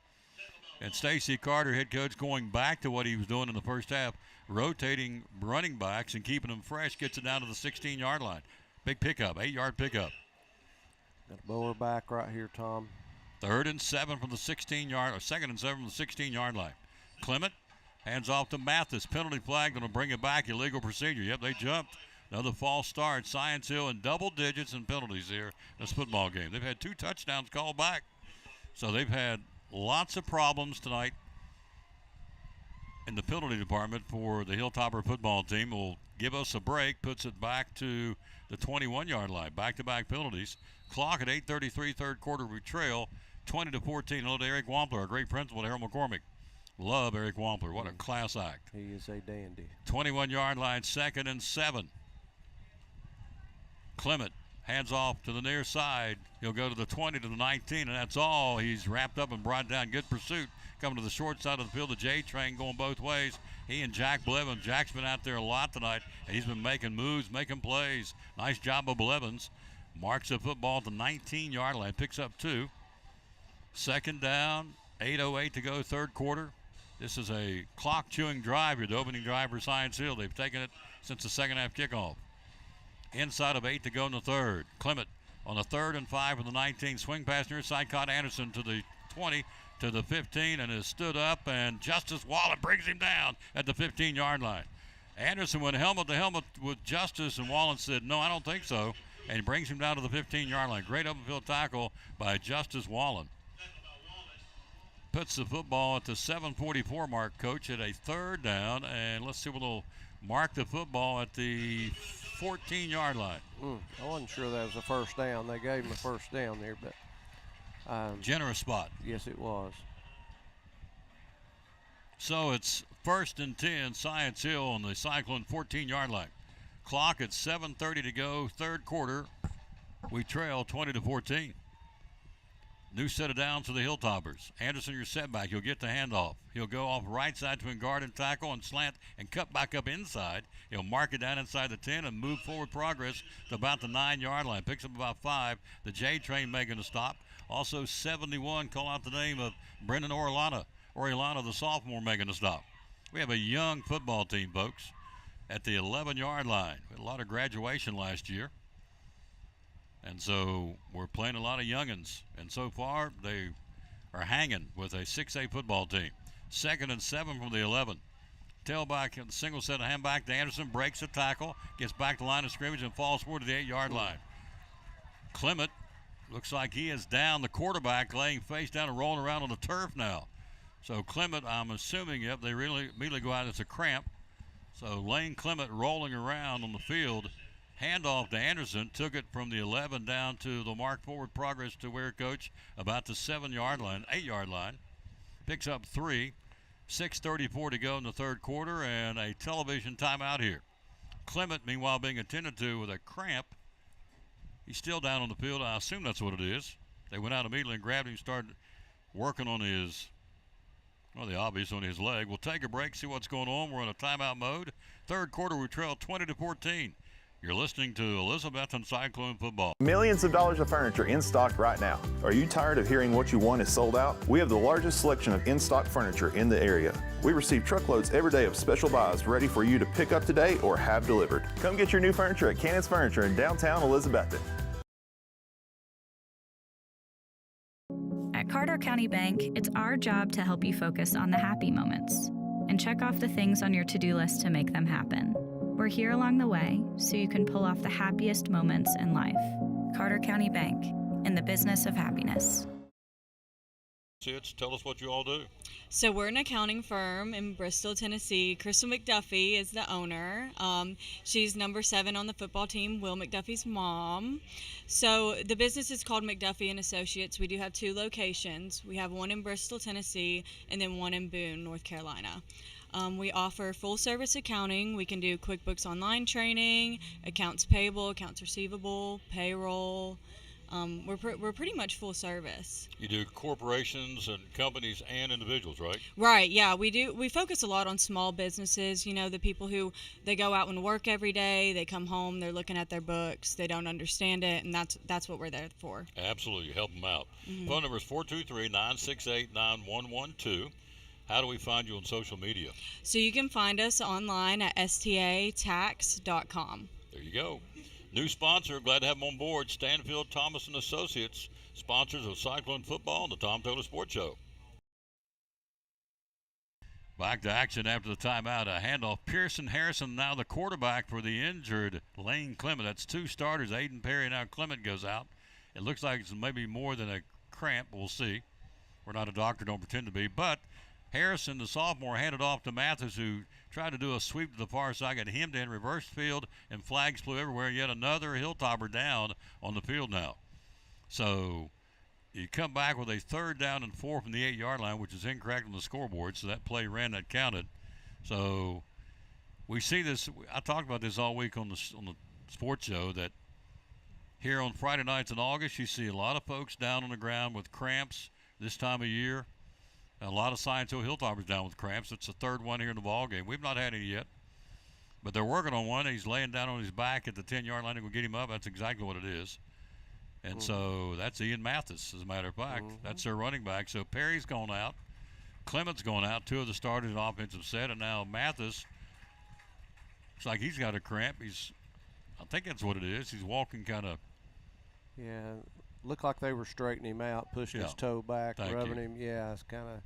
And Stacy Carter, head coach, going back to what he was doing in the first half, rotating running backs and keeping them fresh, gets it down to the 16-yard line. Big pickup, 8-yard pickup. Got a blower back right here, Tom. 3rd and 7 from the 16-yard, or 2nd and 7 from the 16-yard line. Clement hands off to Mathis. Penalty flag, going to bring it back. Illegal procedure. Yep, they jumped. Another false start. Science Hill in double digits in penalties here in this football game. They've had 2 touchdowns called back. So they've had lots of problems tonight in the penalty department for the Hilltopper football team. Will give us a break, puts it back to the 21-yard line. Back-to-back penalties. Clock at 8:33, third quarter. We trail 20-14. Hello to Eric Wampler, our great principal at Harold McCormick. Love Eric Wampler. What a class act. He is a dandy. 21-yard line, 2nd and 7. Clement hands off to the near side. He'll go to the 20, to the 19, and that's all. He's wrapped up and brought down. Good pursuit. Coming to the short side of the field, the J train going both ways. He and Jack Blevins. Jack's been out there a lot tonight, and he's been making moves, making plays. Nice job of Blevins. Marks the football at the 19-yard line, picks up 2. 2nd down, 8:08 to go, third quarter. This is a clock-chewing drive here, the opening drive for Science Hill. They've taken it since the second half kickoff. Inside of 8 to go in the third. Clement on the 3rd and 5 from the 19. Swing pass near side, caught Anderson to the 20, to the 15, and has stood up, and Justice Wallen brings him down at the 15-yard line. Anderson went helmet to helmet with Justice, and Wallen said, no, I don't think so, and he brings him down to the 15-yard line. Great open field tackle by Justice Wallen. Puts the football at the 7:44 mark, Coach, at a 3rd down, and let's see what will mark the football at the 14-yard line. I wasn't sure that was a first down. They gave him a first down there, but generous spot. Yes, it was. So it's 1st and 10, Science Hill on the Cyclone 14-yard line. Clock at 7:30 to go, third quarter. We trail 20-14. New set of downs for the Hilltoppers. Anderson, your setback. He'll get the handoff. He'll go off right side between guard and tackle and slant and cut back up inside. He'll mark it down inside the 10 and move forward progress to about the 9-yard line. Picks up about 5. The J train making a stop. Also 71, call out the name of Brendan Orellana. Orellana, the sophomore, making a stop. We have a young football team, folks, at the 11-yard line. We had a lot of graduation last year. And so we're playing a lot of youngins. And so far, they are hanging with a 6A football team. 2nd and 7 from the 11. Tailback, single set of hand back to Anderson, breaks a tackle, gets back to the line of scrimmage and falls forward to the 8-yard line. Clement looks like he is down. The quarterback laying face down and rolling around on the turf now. So Clement, I'm assuming, yep, they really immediately go out. It's a cramp. So Lane Clement rolling around on the field. Handoff to Anderson, took it from the 11 down to the mark forward progress to where, Coach, about the 7-yard line, 8-yard line. Picks up 3. 6:34 to go in the third quarter, and a television timeout here. Clement, meanwhile, being attended to with a cramp. He's still down on the field. I assume that's what it is. They went out immediately and grabbed him, started working on his, well, the obvious, on his leg. We'll take a break, see what's going on. We're in a timeout mode. Third quarter, we trail 20-14. You're listening to Elizabethton Cyclone Football. Millions of dollars of furniture in stock right now. Are you tired of hearing what you want is sold out? We have the largest selection of in-stock furniture in the area. We receive truckloads every day of special buys ready for you to pick up today or have delivered. Come get your new furniture at Cannon's Furniture in downtown Elizabethton. At Carter County Bank, it's our job to help you focus on the happy moments and check off the things on your to-do list to make them happen. We're here along the way so you can pull off the happiest moments in life. Carter County Bank, in the business of happiness. Tell us what you all do. So we're an accounting firm in Bristol, Tennessee. Crystal McDuffie is the owner. She's number 7 on the football team, Will McDuffie's mom. So the business is called McDuffie and Associates. We do have 2 locations. We have one in Bristol, Tennessee, and then one in Boone, North Carolina. We offer full service accounting. We can do QuickBooks Online training, accounts payable, accounts receivable, payroll. We're pretty much full service. You do corporations and companies and individuals, right? Right, yeah, we do. We focus a lot on small businesses, you know, the people who they go out and work every day, they come home, they're looking at their books, they don't understand it, and that's what we're there for. Absolutely, help them out. Mhm. Phone number is 423-968-9112. How do we find you on social media? So you can find us online at statax.com. There you go. New sponsor, glad to have them on board, Stanfield Thomas & Associates, sponsors of Cyclone Football and the Tom Taylor Sports Show. Back to action after the timeout. A handoff. Pearson Harrison now the quarterback for the injured Lane Clement. That's two starters, Aiden Perry, now Clement goes out. It looks like it's maybe more than a cramp. We'll see. We're not a doctor, don't pretend to be. But Harrison, the sophomore, handed off to Mathis, who tried to do a sweep to the far side, got hemmed in, reversed field, and flags flew everywhere. Yet another Hilltopper down on the field now. So you come back with a 3rd down and 4 from the 8-yard line, which is incorrect on the scoreboard, so that play ran, that counted. So we see this. I talked about this all week on the sports show, that here on Friday nights in August, you see a lot of folks down on the ground with cramps this time of year. A lot of Science Hill Hilltoppers down with cramps. It's the 3rd one here in the ball game. We've not had any yet, but they're working on one. He's laying down on his back at the 10-yard line to go get him up. That's exactly what it is. And so that's Ian Mathis, as a matter of fact. That's their running back. So Perry's gone out. Clement's gone out, 2 of the starters in offensive set. And now Mathis, looks like he's got a cramp. I think that's what it is. He's walking kind of. Yeah, looked like they were straightening him out, pushing his toe back, rubbing him. Yeah, it's kind of.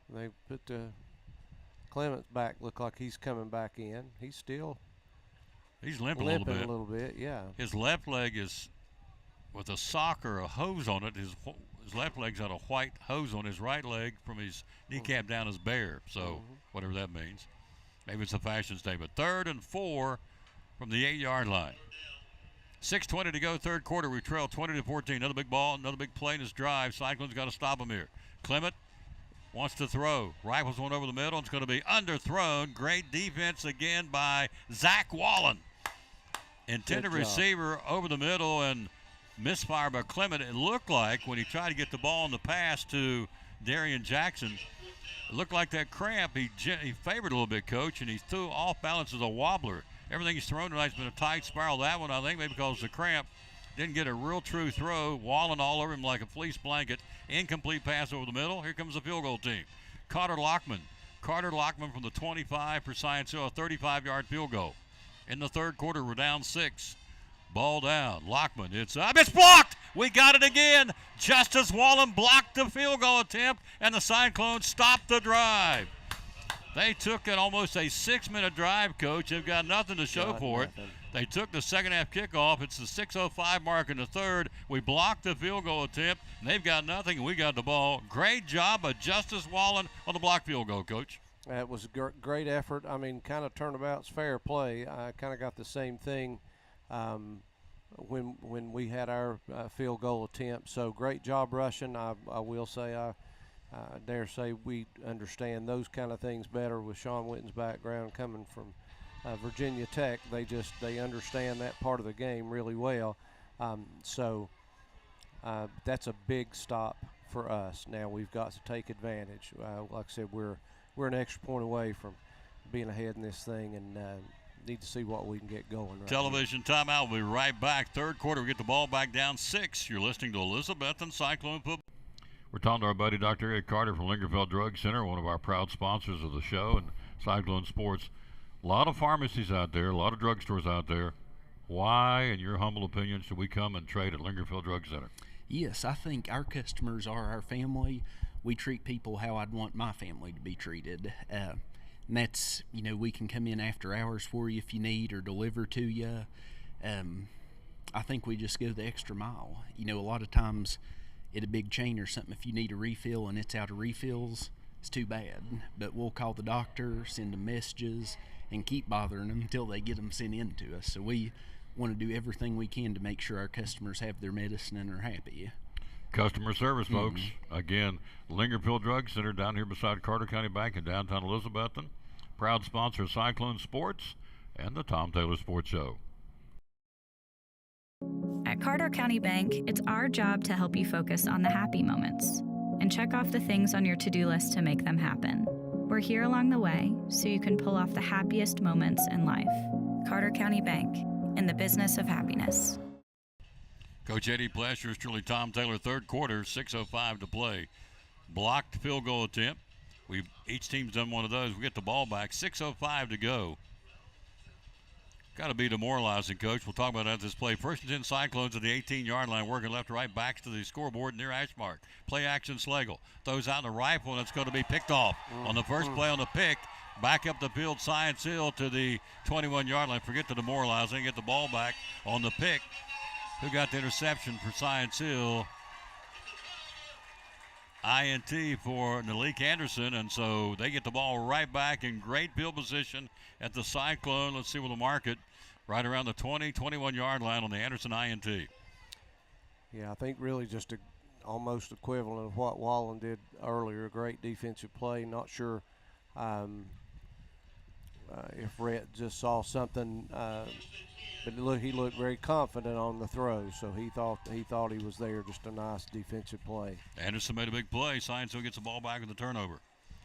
They put Clement's back. Look like he's coming back in. He's limping a little bit. Yeah. His left leg is with a sock or a hose on it. His left leg's got a white hose on his right leg from his kneecap down is bare. So whatever that means. Maybe it's a fashion statement. 3rd and 4 from the 8-yard line. 6:20 to go, 3rd quarter. We trail 20-14. Another big ball, another big play in this drive. Cyclone's got to stop him here. Clement wants to throw. Rifles one over the middle. It's going to be underthrown. Great defense again by Zach Wallen. Intended receiver over the middle and misfire by Clement. It looked like when he tried to get the ball in the pass to Darian Jackson, it looked like that cramp. He favored a little bit, Coach, and he threw off balance as a wobbler. Everything he's thrown tonight's been a tight spiral. That one, I think, maybe because the cramp didn't get a real true throw. Wallen all over him like a fleece blanket. Incomplete pass over the middle. Here comes the field goal team. Carter Lockman from the 25 for Science Hill, a 35-yard field goal. In the 3rd quarter, we're down 6. Ball down. Lockman, it's up. It's blocked! We got it again. Justice Wallen blocked the field goal attempt, and the Cyclones stopped the drive. They took it almost a 6-minute drive, Coach. They've got nothing to show for it. They took the second-half kickoff. It's the 6:05 mark in the 3rd. We blocked the field goal attempt, and they've got nothing, and we got the ball. Great job of Justice Wallen on the block field goal, Coach. It was a great effort. I mean, kind of turnabout's fair play. I kind of got the same thing when we had our field goal attempt. So great job rushing. I will say I dare say we understand those kind of things better with Sean Witten's background coming from Virginia Tech. They understand that part of the game really well. So that's a big stop for us. Now we've got to take advantage. Like I said, we're an extra point away from being ahead in this thing, and need to see what we can get going. Television timeout. We'll be right back. 3rd quarter, we get the ball back down 6. You're listening to Elizabethton Cyclone Football. We're talking to our buddy Dr. Eric Carter from Lingerfeld Drug Center, one of our proud sponsors of the show and Cyclone Sports. A lot of pharmacies out there, a lot of drugstores out there. Why, in your humble opinion, should we come and trade at Lingerfeld Drug Center? Yes, I think our customers are our family. We treat people how I'd want my family to be treated. And that's, we can come in after hours for you if you need, or deliver to you. I think we just go the extra mile. A lot of times at a big chain or something, if you need a refill and it's out of refills, it's too bad. But we'll call the doctor, send them messages, and keep bothering them until they get them sent in to us. So we want to do everything we can to make sure our customers have their medicine and are happy. Customer service, folks. Again, Lingerfield Drug Center down here beside Carter County Bank in downtown Elizabethton. Proud sponsor of Cyclone Sports and the Tom Taylor Sports Show. At Carter County Bank, it's our job to help you focus on the happy moments and check off the things on your to-do list to make them happen. We're here along the way so you can pull off the happiest moments in life. Carter County Bank, in the business of happiness. Coach Eddie Plasher's truly Tom Taylor, third quarter, 6:05 to play. Blocked field goal attempt. Each team's done one of those. We get the ball back, 6:05 to go. Got to be demoralizing, Coach. We'll talk about that this play. First and 10 Cyclones at the 18-yard line, working left to right, backs to the scoreboard near hash mark. Play action, Slagle throws out the rifle, and it's going to be picked off on the first play on the pick. Back up the field, Science Hill to the 21-yard line. Forget the demoralizing. Get the ball back on the pick. Who got the interception for Science Hill? INT for Nalik Anderson, and so they get the ball right back in great field position at the Cyclone. Let's see where the market, right around the 20, 21-yard line on the Anderson INT. Yeah, I think really just almost equivalent of what Wallen did earlier. A great defensive play. Not sure if Rhett just saw something, but he looked very confident on the throw, so he thought he was there. Just a nice defensive play. Anderson made a big play. Science Hill gets the ball back with the turnover.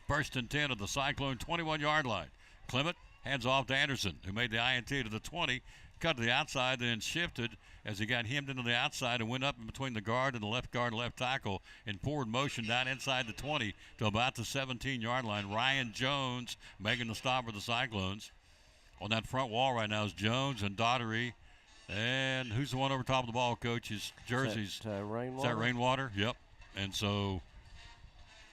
First and 10 at the Cyclone 21-yard line. Clement hands off to Anderson, who made the INT to the 20, cut to the outside, then shifted as he got hemmed into the outside and went up in between the guard and the left guard and left tackle in forward motion down inside the 20 to about the 17-yard line. Ryan Jones making the stop for the Cyclones. On that front wall right now is Jones and Daughtery. And who's the one over top of the ball, Coach? His jersey's. Rainwater? Is that Rainwater? Yep. And so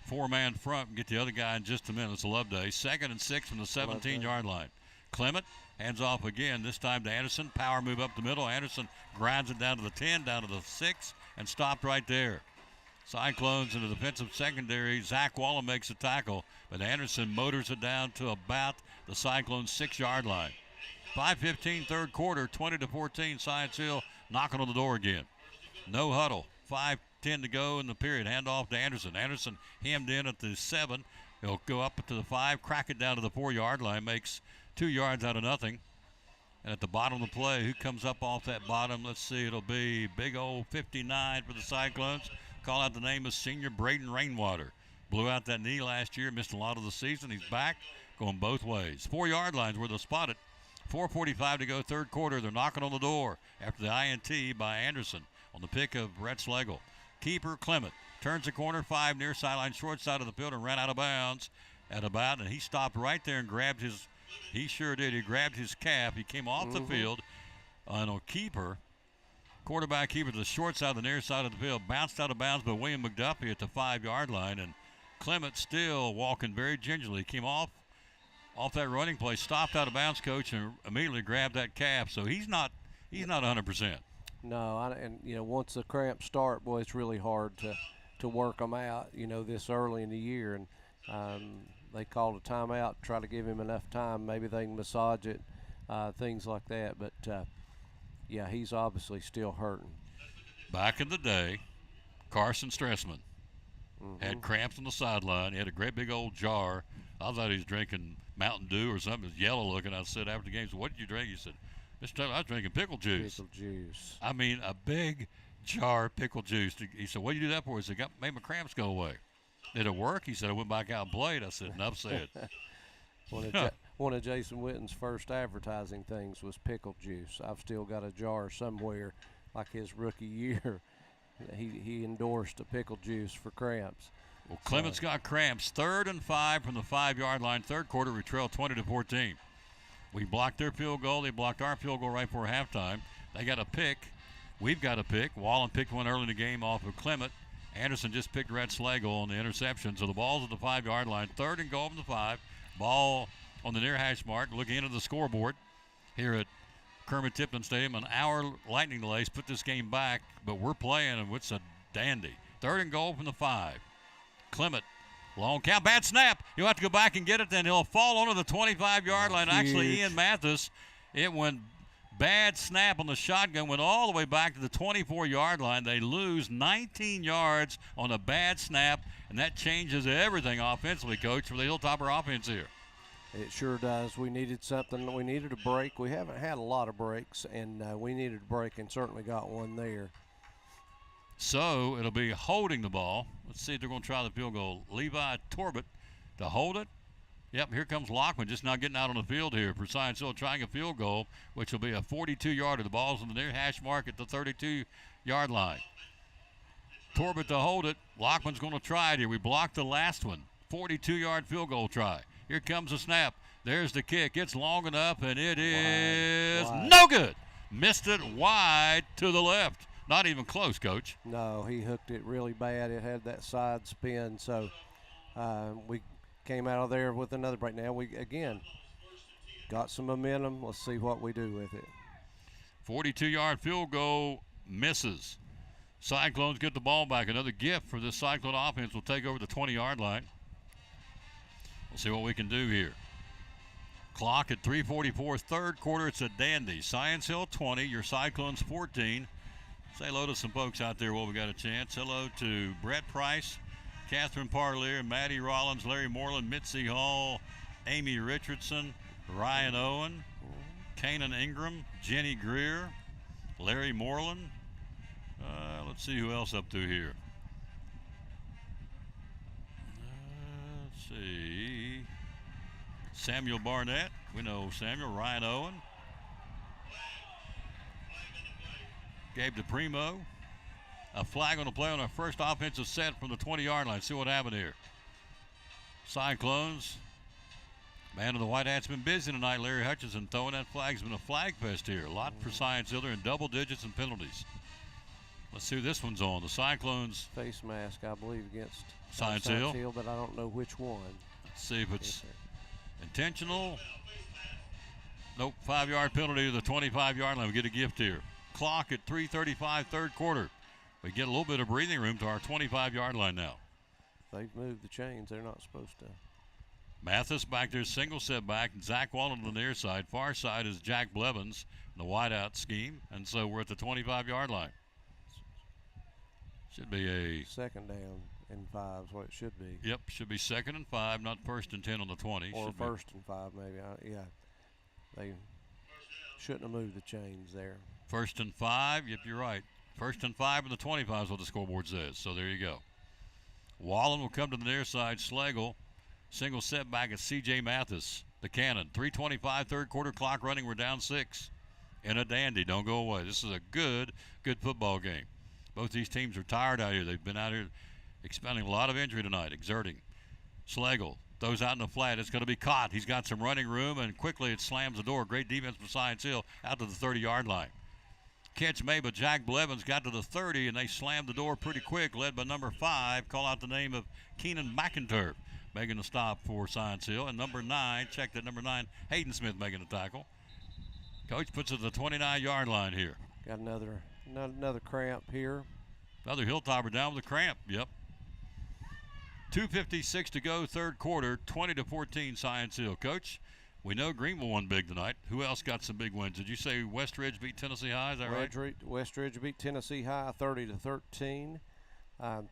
four-man front. Get the other guy in just a minute. It's a love day. 2nd and 6 from the 17-yard line. Clement hands off again, this time to Anderson. Power move up the middle. Anderson grinds it down to the 10, down to the 6, and stopped right there. Cyclones in the defensive secondary. Zach Wallen makes a tackle, but Anderson motors it down to about the Cyclones' 6-yard line. 5:15 third quarter, 20-14. Science Hill knocking on the door again. No huddle. 5:10 to go in the period. Hand off to Anderson. Anderson hemmed in at the 7. He'll go up to the 5, crack it down to the 4-yard line, makes 2 yards out of nothing. And at the bottom of the play, who comes up off that bottom? Let's see, it'll be big old 59 for the Cyclones. Call out the name of senior Braden Rainwater. Blew out that knee last year, missed a lot of the season. He's back, going both ways. 4-yard lines where they'll spot it. 4:45 to go, third quarter. They're knocking on the door after the INT by Anderson on the pick of Rhett Slagle. Keeper Clement turns the corner, 5 near sideline, short side of the field, and ran out of bounds at about, and he stopped right there and grabbed his, he sure did, he grabbed his calf. He came off the field on a keeper. Quarterback keeper to the short side, the near side of the field, bounced out of bounds by William McDuffie at the 5-yard line, and Clement still walking very gingerly. Came off that running play, stopped out of bounds, Coach, and immediately grabbed that calf. So he's not 100%. No, and once the cramps start, boy, it's really hard to work them out. This early in the year, and they called a timeout, try to give him enough time. Maybe they can massage it, things like that. But yeah, he's obviously still hurting. Back in the day, Carson Stressman had cramps on the sideline. He had a great big old jar. I thought he was drinking Mountain Dew or something. It was yellow looking. I said after the game, so what did you drink? He said, Mr. Taylor, I was drinking pickle juice. Pickle juice. I mean, a big jar of pickle juice. He said, what did you do that for? He said, made my cramps go away. Did it work? He said, I went back out and played. I said, enough said. One of Jason Witten's first advertising things was pickle juice. I've still got a jar somewhere, like his rookie year. He endorsed a pickle juice for cramps. Well, Clement's got cramps. 3rd and 5 from the 5-yard line. Third quarter, we trail 20-14. We blocked their field goal. They blocked our field goal right before halftime. They got a pick. We've got a pick. Wallen picked one early in the game off of Clement. Anderson just picked Rhett Slagle on the interception. So the ball's at the 5-yard line. 3rd and goal from the 5. Ball on the near hash mark. Looking into the scoreboard here at Kermit-Tipton Stadium. An hour lightning delays put this game back, but we're playing, and it's a dandy. 3rd and goal from the 5. Clement, long count, bad snap. You'll have to go back and get it, then he'll fall onto the 25-yard line. Actually, Ian Mathis, it went Bad snap on the shotgun, went all the way back to the 24-yard line. They lose 19 yards on a bad snap, and that changes everything offensively, Coach, for the Hilltopper offense here. It sure does. We needed something. We needed a break. We haven't had a lot of breaks, and we needed a break and certainly got one there. So it'll be holding the ball. Let's see if they're going to try the field goal. Levi Torbett to hold it. Yep, here comes Lockman just now getting out on the field here for Science Hill, trying a field goal, which will be a 42-yarder. The ball's in the near hash mark at the 32-yard line. Torbett to hold it. Lockman's going to try it here. We blocked the last one. 42-yard field goal try. Here comes the snap. There's the kick. It's long enough, and it is no good. Missed it wide to the left. Not even close, Coach. No, he hooked it really bad. It had that side spin, so we came out of there with another break. Now we, again, got some momentum. Let's see what we do with it. 42-yard field goal misses. Cyclones get the ball back. Another gift for this Cyclone offense. Will take over the 20-yard line. We'll see what we can do here. Clock at 3:44, third quarter. It's a dandy. Science Hill 20, your Cyclones 14. Say hello to some folks out there while we got a chance. Hello to Brett Price, Catherine Parlier, Maddie Rollins, Larry Moreland, Mitzi Hall, Amy Richardson, Ryan Owen, Kanan Ingram, Jenny Greer, Larry Moreland. Let's see who else up through here. Let's see. Samuel Barnett. We know Samuel. Ryan Owen. Gabe DePrimo. A flag on the play on our first offensive set from the 20-yard line. See what happened here. Cyclones. Man of the White Hat's been busy tonight. Larry Hutchinson throwing that flag. Has been a flag fest here. A lot for Science Hill. They're in double digits and penalties. Let's see who this one's on. The Cyclones. Face mask, I believe, against Science Hill. But I don't know which one. Let's see if it's intentional. Nope. 5-yard penalty to the 25-yard line. We get a gift here. Clock at 3:35, third quarter. We get a little bit of breathing room to our 25-yard line now. They've moved the chains. They're not supposed to. Mathis back there, single set back. Zach Wallen on the near side. Far side is Jack Blevins in the wideout scheme. And so we're at the 25-yard line. Should be a second down and 5 is what it should be. Yep, should be 2nd and 5, not 1st and 10 on the 20. Or should 1st and 5 maybe. Yeah, they shouldn't have moved the chains there. 1st and 5, yep, you're right. 1st and 5 on the 25 is what the scoreboard says. So there you go. Wallen will come to the near side. Schlegel, single setback at C.J. Mathis, the cannon. 3:25, third quarter clock running. We're down 6. In a dandy. Don't go away. This is a good football game. Both these teams are tired out here. They've been out here expending a lot of injury tonight, exerting. Schlegel throws out in the flat. It's going to be caught. He's got some running room, and quickly it slams the door. Great defense from Science Hill out to the 30-yard line. Catch made, but Jack Blevins got to the 30, and they slammed the door pretty quick, led by number 5. Call out the name of Keenan McInturf, making the stop for Science Hill. And number 9, check that number 9, Hayden Smith making the tackle. Coach puts it at the 29-yard line here. Got another cramp here. Another Hilltopper down with a cramp, yep. 2:56 to go, third quarter, 20-14 Science Hill. Coach, we know Greenville won big tonight. Who else got some big wins? Did you say Westridge beat Tennessee High? Is that right? Westridge beat Tennessee High 30-13.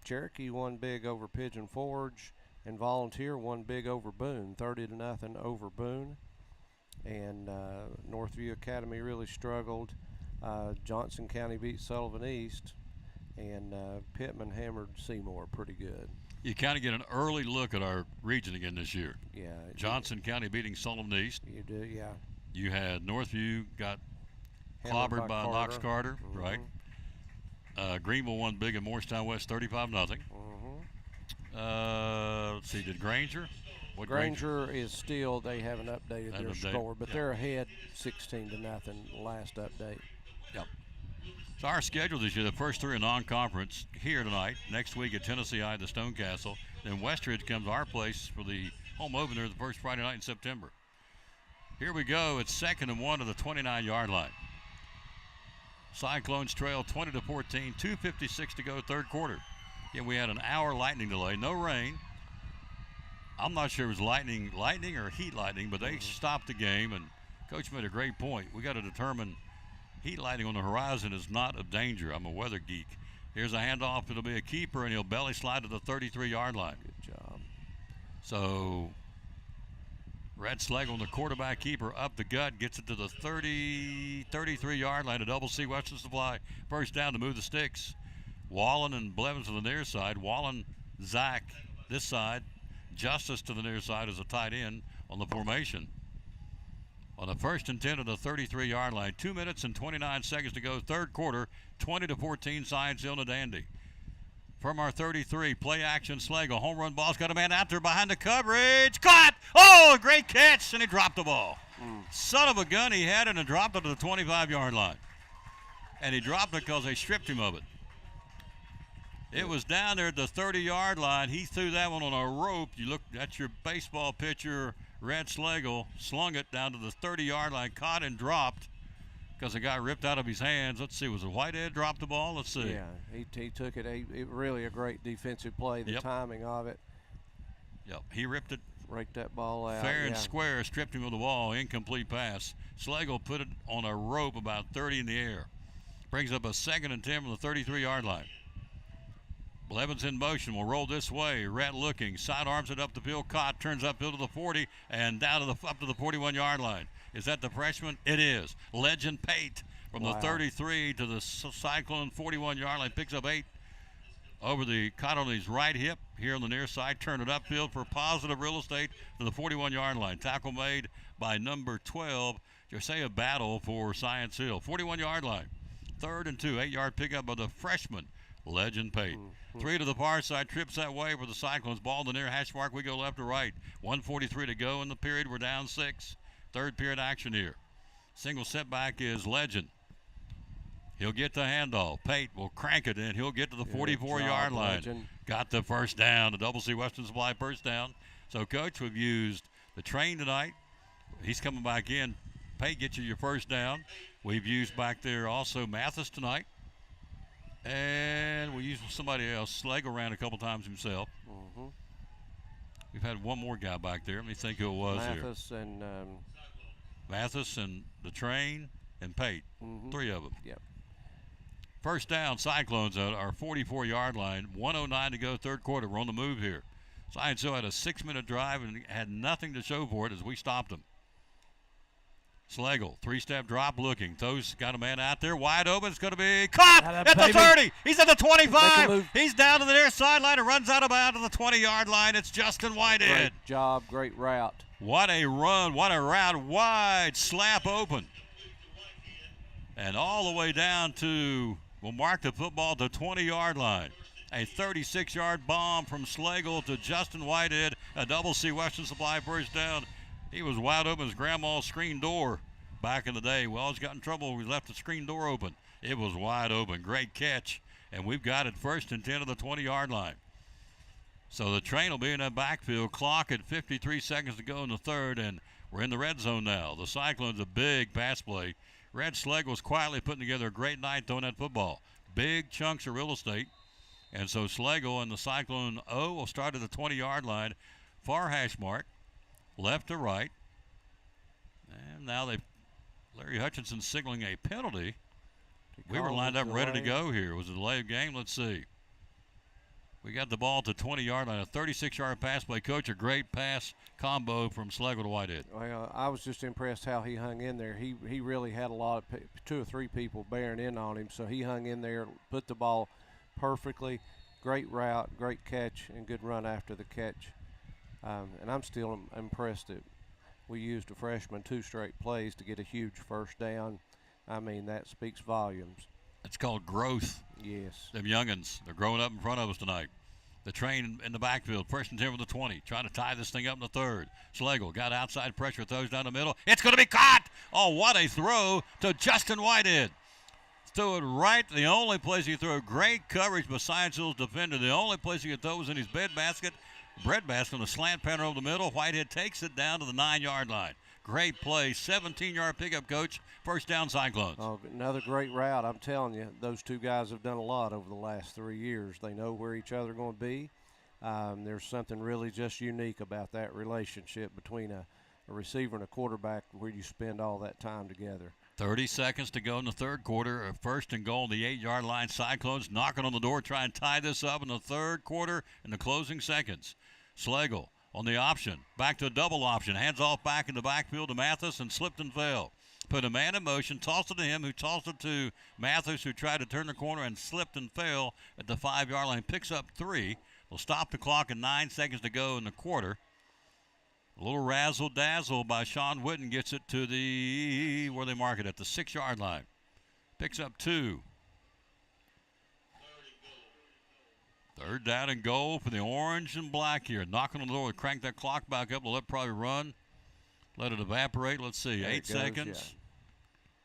Cherokee won big over Pigeon Forge, and Volunteer won big over Boone, 30-0 over Boone. And Northview Academy really struggled. Johnson County beat Sullivan East, and Pittman hammered Seymour pretty good. You kind of get an early look at our region again this year. Yeah. Johnson County beating Sullivan East. You do, yeah. You had Northview got clobbered by Knox Carter, right? Greenville won big at Morristown West 35-0. Let's see, did Granger? Granger is still, they haven't updated their score, but they're ahead 16-0 last update. Yep. So our schedule this year, the first 3 are non-conference here tonight. Next week at Tennessee High, the Stonecastle. Then Westridge comes our place for the home opener the first Friday night in September. Here we go. It's 2nd and 1 to the 29-yard line. Cyclones trail 20-14, 2:56 to go, third quarter. Yeah, we had an hour lightning delay, no rain. I'm not sure it was lightning or heat lightning, but they stopped the game, and Coach made a great point. We got to determine heat lighting on the horizon is not of danger. I'm a weather geek. Here's a handoff. It'll be a keeper, and he'll belly slide to the 33-yard line. Good job. So Red Schlegel, the quarterback keeper, up the gut, gets it to the 33-yard line. A double C Western Supply. First down to move the sticks. Wallen and Blevins to the near side. Wallen, Zach this side. Justice to the near side as a tight end on the formation. On the 1st and 10 of the 33-yard line. 2 minutes and 29 seconds to go. Third quarter, 20-14, Science Hill to Dandy. From our 33, play action Schlegel. Home run ball's got a man out there behind the coverage. Caught! Oh, great catch, and he dropped the ball. Son of a gun, he had it and dropped it to the 25-yard line. And he dropped it because they stripped him of it. It was down there at the 30-yard line. He threw that one on a rope. You look at your baseball pitcher, Red Schlegel, slung it down to the 30-yard line, caught and dropped because it got ripped out of his hands. Let's see, was it Whitehead dropped the ball? Let's see. Yeah, he took it. Really a great defensive play, the timing of it. Yep, he ripped it. Raked that ball out. Fair and square, stripped him of the ball, incomplete pass. Schlegel put it on a rope about 30 in the air. Brings up a 2nd and 10 from the 33-yard line. Blevins in motion, will roll this way. Rat looking, sidearms it up the field, caught, turns upfield to the 40 and down to up to the 41-yard line. Is that the freshman? It is. Legend Pate from the 33 to the Cyclone 41-yard line, picks up 8 over the caught on his right hip here on the near side, turn it upfield for positive real estate to the 41-yard line. Tackle made by number 12, Josiah Battle for Science Hill. 41-yard line. 3rd and 2, 8-yard pickup by the freshman, Legend Pate. 3 to the far side, trips that way for the Cyclones. Ball to the near hash mark. We go left to right. 1:43 to go in the period. We're down 6. Third period action here. Single setback is Legend. He'll get the handoff. Pate will crank it in. He'll get to the 44-yard line. Legend. Got the first down. The Double C Western Supply first down. So, Coach, we've used the train tonight. He's coming back in. Pate gets you your first down. We've used back there also Mathis tonight. And we used somebody else. Schlegel ran a couple times himself. We've had one more guy back there. Let me think who it was here. Mathis and the train and Pate. 3 of them. Yep. First down, Cyclones at our 44-yard line. 1:09 to go, third quarter. We're on the move here. Science Hill had a 6-minute drive and had nothing to show for it as we stopped them. Schlegel, 3-step drop looking. Throws, got a man out there wide open. It's going to be caught at the 30. He's at the 25. He's down to the near sideline and runs out of bounds to the 20-yard line. It's Justin Whitehead. Great job, great route. What a run, what a route. Wide, slap open. And all the way down to, we'll mark the football to 20-yard line. A 36-yard bomb from Schlegel to Justin Whitehead. A Double C Western Supply first down. He was wide open as grandma's screen door back in the day. We always got in trouble. We left the screen door open. It was wide open. Great catch. And we've got it 1st and 10 of the 20-yard line. So the train will be in that backfield. Clock at 53 seconds to go in the third, and we're in the red zone now. The Cyclones, a big pass play. Red Schlegel was quietly putting together a great night throwing that football. Big chunks of real estate. And so Schlegel and the Cyclone O will start at the 20-yard line. Far hash mark. Left to right. And now Larry Hutchinson signaling a penalty. We were lined up ready to go here. It was a delay of game. Let's see. We got the ball to 20-yard line. A 36-yard pass play. Coach, a great pass combo from Schlegel to Whitehead. Well, I was just impressed how he hung in there. He really had a lot of 2 or 3 people bearing in on him, so he hung in there, put the ball perfectly. Great route, great catch, and good run after the catch. And I'm still impressed that we used a freshman 2 straight plays to get a huge first down. I mean, that speaks volumes. It's called growth. Yes. Them youngins, they're growing up in front of us tonight. The train in the backfield, 1st and 10 with the 20, trying to tie this thing up in the third. Schlegel got outside pressure, throws down the middle. It's going to be caught. Oh, what a throw to Justin Whitehead. Threw it right, the only place he threw. Great coverage by Science Hill's defender. The only place he could throw was in his bread basket on a slant pattern over the middle. Whitehead takes it down to the 9-yard line. Great play, 17-yard pickup, Coach. First down, Cyclones. Oh, another great route. I'm telling you, those 2 guys have done a lot over the last 3 years. They know where each other are going to be. There's something really just unique about that relationship between a receiver and a quarterback where you spend all that time together. 30 seconds to go in the third quarter. First and goal, the 8-yard line. Cyclones knocking on the door, try and tie this up in the third quarter in the closing seconds. Slagle on the option. Back to a double option. Hands off back in the backfield to Mathis and slipped and fell. Put a man in motion, tossed it to him, who tossed it to Mathis, who tried to turn the corner and slipped and fell at the 5-yard line. Picks up 3. They'll stop the clock and 9 seconds to go in the quarter. A little razzle-dazzle by Sean Witten gets it to the, where they mark it, at the 6-yard line. Picks up 2. Third down and goal for the orange and black here. Knocking on the door, crank that clock back up. They'll let it probably run. Let it evaporate. Let's see, there 8 seconds.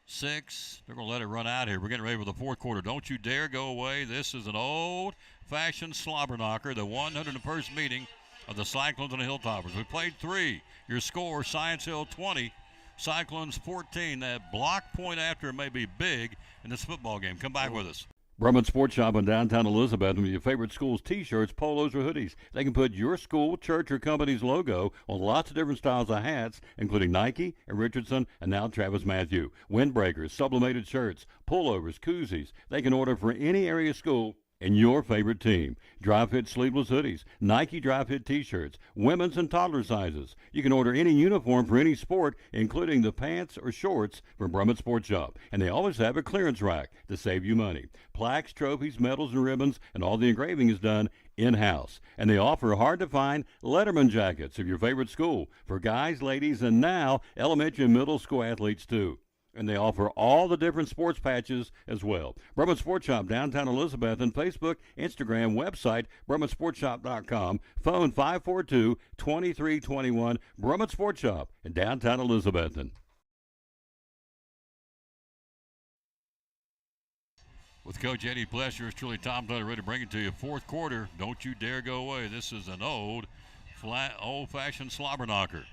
6. They're going to let it run out here. We're getting ready for the fourth quarter. Don't you dare go away. This is an old-fashioned slobber knocker, the 101st meeting of the Cyclones and the Hilltoppers. We played 3. Your score, Science Hill 20, Cyclones 14. That block point after may be big in this football game. Come back with us. Brumman Sports Shop in downtown Elizabethton with your favorite school's T-shirts, polos, or hoodies. They can put your school, church, or company's logo on lots of different styles of hats, including Nike and Richardson and now Travis Matthew. Windbreakers, sublimated shirts, pullovers, koozies. They can order for any area school and your favorite team. Dry fit sleeveless hoodies, Nike dry fit t-shirts, women's and toddler sizes. You can order any uniform for any sport, including the pants or shorts from Brumman Sports Shop. And they always have a clearance rack to save you money. Plaques, trophies, medals, and ribbons, and all the engraving is done in-house. And they offer hard-to-find Letterman jackets of your favorite school for guys, ladies, and now elementary and middle school athletes too. And they offer all the different sports patches as well. Brumman Sports Shop, downtown Elizabethton, Facebook, Instagram, website, BrummanSportsShop.com, phone 542-2321, Brumman Sports Shop in downtown Elizabethton. With Coach Eddie Pless, yours truly, Tom Tucker, ready to bring it to you. Fourth quarter, don't you dare go away. This is an old-fashioned slobber knocker.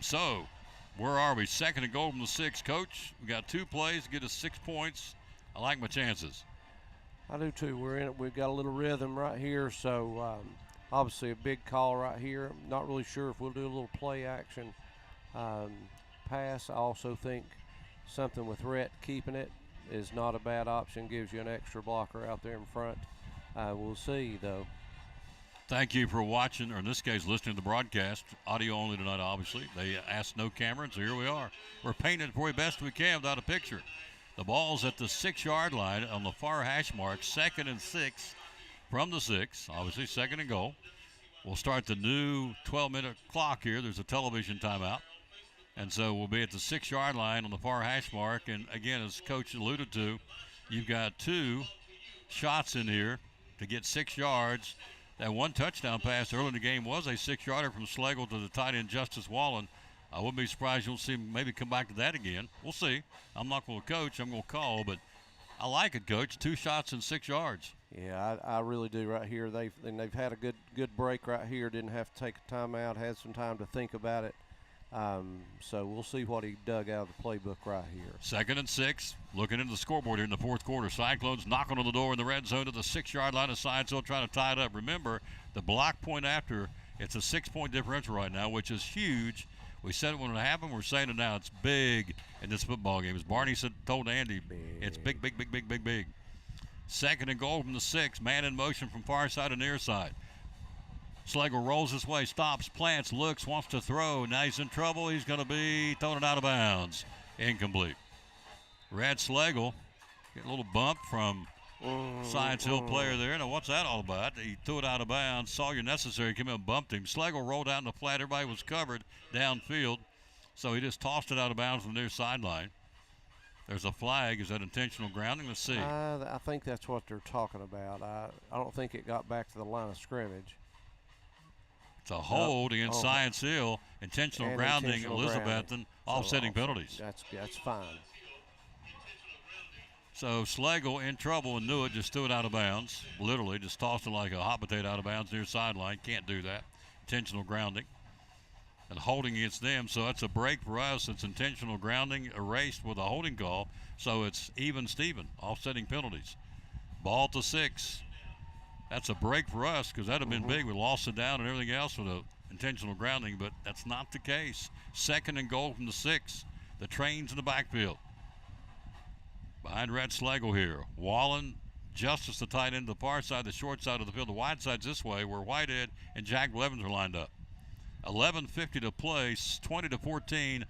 So, where are we? Second and goal from the 6. Coach, we got 2 plays, get us 6 points. I like my chances. I do too. We're in it. We've got a little rhythm right here, so obviously a big call right here. I'm not really sure if we'll do a little play action pass. I also think something with Rhett keeping it is not a bad option. Gives you an extra blocker out there in front. We'll see, though. Thank you for watching, or in this case, listening to the broadcast. Audio only tonight, obviously. They asked no camera, and so here we are. We're painting it for you best we can without a picture. The ball's at the 6-yard line on the far hash mark, 2nd and 6 from the 6. Obviously, second and goal. We'll start the new 12-minute clock here. There's a television timeout. And so we'll be at the 6-yard line on the far hash mark. And, again, as Coach alluded to, you've got 2 shots in here to get 6 yards. That one touchdown pass early in the game was a 6-yarder from Slagle to the tight end Justice Wallen. I wouldn't be surprised you'll see him maybe come back to that again. We'll see. I'm not going to coach. I'm going to call, but I like it, Coach. 2 shots and 6 yards. Yeah, I really do right here. They've had a good break right here. Didn't have to take a timeout. Had some time to think about it. So we'll see what he dug out of the playbook right here. 2nd and 6. Looking into the scoreboard here in the fourth quarter. Cyclones knocking on the door in the red zone to the 6-yard line of Science Hill, trying to tie it up. Remember, the block point after, it's a 6-point differential right now, which is huge. We said it when it happened. We're saying it now. It's big in this football game. As Barney told Andy, it's big, big, big, big, big, big. 2nd and goal from the 6. Man in motion from far side and near side. Slagle rolls his way, stops, plants, looks, wants to throw. Now he's in trouble. He's going to be throwing it out of bounds. Incomplete. Rad Slagle get a little bump from Science Hill player there. Now, what's that all about? He threw it out of bounds. Sawyer Necessary came in and bumped him. Slagle rolled out in the flat. Everybody was covered downfield. So he just tossed it out of bounds from the near sideline. There's a flag. Is that intentional grounding? Let's see. I think that's what they're talking about. I don't think it got back to the line of scrimmage. It's a hold against Science Hill. Intentional grounding, Elizabethton, offsetting penalties. That's fine. So Slagle in trouble and knew it, just threw it out of bounds. Literally just tossed it like a hot potato out of bounds near sideline. Can't do that. Intentional grounding. And holding against them, so that's a break for us. It's intentional grounding erased with a holding call, so it's even Steven, offsetting penalties. Ball to 6. That's a break for us because that would have been big. We lost it down and everything else with a intentional grounding, but that's not the case. 2nd and goal from the 6. The Train's in the backfield. Behind Red Slagle here. Wallen, Justice, the tight end, the far side, the short side of the field. The wide side's this way where Whitehead and Jack Blevins are lined up. 11:50 to play, 20-14,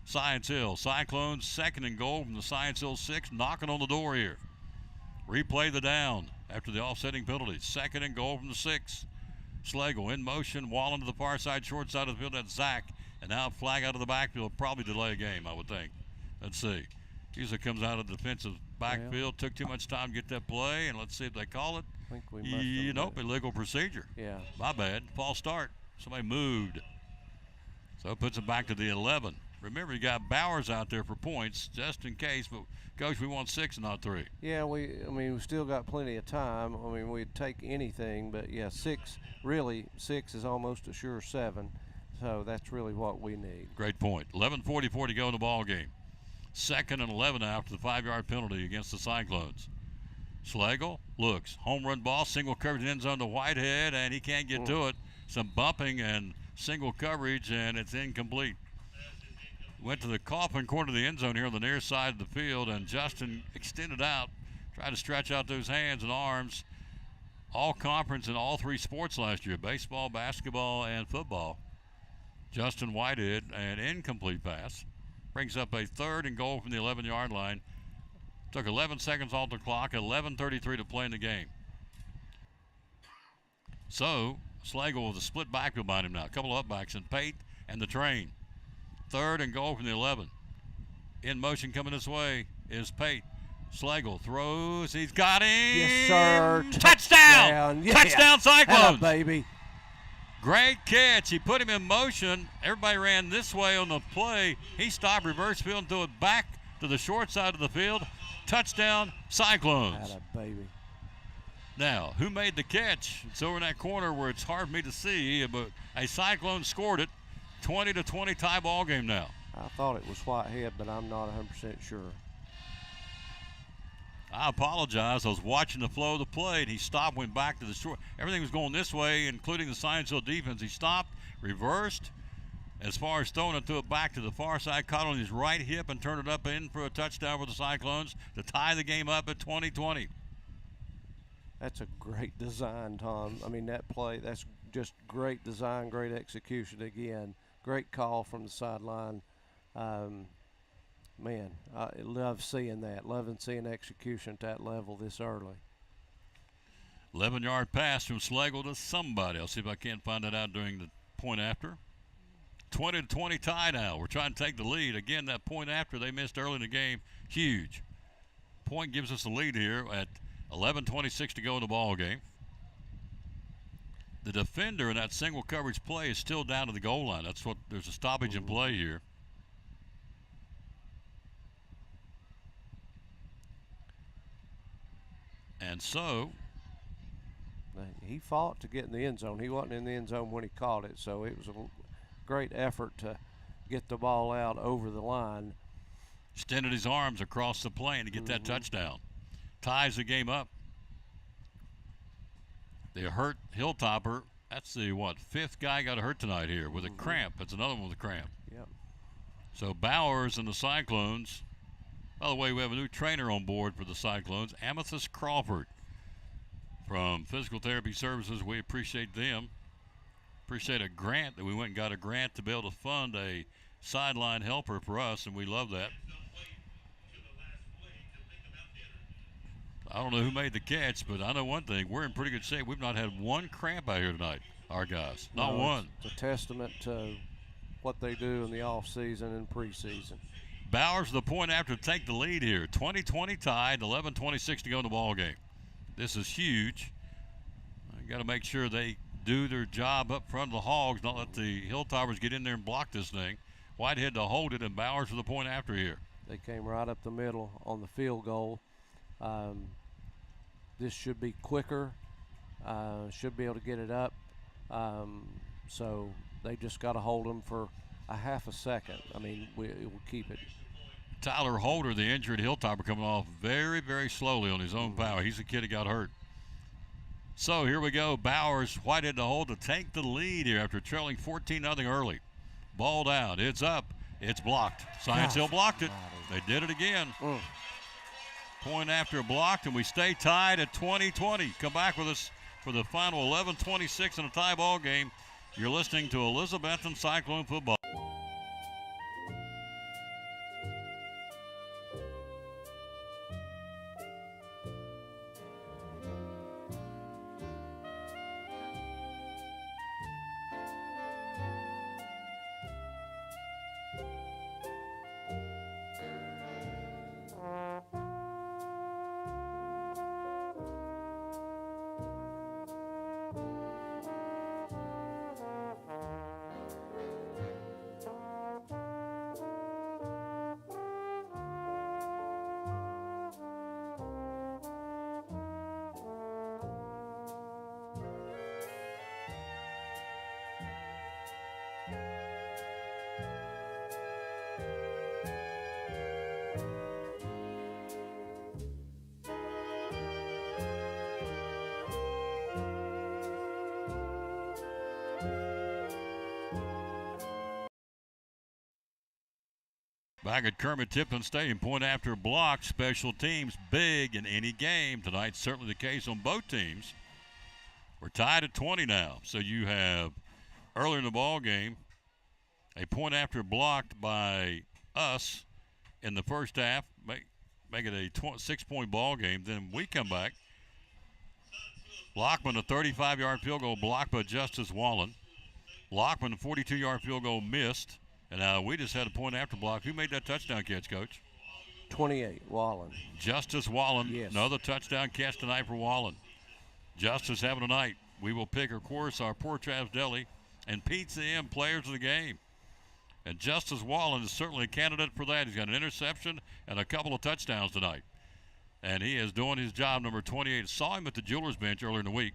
Science Hill. Cyclones 2nd and goal from the Science Hill 6, knocking on the door here. Replay the down after the offsetting penalties. 2nd and goal from the 6. Slagle in motion, Wallen to the far side, short side of the field. That's Zach. And now a flag out of the backfield, probably delay a game, I would think. Let's see. Usually comes out of the defensive backfield. Took too much time to get that play, and let's see if they call it. I think we must have Illegal procedure. Yeah. My bad. False start. Somebody moved. So it puts it back to the 11. Remember, you got Bowers out there for points, just in case. But, Coach, we want 6 and not 3. Yeah, we still got plenty of time. I mean, we'd take anything, but, yeah, 6 is almost a sure 7. So that's really what we need. Great point. 11:44 to go in the ball game. 2nd and 11 after the 5-yard penalty against the Cyclones. Slagle looks. Home run ball, single coverage end zone to Whitehead, and he can't get to it. Some bumping and single coverage, and it's incomplete. Went to the coffin corner of the end zone here on the near side of the field, and Justin extended out, tried to stretch out those hands and arms. All conference in all 3 sports last year, baseball, basketball, and football. Justin Whitehead, an incomplete pass. Brings up a 3rd and goal from the 11-yard line. Took 11 seconds off the clock, 11:33 to play in the game. So, Slagle with a split backfield behind him now. A couple of upbacks, and Pate and the Train. 3rd and goal from the 11. In motion coming this way is Pate. Slagle throws. He's got him. Yes, sir. Touchdown. Yeah. Touchdown, Cyclones. Hello, baby. Great catch. He put him in motion. Everybody ran this way on the play. He stopped, reverse field, and threw it back to the short side of the field. Touchdown, Cyclones. Hello, baby. Now, who made the catch? It's over in that corner where it's hard for me to see, but a Cyclone scored it. 20-20 tie ball game now. I thought it was Whitehead, but I'm not 100% sure. I apologize. I was watching the flow of the play, and he stopped, went back to the short. Everything was going this way, including the Science Hill defense. He stopped, reversed, as far as throwing it, threw it back to the far side, caught on his right hip, and turned it up in for a touchdown for the Cyclones to tie the game up at 20-20. That's a great design, Tom. I mean, that play, that's just great design, great execution again. Great call from the sideline. Man, I love seeing that. Loving seeing execution at that level this early. 11-yard pass from Slagle to somebody. I'll see if I can't find that out during the point after. 20-20 tie now. We're trying to take the lead. Again, that point after they missed early in the game, huge. Point gives us the lead here at 11:26 to go in the ball game. The defender in that single coverage play is still down to the goal line. That's what, there's a stoppage in play here. And so he fought to get in the end zone. He wasn't in the end zone when he caught it, so it was a great effort to get the ball out over the line. Extended his arms across the plane to get that touchdown. Ties the game up. They hurt Hilltopper. That's the, 5th guy got hurt tonight here with a cramp. That's another one with a cramp. Yep. So Bowers and the Cyclones. By the way, we have a new trainer on board for the Cyclones, Amethyst Crawford from Physical Therapy Services. We appreciate them. Appreciate a grant that we went and got a grant to be able to fund a sideline helper for us, and we love that. I don't know who made the catch, but I know one thing. We're in pretty good shape. We've not had one cramp out here tonight, our guys. Not one. It's a testament to what they do in the offseason and preseason. Bowers, the point after, to take the lead here. 20-20 tied, 11:26 to go in the ball game. This is huge. You got to make sure they do their job up front of the Hogs, not let the Hilltoppers get in there and block this thing. Whitehead to hold it, and Bowers for the point after here. They came right up the middle on the field goal. This should be quicker. Should be able to get it up. So they just got to hold them for a half a second. I mean, we'll keep it. Tyler Holder, the injured Hilltopper, coming off very, very slowly on his own power. He's the kid that got hurt. So here we go. Bowers white in the hole to take the lead here after trailing 14-0 early. Ball down. It's up. It's blocked. Science Hill blocked it. They did it again. Point after blocked, and we stay tied at 20-20. Come back with us for the final 11-26 in a tie ball game. You're listening to Elizabethton Cyclone Football. Back at Kermit Tipton Stadium, point after block, special teams big in any game. Tonight's certainly the case on both teams. We're tied at 20 now. So you have earlier in the ball game a point after blocked by us in the first half, make it a 6-point ball game. Then we come back. Lockman, a 35-yard field goal blocked by Justice Wallen. Lockman, a 42-yard field goal missed. And we just had a point after block. Who made that touchdown catch, Coach? 28, Wallen. Justice Wallen. Yes. Another touchdown catch tonight for Wallen. Justice having a night. We will pick, of course, our Poor Trav's Deli and Pizza M players of the game. And Justice Wallen is certainly a candidate for that. He's got an interception and a couple of touchdowns tonight. And he is doing his job, number 28. Saw him at the jeweler's bench earlier in the week.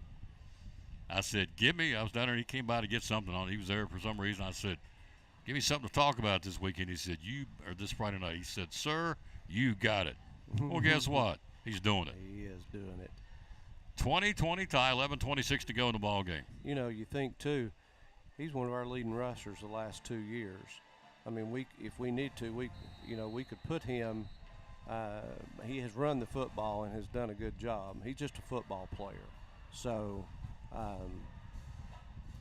I said, I was down there, and he came by to get something on. He was there for some reason. I said, give me something to talk about this weekend. He said, this Friday night. He said, sir, you got it. Well, guess what? He's doing it. He is doing it. 20-20 tie, 11-26 to go in the ball game. You know, you think, too, he's one of our leading rushers the last 2 years. I mean, if we need to, we could put him. He has run the football and has done a good job. He's just a football player. So,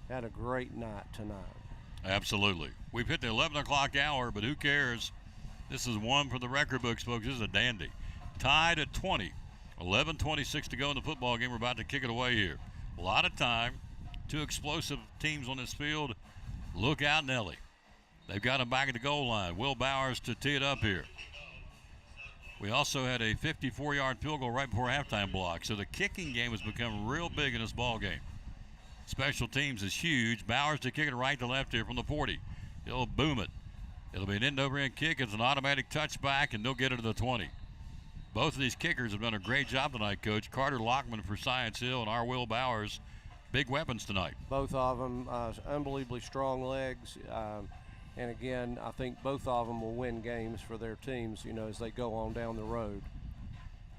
had a great night tonight. Absolutely. We've hit the 11 o'clock hour, but who cares? This is one for the record books, folks. This is a dandy. Tied at 20. 11-26 to go in the football game. We're about to kick it away here. A lot of time. Two explosive teams on this field. Look out, Nelly. They've got him back at the goal line. Will Bowers to tee it up here. We also had a 54-yard field goal right before halftime block. So the kicking game has become real big in this ball game. Special teams is huge. Bowers to kick it right to left here from the 40. He'll boom it. It'll be an end-over-end kick. It's an automatic touchback, and they'll get it to the 20. Both of these kickers have done a great job tonight, Coach. Carter Lockman for Science Hill and our Will Bowers. Big weapons tonight. Both of them, unbelievably strong legs. And again, I think both of them will win games for their teams, as they go on down the road.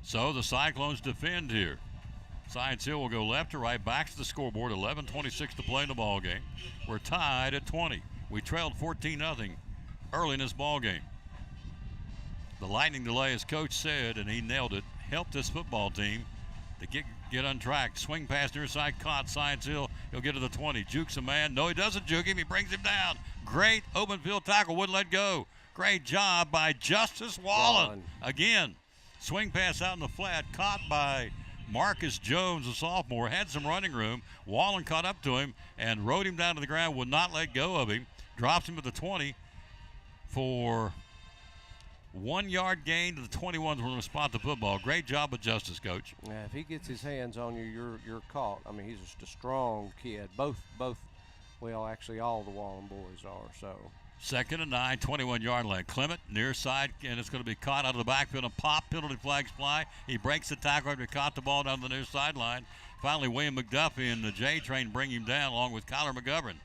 So the Cyclones defend here. Science Hill will go left to right, back to the scoreboard. 11:26 to play in the ball game. We're tied at 20. We trailed 14-0 early in this ball game. The lightning delay, as Coach said, and he nailed it, helped this football team to get on track. Swing pass near side, caught Science Hill. He'll get to the 20. Jukes a man. No, he doesn't juke him. He brings him down. Great open field tackle. Wouldn't let go. Great job by Justice Wallen. Again, swing pass out in the flat, caught by Marcus Jones, a sophomore. Had some running room. Wallen caught up to him and rode him down to the ground. Would not let go of him. Drops him at the 20 for 1 yard gain to the 21. We're going to spot the football. Great job of Justice, Coach. Yeah, if he gets his hands on you, you're caught. I mean, he's just a strong kid. Well, actually all the Wallen boys are. So 2nd and 9, 21-yard line. Clement near side, and it's going to be caught out of the backfield and pop. Penalty flags fly. He breaks the tackle after he caught the ball down the near sideline. Finally, William McDuffie and the J train bring him down along with Kyler McGovern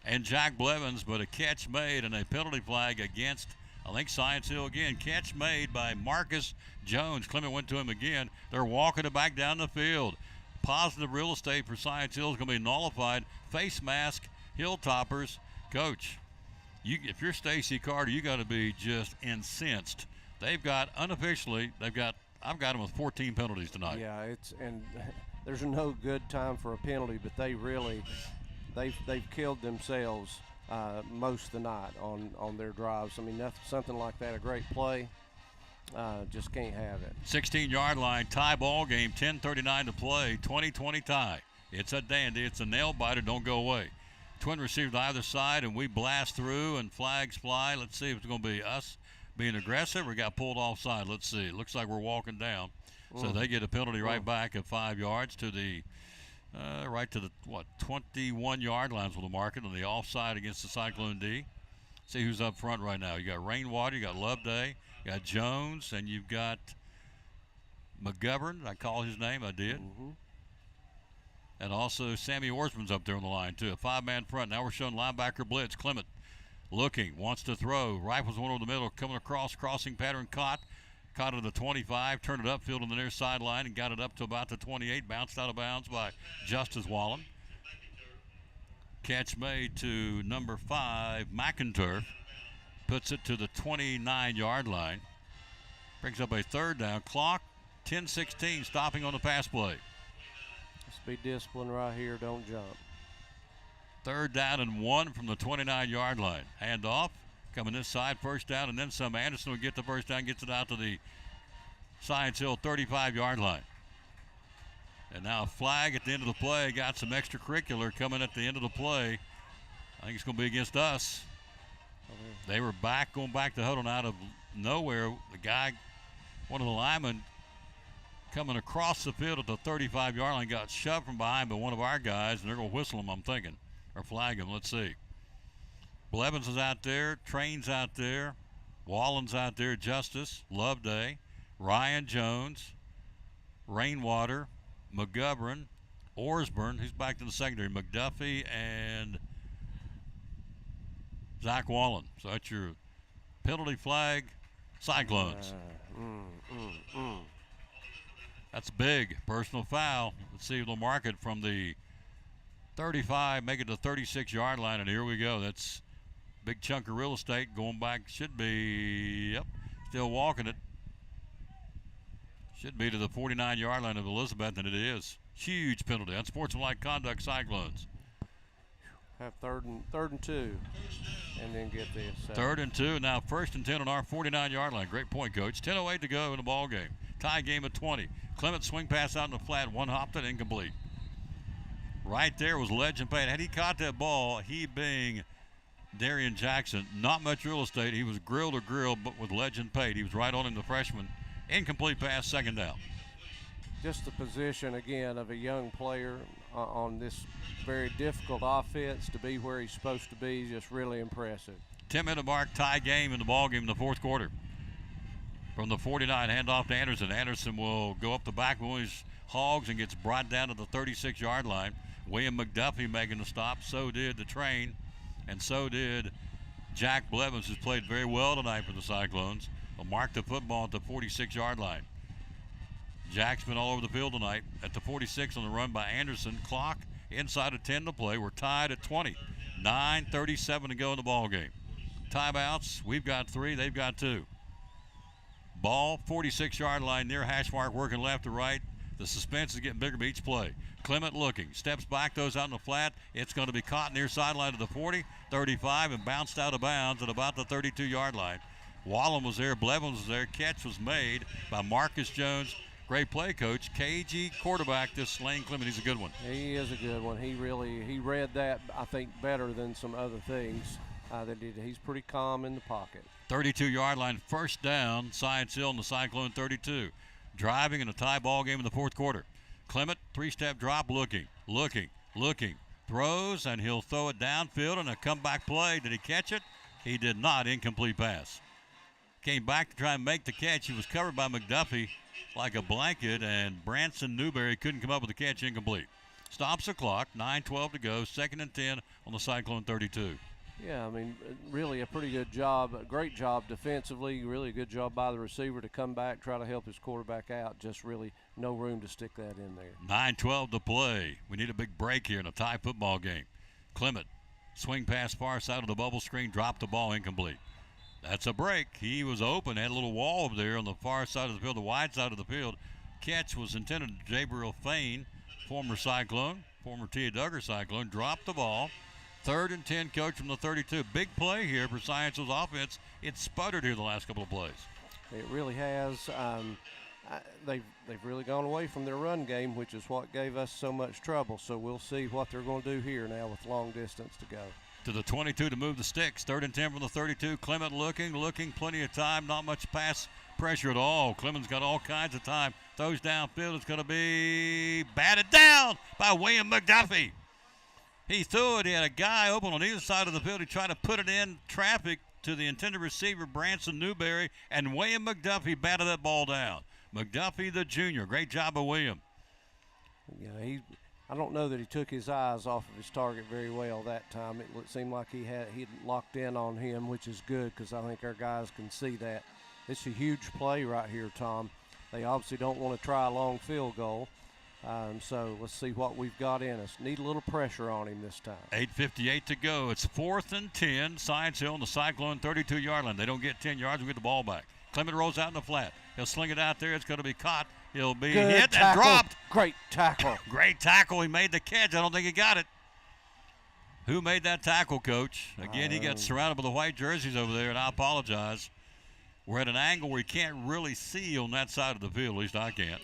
and Jack Blevins, but a catch made and a penalty flag against, I think, Science Hill again. Catch made by Marcus Jones. Clement went to him again. They're walking it back down the field. positive real estate for Science Hill is going to be nullified. Face mask, Hilltoppers. Coach, if you're Stacy Carter, you got to be just incensed. They've got unofficially, I've got them with 14 penalties tonight. Yeah, and there's no good time for a penalty, but they've killed themselves most of the night on their drives. I mean, something like that, a great play, just can't have it. 16-yard line, tie ball game, 10:39 to play, 20-20 tie. It's a dandy. It's a nail biter. Don't go away. Twin receivers either side, and we blast through, and flags fly. Let's see if it's going to be us being aggressive or got pulled offside. Let's see. It looks like we're walking down. So they get a penalty right back of 5 yards to the 21-yard lines with the market on the offside against the Cyclone D. See who's up front right now. You got Rainwater, you got Loveday, you got Jones, and you've got McGovern. I call his name. I did. And also Sammy Orsman's up there on the line too. A 5-man front. Now we're showing linebacker blitz. Clement looking, wants to throw. Rifles one over the middle, coming across, crossing pattern, caught at the 25, turned it upfield on the near sideline and got it up to about the 28, bounced out of bounds by Justice Wallen. Catch made to number 5, McInturf, puts it to the 29-yard line. Brings up a third down. Clock, 10:16, stopping on the pass play. Let's be disciplined right here, don't jump. 3rd down and 1 from the 29-yard line. Handoff, coming this side, first down, and then some. Anderson will get the first down, gets it out to the Science Hill 35-yard line. And now a flag at the end of the play. Got some extracurricular coming at the end of the play. I think it's going to be against us. They were going back to huddle out of nowhere. The guy, one of the linemen, coming across the field at the 35-yard line, got shoved from behind by one of our guys, and they're going to whistle him, I'm thinking, or flag him. Let's see. Blevins is out there. Train's out there. Wallen's out there. Justice, Loveday, Ryan Jones, Rainwater, McGovern, Orsburn, who's back to the secondary, McDuffie, and Zach Wallen. So that's your penalty flag, Cyclones. That's big. Personal foul. Let's see if they'll mark it from the 35, make it to the 36-yard line, and here we go. That's a big chunk of real estate going back. Should be, yep, still walking it. Should be to the 49-yard line of Elizabeth, and it is. Huge penalty. Unsportsmanlike conduct, Cyclones. Have third and 2, and then get this. 3rd and 2, now 1st and 10 on our 49-yard line. Great point, Coach. 10:08 to go in the ball game. Tie game at 20. Clement swing pass out in the flat, one hopped it, incomplete. Right there was Legend Payne. Had he caught that ball, he being Darian Jackson, not much real estate. He was grill to grill, but with Legend Payne. He was right on him, the freshman. Incomplete pass, 2nd down. Just the position, again, of a young player on this very difficult offense to be where he's supposed to be, just really impressive. 10-minute mark, tie game in the ball game in the 4th quarter. From the 49, handoff to Anderson. Anderson will go up the back with his Hogs and gets brought down to the 36-yard line. William McDuffie making the stop. So did the Train, and so did Jack Blevins, who's played very well tonight for the Cyclones. Will mark the football at the 46-yard line. Jack's been all over the field tonight at the 46 on the run by Anderson. Clock inside of 10 to play. We're tied at 20. 9:37 to go in the ball game. Timeouts, we've got 3, they've got 2. Ball, 46-yard line near hash mark, working left to right. The suspense is getting bigger with each play. Clement looking, steps back, those out in the flat. It's going to be caught near sideline to the 40, 35, and bounced out of bounds at about the 32-yard line. Wallen was there, Blevins was there. Catch was made by Marcus Jones. Great play, Coach. KG quarterback, this Lane Clement. He's a good one. He is a good one. He read that, I think, better than some other things that did. He's pretty calm in the pocket. 32-yard line, 1st down. Science Hill in the Cyclone 32. Driving in a tie ball game in the 4th quarter. Clement, 3-step drop, looking. Throws, and he'll throw it downfield and a comeback play. Did he catch it? He did not. Incomplete pass. Came back to try and make the catch. He was covered by McDuffie like a blanket, and Branson Newberry couldn't come up with the catch. Incomplete. Stops the clock. 9:12 to go. 2nd and 10 on the Cyclone 32. Yeah, I mean, really a pretty good job, a great job defensively, really good job by the receiver to come back, try to help his quarterback out. Just really no room to stick that in there. 9:12 to play. We need a big break here in a tie football game. Clement, swing pass far side of the bubble screen, dropped the ball, incomplete. That's a break. He was open, had a little wall over there on the far side of the field, the wide side of the field. Catch was intended to Jabril Fain, former Cyclone, former Tia Duggar Cyclone, dropped the ball. 3rd and 10, coach from the 32. Big play here for Science's offense. It sputtered here the last couple of plays. It really has. They've really gone away from their run game, which is what gave us so much trouble. So we'll see what they're going to do here now with long distance to go. To the 22 to move the sticks. 3rd and 10 from the 32. Clement looking, plenty of time, not much pass pressure at all. Clement's got all kinds of time. Throws downfield. It's going to be batted down by William McDuffie. He threw it. He had a guy open on either side of the field. He tried to put it in traffic to the intended receiver, Branson Newberry, and William McDuffie batted that ball down. McDuffie, the junior. Great job of William. Yeah, I don't know that he took his eyes off of his target very well that time. It seemed like he'd locked in on him, which is good because I think our guys can see that. It's a huge play right here, Tom. They obviously don't want to try a long field goal. So let's see what we've got in us. Need a little pressure on him this time. 8:58 to go. It's 4th and 10. Science Hill on the Cyclone 32-yard line. They don't get 10 yards. We get the ball back. Clement rolls out in the flat. He'll sling it out there. It's going to be caught. He'll be hit and dropped. Great tackle. Great tackle. He made the catch. I don't think he got it. Who made that tackle, Coach? Again, he got surrounded by the white jerseys over there, and I apologize. We're at an angle where you can't really see on that side of the field. At least I can't.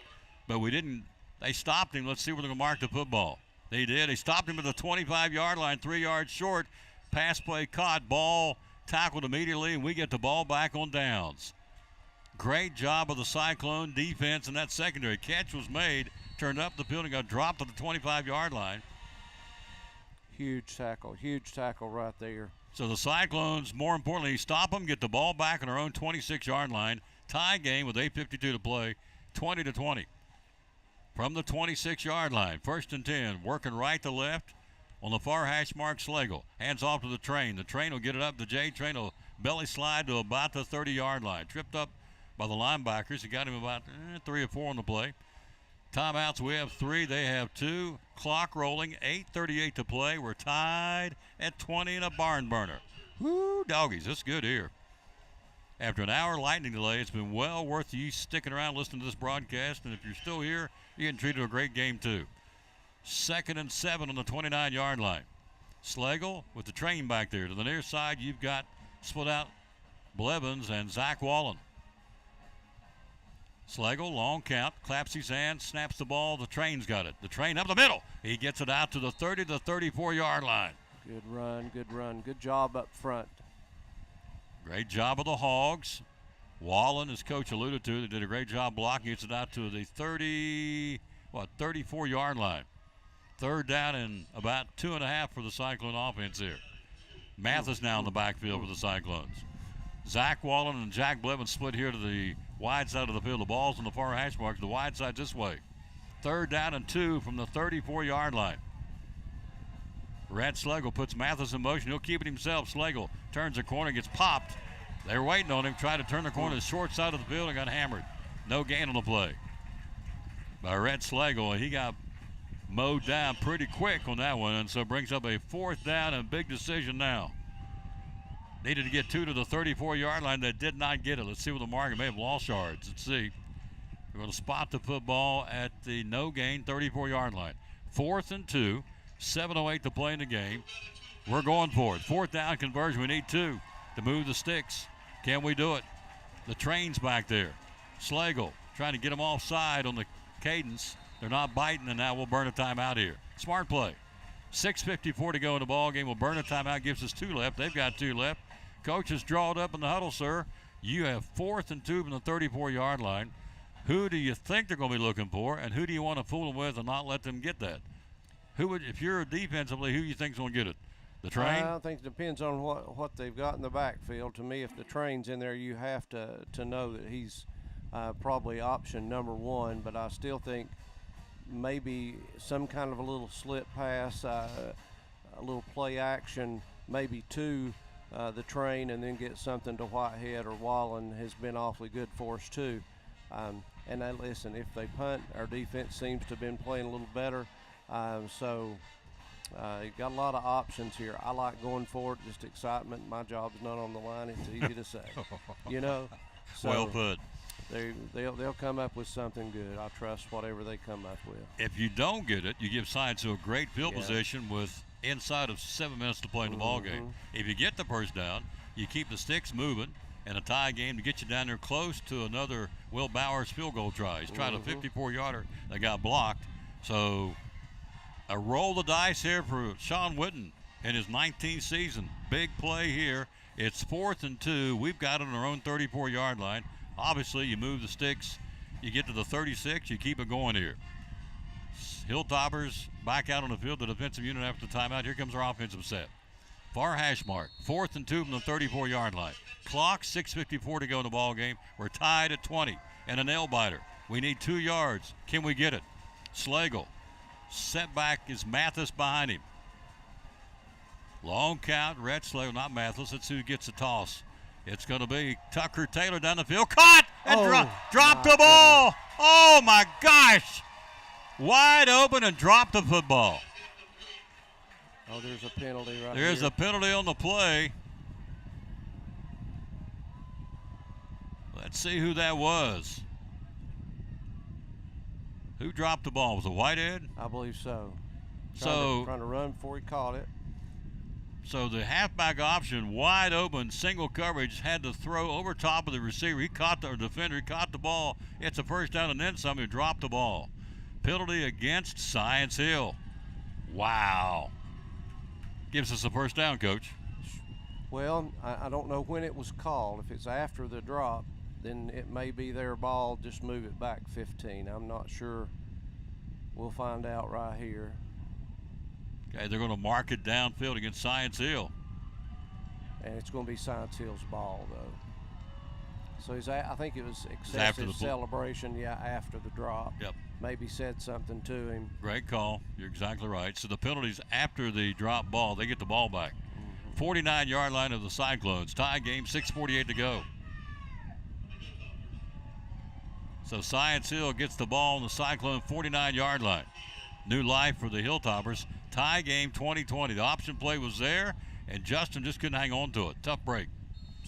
But we didn't. They stopped him. Let's see where they're going to mark the football. They did. They stopped him at the 25-yard line, 3 yards short. Pass play caught. Ball tackled immediately, and we get the ball back on downs. Great job of the Cyclone defense, and that secondary catch was made, turned up the field, and got dropped at the 25-yard line. Huge tackle right there. So the Cyclones, more importantly, stop them, get the ball back on their own 26-yard line. Tie game with 8:52 to play, 20-20. From the 26-yard line, 1st and 10, working right to left on the far hash mark, Slagle. Hands off to the Train. The Train will get it up. The J Train will belly slide to about the 30-yard line. Tripped up by the linebackers. He got him about 3 or 4 on the play. Timeouts, we have 3. They have 2. Clock rolling, 8:38 to play. We're tied at 20 in a barn burner. Woo, doggies, that's good here. After an hour lightning delay, it's been well worth you sticking around listening to this broadcast. And if you're still here, you're getting treated to a great game, too. 2nd and 7 on the 29-yard line. Slagle with the Train back there. To the near side, you've got split out Blevins and Zach Wallen. Slagle, long count, claps his hands, snaps the ball. The Train's got it. The Train up the middle. He gets it out to the 30 to 34-yard line. Good run. Good job up front. Great job of the Hogs. Wallen, as Coach alluded to, they did a great job blocking. Gets it out to the 34-yard line. 3rd down and about 2.5 for the Cyclone offense here. Mathis now in the backfield for the Cyclones. Zach Wallen and Jack Blevins split here to the wide side of the field. The ball's on the far hash marks. The wide side this way. 3rd down and 2 from the 34-yard line. Brad Slagle puts Mathis in motion. He'll keep it himself. Slagle turns the corner, gets popped. They were waiting on him, tried to turn the corner to the short side of the field and got hammered. No gain on the play by Rhett Slagle. He got mowed down pretty quick on that one, and so brings up a 4th down and big decision now. Needed to get 2 to the 34-yard line. They did not get it. Let's see what the market may have lost yards. Let's see. We're going to spot the football at the no gain 34-yard line. 4th and 2. 7:08 to play in the game. We're going for it. 4th down conversion. We need 2 to move the sticks. Can we do it? The Train's back there. Slagle trying to get them offside on the cadence. They're not biting, and now we'll burn a timeout here. Smart play. 6:54 to go in the ball game. We'll burn a timeout. Gives us 2 left. They've got 2 left. Coach has drawn up in the huddle, sir. You have 4th and 2 from the 34-yard line. Who do you think they're going to be looking for, and who do you want to fool them with and not let them get that? Who would, if you're defensively, who you think's going to get it? The Train? I think it depends on what they've got in the backfield. To me, if the Train's in there, you have to know that he's probably option number 1. But I still think maybe some kind of a little slip pass, a little play action, maybe to the Train, and then get something to Whitehead or Wallen has been awfully good for us too. And listen, if they punt, our defense seems to have been playing a little better. You got a lot of options here. I like going for it, just excitement. My job's not on the line. It's easy to say, you know. So well put. They'll come up with something good. I trust whatever they come up with. If you don't get it, you give Science Hill a great field position with inside of 7 minutes to play in the ball game. If you get the first down, you keep the sticks moving and a tie game to get you down there close to another Will Bowers field goal try. He's trying a 54-yarder that got blocked. So a roll the dice here for Sean Witten in his 19th season. Big play here. It's 4th and 2. We've got it on our own 34-yard line. Obviously, you move the sticks. You get to the 36. You keep it going here. Hilltoppers back out on the field. The defensive unit after the timeout. Here comes our offensive set. Far hash mark. 4th and 2 from the 34-yard line. Clock, 6:54 to go in the ball game. We're tied at 20. And a nail biter. We need 2 yards. Can we get it? Slagle. Setback is Mathis behind him. Long count. Rhett Slagle, not Mathis. Let's see who gets the toss. It's going to be Tucker Taylor down the field. Caught and dropped the ball. Goodness. Oh, my gosh. Wide open and dropped the football. Oh, there's a penalty right There's here. a penalty on the play. Let's see who that was. Who dropped the ball? Was it Whitehead? I believe so. Trying to run before he caught it. So the halfback option, wide open, single coverage, had to throw over top of the receiver. He caught the defender. He caught the ball. It's a first down and then some. He dropped the ball. Penalty against Science Hill. Wow. Gives us a first down, Coach. Well, I don't know when it was called. If it's after the drop, then it may be their ball. Just move it back 15. I'm not sure. We'll find out right here. Okay, they're going to mark it downfield against Science Hill. And it's going to be Science Hill's ball, though. So I think it was after excessive celebration, after the drop. Yep. Maybe said something to him. Great call. You're exactly right. So the penalties after the drop ball, they get the ball back. 49-yard line of the Cyclones. Tie game, 6:48 to go. So Science Hill gets the ball on the Cyclone 49-yard line. New life for the Hilltoppers. Tie game 2020. The option play was there, and Justin just couldn't hang on to it. Tough break.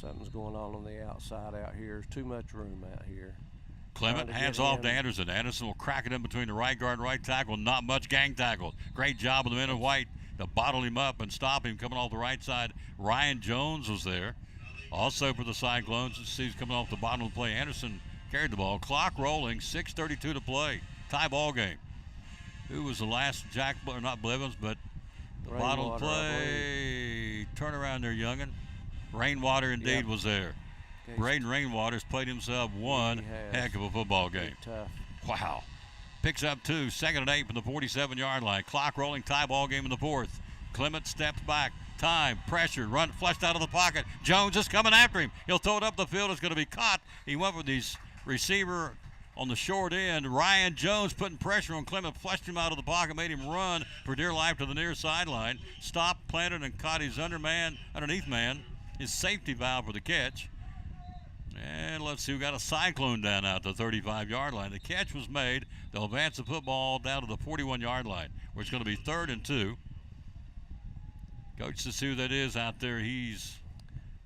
Something's going on the outside out here. There's too much room out here. Clement hands off to Anderson. Anderson will crack it in between the right guard and right tackle. Not much gang tackle. Great job of the men in white to bottle him up and stop him coming off the right side. Ryan Jones was there. Also for the Cyclones, he's coming off the bottom of the play. Anderson carried the ball. Clock rolling, 6:32 to play. Tie ball game. Who was the last not Blevins, but the bottom of the play. Turn around there, youngin. Rainwater indeed was there. Okay. Braden Rainwater's played himself one heck of a football game. Tough. Wow. Picks up 2, 2nd and 8 from the 47-yard line. Clock rolling, tie ball game in the 4th. Clement steps back. Time, pressure, run, flushed out of the pocket. Jones is coming after him. He'll throw it up the field. It's going to be caught. He went with his receiver on the short end. Ryan Jones putting pressure on Clement, flushed him out of the pocket, made him run for dear life to the near sideline. Stopped, planted, and caught his underneath man, his safety valve for the catch. And let's see, we got a Cyclone down out the 35-yard line. The catch was made. They'll advance the football down to the 41-yard line, where it's going to be 3rd and 2. Coach, to see who that is out there. He's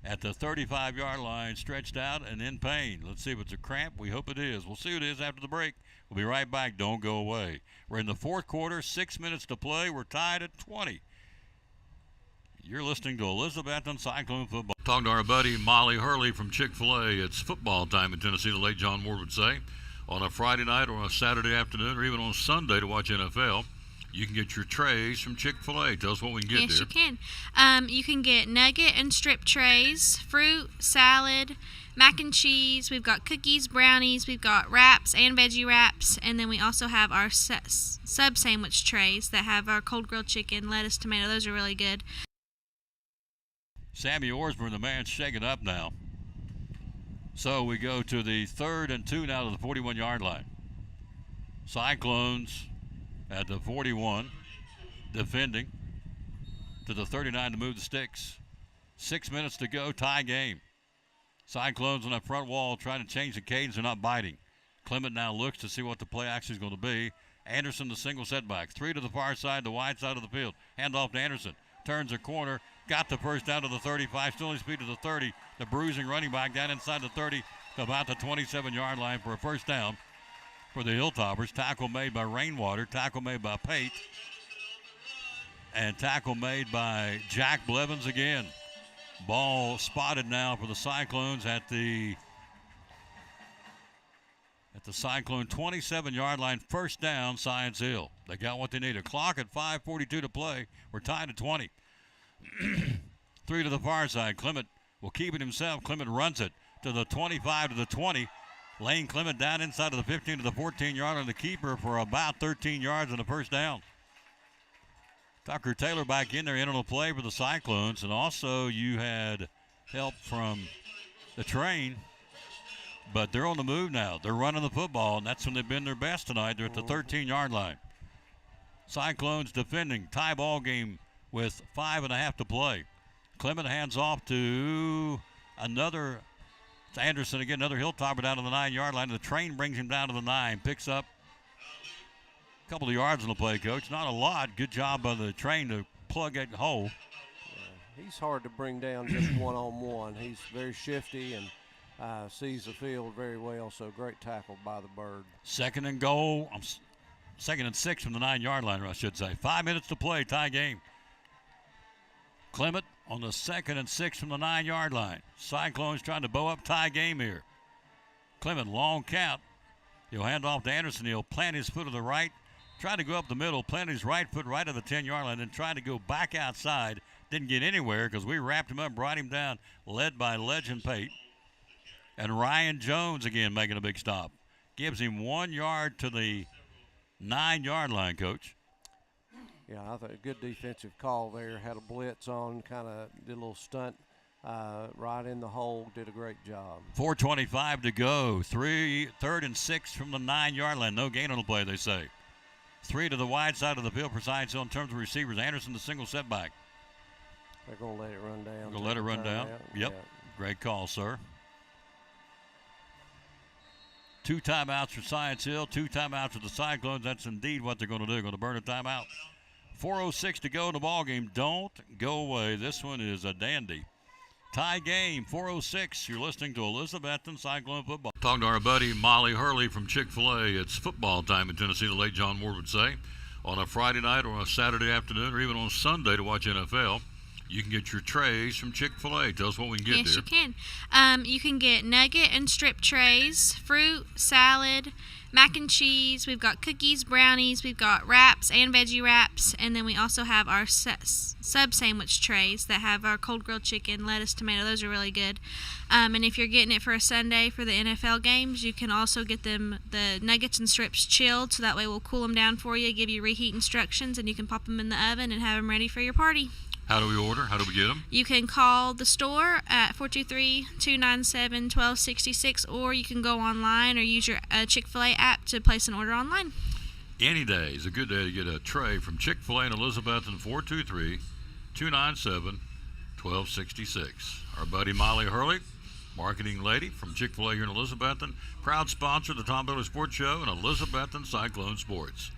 at the 35-yard line, stretched out and in pain. Let's see if it's a cramp. We hope it is. We'll see who it is after the break. We'll be right back. Don't go away. We're in the 4th quarter, 6 minutes to play. We're tied at 20. You're listening to Elizabethton Cyclone Football. Talking to our buddy Molly Hurley from Chick-fil-A. It's football time in Tennessee, the late John Ward would say. On a Friday night or a Saturday afternoon or even on Sunday to watch NFL, you can get your trays from Chick-fil-A. Tell us what we can get there. Yes, you can. You can get nugget and strip trays, fruit, salad, mac and cheese. We've got cookies, brownies. We've got wraps and veggie wraps. And then we also have our sub sandwich trays that have our cold grilled chicken, lettuce, tomato. Those are really good. Sammy Orsburn, the man, shaking up now. So we go to the 3rd and 2 now to the 41-yard line. Cyclones at the 41, defending to the 39 to move the sticks. 6 minutes to go, tie game. Cyclones on that front wall trying to change the cadence. They're not biting. Clement now looks to see what the play action is going to be. Anderson, the single setback. 3 to the far side, the wide side of the field. Hand off to Anderson. Turns a corner. Got the first down to the 35. Still in speed to the 30. The bruising running back down inside the 30 to about the 27-yard line for a first down for the Hilltoppers. Tackle made by Rainwater. Tackle made by Pate. And tackle made by Jack Blevins again. Ball spotted now for the Cyclones at the Cyclone 27-yard line. First down, Science Hill. They got what they need. A clock at 5:42 to play. We're tied at 20. 3 to the far side. Clement will keep it himself. Clement runs it to the 25 to the 20. Lane Clement down inside of the 15 to the 14-yard line. The keeper for about 13 yards and a first down. Tucker Taylor back in there in on the play for the Cyclones. And also you had help from the train. But they're on the move now. They're running the football, and that's when they've been their best tonight. They're at the 13-yard line. Cyclones defending. Tie ball game with 5.5 to play. Clement hands off to Anderson again, another Hilltopper down to the 9-yard line. The train brings him down to the 9. Picks up a couple of yards on the play, Coach. Not a lot. Good job by the train to plug that hole. Yeah, he's hard to bring down just one-on-one. He's very shifty and sees the field very well, so great tackle by the Bird. Second and 6 from the 9-yard line, I should say. 5 minutes to play, tie game. Clement on the 2nd and 6 from the 9-yard line. Cyclones trying to bow up, tie game here. Clement, long count. He'll hand off to Anderson. He'll plant his foot to the right, try to go up the middle, plant his right foot right at the 10-yard line, then try to go back outside. Didn't get anywhere because we wrapped him up, brought him down, led by Legend Pate. And Ryan Jones again making a big stop. Gives him 1 yard to the 9-yard line, Coach. Yeah, I think a good defensive call there. Had a blitz on, kind of did a little stunt right in the hole. Did a great job. 4:25 to go. 3rd and 6 from the 9-yard line. No gain on the play, they say. 3 to the wide side of the field for Science Hill in terms of receivers. Anderson, the single setback. They're going to let it run down. Going to let it run down. Yep. Yeah. Great call, sir. 2 timeouts for Science Hill, 2 timeouts for the Cyclones. That's indeed what they're going to do. Going to burn a timeout. 4:06 to go in the ball game. Don't go away. This one is a dandy. Tie game, 4:06. You're listening to Elizabethton Cyclone Football. Talking to our buddy Molly Hurley from Chick-fil-A. It's football time in Tennessee, the late John Ward would say. On a Friday night or a Saturday afternoon or even on Sunday to watch NFL. You can get your trays from Chick-fil-A. Tell us what we can get there. Yes, you can. You can get nugget and strip trays, fruit, salad, mac and cheese. We've got cookies, brownies. We've got wraps and veggie wraps. And then we also have our sub sandwich trays that have our cold grilled chicken, lettuce, tomato. Those are really good. And if you're getting it for a Sunday for the NFL games, you can also get the nuggets and strips chilled. So that way we'll cool them down for you, give you reheat instructions, and you can pop them in the oven and have them ready for your party. How do we order? How do we get them? You can call the store at 423-297-1266, or you can go online or use your Chick-fil-A app to place an order online. Any day is a good day to get a tray from Chick-fil-A in Elizabethton, 423-297-1266. Our buddy Molly Hurley, marketing lady from Chick-fil-A here in Elizabethton, proud sponsor of the Tom Bailey Sports Show and Elizabethton Cyclone Sports.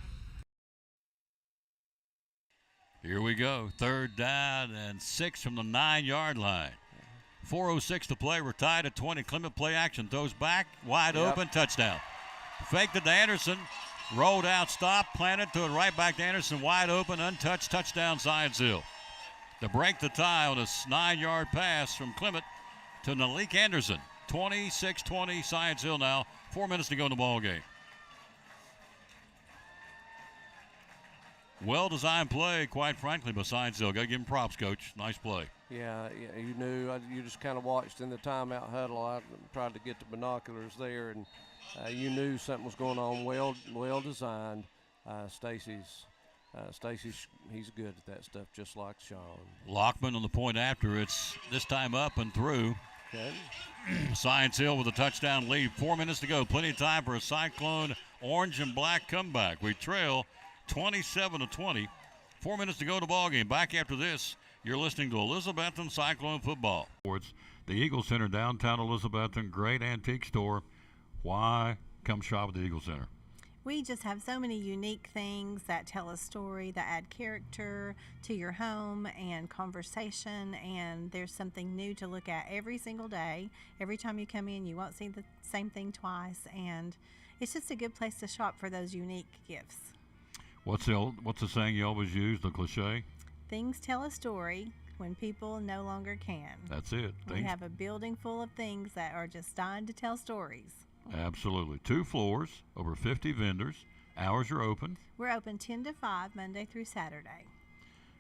Here we go. 3rd down and 6 from the 9-yard line. 4:06 to play. We're tied at 20. Clement play action. Throws back. Wide open. Touchdown. Faked it to Anderson. Rolled out. Stopped. Planted to it. Right back to Anderson. Wide open. Untouched. Touchdown. Science Hill. To break the tie on a 9-yard pass from Clement to Malik Anderson. 26-20. Science Hill now. 4 minutes to go in the ball game. Well-designed play, quite frankly, by Science Hill. Got to give him props, Coach. Nice play. Yeah, you knew. You just kind of watched in the timeout huddle. I tried to get the binoculars there, and you knew something was going on. Well designed. Stacy's he's good at that stuff, just like Sean. Lockman on the point after. It's this time up and through. Okay. Science Hill with a touchdown lead. 4 minutes to go. Plenty of time for a Cyclone orange and black comeback. We trail 27-20. 4 minutes to go to the ball game. Back after this, you're listening to Elizabethton Cyclone Football. The Eagle Center, downtown Elizabethton, great antique store. Why come shop at the Eagle Center? We just have so many unique things that tell a story, that add character to your home and conversation, and there's something new to look at every single day. Every time you come in, you won't see the same thing twice, and it's just a good place to shop for those unique gifts. What's the saying you always use, the cliche? Things tell a story when people no longer can. That's it. We have a building full of things that are just dying to tell stories. Absolutely. 2 floors, over 50 vendors. Hours are open. We're open 10 to 5 Monday through Saturday.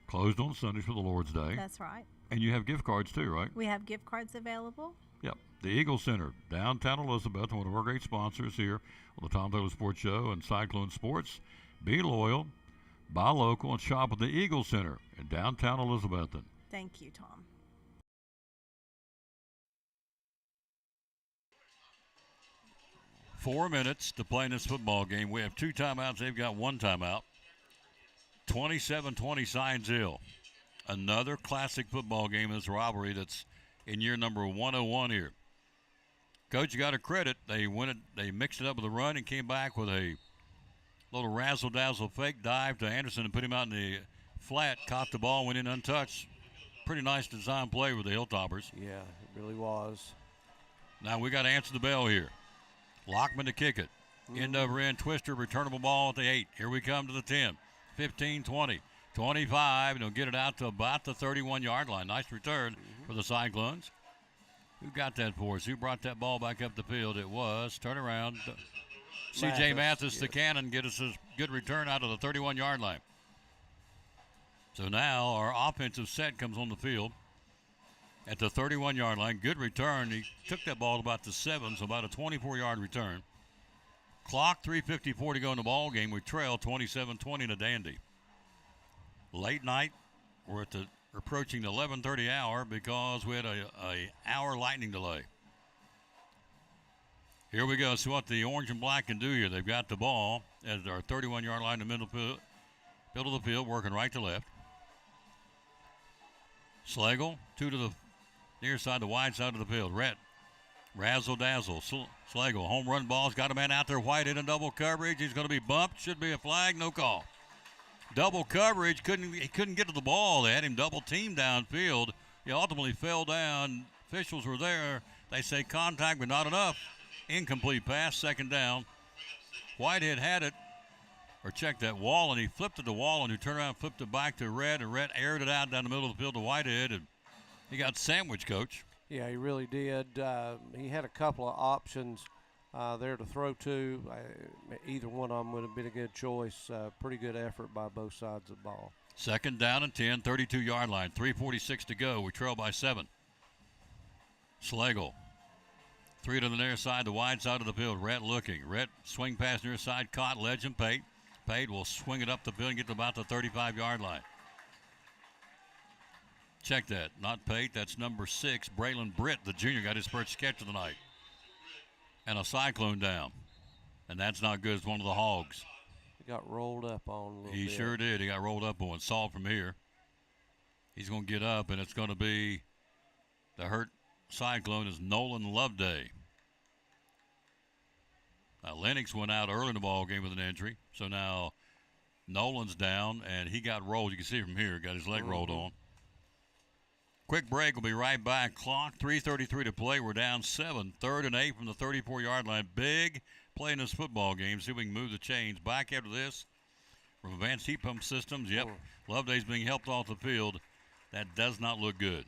Closed on Sundays for the Lord's Day. That's right. And you have gift cards too, right? We have gift cards available. Yep. The Eagle Center, downtown Elizabeth, one of our great sponsors here on the Tom Taylor Sports Show and Cyclone Sports. Be loyal, buy local, and shop at the Eagle Center in downtown Elizabethton. Thank you, Tom. 4 minutes to play in this football game. We have 2 timeouts. They've got 1 timeout. 27-20 Science Hill. Another classic football game in this rivalry that's in year number 101 here. Coach, you got to credit. They mixed it up with a run and came back with a little razzle-dazzle fake dive to Anderson and put him out in the flat. Caught the ball, went in untouched. Pretty nice design play with the Hilltoppers. Yeah, it really was. Now we got to answer the bell here. Lockman to kick it. End over end, twister, returnable ball at the 8. Here we come to the 10. 15, 20, 25. And he'll get it out to about the 31-yard line. Nice return for the Cyclones. Who got that for us? Who brought that ball back up the field? It was, turn around, C.J. Mathis, the cannon, get us a good return out of the 31-yard line. So now our offensive set comes on the field at the 31-yard line. Good return. He took that ball to about the 7, so about a 24-yard return. Clock, 3:54 to go in the ball game. We trail 27-20 in a dandy. Late night, we're approaching the 11:30 hour because we had a hour lightning delay. Here we go. See what the orange and black can do here. They've got the ball at our 31-yard line in the middle of the field, working right to left. Slagle, 2 to the near side, the wide side of the field. Rhett, razzle-dazzle. Slagle, home run ball's got a man out there. White in a double coverage. He's going to be bumped. Should be a flag. No call. Double coverage. He couldn't get to the ball. They had him double teamed downfield. He ultimately fell down. Officials were there. They say contact, but not enough. Incomplete pass, second down. Whitehead had it, or checked that wall, and he flipped it to Wall, and he turned around and flipped it back to Red, and Red aired it out down the middle of the field to Whitehead, and he got sandwiched, Coach. Yeah, he really did. He had a couple of options there to throw to. Either one of them would have been a good choice. Pretty good effort by both sides of the ball. Second down and 10, 32-yard line, 3:46 to go. We trail by 7. Slagle, 3 to the near side, the wide side of the field. Rhett looking. Rhett swing pass near side, caught, Legend, Pate. Pate will swing it up the field and get to about the 35-yard line. Check that. Not Pate. That's number 6. Braylon Britt, the junior, got his first catch of the night. And a Cyclone down. And that's not good. It's one of the Hogs. He got rolled up on a little bit. He sure did. He got rolled up on. Saw it from here. He's going to get up, and it's going to be the hurt Cyclone is Nolan Loveday. Now, Lennox went out early in the ball game with an injury. So now Nolan's down, and he got rolled. You can see from here, got his leg rolled on. Quick break. We'll be right back. Clock, 3:33 to play. We're down 7. 3rd and 8 from the 34-yard line. Big play in this football game. See if we can move the chains. Back after this from Advanced Heat Pump Systems. Yep, Loveday's being helped off the field. That does not look good.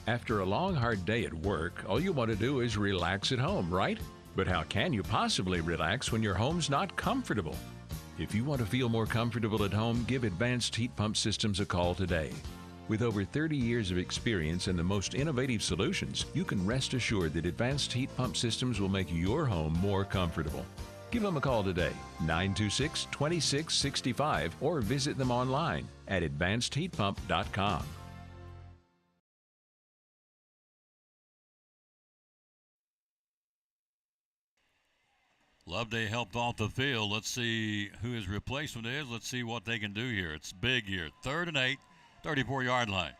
After a long, hard day at work, all you want to do is relax at home, right? But how can you possibly relax when your home's not comfortable? If you want to feel more comfortable at home, give Advanced Heat Pump Systems a call today. With over 30 years of experience and the most innovative solutions, you can rest assured that Advanced Heat Pump Systems will make your home more comfortable. Give them a call today, 926-2665, or visit them online at advancedheatpump.com. Loveday helped off the field. Let's see who his replacement is. Let's see what they can do here. It's big here. 3rd and 8, 34-yard line.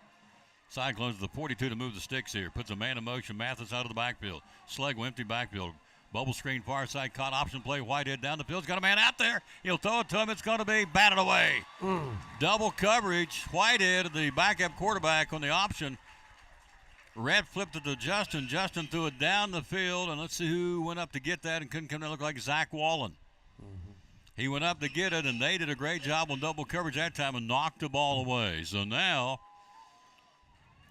Cyclones to the 42 to move the sticks here. Puts a man in motion. Mathis out of the backfield. Slagle empty backfield. Bubble screen far side, caught option play. Whitehead down the field. He's got a man out there. He'll throw it to him. It's going to be batted away. Double coverage. Whitehead, the backup quarterback on the option. Red flipped it to Justin. Justin threw it down the field, and let's see who went up to get that and couldn't come down. It looked like Zach Wallen. He went up to get it, and they did a great job on double coverage that time and knocked the ball away. So now,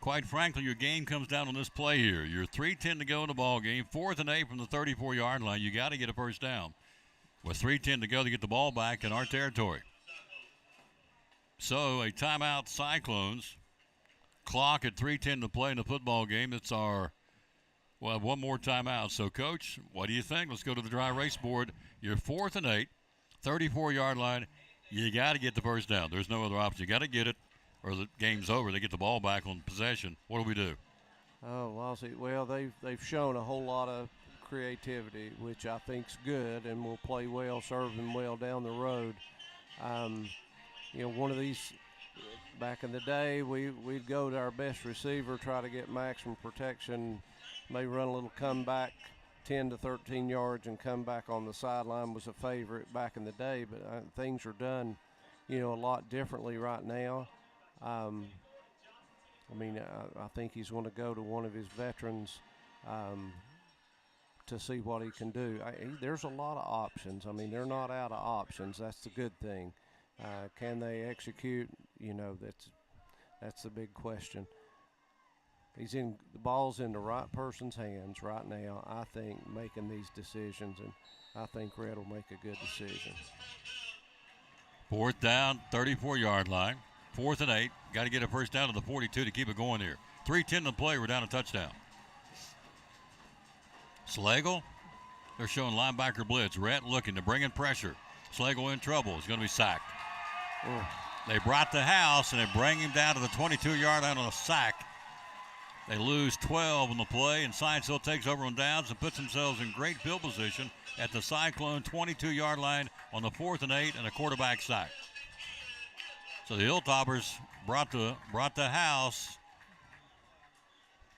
quite frankly, your game comes down on this play here. You're 3:10 to go in the ball game, 4th and 8 from the 34-yard line. You got to get a first down. With 3:10 to go to get the ball back in our territory. So a timeout, Cyclones. Clock at 3:10 to play in the football game. It's we'll have one more timeout. So, Coach, what do you think? Let's go to the dry erase board. You're 4th and 8, 34-yard line. You got to get the first down. There's no other option. You got to get it, or the game's over. They get the ball back on possession. What do we do? Oh, well, they've shown a whole lot of creativity, which I think's good, and will play well, serve them well down the road. One of these. Back in the day, we'd go to our best receiver, try to get maximum protection, may run a little comeback 10 to 13 yards and come back on the sideline was a favorite back in the day, but things are done, a lot differently right now. I think he's going to go to one of his veterans to see what he can do. There's a lot of options. They're not out of options. That's the good thing. Can they execute? That's the big question. The ball's in the right person's hands right now, I think, making these decisions, and I think Red will make a good decision. 4th down, 34-yard line. 4th and 8. Got to get a first down to the 42 to keep it going here. 3:10 to play. We're down a touchdown. Slagle, they're showing linebacker blitz. Rhett looking to bring in pressure. Slagle in trouble. He's going to be sacked. They brought the house, and they bring him down to the 22-yard line on a sack. They lose 12 on the play, and Science Hill takes over on downs and puts themselves in great field position at the Cyclone 22-yard line on the 4th and 8 and a quarterback sack. So the Hilltoppers brought the house,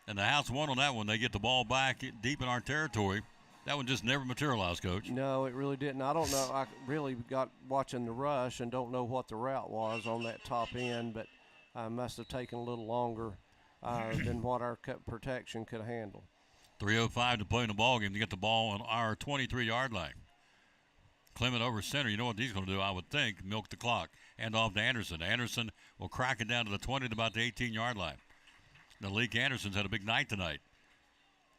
and the house won on that one. They get the ball back deep in our territory. That one just never materialized, Coach. No, it really didn't. I don't know. I really got watching the rush and don't know what the route was on that top end, but must have taken a little longer than what our protection could handle. 3:05 to play in the ball game to get the ball on our 23-yard line. Clement over center. You know what he's going to do, I would think, milk the clock. Hand off to Anderson. Anderson will crack it down to the 20 to about the 18-yard line. Now, Leak Anderson's had a big night tonight.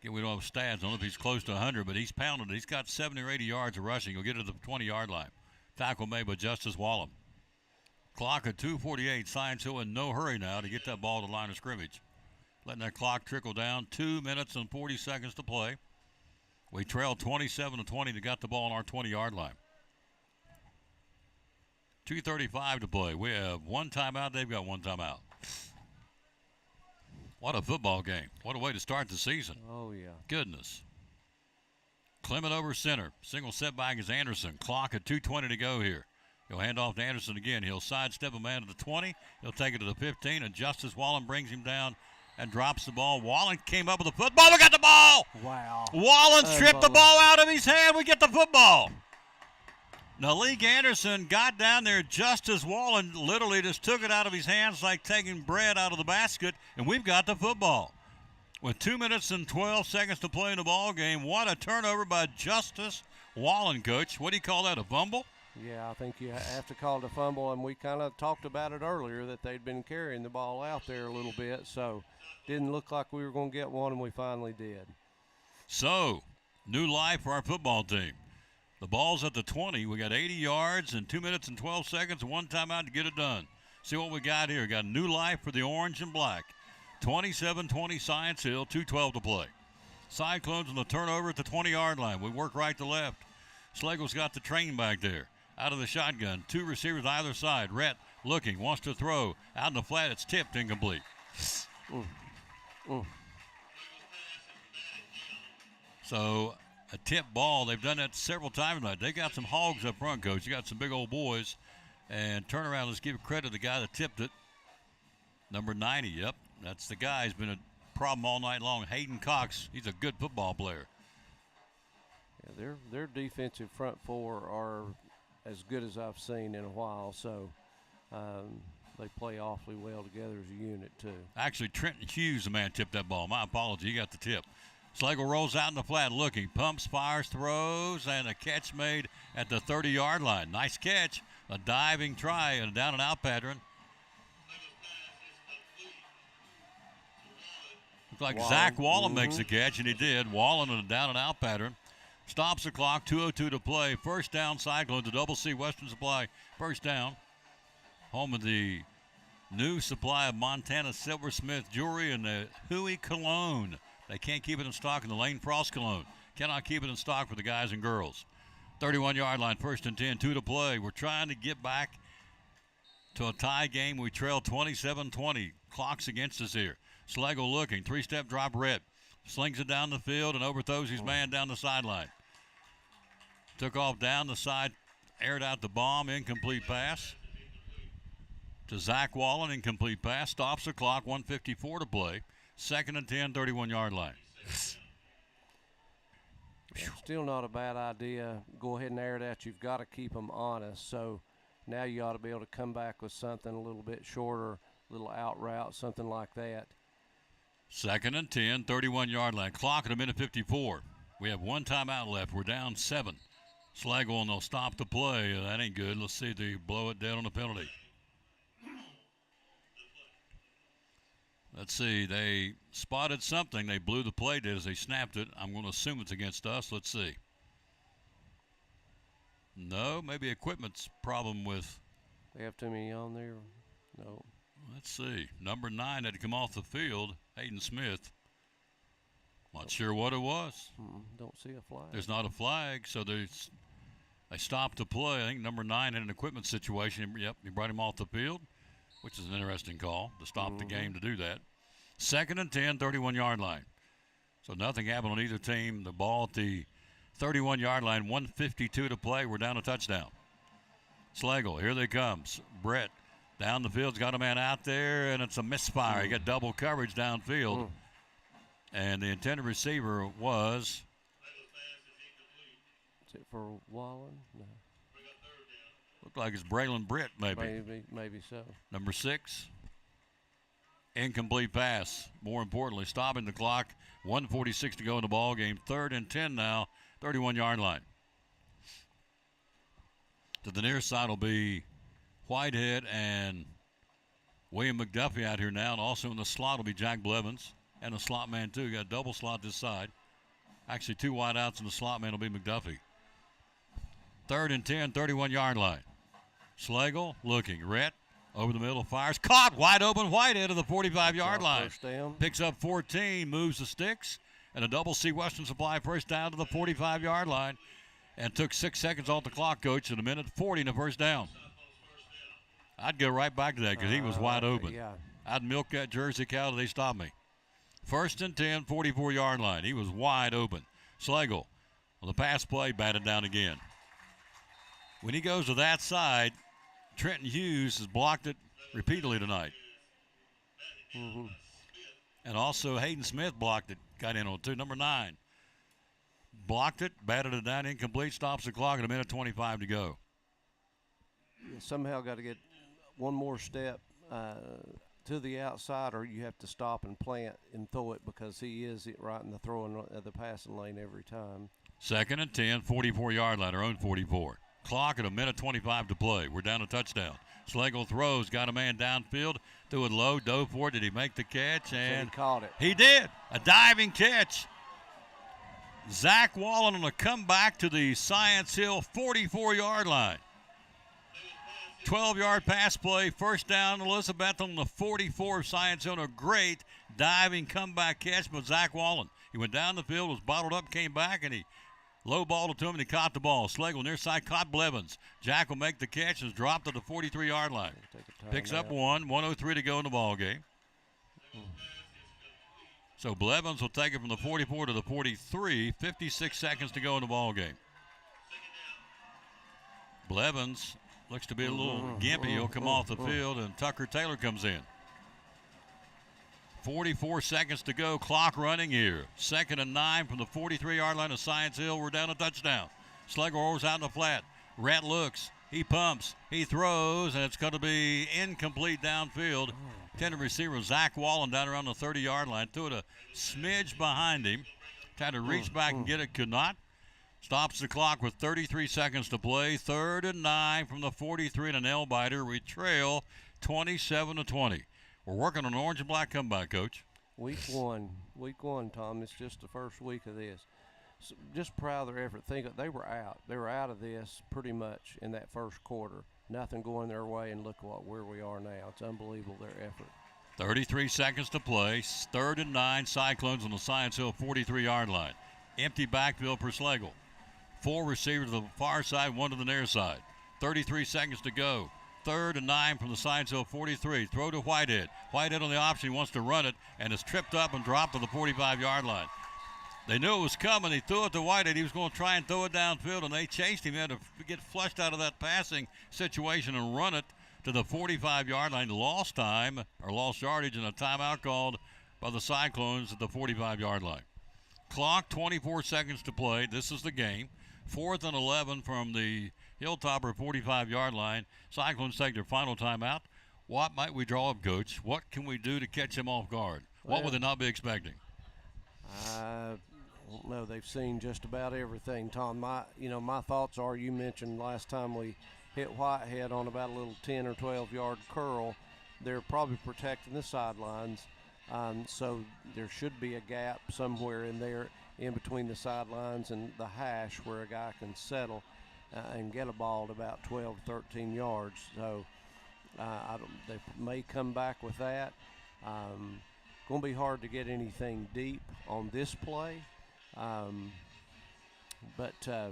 We don't have stats. I don't know if he's close to 100, but he's pounded it. He's got 70 or 80 yards of rushing. He'll get it to the 20-yard line. Tackle made by Justice Wallen. Clock at 2:48. Science Hill in no hurry now to get that ball to the line of scrimmage. Letting that clock trickle down. 2 minutes and 40 seconds to play. We trail 27-20 to got the ball on our 20-yard line. 2:35 to play. We have one timeout. They've got one timeout. What a football game. What a way to start the season. Oh, yeah. Goodness. Clement over center. Single setback is Anderson. Clock at 2:20 to go here. He'll hand off to Anderson again. He'll sidestep a man to the 20. He'll take it to the 15, and Justice Wallen brings him down and drops the ball. Wallen came up with the football. We got the ball. Wow. Wallen stripped the ball out of his hand. We get the football. Nalik Anderson got down there. Justice Wallen literally just took it out of his hands like taking bread out of the basket, and we've got the football. With 2 minutes and 12 seconds to play in the ball game, what a turnover by Justice Wallen, Coach. What do you call that, a fumble? Yeah, I think you have to call it a fumble, and we kind of talked about it earlier that they'd been carrying the ball out there a little bit, so didn't look like we were going to get one, and we finally did. So, new life for our football team. The ball's at the 20. We got 80 yards and 2 minutes and 12 seconds and one timeout to get it done. See what we got here. Got new life for the orange and black. 27-20 Science Hill, 2:12 to play. Cyclones on the turnover at the 20-yard line. We work right to left. Slagle's got the train back there. Out of the shotgun. Two receivers either side. Rhett looking, wants to throw. Out in the flat, it's tipped, incomplete. So, a tip ball. They've done that several times tonight. They got some hogs up front, Coach. You got some big old boys. And turn around, let's give credit to the guy that tipped it. Number 90, yep. That's the guy. He's been a problem all night long. Hayden Cox, he's a good football player. Their defensive front four are as good as I've seen in a while, so they play awfully well together as a unit, too. Actually, Trenton Hughes, the man, tipped that ball. My apology, he got the tip. Slagle rolls out in the flat, looking, pumps, fires, throws, and a catch made at the 30-yard line. Nice catch, a diving try, and a down and out pattern. Looks like Wallen. Zach Wallen makes the catch, and he did. Wallen in a down and out pattern. Stops the clock, 2:02 to play. First down, Cyclones, the Double C Western Supply. First down. Home of the new supply of Montana Silversmith jewelry and the Huey cologne. They can't keep it in stock in the Lane Frost cologne. Cannot keep it in stock for the guys and girls. 31-yard line, first and 10, 2 to play. We're trying to get back to a tie game. We trail 27-20. Clock's against us here. Slagle looking, three-step drop red. Slings it down the field and overthrows his man down the sideline. Took off down the side, aired out the bomb, incomplete pass. To Zach Wallen, incomplete pass. Stops the clock, 1:54 to play. Second and 10, 31-yard line. Still not a bad idea. Go ahead and air it out. You've got to keep them honest. So now you ought to be able to come back with something a little bit shorter, a little out route, something like that. Second and 10, 31-yard line. Clock at a minute 54. We have one timeout left. We're down 7. Slagle, and they'll stop the play. That ain't good. Let's see if they blow it dead on the penalty. Let's see. They spotted something. They blew the play dead as they snapped it. I'm going to assume it's against us. Let's see. No, maybe equipment's problem with. They have too many on there. No. Let's see. Number 9 had to come off the field. Hayden Smith. Not sure what it was. Don't see a flag. There's not a flag, so they stopped the play. I think number 9 had an equipment situation. Yep, he brought him off the field, which is an interesting call to stop the game to do that. Second and 10, 31-yard line. So nothing happened on either team. The ball at the 31-yard line, 1:52 to play. We're down a touchdown. Slagle, here they come. Brett down the field's got a man out there, and it's a misfire. He got double coverage downfield. And the intended receiver was. Is it for Wallen? No. Looked like it's Braylon Britt, maybe. Maybe so. Number 6. Incomplete pass. More importantly, stopping the clock. 1:46 to go in the ball game. Third and 10 now. 31-yard line. To the near side will be Whitehead and William McDuffie out here now. And also in the slot will be Jack Blevins. And a slot man, too. Got a double slot this side. Actually, 2 wide outs, and the slot man will be McDuffie. Third and 10, 31-yard line. Slagle looking. Rhett over the middle, fires. Caught, wide open, Whitehead to the 45-yard line. First down. Picks up 14, moves the sticks, and a Double C Western Supply first down to the 45-yard line. And took 6 seconds off the clock, Coach, at a minute 40 in the first down. I'd go right back to that because he was wide open. Yeah. I'd milk that Jersey cow till they stopped me. First and 10, 44-yard line. He was wide open. Slagle, on the pass play, batted down again. When he goes to that side, Trenton Hughes has blocked it repeatedly tonight. And also Hayden Smith blocked it, got in on it too. Number 9. Blocked it, batted it down, incomplete, stops the clock at a minute 25 to go. You somehow got to get one more step to the outside, or you have to stop and plant and throw it because he is right in the throwing the passing lane every time. Second and 10, 44-yard line, our own 44. Clock at a minute 25 to play. We're down a touchdown. Slagle throws, got a man downfield, threw it low, dove for it. Did he make the catch? And he caught it. He did. A diving catch. Zach Wallen on a comeback to the Science Hill 44-yard line. 12-yard pass play, first down, Elizabethton on the 44 of Science Hill. A great diving comeback catch by Zach Wallen. He went down the field, was bottled up, came back, and he low-balled it to him, and he caught the ball. Slagle near side caught Blevins. Jack will make the catch and is dropped to the 43-yard line. Picks up 1:03 to go in the ball game. So Blevins will take it from the 44 to the 43, 56 seconds to go in the ball game. Blevins looks to be a little gimpy. He'll come off the field, and Tucker Taylor comes in. 44 seconds to go. Clock running here. 2nd and 9 from the 43-yard line of Science Hill. We're down a touchdown. Slugger rolls out in the flat. Rhett looks. He pumps. He throws, and it's going to be incomplete downfield. Intended receiver Zach Wallen down around the 30-yard line. Threw it a smidge behind him. Tried to reach back and get it. Could not. Stops the clock with 33 seconds to play. 3rd and 9 from the 43 and a nail-biter. We trail 27-20. We're working on an orange and black comeback, Coach. Week one, Tom. It's just the first week of this. So just proud of their effort. Think they were out. They were out of this pretty much in that first quarter. Nothing going their way, and look where we are now. It's unbelievable, their effort. 33 seconds to play. 3rd and 9. Cyclones on the Science Hill 43-yard line. Empty backfield for Schlegel. 4 receivers to the far side, 1 to the near side. 33 seconds to go. 3rd and 9 from the Science Hill 43. Throw to Whitehead. Whitehead on the option. He wants to run it and is tripped up and dropped to the 45-yard line. They knew it was coming. He threw it to Whitehead. He was going to try and throw it downfield, and they chased him. He had to get flushed out of that passing situation and run it to the 45-yard line. Lost time or lost yardage, and a timeout called by the Cyclones at the 45-yard line. Clock, 24 seconds to play. This is the game. 4th and 11 from the Hilltopper 45-yard line. Cyclones take their final timeout. What might we draw up, Coach? What can we do to catch them off guard? What would they not be expecting? I don't know. They've seen just about everything, Tom. My thoughts are, you mentioned last time we hit Whitehead on about a little 10 or 12-yard curl. They're probably protecting the sidelines, so there should be a gap somewhere in there in between the sidelines and the hash where a guy can settle and get a ball at about 12, 13 yards. So they may come back with that. Going to be hard to get anything deep on this play. But I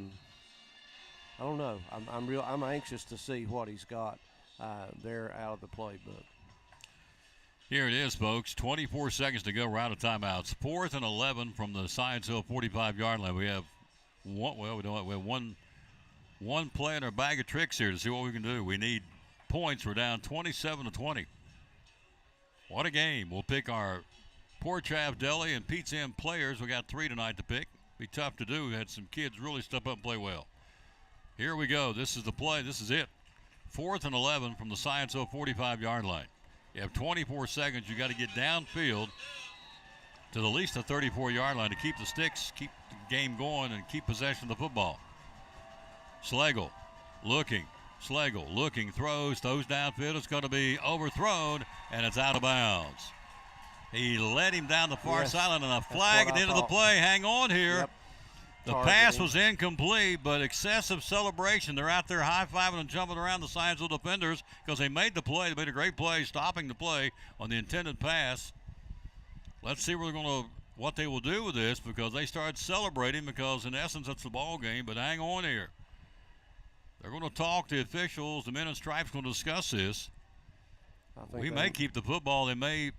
don't know. I'm anxious to see what he's got there out of the playbook. Here it is, folks. 24 seconds to go. We're out of timeouts. 4th and 11 from the Science Hill 45-yard line. We have one play in our bag of tricks here to see what we can do. We need points. We're down 27-20. What a game. We'll pick our Port Trav Deli and Pizza Inn players. We got 3 tonight to pick. Be tough to do. We had some kids really step up and play well. Here we go. This is the play. This is it. 4th and 11 from the Science Hill 45-yard line. You have 24 seconds. You got to get downfield to at least the 34-yard line to keep the sticks, keep the game going, and keep possession of the football. Schlegel looking, throws downfield. It's going to be overthrown, and it's out of bounds. He led him down the far sideline, and a flag at the end of the play. Hang on here. Yep. The pass was incomplete, but excessive celebration. They're out there high-fiving and jumping around the Science Hill defenders because they made the play. They made a great play, stopping the play on the intended pass. Let's see what they will do with this, because they started celebrating, because in essence that's the ball game. But hang on here. They're going to talk to officials. The men in stripes going to discuss this. We may keep the football. They may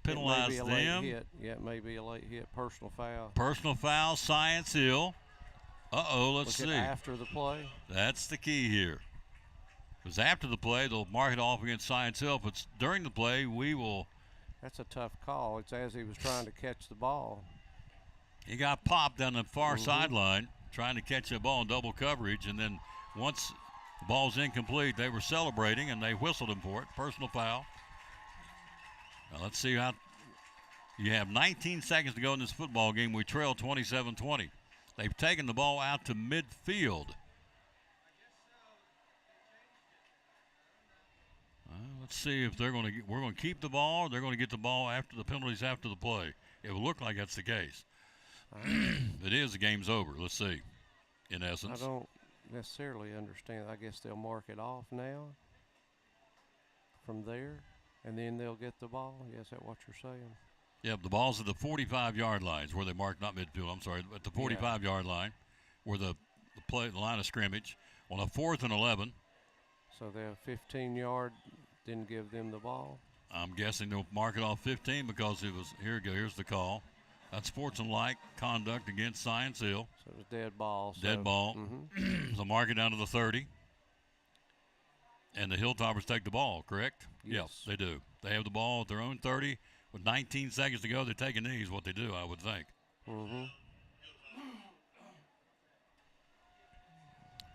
penalize them. Yeah, it may be a late hit. Personal foul. Personal foul, Science Hill. Let's see. After the play. That's the key here. Because after the play, they'll mark it off against Science Hill. If it's during the play, we will. That's a tough call. It's as he was trying to catch the ball. He got popped down the far sideline trying to catch the ball in double coverage, and then once the ball's incomplete, they were celebrating, and they whistled him for it. Personal foul. Now let's see how. You have 19 seconds to go in this football game. We trail 27-20. They've taken the ball out to midfield. Let's see if we're going to keep the ball, or they're going to get the ball after the penalties after the play. It will look like that's the case. If it is, the game's over. Let's see. In essence, I don't necessarily understand. I guess they'll mark it off now from there, and then they'll get the ball. Is that what you're saying? Yep, the ball's at the 45-yard lines where they mark, not midfield, I'm sorry, at the 45-yard line where the line of scrimmage on a 4th and 11. So they're 15-yard, didn't give them the ball? I'm guessing they'll mark it off 15 because it was, here's the call. That's sportsmanlike conduct against Science Hill. So it was dead ball. Dead ball. So mark it down to the 30. And the Hilltoppers take the ball, correct? Yes. Yep, they do. They have the ball at their own 30 With 19 seconds to go, they take a knee is what they do, I would think. Mm-hmm.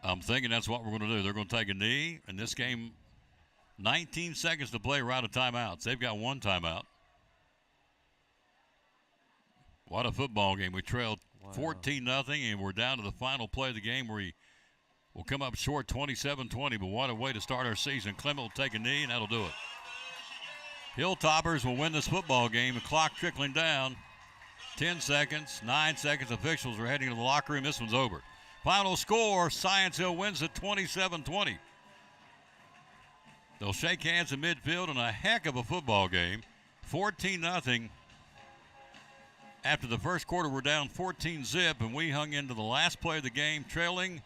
I'm thinking that's what we're going to do. They're going to take a knee. In this game, 19 seconds to play. We're out of timeouts. They've got one timeout. What a football game. We trailed 14-0, and we're down to the final play of the game where we'll come up short 27-20, but what a way to start our season. Clement will take a knee, and that'll do it. Hilltoppers will win this football game. The clock trickling down. 10 seconds, 9 seconds. Officials are heading to the locker room. This one's over. Final score, Science Hill wins it 27-20. They'll shake hands in midfield in a heck of a football game. 14-0. After the first quarter, we're down 14-0, and we hung into the last play of the game, trailing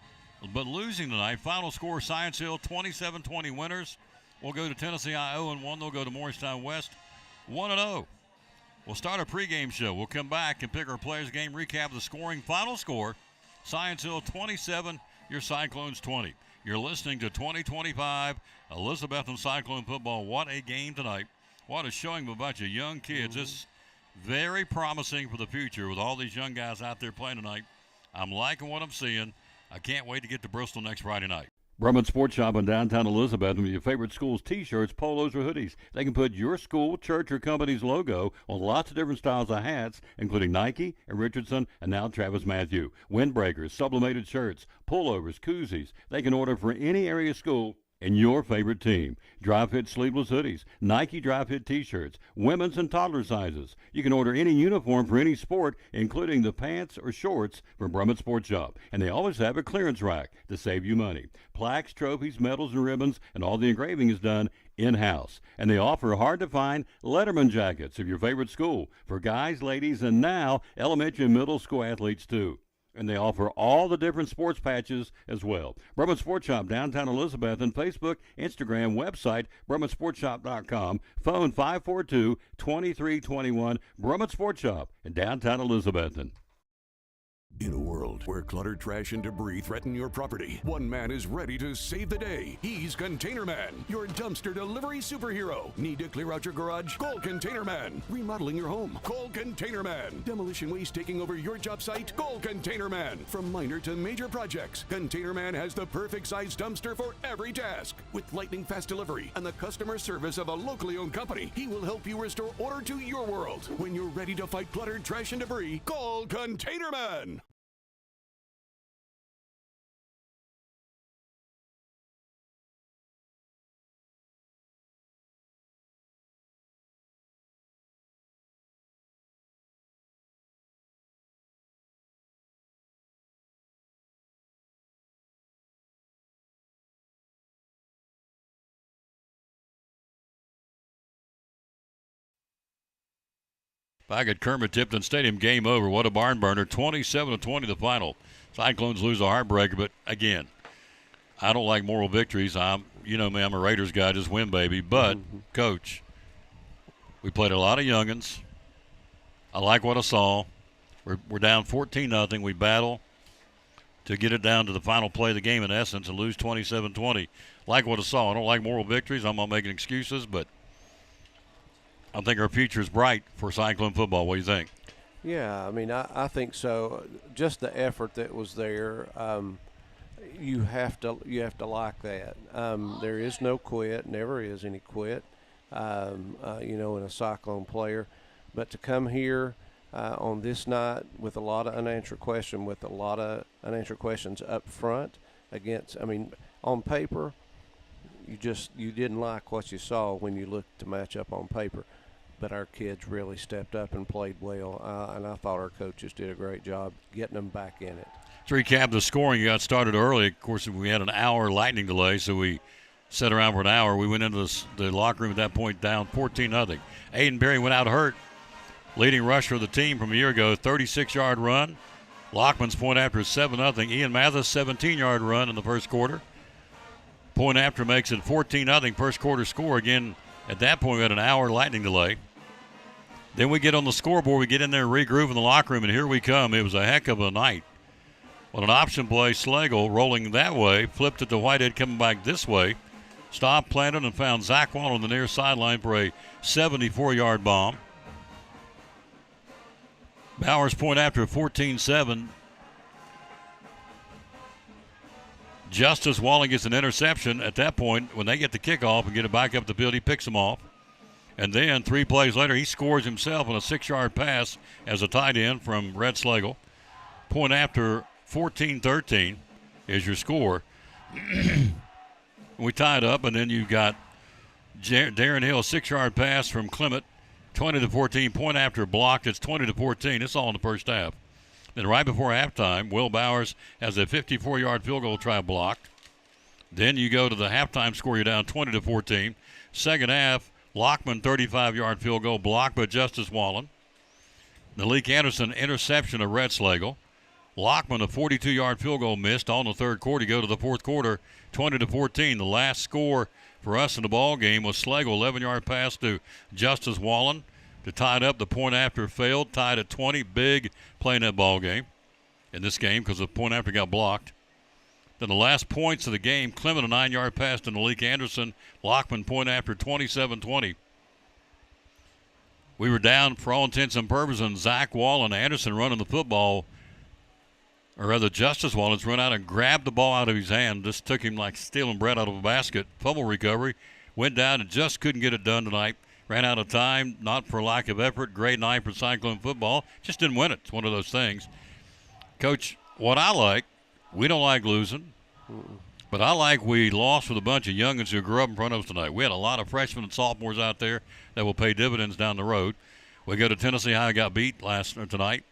but losing tonight. Final score, Science Hill 27-20 winners. We'll go to Tennessee High 0-1. They'll go to Morristown West 1-0. We'll start a pregame show. We'll come back and pick our players' game, recap the scoring. Final score, Science Hill 27, your Cyclones 20. You're listening to 2025 Elizabethton Cyclone football. What a game tonight. What a showing of a bunch of young kids. It's very promising for the future with all these young guys out there playing tonight. I'm liking what I'm seeing. I can't wait to get to Bristol next Friday night. Brumman Sports Shop in downtown Elizabeth with your favorite school's T-shirts, polos, or hoodies. They can put your school, church, or company's logo on lots of different styles of hats, including Nike and Richardson and now Travis Matthew. Windbreakers, sublimated shirts, pullovers, koozies. They can order for any area school and your favorite team. Dry fit sleeveless hoodies, Nike dry fit T-shirts, women's and toddler sizes. You can order any uniform for any sport, including the pants or shorts from Brumman Sports Shop. And they always have a clearance rack to save you money. Plaques, trophies, medals, and ribbons, and all the engraving is done in-house. And they offer hard-to-find Letterman jackets of your favorite school for guys, ladies, and now elementary and middle school athletes too. And they offer all the different sports patches as well. Brumman Sports Shop, downtown Elizabeth, and Facebook, Instagram, website, BrummanSportsShop.com, phone 542-2321, Brumman Sports Shop in downtown Elizabethton. In a world where cluttered trash and debris threaten your property, one man is ready to save the day. He's Container Man, your dumpster delivery superhero. Need to clear out your garage? Call Container Man. Remodeling your home? Call Container Man. Demolition waste taking over your job site? Call Container Man. From minor to major projects, Container Man has the perfect size dumpster for every task. With lightning fast delivery and the customer service of a locally owned company, he will help you restore order to your world. When you're ready to fight cluttered trash and debris, call Container Man. Back at Kermit-Tipton Stadium, game over. What a barn burner. 27-20 the final. Cyclones lose a heartbreaker, but again, I don't like moral victories. You know me, I'm a Raiders guy, just win, baby. But, Coach, we played a lot of youngins. I like what I saw. We're down 14-0. We battle to get it down to the final play of the game, in essence, and lose 27-20. Like what I saw. I don't like moral victories. I'm not making excuses, but I think our future is bright for Cyclone football. What do you think? Yeah, I mean, I think so. Just the effort that was there, you have to like that. There is no quit, never is any quit, in a Cyclone player. But to come here on this night with a lot of unanswered questions up front against, on paper, you didn't like what you saw when you looked to match up on paper. But our kids really stepped up and played well, and I thought our coaches did a great job getting them back in it. To recap the scoring, you got started early. Of course, we had an hour lightning delay, so we sat around for an hour. We went into the locker room at that point down 14-0. Aiden Berry went out hurt, leading rusher of the team from a year ago, 36-yard run. Lockman's point after is 7-0. Ian Mathis, 17-yard run in the first quarter. Point after makes it 14-0 first quarter score. Again, at that point, we had an hour lightning delay. Then we get on the scoreboard. We get in there and regroove in the locker room, and here we come. It was a heck of a night. On an option play, Slagle rolling that way, flipped it to Whitehead coming back this way. Stopped, planted, and found Zach Wall on the near sideline for a 74-yard bomb. Bowers point after 14-7. Justice Wallen gets an interception. At that point, when they get the kickoff and get it back up the field, he picks them off. And then 3 plays later, he scores himself on a 6-yard pass as a tight end from Red Slagle. Point after 14-13 is your score. We tied up, and then you got Darren Hill, 6-yard pass from Clement, 20-14. Point after blocked, it's 20-14. It's all in the first half. Then right before halftime, Will Bowers has a 54-yard field goal try blocked. Then you go to the halftime score, you're down 20-14. Second half, Lockman 35-yard field goal blocked by Justice Wallen. Malik Anderson interception of Red Slagle. Lockman a 42-yard field goal missed all in the third quarter. You go to the fourth quarter, 20-14. The last score for us in the ball game was Slagle 11-yard pass to Justice Wallen to tie it up. The point after failed, tied at 20. Big play in that ball game in this game because the point after got blocked. Then the last points of the game, Clement a 9-yard pass to Malik Anderson. Lockman point after 27-20. We were down for all intents and purposes, and Zach Wall and Anderson running the football, or rather Justice Wallen's run out and grabbed the ball out of his hand. This took him like stealing bread out of a basket. Fumble recovery. Went down and just couldn't get it done tonight. Ran out of time, not for lack of effort. Grade 9 for Cyclone football. Just didn't win it. It's one of those things. Coach, what I like, we don't like losing, but I like we lost with a bunch of youngins who grew up in front of us tonight. We had a lot of freshmen and sophomores out there that will pay dividends down the road. We go to Tennessee High, got beat tonight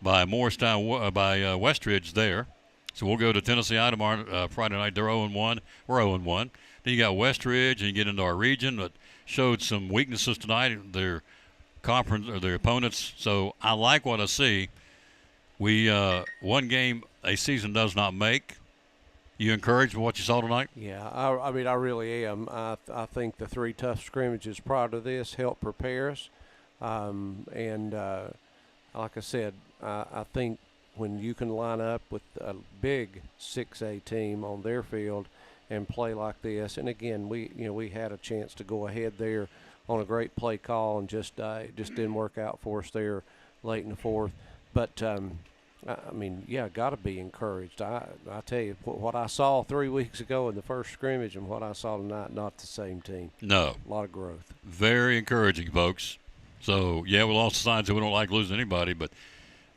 by Westridge there. So we'll go to Tennessee High tomorrow, Friday night. They're 0-1. We're 0-1. Then you got Westridge, and you get into our region that showed some weaknesses tonight, their conference or their opponents. So I like what I see. We one game a season does not make. You encouraged by what you saw tonight? Yeah, I mean, I really am. I think the 3 tough scrimmages prior to this helped prepare us. Like I said, I think when you can line up with a big 6A team on their field and play like this, and again, we had a chance to go ahead there on a great play call and just didn't work out for us there late in the fourth. But I mean, yeah, got to be encouraged. I tell you, what I saw 3 weeks ago in the first scrimmage and what I saw tonight, not the same team. No. A lot of growth. Very encouraging, folks. So, yeah, we lost the signs that we don't like losing anybody. But,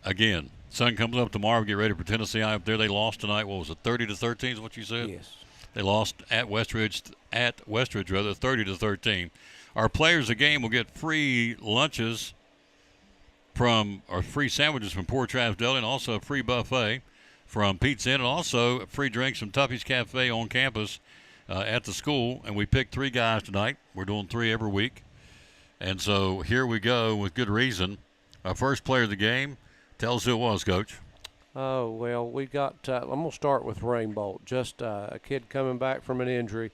again, sun comes up tomorrow. We get ready for Tennessee High up there. They lost tonight. What was it, 30-13 is what you said? Yes. They lost at Westridge, 30-13. Our players of the game will get free lunches or free sandwiches from Poor Travis Deli, and also a free buffet from Pizza Inn, and also free drinks from Tuffy's Cafe on campus at the school. And we picked 3 guys tonight. We're doing 3 every week. And so here we go with good reason. Our first player of the game, tell us who it was, Coach. Oh, well, we got I'm going to start with Rainbolt. Just a kid coming back from an injury,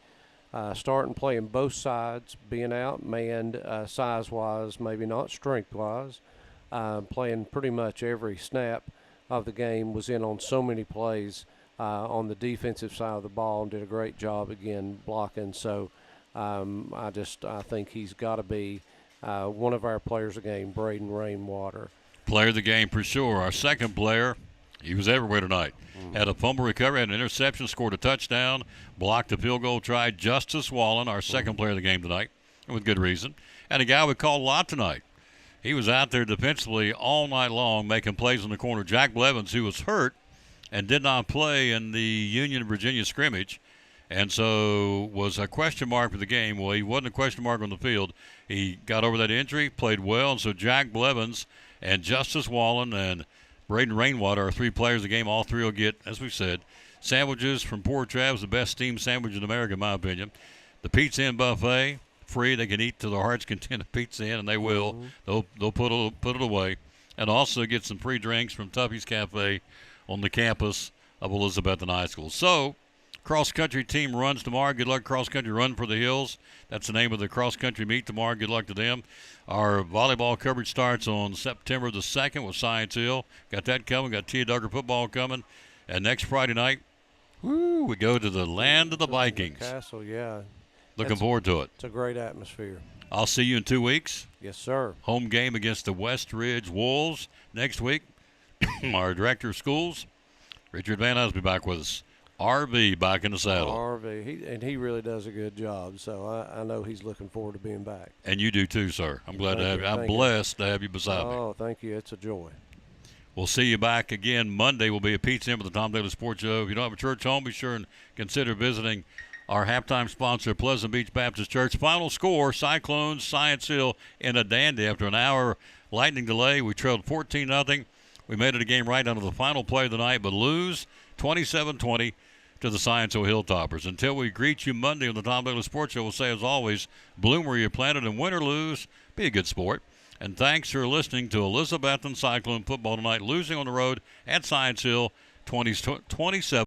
starting playing both sides, being outmanned size-wise, maybe not strength-wise. Playing pretty much every snap of the game, was in on so many plays on the defensive side of the ball and did a great job again blocking. So I think he's got to be one of our players of the game, Braden Rainwater. Player of the game for sure. Our second player, he was everywhere tonight. Had a fumble recovery, had an interception, scored a touchdown, blocked a field goal try. Justice Wallen, our second player of the game tonight, and with good reason. And a guy we called a lot tonight. He was out there defensively all night long making plays in the corner. Jack Blevins, who was hurt and did not play in the Union-Virginia scrimmage, and so was a question mark for the game. Well, he wasn't a question mark on the field. He got over that injury, played well, and so Jack Blevins and Justice Wallen and Braden Rainwater are 3 players of the game. All 3 will get, as we said, sandwiches from Poor Trav's, the best steamed sandwich in America, in my opinion. The Pizza Inn buffet, free. They can eat to their heart's content at Pizza Inn, and they will. They'll put it away. And also get some free drinks from Tuffy's Cafe on the campus of Elizabethton High School. So, cross-country team runs tomorrow. Good luck, cross-country run for the hills. That's the name of the cross-country meet tomorrow. Good luck to them. Our volleyball coverage starts on September the 2nd with Science Hill. Got that coming. Got Tia Duggar football coming. And next Friday night, we go to the land of the Vikings. Castle, yeah. Looking forward to it. It's a great atmosphere. I'll see you in 2 weeks. Yes, sir. Home game against the West Ridge Wolves next week. Our director of schools, Richard Van Nuys, will be back with us. RV back in the saddle. RV, he really does a good job, so I know he's looking forward to being back. And you do too, sir. I'm glad to have you. I'm Thank you. blessed to have you beside me. Oh, thank you. It's a joy. We'll see you back again Monday. We'll be at Pete's Inn with the Tom Daly Sports Show. If you don't have a church home, be sure and consider visiting our halftime sponsor, Pleasant Beach Baptist Church. Final score, Cyclones, Science Hill in a dandy. After an hour lightning delay, we trailed 14-0. We made it a game right down to the final play of the night, but lose 27-20 to the Science Hill Hilltoppers. Until we greet you Monday on the Tom Daly Sports Show, we'll say, as always, bloom where you're planted, and win or lose, be a good sport. And thanks for listening to Elizabethton Cyclone football tonight, losing on the road at Science Hill 27.